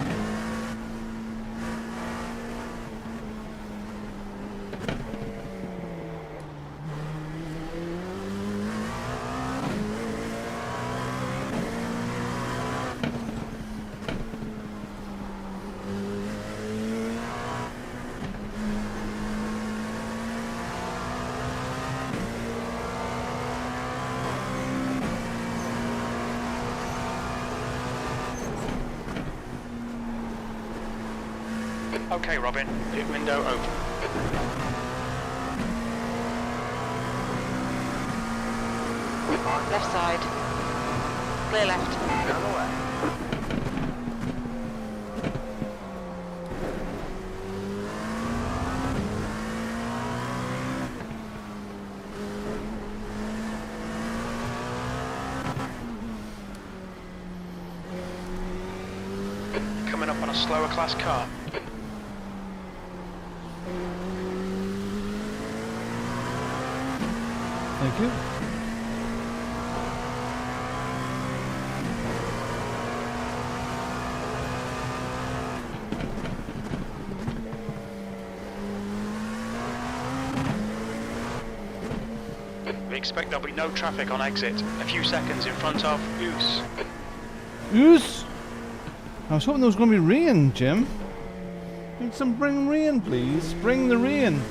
Okay, Robin, pit window open. Left side. Clear left. Down the left. Coming up on a slower class car. Thank you. We expect there'll be no traffic on exit. A few seconds in front of Oos. Oos! I was hoping there was going to be rain, Jim. Need some bring rain, please. Bring the rain.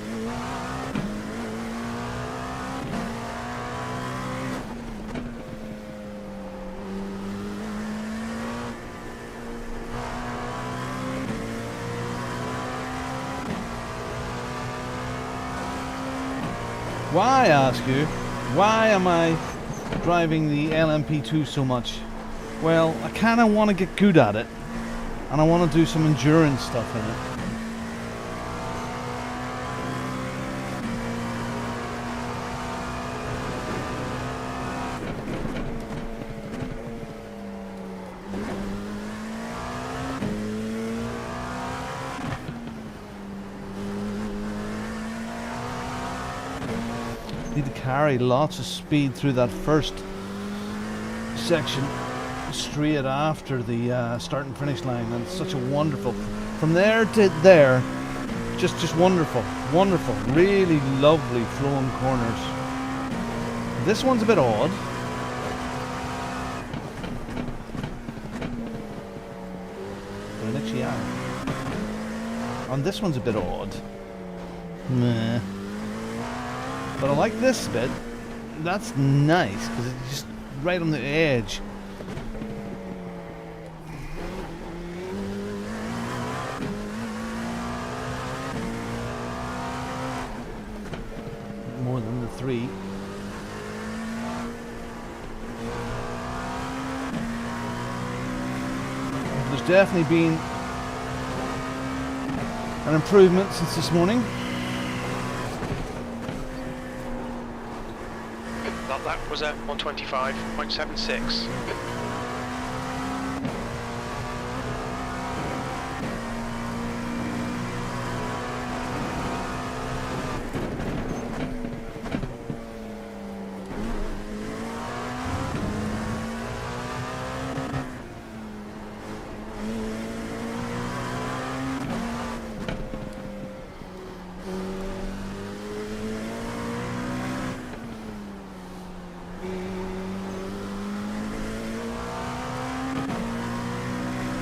Why, I ask you, why am I driving the LMP2 so much? Well, I kind of want to get good at it, and I want to do some endurance stuff in it. Need to carry lots of speed through that first section straight after the start and finish line, and it's such a wonderful, from there to there, just wonderful, really lovely flowing corners. This one's a bit odd. And this one's a bit odd. Meh. But I like this bit. That's nice because it's just right on the edge. More than the 3. There's definitely been an improvement since this morning. That was at 125.76.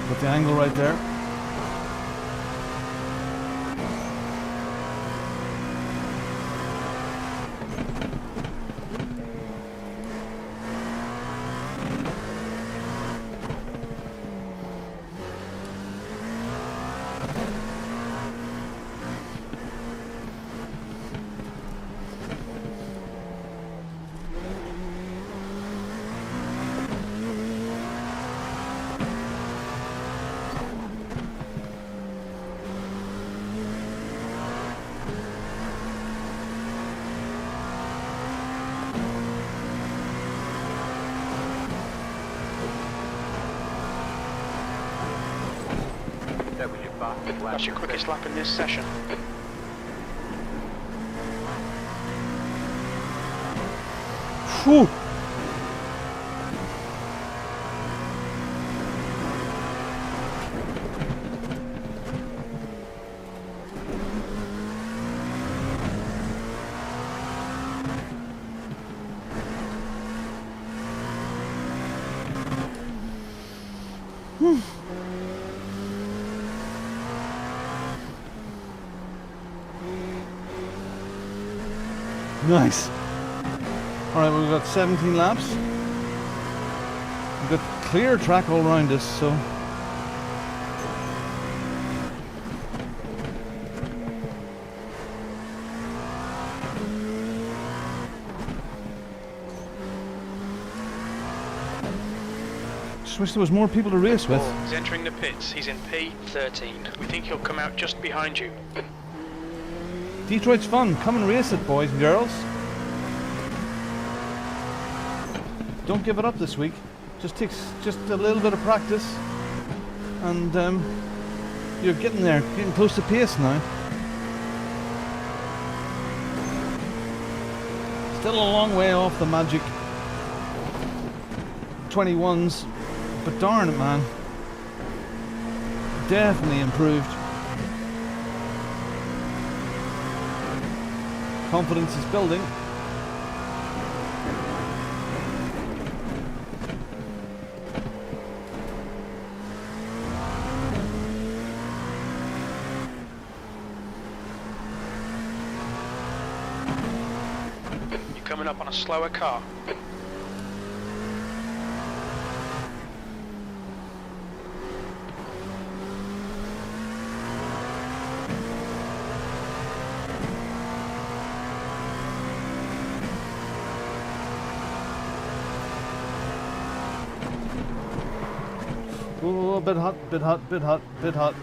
Got the angle right there. That was your fastest lap. That's your quickest lap in this session. Whew. Nice. Alright, we've got 17 laps. We've got clear track all around us, so. Just wish there was more people to race with. He's entering the pits. He's in P13. We think he'll come out just behind you. Detroit's fun. Come and race it, boys and girls. Don't give it up this week. Just takes just a little bit of practice, and you're getting there, getting close to pace now. Still a long way off the magic 21s, but darn it, man, definitely improved. Confidence is building. You're coming up on a slower car. Oh, bit hot, bit hot, bit hot, bit hot.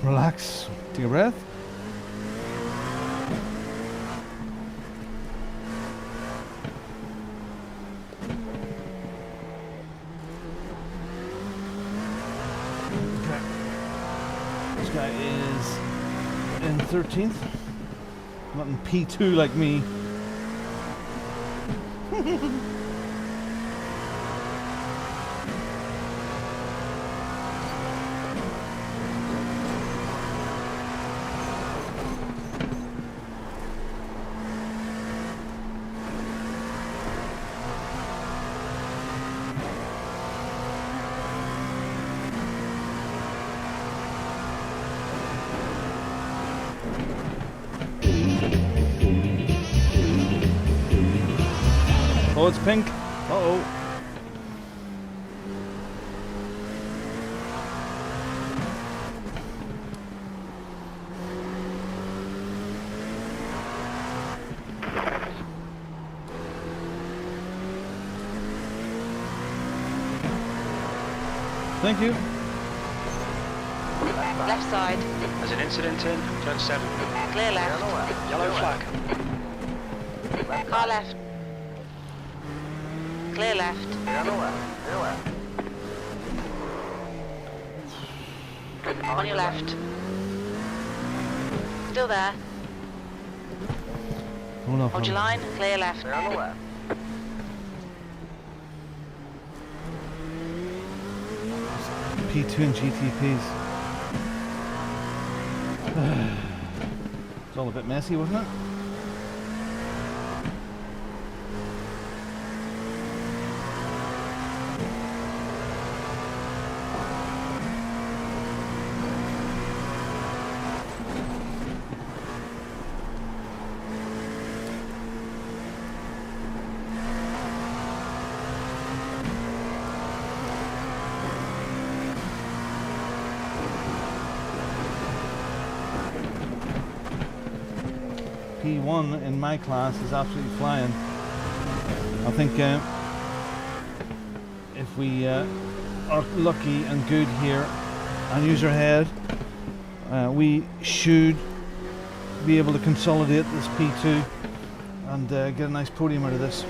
Relax, take a breath. Okay. This guy is in 13th, not in P2 like me. Oh, it's pink. Uh-oh. Thank you. Left side. There's an incident in turn 7. Clear left. Yellow flag. Car left. Clear left. Clear left. Clear left. On your left. Still there. Oh, no, Hold your line. Clear left. Clear on the left. P2 and GTPs. It's all a bit messy, wasn't it? P1 in my class is absolutely flying. I think if we are lucky and good here and use our head, we should be able to consolidate this P2 and get a nice podium out of this.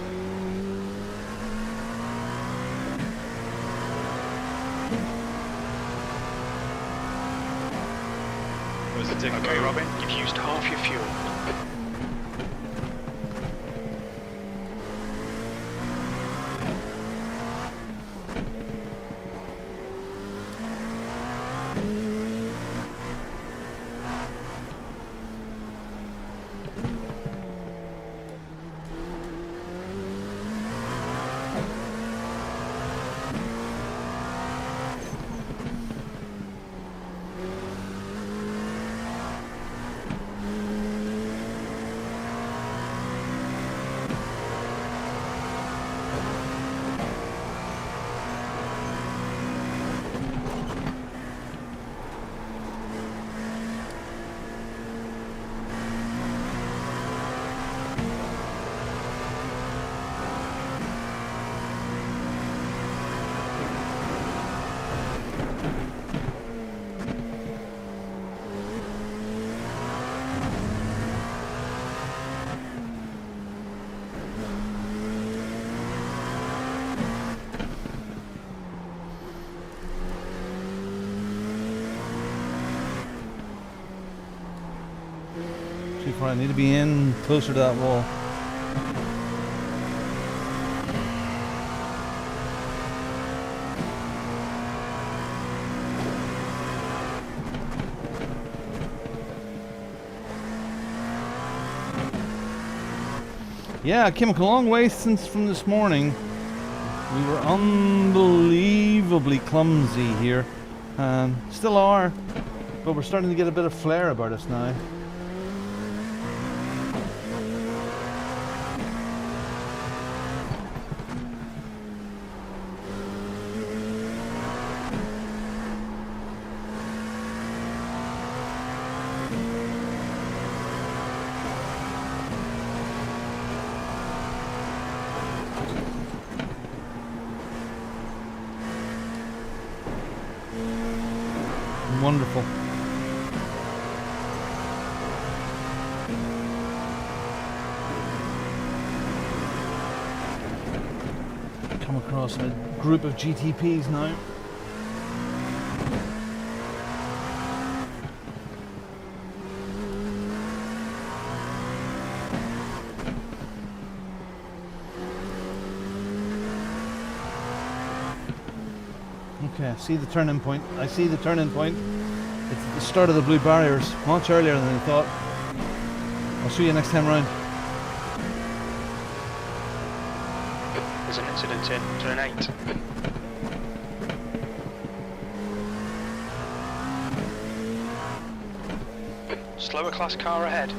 Where's the ticket? Okay, Robin, you've used half your fuel. Too far. I need to be in closer to that wall. Yeah, I came a long way since from this morning. We were unbelievably clumsy here. Still are, but we're starting to get a bit of flair about us now. Wonderful. Come across a group of GTPs now. Okay, I see the turning point. I see the turning point. It's at the start of the blue barriers, much earlier than I thought. I'll see you next time round. There's an incident in turn 8. Slower class car ahead.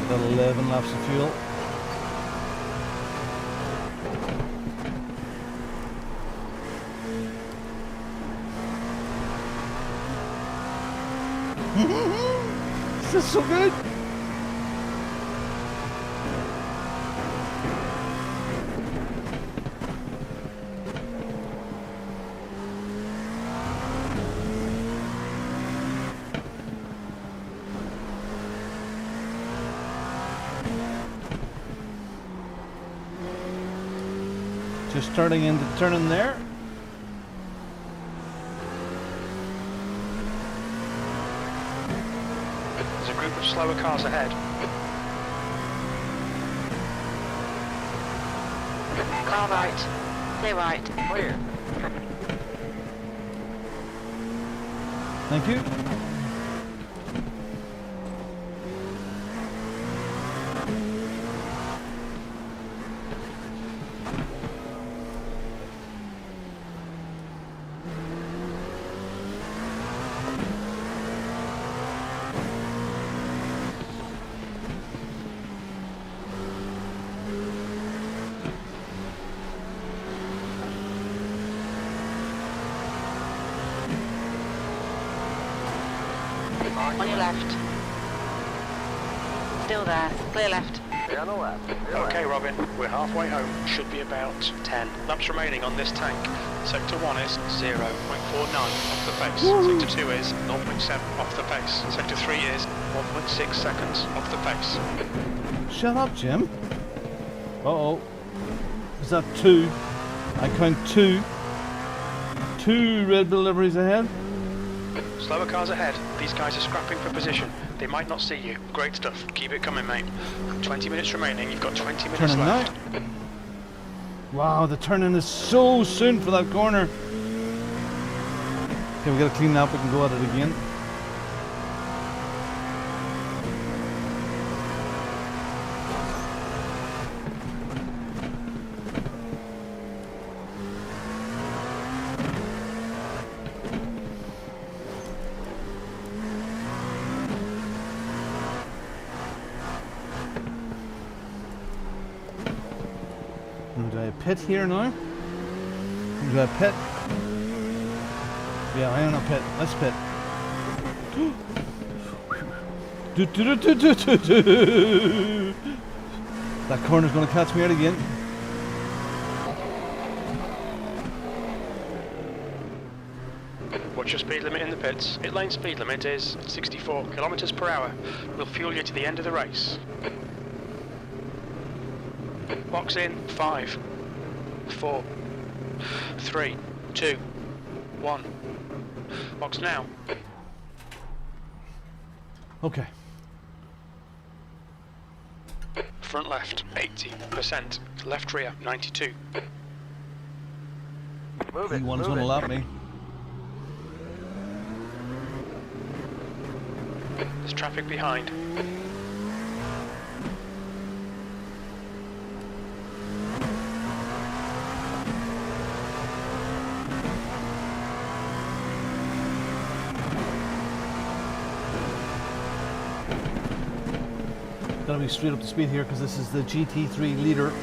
About 11 laps of fuel. This is so good. Just starting into turning there. There's a group of slower cars ahead. Car right. Stay right. Clear. Thank you. On your left. Still there. Clear left. Stay on the left. Clear Okay, left. Robin, we're halfway home. Should be about 10 laps remaining on this tank. Sector 1 is 0.49 off the pace. Sector 2 is 0.7 off the pace. Sector 3 is 1.6 seconds off the pace. Shut up, Jim. Uh-oh. Is that 2? I count 2. 2 Red Bull liveries ahead. Slower cars ahead. These guys are scrapping for position. They might not see you. Great stuff. Keep it coming, mate. 20 minutes remaining. You've got 20 minutes Turning left. now. Wow, the turning is so soon for that corner. Okay, we gotta clean that up. We can go at it again. Do I pit here now? Do I pit? Yeah, I am a pit. Let's pit. That corner's gonna catch me out again. What's your speed limit in the pits? Pit lane speed limit is 64 kilometers per hour. We'll fuel you to the end of the race. Box in 5, 4, 3, 2, 1. Box now. Okay. Front left 80%. Left rear 92. Move it. E1's Move gonna it. lap me. There's traffic behind. Gotta be straight up to speed here because this is the GT3 leader.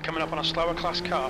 Coming up on a slower class car.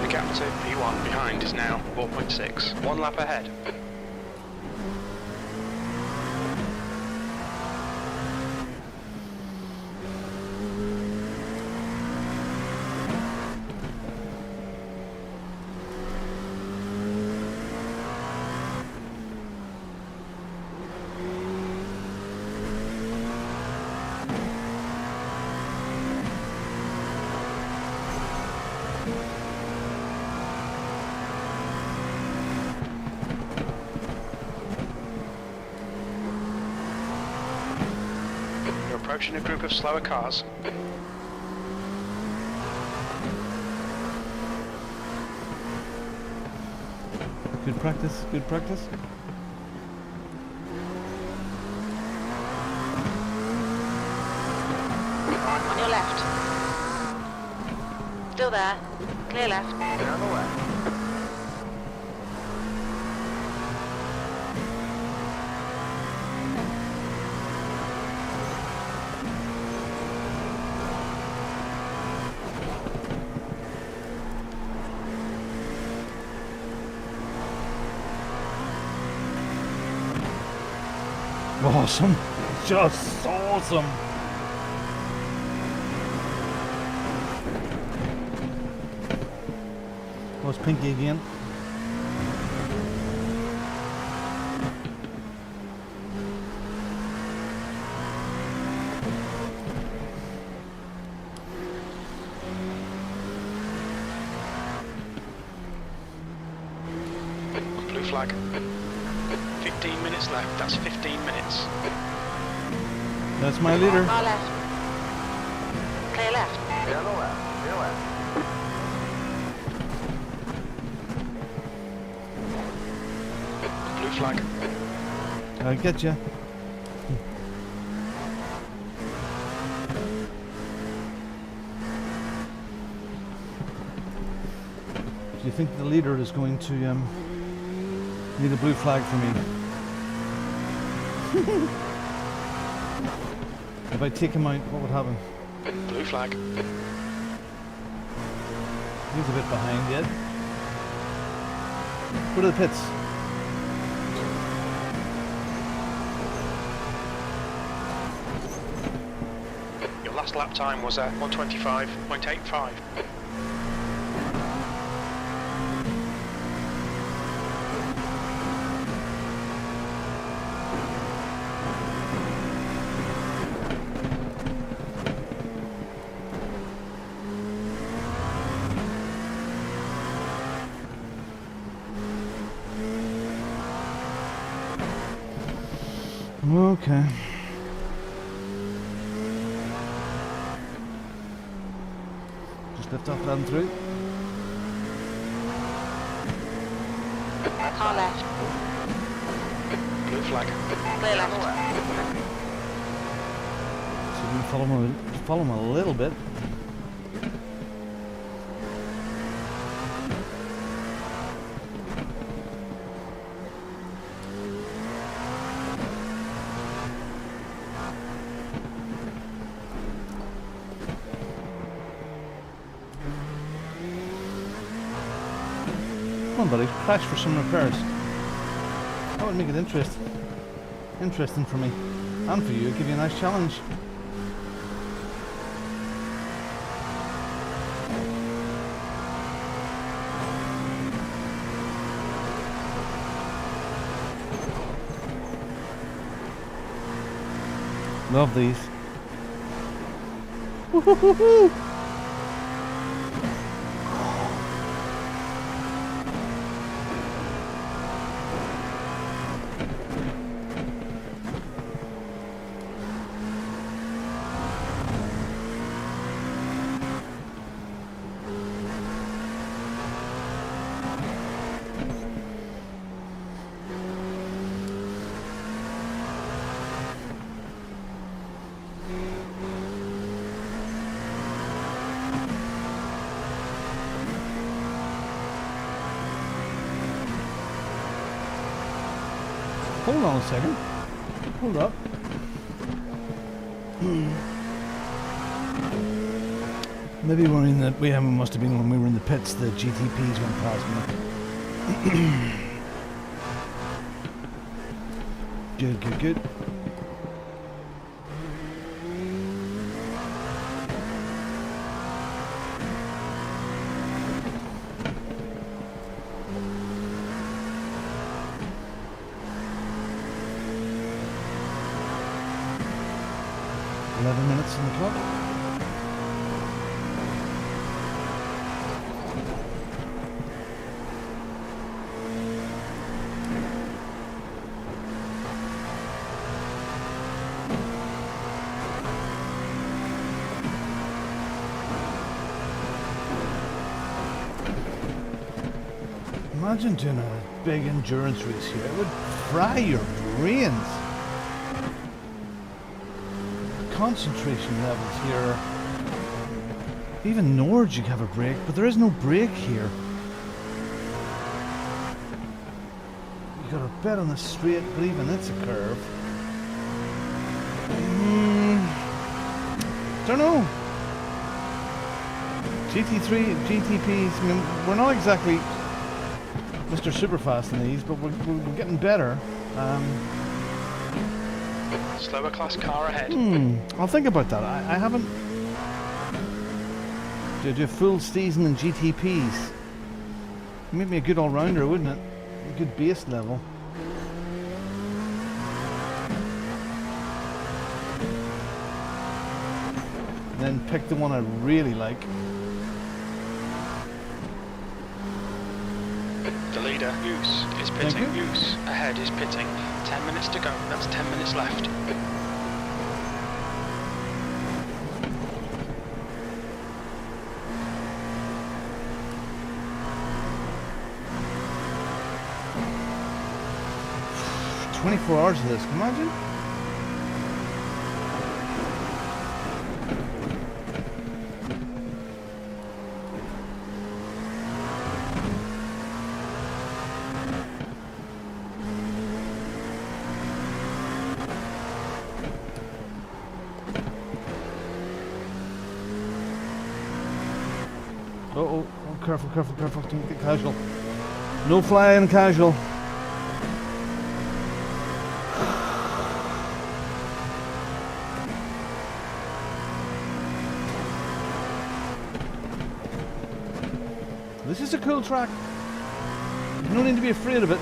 The gap to P1 behind is now 4.6. 1 lap ahead. You're approaching a group of slower cars. Good practice, good practice. On your left. Still there. Clear left. Stay on the left. Awesome. just awesome. What's Pinky again? Blue flag. 15 minutes left. That's 15 minutes. That's my leader. Car left. Clear left. Clear left. Clear left. Blue flag. I'll get you. Do you think the leader is going to need a blue flag for me? If I take him out, what would happen? Blue flag. He's a bit behind yet. Go to the pits. Your last lap time was 125.85. Okay. Just lift off and through. Car left. Blue flag. Clear left. So we can follow him a little bit. Come on, buddy. Crash for some repairs. That would make it interesting for me. And for you. It'd give you a nice challenge. Love these. Woo-hoo-hoo-hoo. Hold on a second. Hold up. Maybe we're in the. We must have been when we were in the pits. The GTPs went past me. Good, good, good. Minutes on the clock. Imagine doing a big endurance race here. It would fry your brains. Concentration levels here. Even Norge you have a break, but there is no break here. You got a bet on the straight, but even it's a curve. Don't know. GT3, GTPs, I mean, we're not exactly Mr. Superfast in these, but we're getting better. Slower class car ahead. I'll think about that. I haven't... Do a full season in GTPs. Make me a good all-rounder, wouldn't it? A good base level. And then pick the one I really like. The leader, Use, is pitting. Use ahead is pitting. 10 minutes to go. That's 10 minutes left. $24 hours of this, can you imagine? Oh, careful, careful, careful, don't get casual. No flying casual. This is a cool track. You don't need to be afraid of it.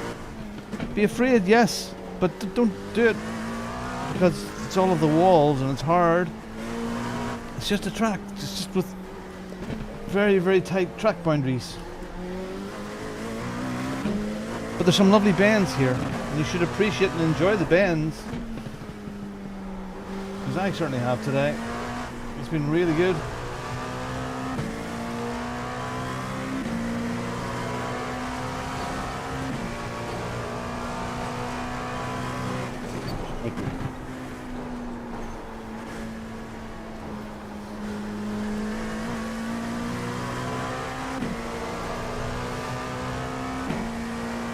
Be afraid, yes, but don't do it because it's all of the walls and it's hard. It's just a track. It's just with very, very tight track boundaries. But there's some lovely bends here, and you should appreciate and enjoy the bends. Because I certainly have today. It's been really good. Thank you.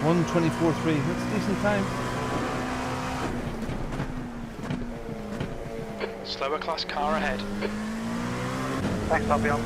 One 1:24.3. That's a decent time. Slower class car ahead. Thanks, I'll be on.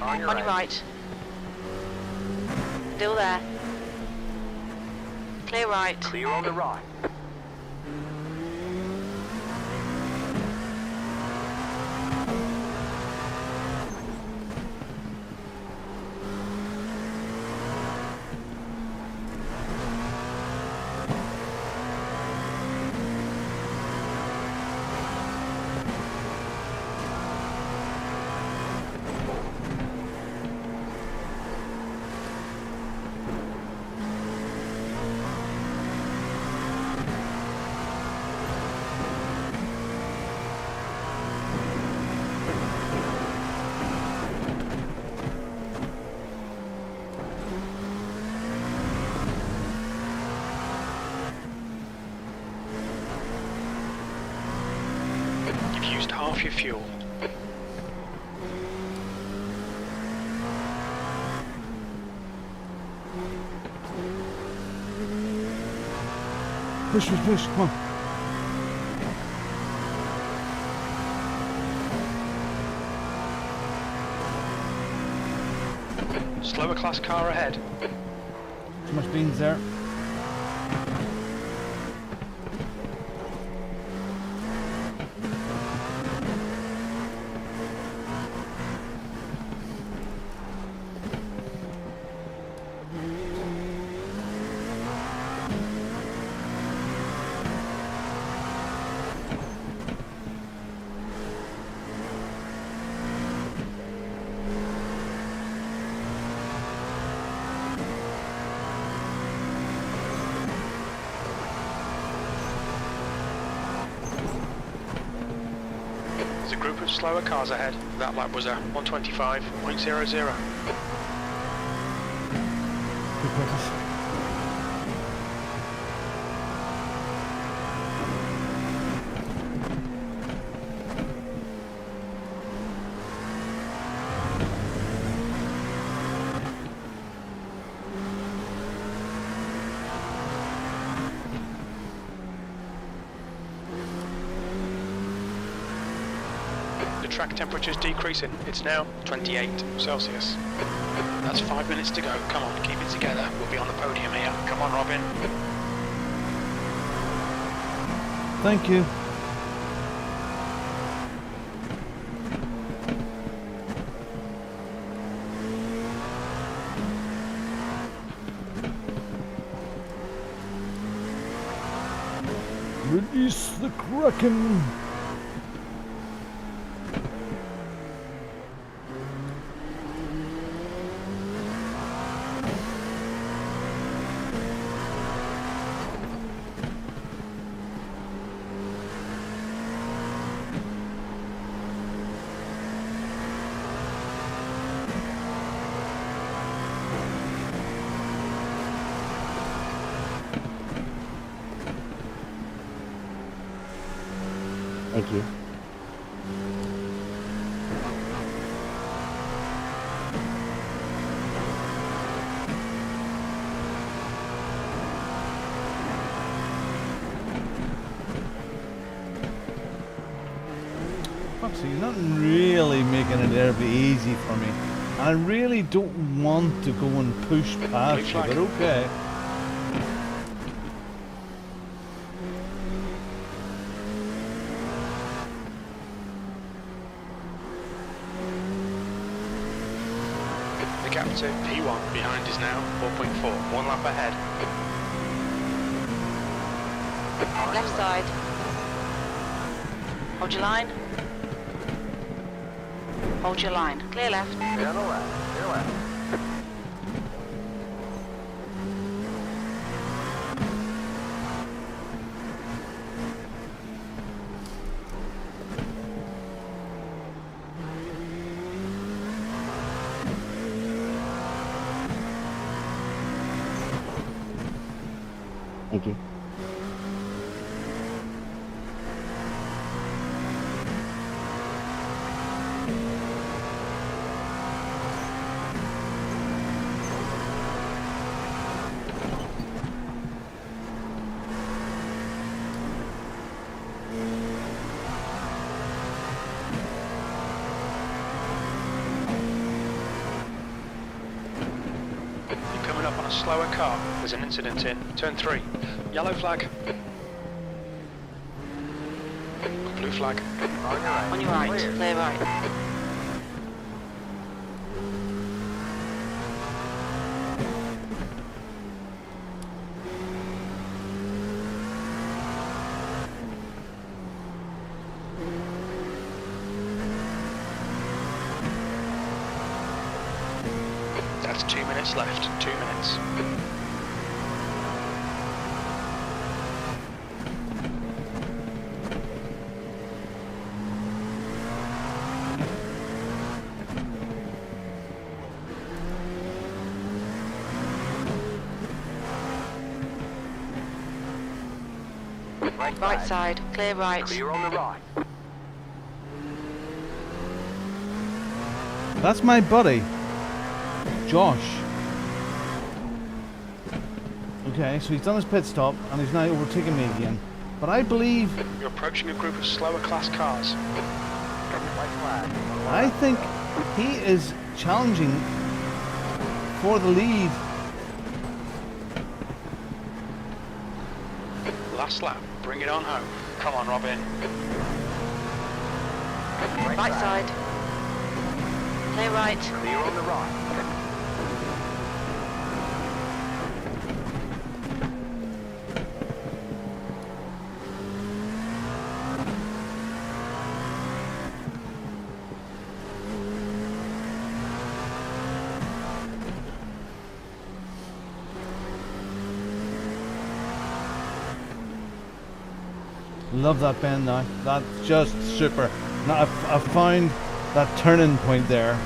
On your right. Still there. Clear right. Clear on the right. You've used half your fuel. Push, push, push, come on. Slower class car ahead. Too much beans there. There's a group of slower cars ahead. That lap was a 1:25.00. Good quickest. The track temperature's decreasing. It's now 28 Celsius. That's 5 minutes to go. Come on, keep it together. We'll be on the podium here. Come on, Robin. Thank you. Release the Kraken. Thank you. Fuck, so you're not really making it terribly easy for me. I really don't want to go and push past you, but okay. The gap to P1 behind is now 4.4. 1 lap ahead. Left side. Hold your line. Hold your line. Clear left. Clear on the left. Clear left. Thank you. You're coming up on a slower car. There's an incident in turn 3. Yellow flag. Blue flag. On your right. On your right. Clear. Clear right. That's 2 minutes left. 2 minutes. Right side. Clear right. Clear on the right. That's my buddy, Josh. Okay, so he's done his pit stop and he's now overtaking me again. But I believe, You're approaching a group of slower class cars. White flag. I think he is challenging for the lead. Last lap. Bring it on home. Come on, Robin. Right side. Clear right. Clear on the right. Love that bend now. That's just super. Now I've found that turning point there.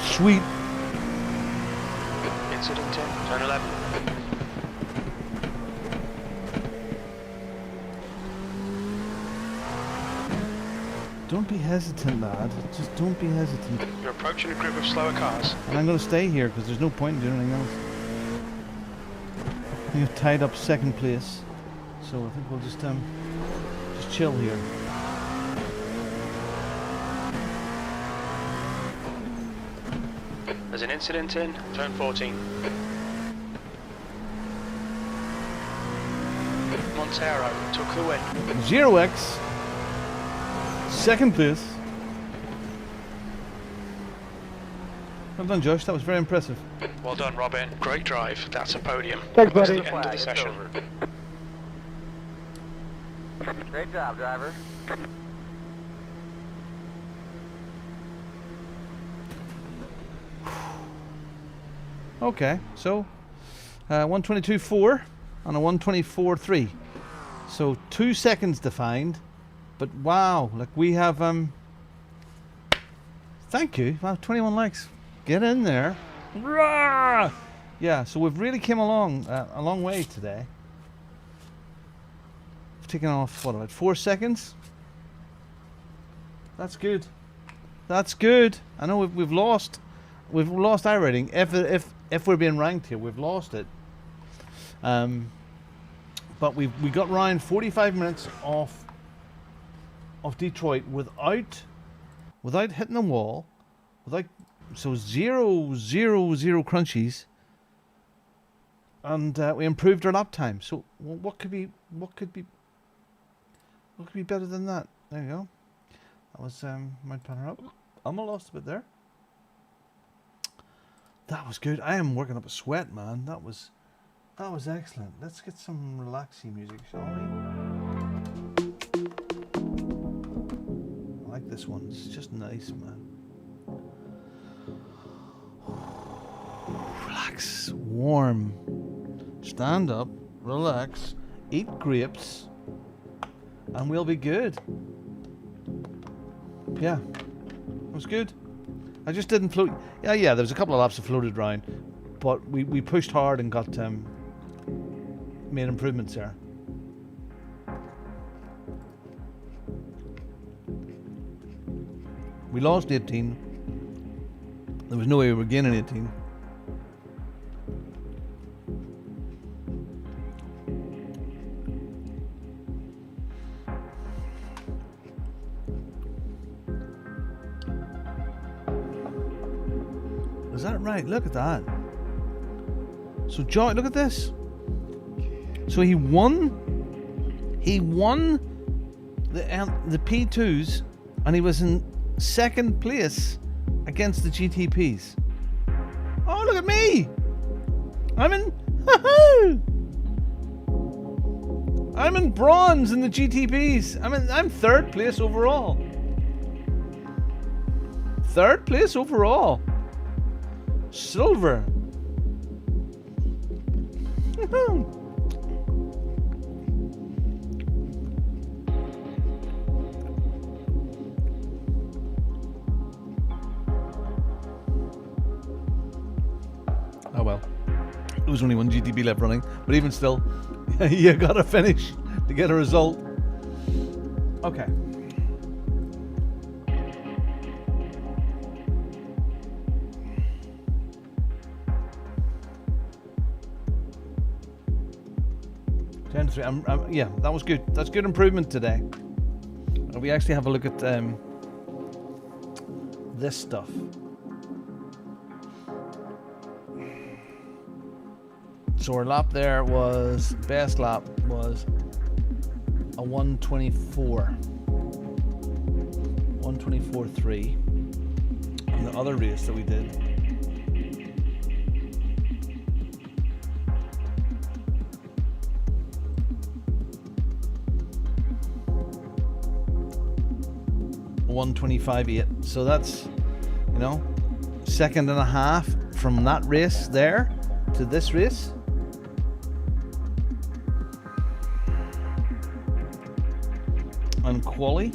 Sweet. incident in, turn 11. Don't be hesitant, lad. Just don't be hesitant. You're approaching a group of slower cars. And I'm going to stay here because there's no point in doing anything else. I think I've tied up second place, so I think we'll just chill here. There's an incident in, turn 14. Montero took the win. 0x. Second place. Well done, Josh. That was very impressive. Well done, Robin. Great drive. That's a podium. Thanks, That's buddy. the end of the session. Great job, driver. Okay, so 122.4 and a 124.3. So 2 seconds defined, but wow, like we have thank you. Wow, 21 likes. Get in there. Rah! Yeah, so we've really came along a long way today. We've taken off what, about 4 seconds? That's good. That's good. I know we've lost iRacing. If we're being ranked here, we've lost it. But we got Ryan 45 minutes off Detroit without hitting the wall, so 0 crunchies, and we improved our lap time. So what could be better than that? There you go. That was my partner up. Almost lost a bit there. That was good. I am working up a sweat, man. That was excellent. Let's get some relaxing music, shall we? I like this one. It's just nice, man. Relax, warm. Stand up, relax, eat grapes, and we'll be good. Yeah, it was good. I just didn't float. Yeah, there was a couple of laps that floated around, but we pushed hard and got made improvements there. We lost 18. There was no way we were gaining 18. Is that right? Look at that. So Joy, look at this. So he won the P2s, and he was in second place against the GTPs. Oh, look at me! I'm in bronze in the GTPs. I'm third place overall. Third place overall. Silver. Oh well. There was only one GTP left running, but even still, you gotta finish to get a result. Okay. Yeah, that was good. That's good improvement today. We actually have a look at this stuff. So our lap there was, best lap was a 124.3. And the other race that we did, $125.8. So that's, second and a half from that race there to this race. And quali.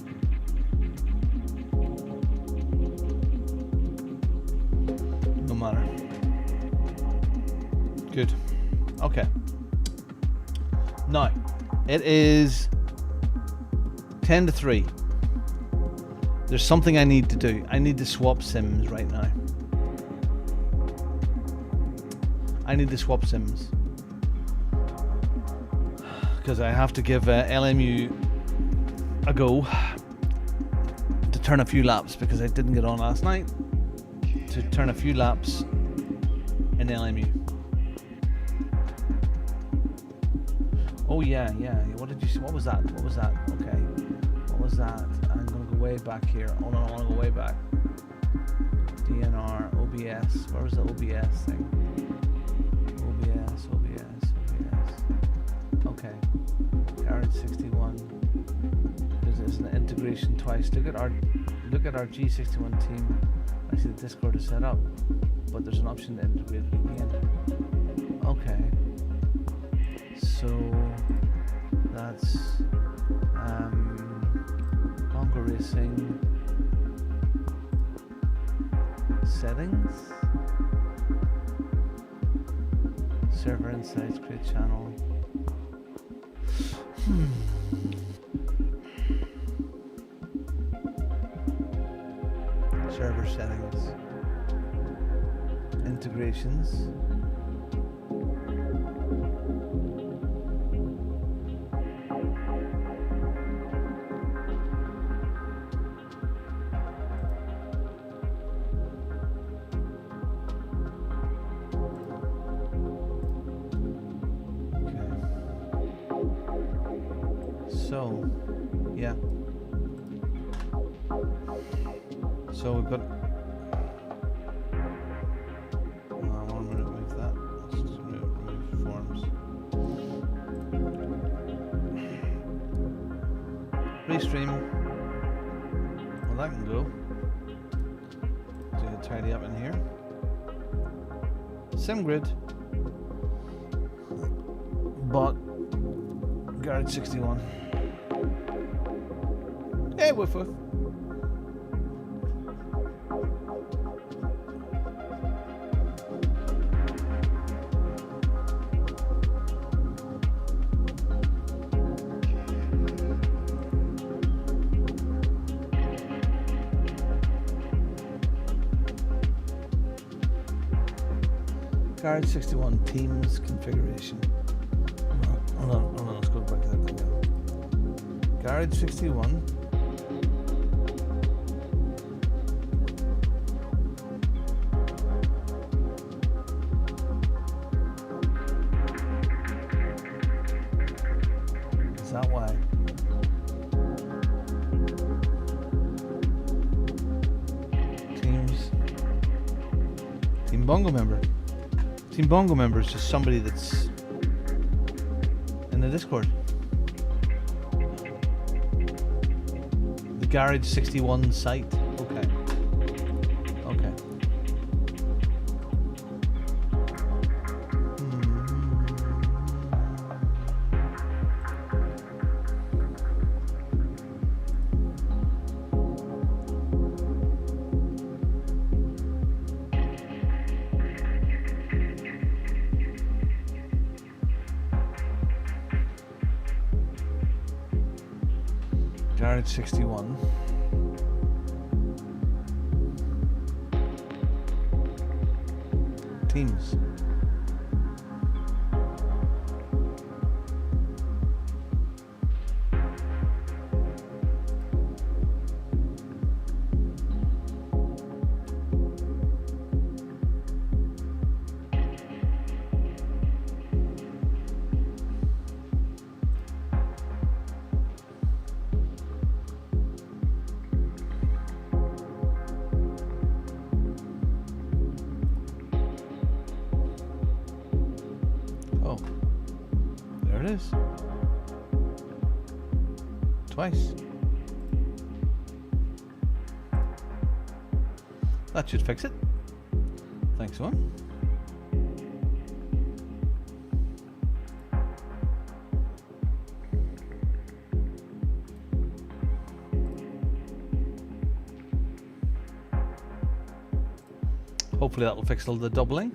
No matter. Good. Okay. Now, it is 10 to 3. There's something I need to do. I need to swap sims right now. I need to swap sims. Because I have to give LMU a go to turn a few laps, because I didn't get on last night to turn a few laps in LMU. Oh yeah. What did you see? What was that? Okay. What was that? I'm gonna go way back here. Oh no, I wanna go way back. DNR, OBS. Where was the OBS thing? OBS. Okay. Garage 61. There's an integration twice. Look at our G61 team. I see the Discord is set up, but there's an option to integrate it again. Okay. So that's Bongo Racing settings, server insights, create channel. Server settings, integrations. So, yeah. So we've got. I want to remove that. Let's just remove forms. Restream. Well, that can go. Do a tidy up in here. SimGrid. But Garage 61. Hey, woof woof. Garage 61 Teams configuration. Hold on, let's go back to that thing again. Garage 61. Is that why? Team Bongo member. Team Bongo member is just somebody that's in the Discord. The Garage 61 site. Okay. Okay. Garage 61. Teams. Oh, there it is. Twice. That should fix it. Thanks, one. Hopefully that will fix all the doubling.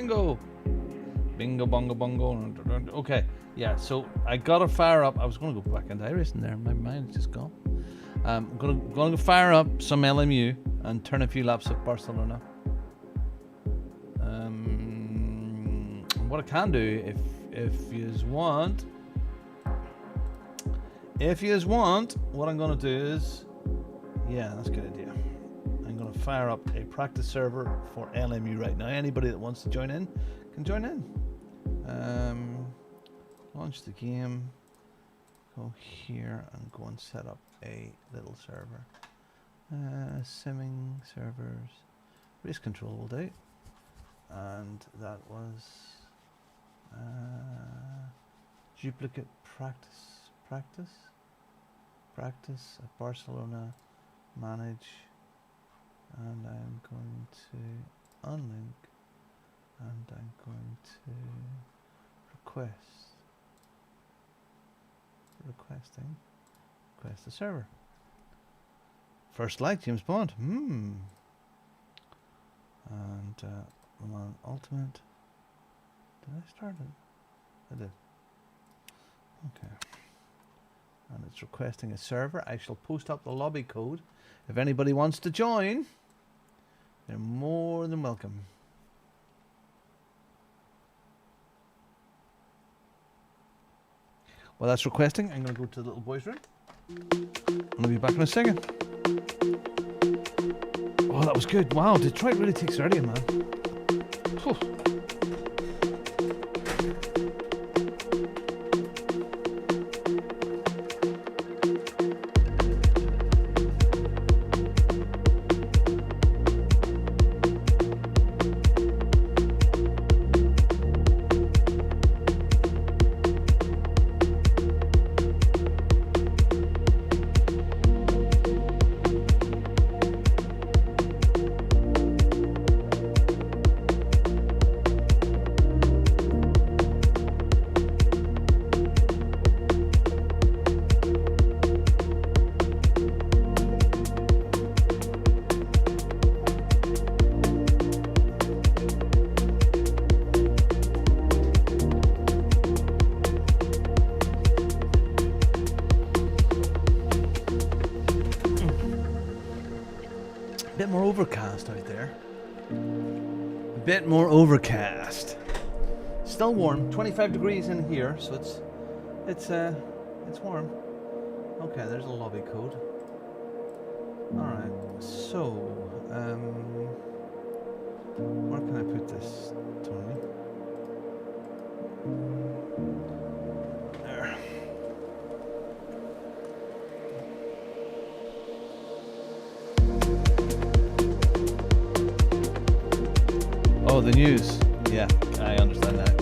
Bingo. Bingo, bongo, bongo. Okay, yeah, so I gotta fire up. I was gonna go back into iRacing there. My mind's just gone. I'm gonna fire up some LMU and turn a few laps at Barcelona. What I can do, if yous want, what I'm gonna do is, yeah, that's a good idea. I'm gonna fire up a practice server for LMU right now. Anybody that wants to join in can join in. Launch the game. Go here and go and set up a little server. Simming servers, race control will do. And that was duplicate practice at Barcelona, manage, and I'm going to unlink, and I'm going to request the server. First light, James Bond. And I'm on ultimate. Did I start it? I did. Okay. And it's requesting a server. I shall post up the lobby code. If anybody wants to join, they're more than welcome. Well, that's requesting. I'm going to go to the little boys' room. I'll be back in a second. Oh, that was good. Wow, Detroit really takes it early, man. Whew. Overcast out there. A bit more overcast. Still warm. 25 degrees in here, so it's warm. Okay, there's a lobby code. All right. So, where can I put this, Tony? There. Oh, the news. Yeah, I understand that.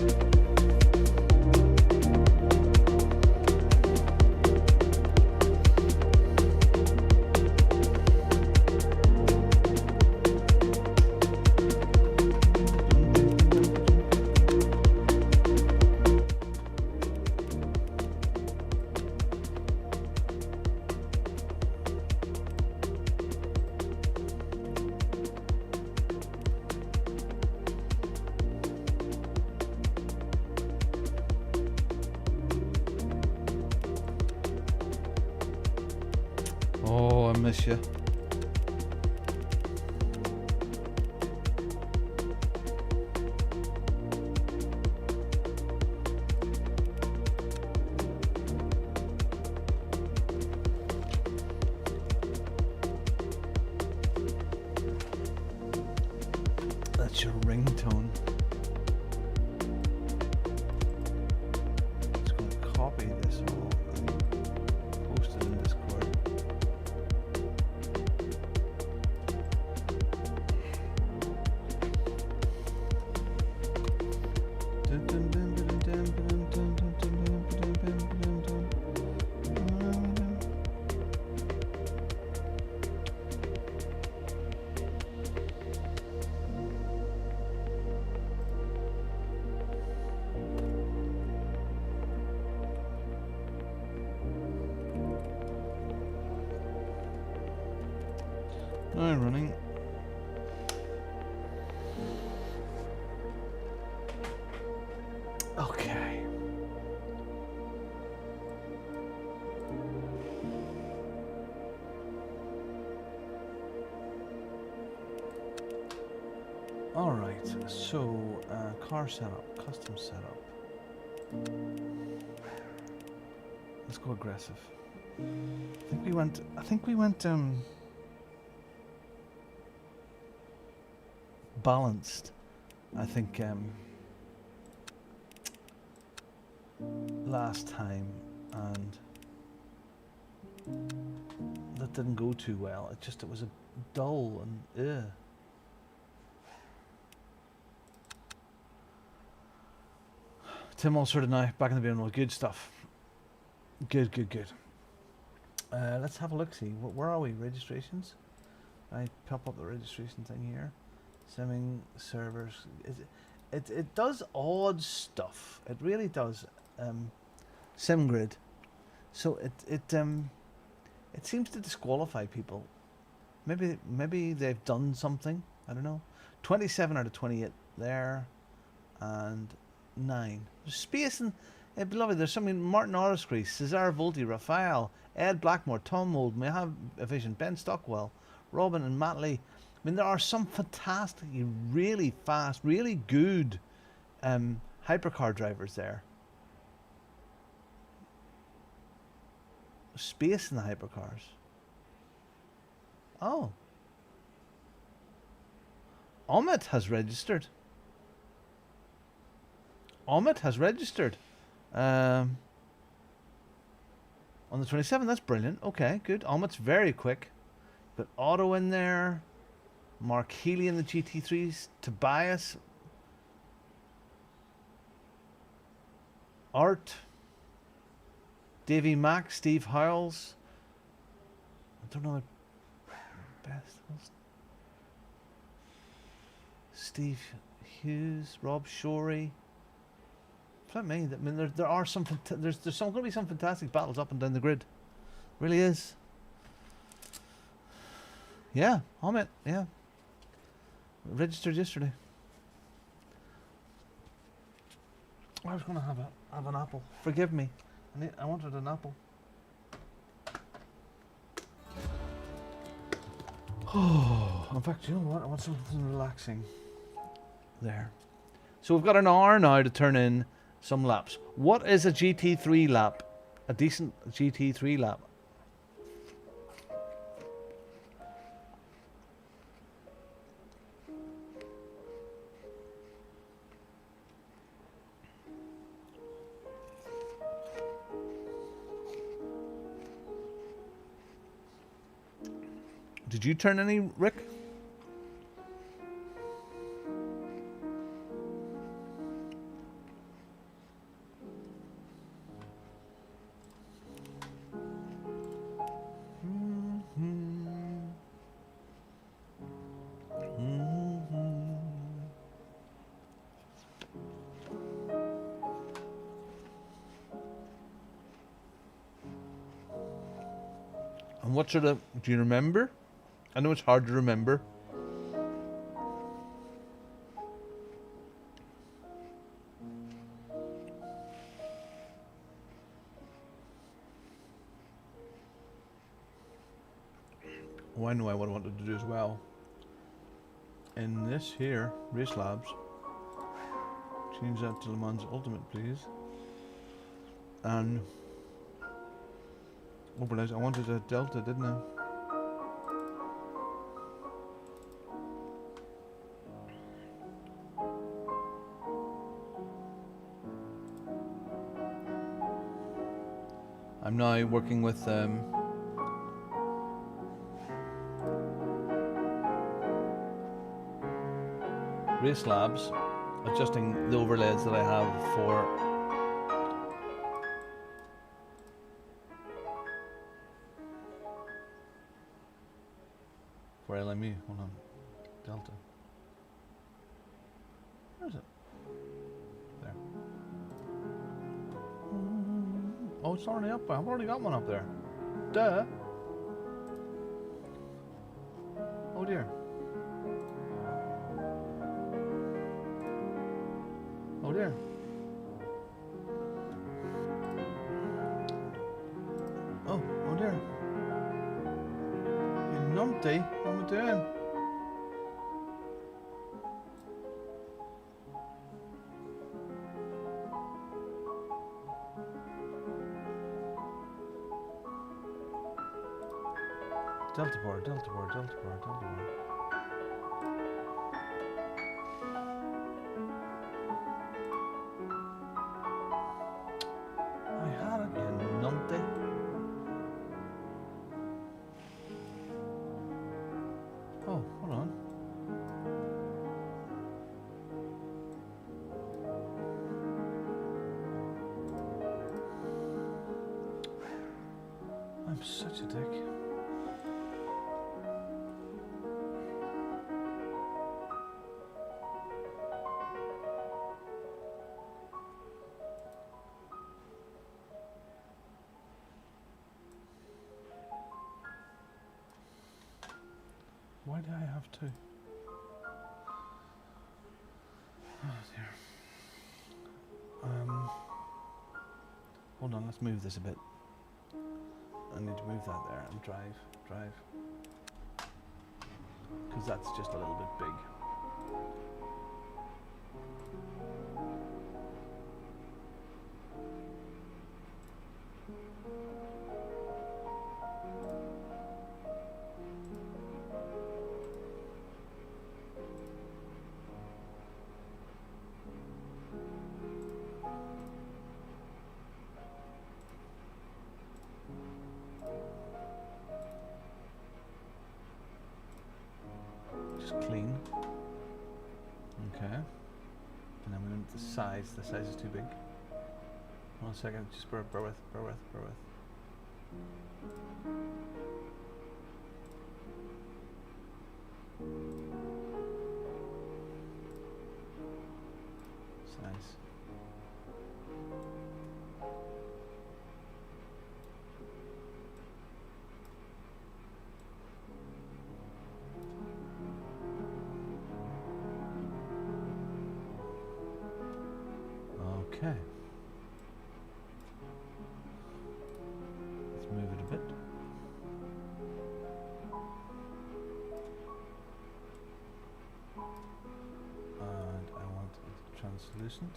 Oh, I miss you. That's your ringtone. Just going to copy this all and post it in Discord. Now running. All right, so car setup, custom setup. Let's go aggressive. I think we went balanced. I think last time, and that didn't go too well. It was a dull and ugh. Tim all sorted now, back in the bin. Good stuff. Good. Let's have a look. See, where are we? Registrations. I pop up the registration thing here. Simming servers. It does odd stuff. It really does. SimGrid. So it seems to disqualify people. Maybe they've done something. I don't know. 27 out of 28 there, and 9. There's space and beloved. There's something. Martin Orriscree, Cesar Volti, Raphael, Ed Blackmore, Tom Mould, may have a vision. Ben Stockwell, Robin and Matt Lee. I mean, there are some fantastic, really fast, really good hypercar drivers there. Space in the hypercars. Oh. Amit has registered. On the 27th, that's brilliant. Okay, good. Amit's very quick. Got Otto in there. Mark Healy in the GT3s. Tobias. Art. Davey Mack. Steve Howells. I don't know the best. Steve Hughes. Rob Shorey. Let me. I mean, there are some. There's going to be some fantastic battles up and down the grid. Really is. Yeah, Amit. Yeah. Registered yesterday. I was going to have an apple. Forgive me. I wanted an apple. Oh, in fact, you know what? I want something relaxing. There. So we've got an hour now to turn in some laps. What is a GT3 lap? A decent GT3 lap? Did you turn any, Rick? And what sort of, do you remember? I know it's hard to remember. Oh, I know what I wanted to do as well. In this here, Race Labs, change that to Le Mans Ultimate, please. And oh, but I wanted a Delta, didn't I? I'm now working with Race Labs, adjusting the overlays that I have for LME. Hold on, Delta. Where is it? There. Oh, it's already up. I've already got one up there. Duh. Oh dear. Oh dear. Oh dear. You numpty. What am I doing? Delta bar, delta bar, delta bar, delta bar. I had it, you numpty. Oh, hold on. I'm such a dick. Why do I have to? Oh dear. Hold on, let's move this a bit. I need to move that there and drive. Because that's just a little bit big. Clean. Okay. And then we went to the size. The size is too big. 1 second. Just bear with. Size. Okay. Let's move it a bit. And I want it translucent.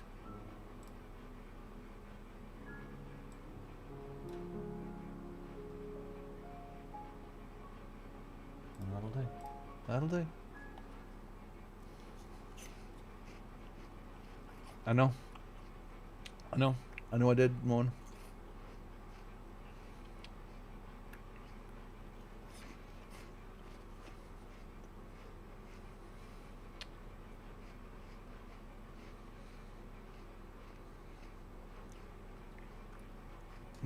And that'll do. That'll do. I know I did, Mon.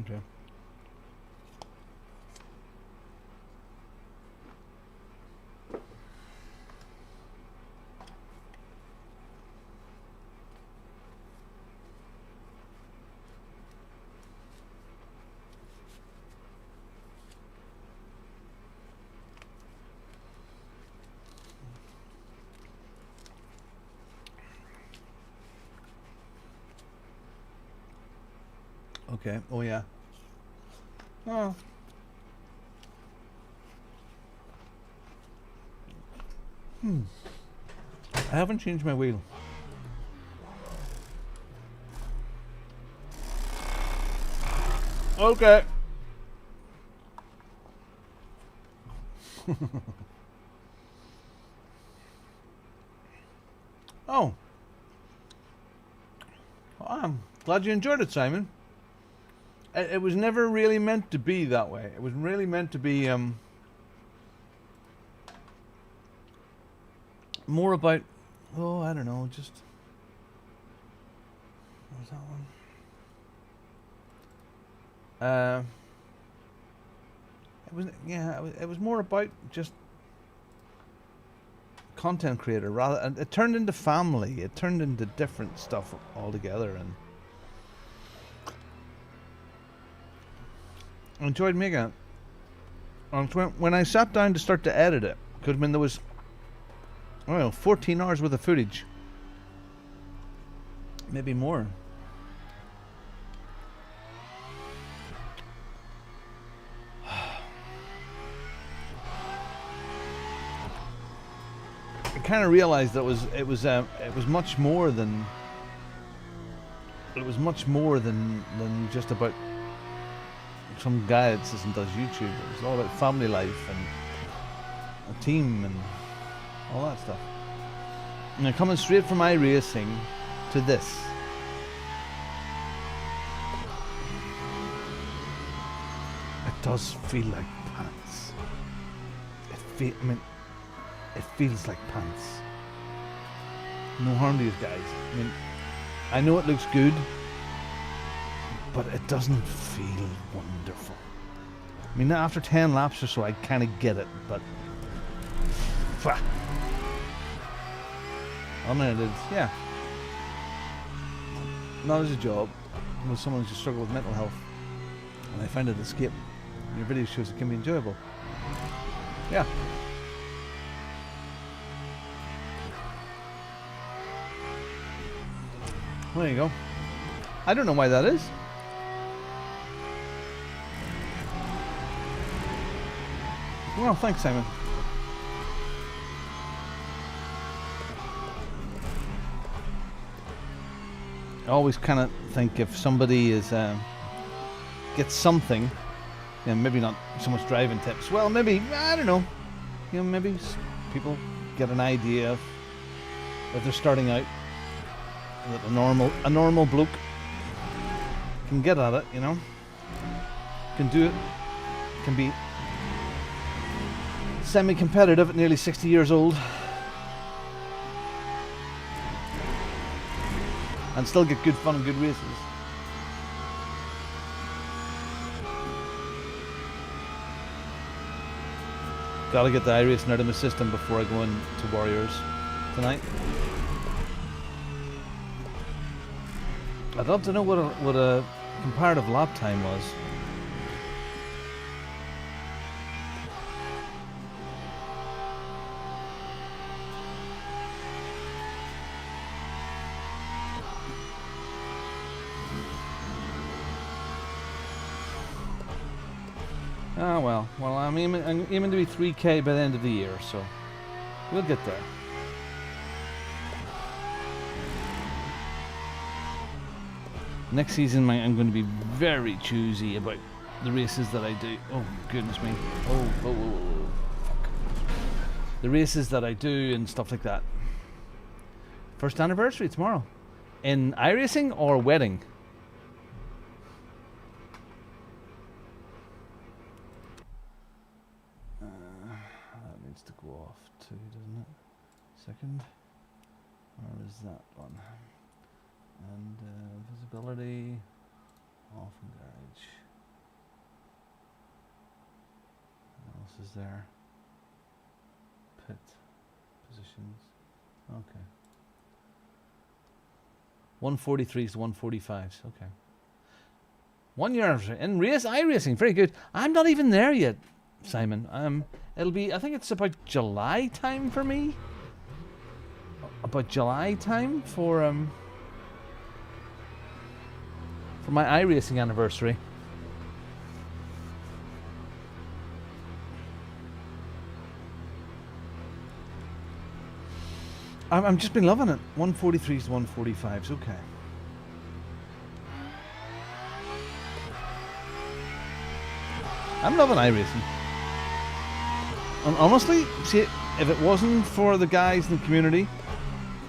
Okay. Okay. Oh yeah. Oh. I haven't changed my wheel. Okay. Oh. I'm glad you enjoyed it, Simon. It was never really meant to be that way. It was really meant to be more about, oh, I don't know, just what was that one? It was more about just content creator rather, and it turned into family. It turned into different stuff altogether, and I enjoyed making it. And when I sat down to start to edit it, because when there was, I don't know, 14 hours worth of footage, maybe more. I kind of realized that it was much more than just about some guy that says and does YouTube. It's all about family life and a team and all that stuff. And they're coming straight from iRacing to this. It does feel like pants. It feels like pants. No harm to these guys. I mean, I know it looks good, but it doesn't feel wonderful. I mean, after 10 laps or so, I kind of get it, but unedited, yeah. Not as a job, with someone who's struggled with mental health, and I find it escape. Your video shows it can be enjoyable. Yeah. There you go. I don't know why that is. Well, thanks, Simon. I always kind of think if somebody is gets something, you know, maybe not so much driving tips. Well, maybe I don't know. You know, maybe people get an idea of if they're starting out that a normal bloke can get at it. You know, can do it. Can be semi-competitive at nearly 60 years old. And still get good fun and good races. Gotta get the iRacing out of my system before I go into Warriors tonight. I'd love to know what a comparative lap time was. Oh well, I'm aiming to be 3K by the end of the year, so we'll get there. Next season, I'm going to be very choosy about the races that I do. Oh goodness me! Oh, fuck. The races that I do and stuff like that. First anniversary tomorrow, in iRacing or wedding. To go off too, doesn't it? Second, or is that one? And visibility off and garage. What else is there? Pit positions. Okay. 143s to 145s. Okay. 1 year in iRacing. Very good. I'm not even there yet, Simon. It'll be, I think it's about July time for me. About July time for my iRacing anniversary. I've just been loving it. 143s to 145s, okay. I'm loving iRacing. And honestly, see, if it wasn't for the guys in the community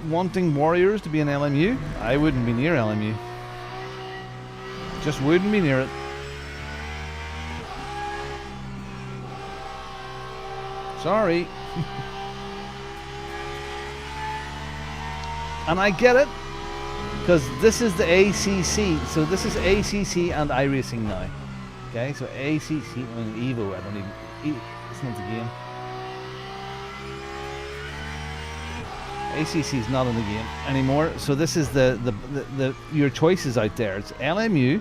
wanting Warriors to be an LMU, I wouldn't be near LMU. Just wouldn't be near it. Sorry. And I get it, because this is the ACC. So this is ACC and iRacing now. Okay, so ACC and Evo, I don't even... It's not the game. ACC is not in the game anymore. So this is the your choices out there. It's LMU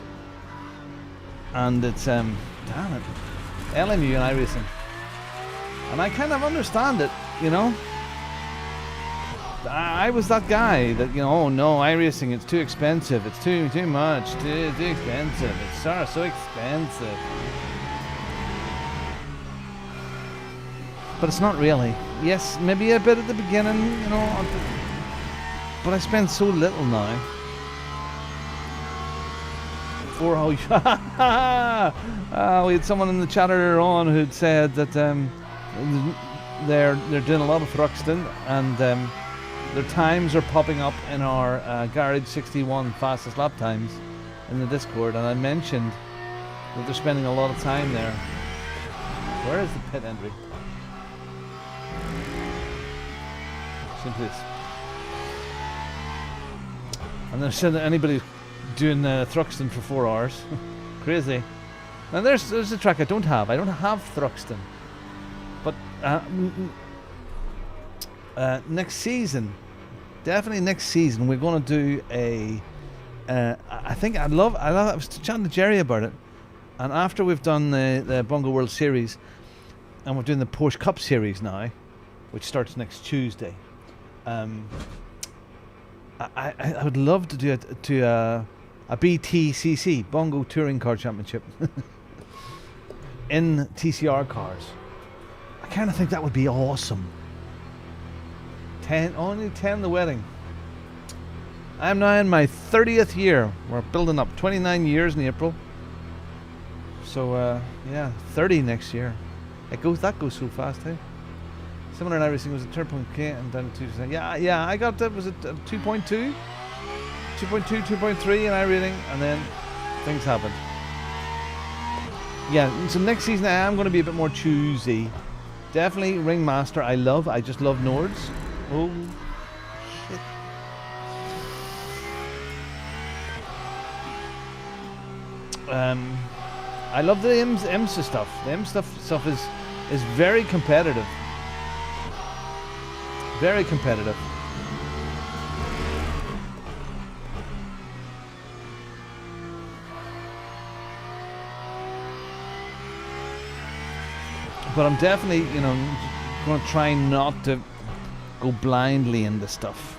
and it's damn it, LMU and iRacing. And I kind of understand it, you know. I was that guy that, you know, oh no, iRacing, it's too expensive. It's too much, too expensive. It's so expensive. But it's not really. Yes, maybe a bit at the beginning, you know, but I spend so little now. 4 hours. We had someone in the chat earlier on who'd said that they're doing a lot of thruxton, and their times are popping up in our Garage 61 fastest lap times in the Discord, and I mentioned that they're spending a lot of time there. Where is the pit entry? Simply this. And they're saying that anybody's doing thruxton for 4 hours. Crazy. Now there's a track I don't have. I don't have thruxton. But next season, definitely next season, we're going to do a. I think I was chatting to Jerry about it, and after we've done the Bongo World Series, and we're doing the Porsche Cup Series now, which starts next Tuesday. I would love to do it to a BTCC, Bongo Touring Car Championship, in TCR cars. I kind of think that would be awesome. Only 10 the wedding. I am now in my 30th year. We're building up 29 years in April. So yeah, 30 next year. That goes so fast, hey? Similar in iRacing was a 3.K and down to 2%. Yeah, I got that. Was it 2.2? 2.2, 2.3 in iRacing, and then things happened. Yeah, so next season I am going to be a bit more choosy. Definitely Ringmaster. I just love Nords. Oh shit. I love the IMSA stuff. The IMSA stuff is very competitive. Very competitive. But I'm definitely, going to try not to go blindly into stuff.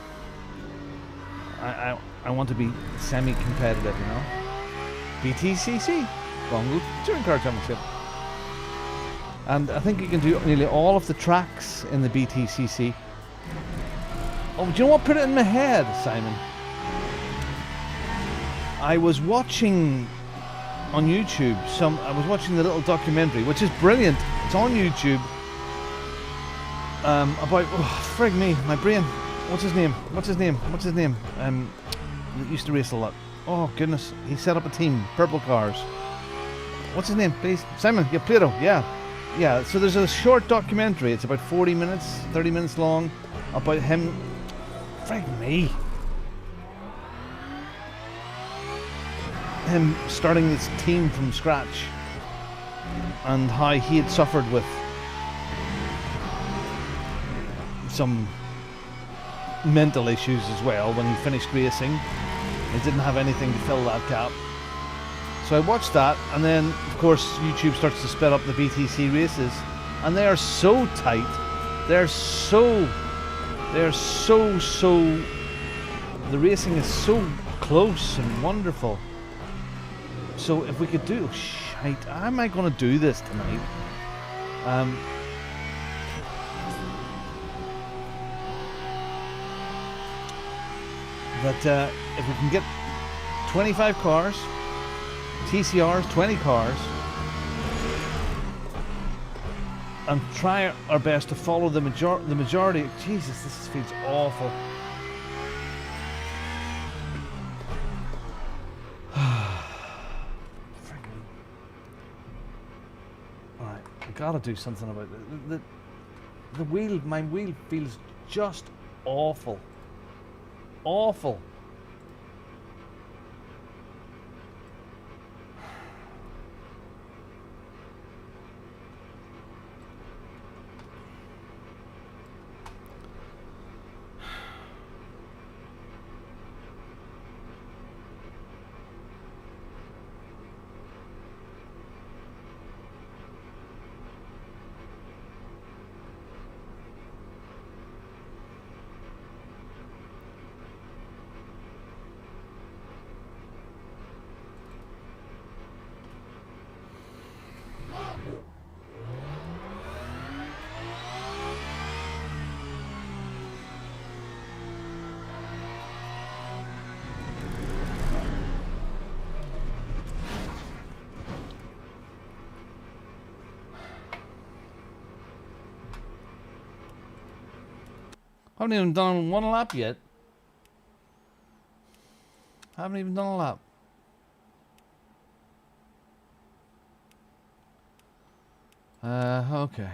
I want to be semi-competitive, BTCC, Bongo Touring Car Championship. And I think you can do nearly all of the tracks in the BTCC. Oh, do you know what put it in my head, Simon? I was watching on YouTube I was watching the little documentary, which is brilliant. It's on YouTube. About frig me, my brain. What's his name? He used to race a lot. Oh goodness, he set up a team, purple cars. What's his name, please? Simon, yeah, Plato, yeah. So there's a short documentary. It's about 40 minutes, 30 minutes long, about him. Frig me. Him starting this team from scratch, and how he had suffered with some mental issues as well when he finished racing. He didn't have anything to fill that gap. So I watched that, and then of course YouTube starts to sped up the BTC races, and they are so tight. The racing is so close and wonderful. So if we could do, shite, how am I going to do this tonight? That if we can get 25 cars, TCRs, 20 cars, and try our best to follow the majority. Jesus, this feels awful. Alright, I gotta do something about it. The wheel, my wheel feels just awful. Awful. Haven't even done one lap yet. Haven't even done a lap. Okay.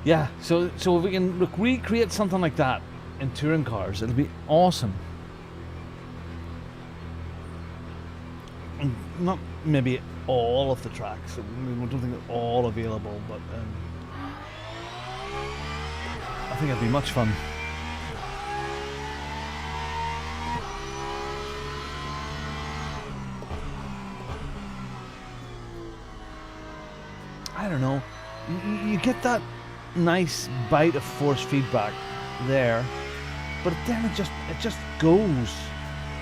Yeah, so if we can recreate something like that in touring cars, it'll be awesome. And not maybe all of the tracks. I don't think they're all available, but I think it'd be much fun. I don't know. You get that nice bite of force feedback there, but then it just goes.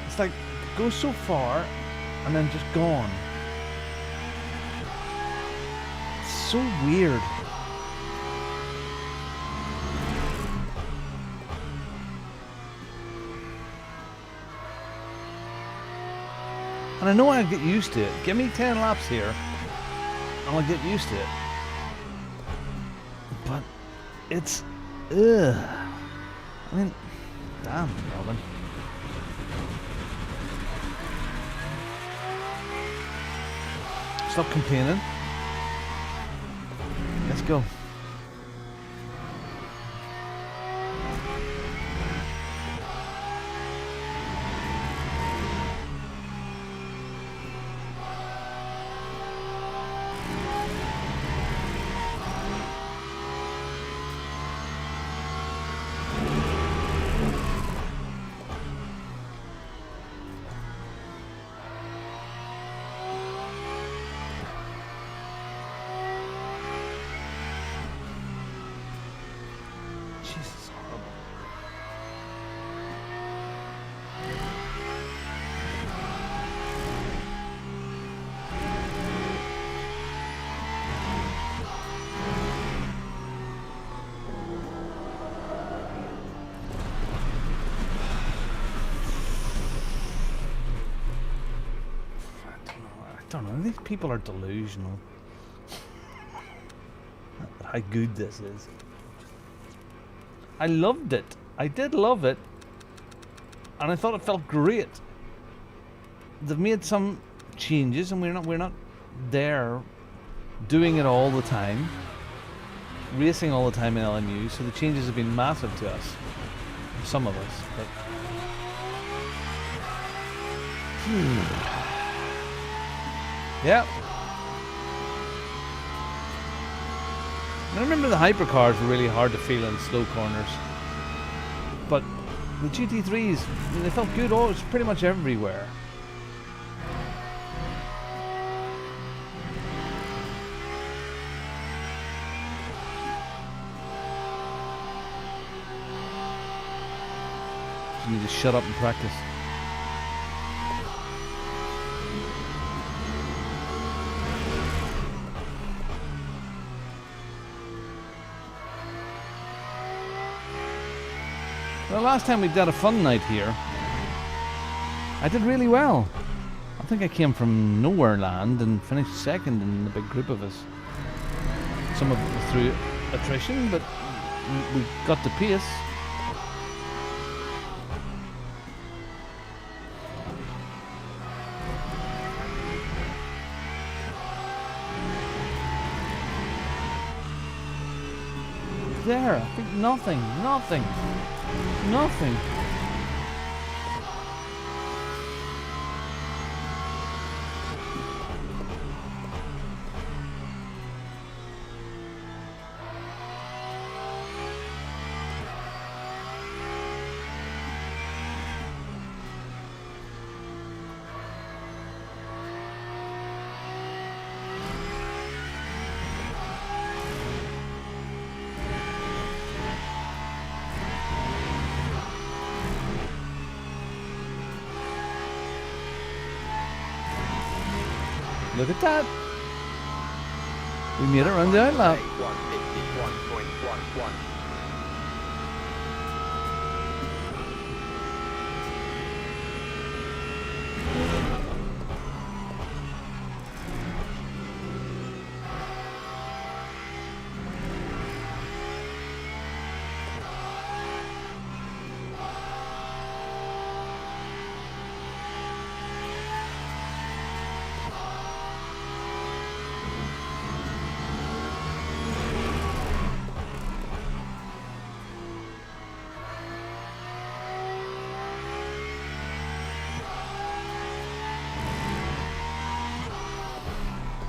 It's like it goes so far and then just gone. It's so weird. And I know I'll get used to it. Give me 10 laps here and I'll get used to it. But it's ugh. I mean, damn, Robin. Stop complaining. Let's go. I don't know, these people are delusional. How good this is. I loved it. I did love it. And I thought it felt great. They've made some changes and we're not there doing it all the time. Racing all the time in LMU, so the changes have been massive to us. Some of us, but yeah. I remember the hypercars were really hard to feel in slow corners. But the GT3s, they felt good all, it's pretty much everywhere. You need to shut up and practice. The last time we did a fun night here, I did really well. I think I came from nowhere land and finished second in the big group of us. Some of it was through attrition, but we got the pace. There, I think nothing. Look at that. We made it around the outlap. 151.11.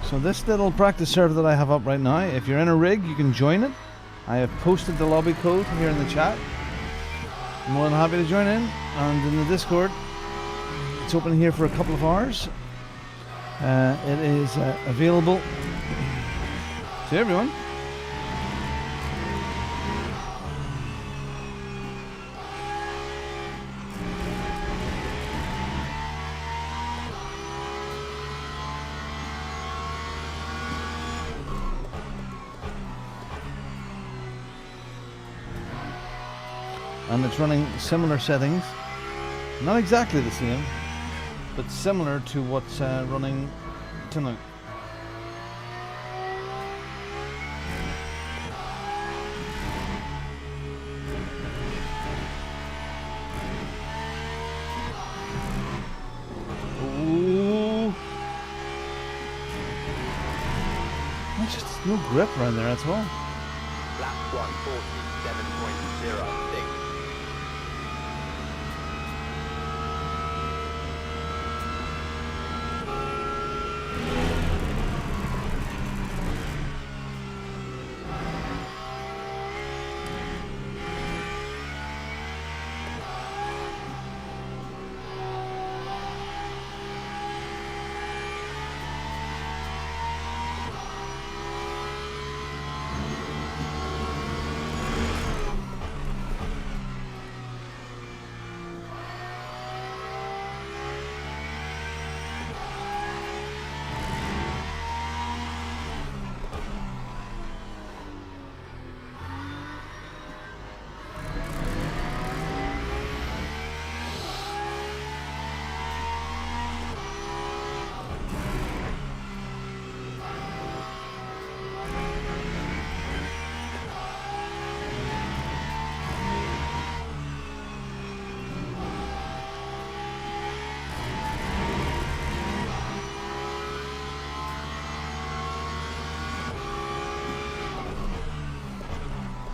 So this little practice server that I have up right now, if you're in a rig, you can join it. I have posted the lobby code here in the chat. I'm more than happy to join in. And in the Discord, it's open here for a couple of hours. It is available to everyone. And it's running similar settings, not exactly the same, but similar to what's running tonight. Ooh, there's just no grip around there at all. Lap 147.06.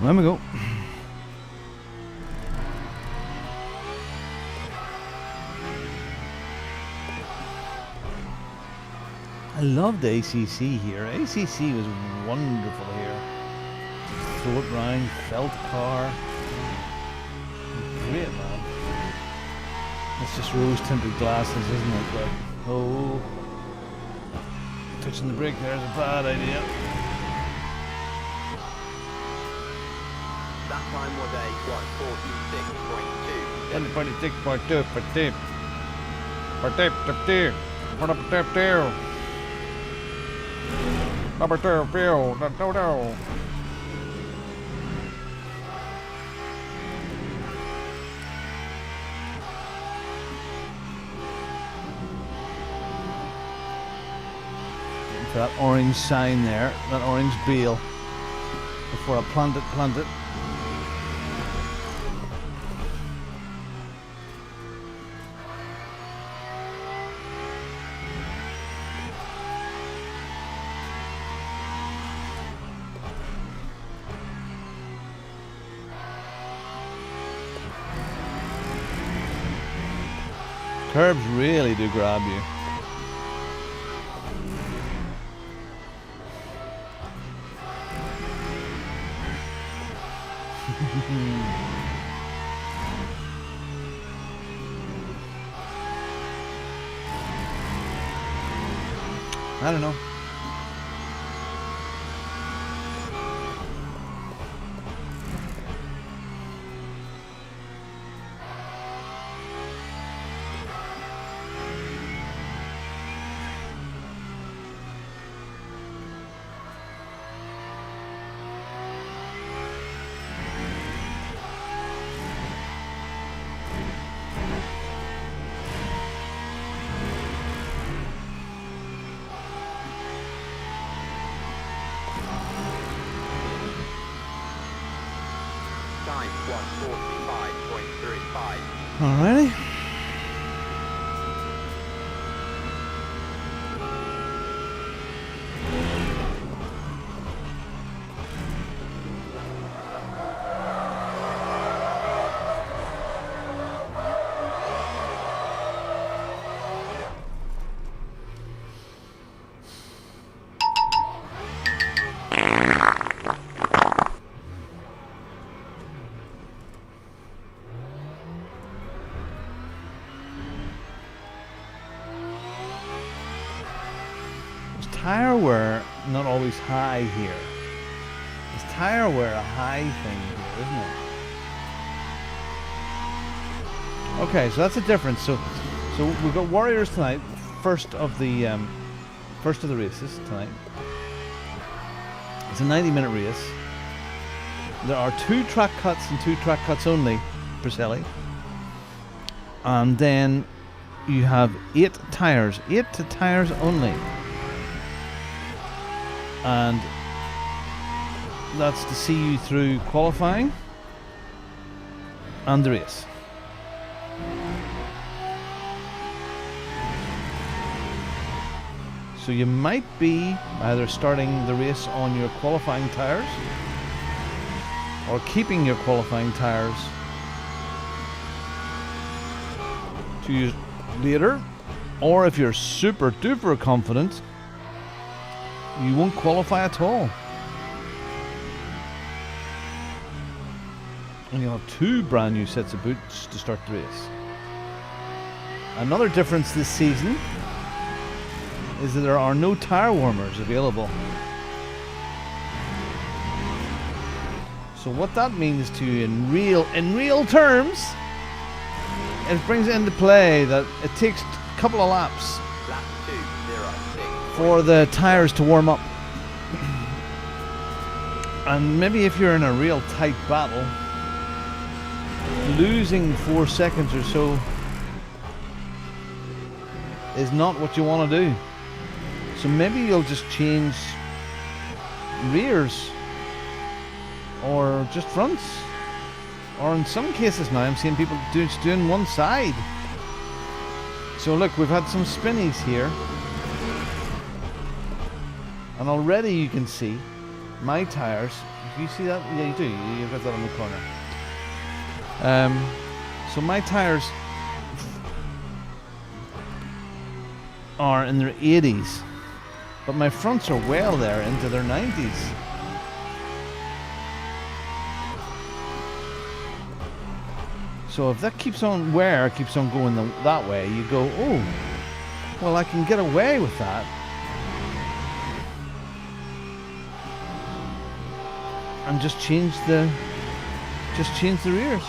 There we go. I loved ACC here. ACC was wonderful here. Throw it round, felt car. Great, man. It's just rose tinted glasses, isn't it? But, oh, touching the brake there is a bad idea. That time was a 146.2. And 46.2 for tip. For tip, tip, tip. For the tip, tip. Number 2, Bill. No. That orange sign there, that orange bale. Before I plant it. Curbs really do grab you. I don't know. Alrighty. Tire wear not always high here. Is tire wear a high thing here, isn't it? Okay, so that's a difference. So we've got Warriors tonight, first of the races tonight. It's a 90-minute race. There are 2 track cuts and 2 track cuts only, Briselli. And then you have 8 tires, 8 tires only. And that's to see you through qualifying and the race. So you might be either starting the race on your qualifying tires or keeping your qualifying tires to use later, or if you're super duper confident, you won't qualify at all. And you'll have 2 brand new sets of boots to start the race. Another difference this season is that there are no tire warmers available. So what that means to you in real terms, it brings into play that it takes a couple of laps for the tires to warm up. And maybe if you're in a real tight battle, losing 4 seconds or so is not what you want to do. So maybe you'll just change rears or just fronts, or in some cases now I'm seeing people doing one side. So look, we've had some spinnies here, and already you can see my tires. Do you see that? Yeah, you do. You've got that on the corner. So my tires are in their 80s, but my fronts are well there into their 90s. So if that keeps on going that way, you go, oh, well, I can get away with that. And just change the rears,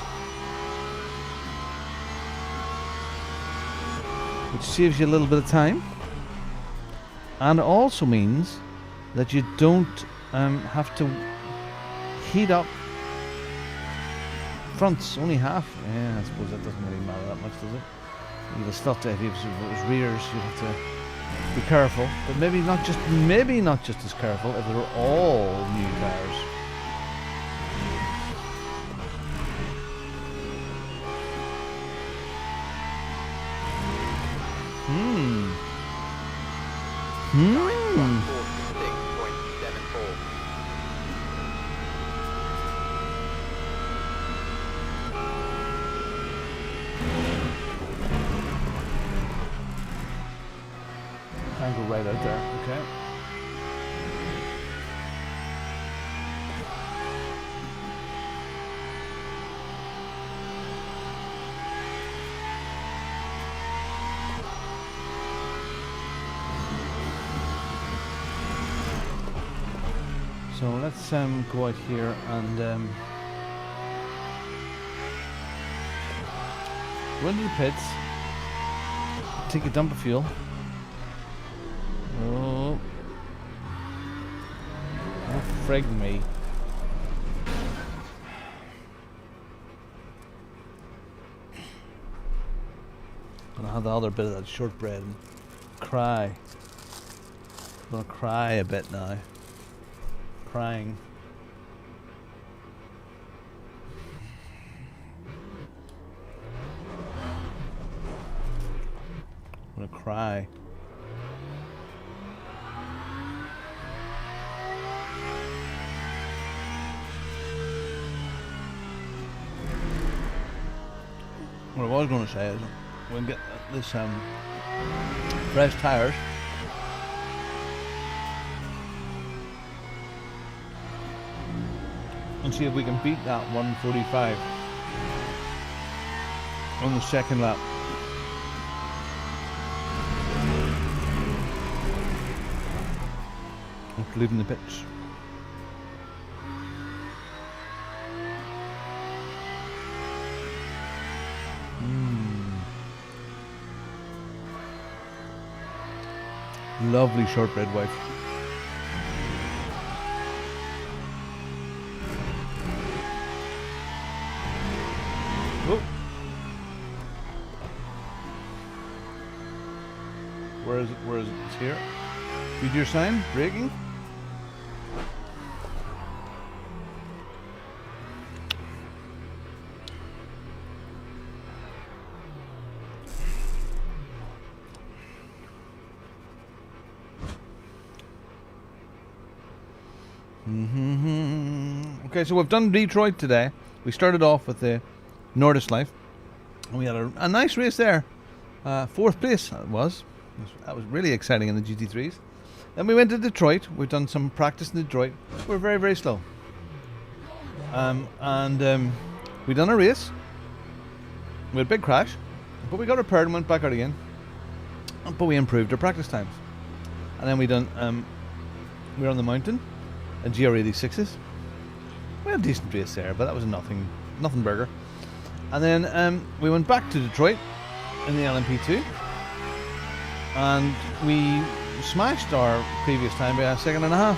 which saves you a little bit of time, and also means that you don't have to heat up fronts. Only half. Yeah, I suppose that doesn't really matter that much, does it? You'd have still to, if it was rears, you'd have to be careful, but maybe not just as careful if they were all new tires. Angle right out there, okay. So let's go out here and go into the pits, take a dump of fuel. Oh, frig me. And I'll have the other bit of that shortbread and cry. I'm gonna cry a bit now. Crying. gonna cry. What I was going to say is we'll get this fresh tires. And see if we can beat that 145 on the second lap. After leaving the pits. Lovely shortbread wife. Oh. Where is it? Where is it? It's here. Read your sign. Braking. Okay, so we've done Detroit today. We started off with the Nordis Life, and we had a nice race there. 4th place it was. That was really exciting in the GT3s. Then we went to Detroit. We've done some practice in Detroit. We're very, very slow. We done a race. We had a big crash, but we got repaired and went back out again. But we improved our practice times. And then we done. We were on the mountain, and GR86s. We had a decent race there, but that was nothing burger. And then we went back to Detroit in the LMP2, and we smashed our previous time by a second and a half.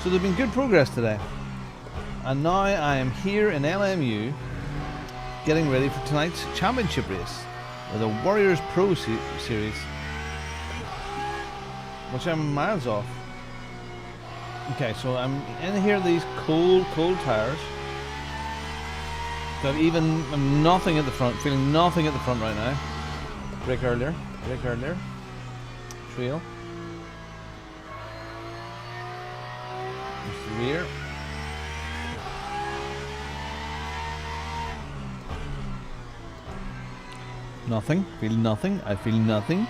So there's been good progress today. And now I am here in LMU, getting ready for tonight's championship race with the Warriors Pro Series, which I'm miles off. Okay, so I'm in here, these cold tires. Got even nothing at the front, feeling nothing at the front right now. Brake earlier. Trail. There's the rear. Nothing, feel nothing, I feel nothing.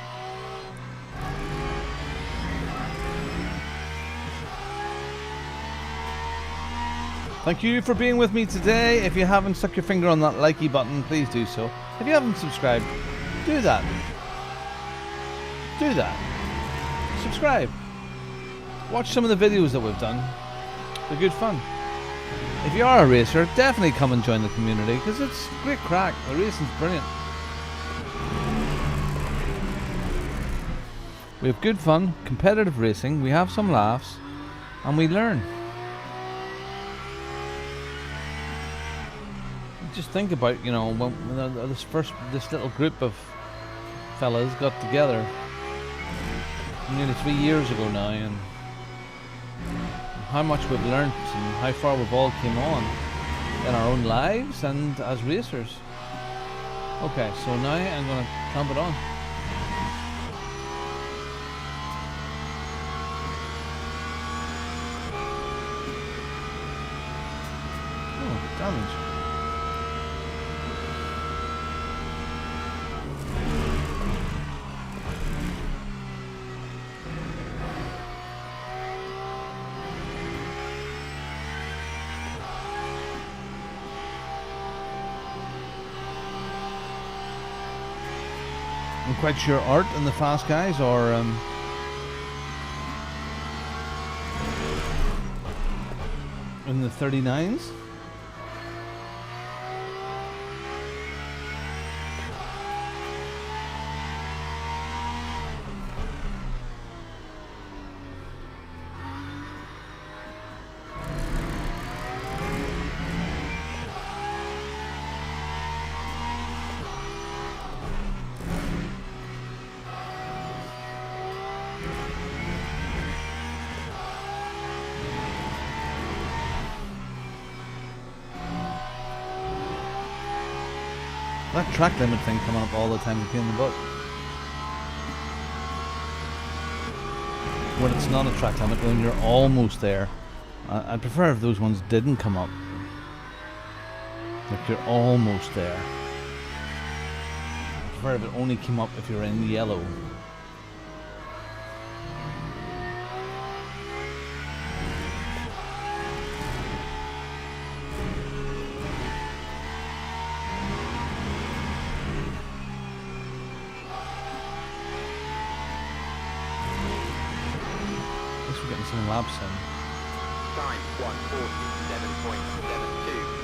Thank you for being with me today. If you haven't stuck your finger on that likey button, please do so. If you haven't subscribed, do that. Do that. Subscribe. Watch some of the videos that we've done. They're good fun. If you are a racer, definitely come and join the community because it's great crack. The racing's brilliant. We have good fun, competitive racing, we have some laughs, and we learn. Just think about, you know, when this little group of fellas got together nearly 3 years ago now, and how much we've learnt and how far we've all came on in our own lives and as racers. Okay, so now I'm going to clamp it on. Oh, damage. I'm quite sure Art and the Fast Guys are in the 39s. That track limit thing coming up all the time to pain in the butt. when it's not a track limit, when you're almost there. I'd prefer if those ones didn't come up. Like you're almost there. I prefer if it only came up if you're in yellow. At least we're getting some laps in. Time 147.72.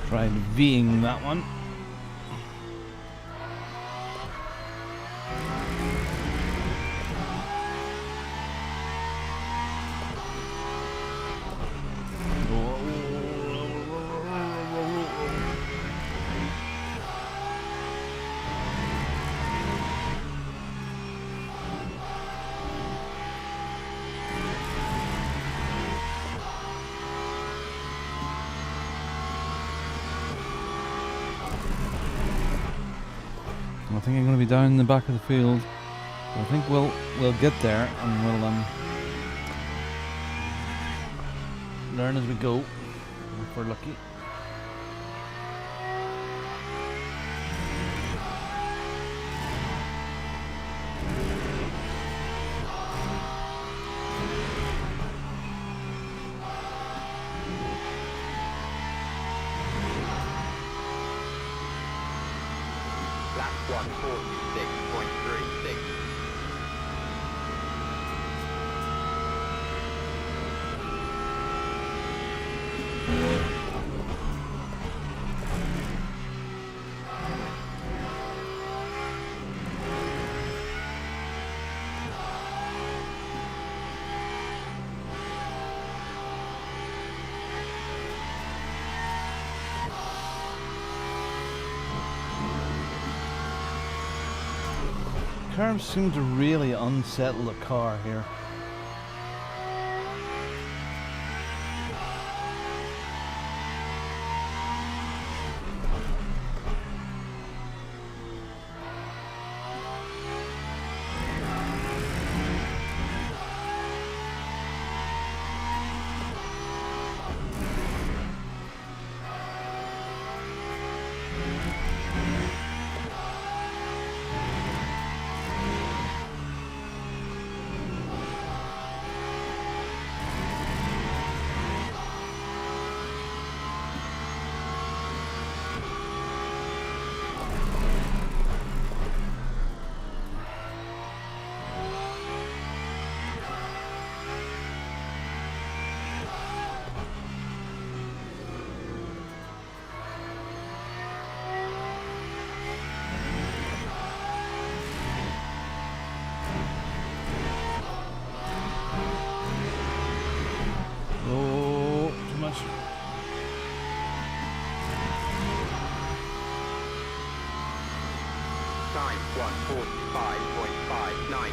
Tried Ving that one. I think I'm going to be down in the back of the field. I think we'll get there and we'll learn as we go if we're lucky. Lap 146.36. Curves seem to really unsettle the car here. Oh, too much. Time 145.59.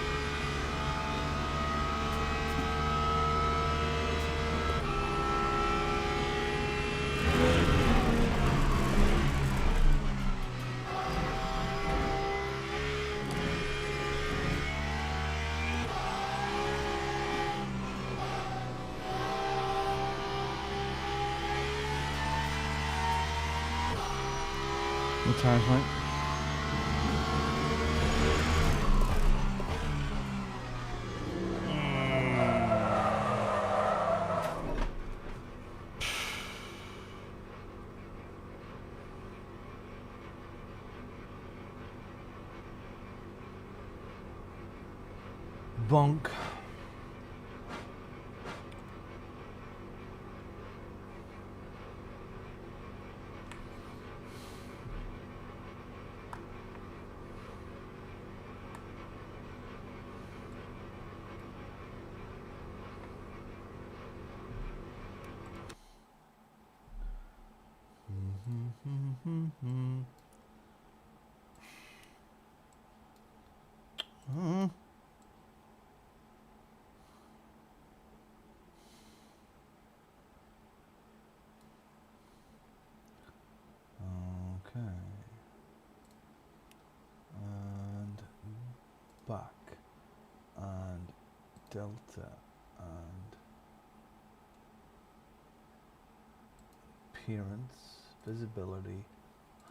What time's mate? Bonk. Okay. And back. And delta. And appearance. Visibility.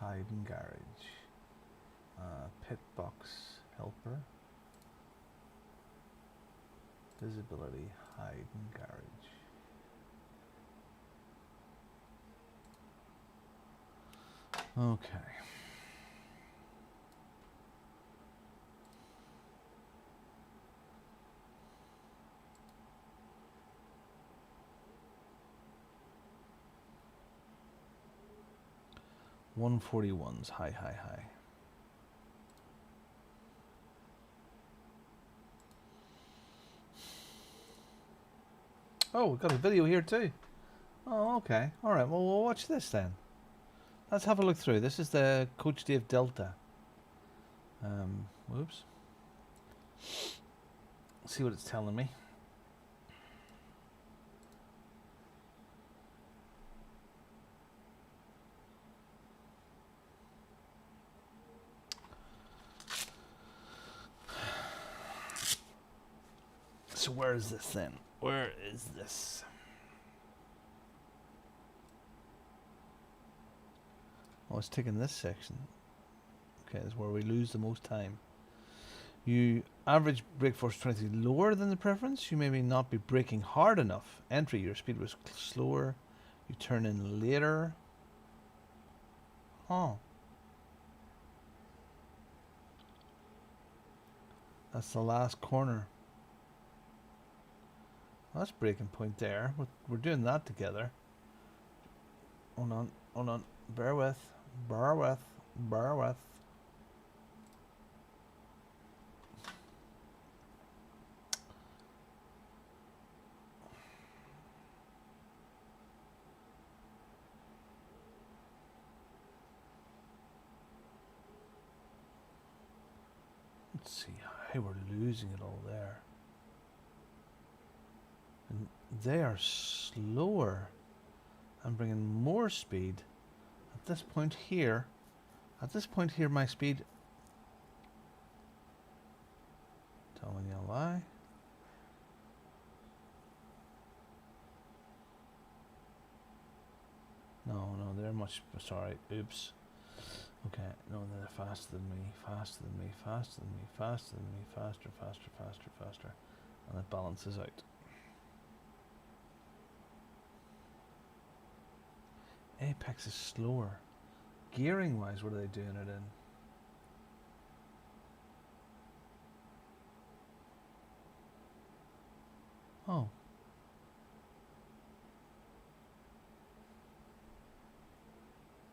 Hide and garage. Pit box helper. Visibility. Hide and garage. Okay. $141's high. Oh, we've got a video here too. Oh, okay. All right. Well, we'll watch this then. Let's have a look through. This is the Coach Dave Delta. Whoops. See what it's telling me. So where is this then? Where is this? Oh, it's taking this section. Okay, that's where we lose the most time. You average brake force 20 lower than the preference. You maybe not be braking hard enough. Entry, your speed was slower. You turn in later. Oh. That's the last corner. Well, that's braking point there. We're doing that together. Hold on. Bear with. Let's see how we're losing it all there. And they are slower. I'm bringing more speed. At this point here, my speed. Telling you a lie. No, they're much. Sorry, oops. Okay, no, they're faster than me, faster, and it balances out. Apex is slower. Gearing wise, what are they doing it in? Oh.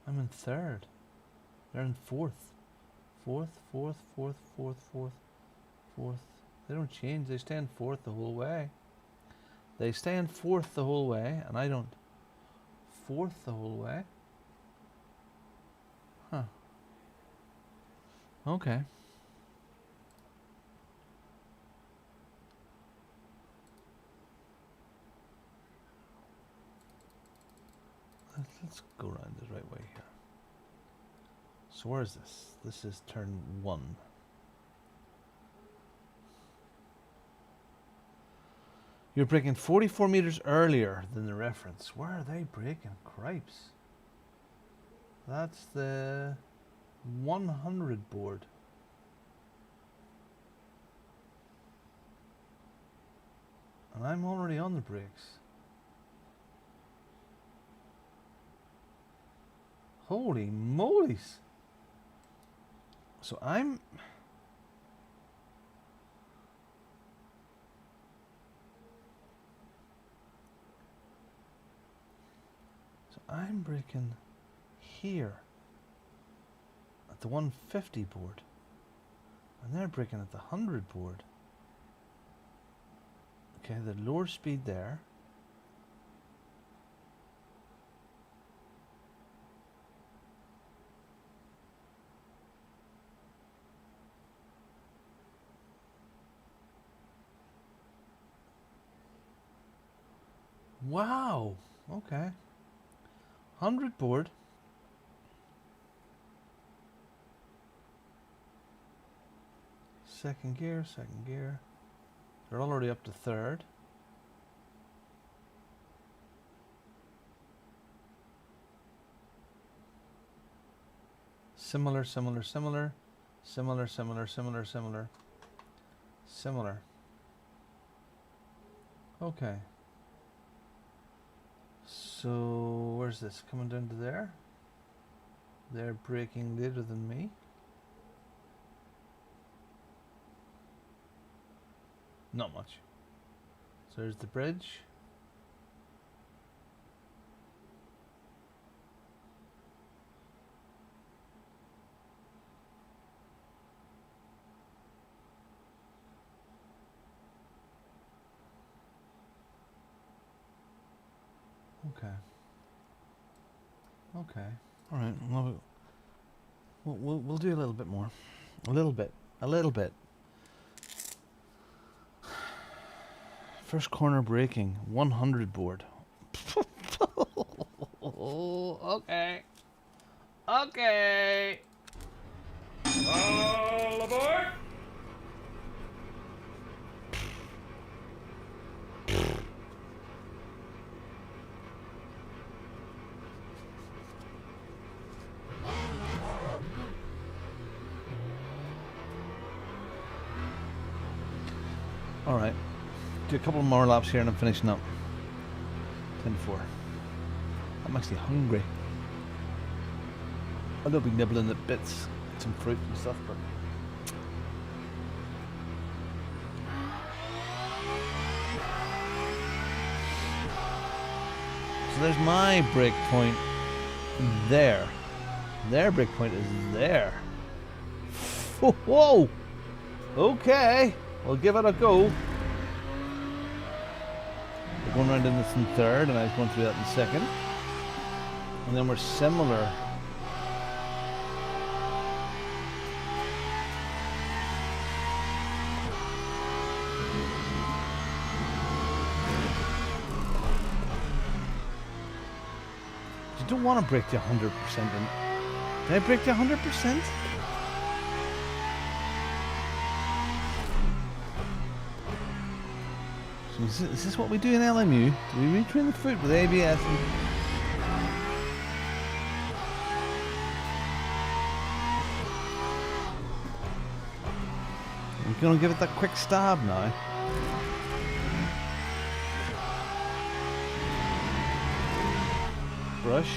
I'm in third. They're in fourth. Fourth. They don't change. They stay in fourth the whole way. They stay in fourth the whole way, and I don't. Fourth the whole way? Huh. Okay. Let's go around the right way here. So where is this? This is turn 1. You're braking 44 meters earlier than the reference. Where are they braking? Cripes. That's the 100 board. And I'm already on the brakes. Holy molies. So I'm braking here at the 150 board, and they're braking at the 100 board. Okay, the lower speed there. Wow. Okay. 100 board. Second gear, second gear. They're already up to third. Similar, similar, similar. Similar, similar, similar, similar. Similar. Okay. So, where's this? Coming down to there? They're braking later than me. Not much. So there's the bridge. Okay. Okay. All right. We'll do a little bit more. A little bit. A little bit. First corner braking, 100 board. Okay. Okay. All aboard! All right. Do a couple more laps here and I'm finishing up. 10-4. I'm actually hungry. I will be nibbling at bits, some fruit and stuff, but so there's my break point there. Their break point is there. Whoa! Okay, we'll give it a go. We're going around in this in third, and I was going through that in second. And then we're similar. You don't want to break to 100%. Did I break to 100%? So is this what we do in LMU? Do we retrain the foot with ABS? We're going to give it that quick stab now. Brush.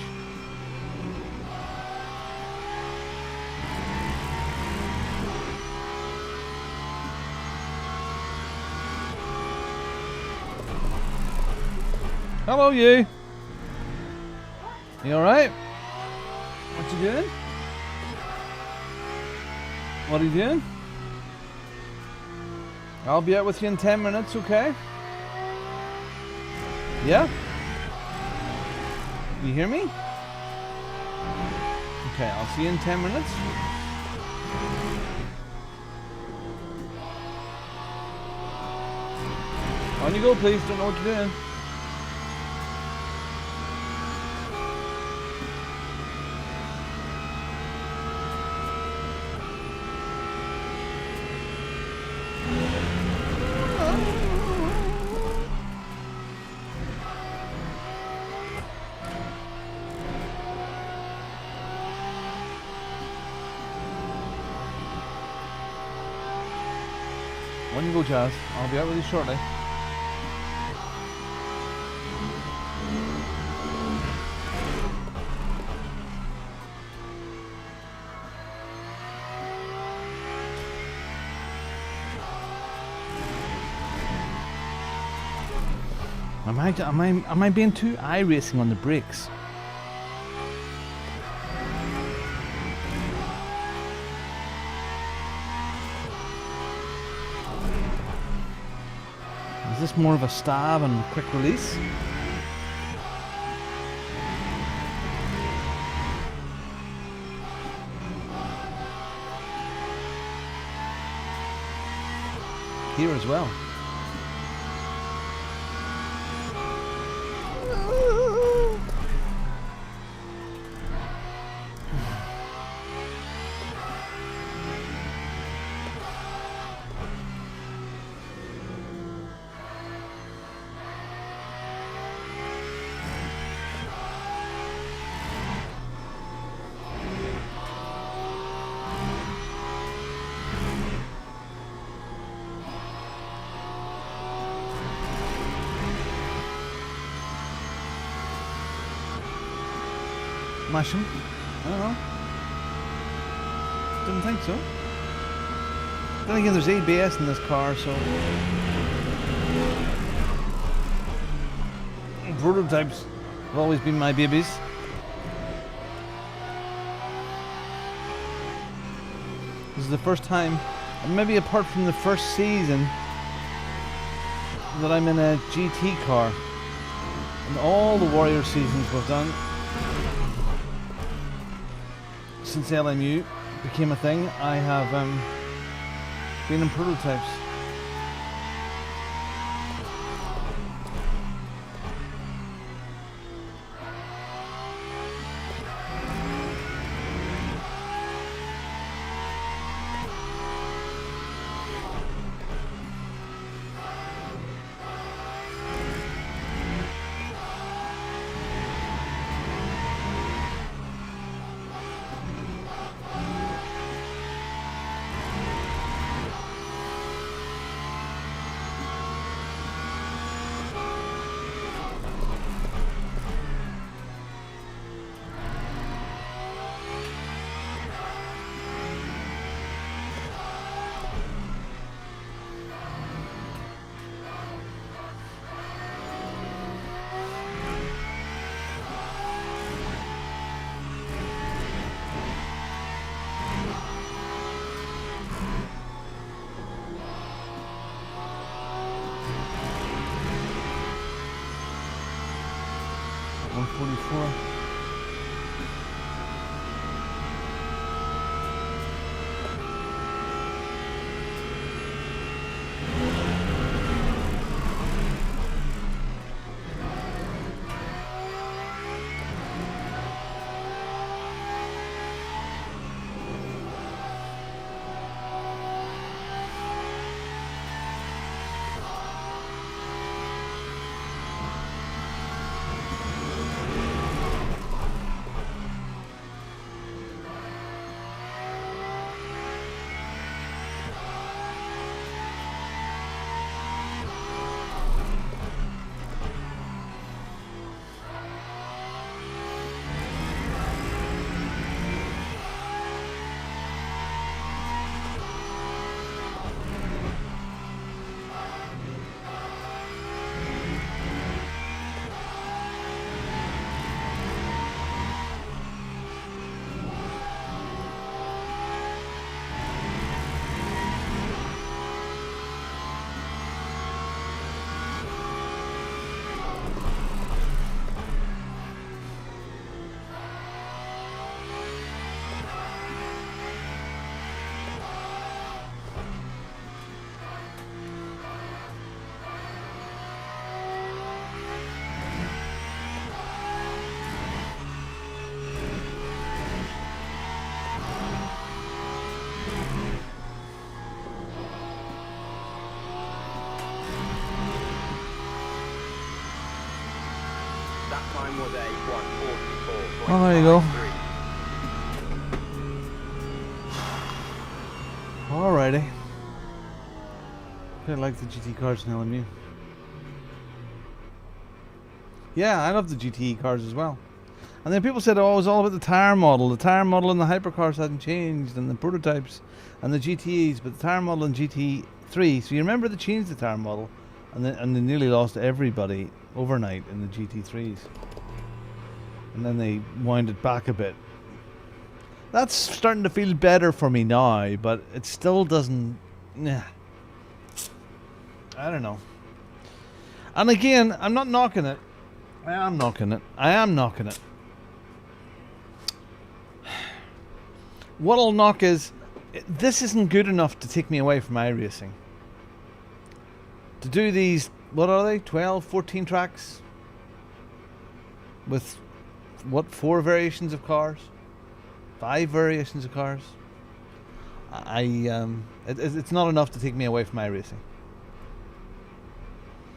Hello, you. You alright? What you doing? What are you doing? I'll be out with you in 10 minutes, okay? Yeah? You hear me? Okay, I'll see you in 10 minutes. On you go, please. Don't know what you're doing. On you go, Jazz. I'll be out with you shortly. Am I being too iRacing on the brakes? Is this more of a stab and quick release? Here as well. Mash him? I don't know. Didn't think so. Then again, there's ABS in this car, so... Prototypes have always been my babies. This is the first time, maybe apart from the first season, that I'm in a GT car. And all the Warrior seasons we've done since LMU became a thing, I have been in prototypes. Oh, there you go. Alrighty. I like the GT cars in LMU. Yeah, I love the GTE cars as well. And then people said, oh, it was all about the tire model. The tire model in the hypercars hadn't changed, and the prototypes and the GTEs, but the tire model in GT3. So you remember they changed the tire model, and they nearly lost everybody overnight in the GT3s. And then they wound it back a bit. That's starting to feel better for me now, but it still doesn't... Nah. I don't know. And again, I'm not knocking it. I am knocking it. What I'll knock is, this isn't good enough to take me away from iRacing. To do these, what are they, 12, 14 tracks? With, what, 4 variations of cars? 5 variations of cars? It's not enough to take me away from iRacing.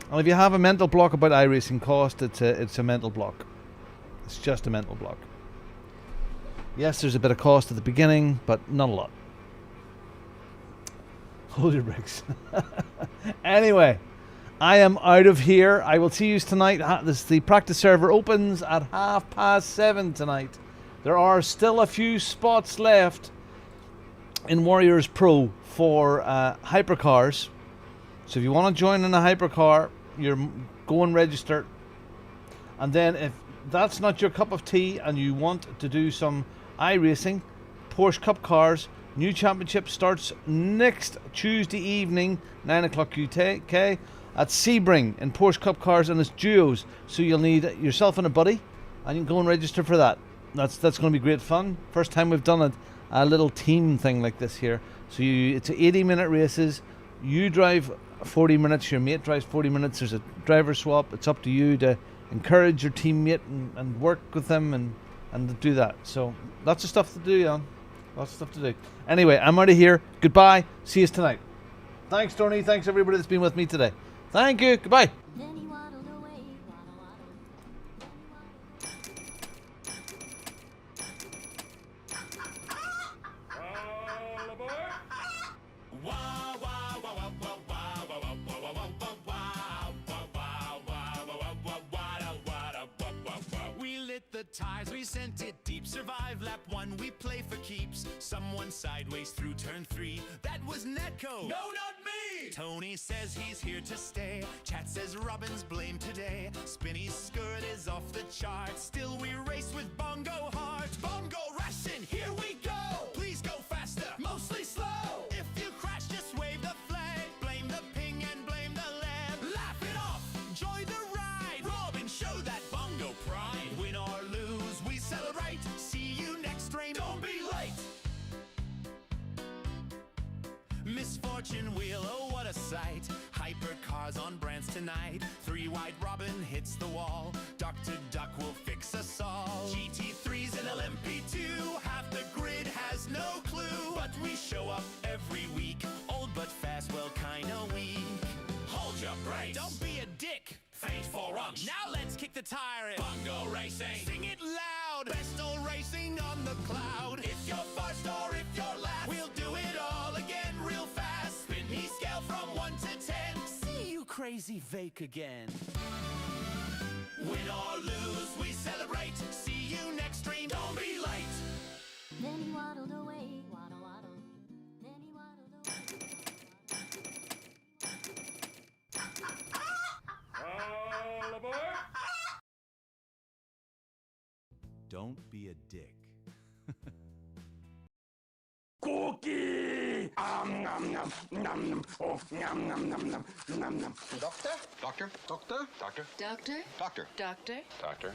And if you have a mental block about iRacing cost, it's a mental block. It's just a mental block. Yes, there's a bit of cost at the beginning, but not a lot. Hold your bricks. Anyway, I am out of here. I will see you tonight. The practice server opens at 7:30 tonight. There are still a few spots left in Warriors Pro for hypercars. So if you want to join in a hypercar, you're go and register. And then if that's not your cup of tea and you want to do some iRacing, Porsche Cup cars, new championship starts next Tuesday evening, 9 o'clock UK, at Sebring in Porsche Cup cars, and it's duos. So you'll need yourself and a buddy, and you can go and register for that. That's going to be great fun. First time we've done a little team thing like this here. So it's 80-minute races. You drive 40 minutes, your mate drives 40 minutes. There's a driver swap. It's up to you to encourage your teammate and work with them and do that. So lots of stuff to do, Jan. Lots of stuff to do. Anyway, I'm out of here. Goodbye. See you tonight. Thanks, Tony. Thanks, everybody that's been with me today. Thank you. Goodbye. The tires, we sent it deep. Survive lap 1, we play for keeps. Someone sideways through turn 3. That was Netco. No, not me. Tony says he's here to stay. Chat says Robin's blamed today. Spinny's skirt is off the chart. Still we race with Bongo Heart. Bongo Racing, here we go. Please go faster, mostly slow. If you crash, just wave the flag. Blame the ping and blame the lab. Laugh it off, enjoy the ride. Robin, show that Bongo pride. Win or lose, we celebrate. See you next rain, don't be late. Misfortune wheel, oh what a sight. Hypercars on brands tonight. 3 wide Robin hits the wall. Dr. Duck will fix us all. GT3's and LMP2. Half the grid has no clue. But we show up every week. Old but fast, well kinda weak. Hold your brakes. Don't be a dick. Fate for us. Now let's kick the tire in. Bongo Racing. Sing it loud. Best old racing on the cloud. If you're first or if you're last, we'll do it all again real fast. Spin me scale from 1 to 10. See you crazy Vake again. Win or lose, we celebrate. See you next stream. Don't be late. Then he waddled away. Waddle, waddle. Then he waddled away. All aboard! Don't be a dick. Cookie! Nom nom nom. Oh, nom nom nom nom nom nom. Doctor? Doctor? Doctor? Doctor? Doctor? Doctor? Doctor? Doctor?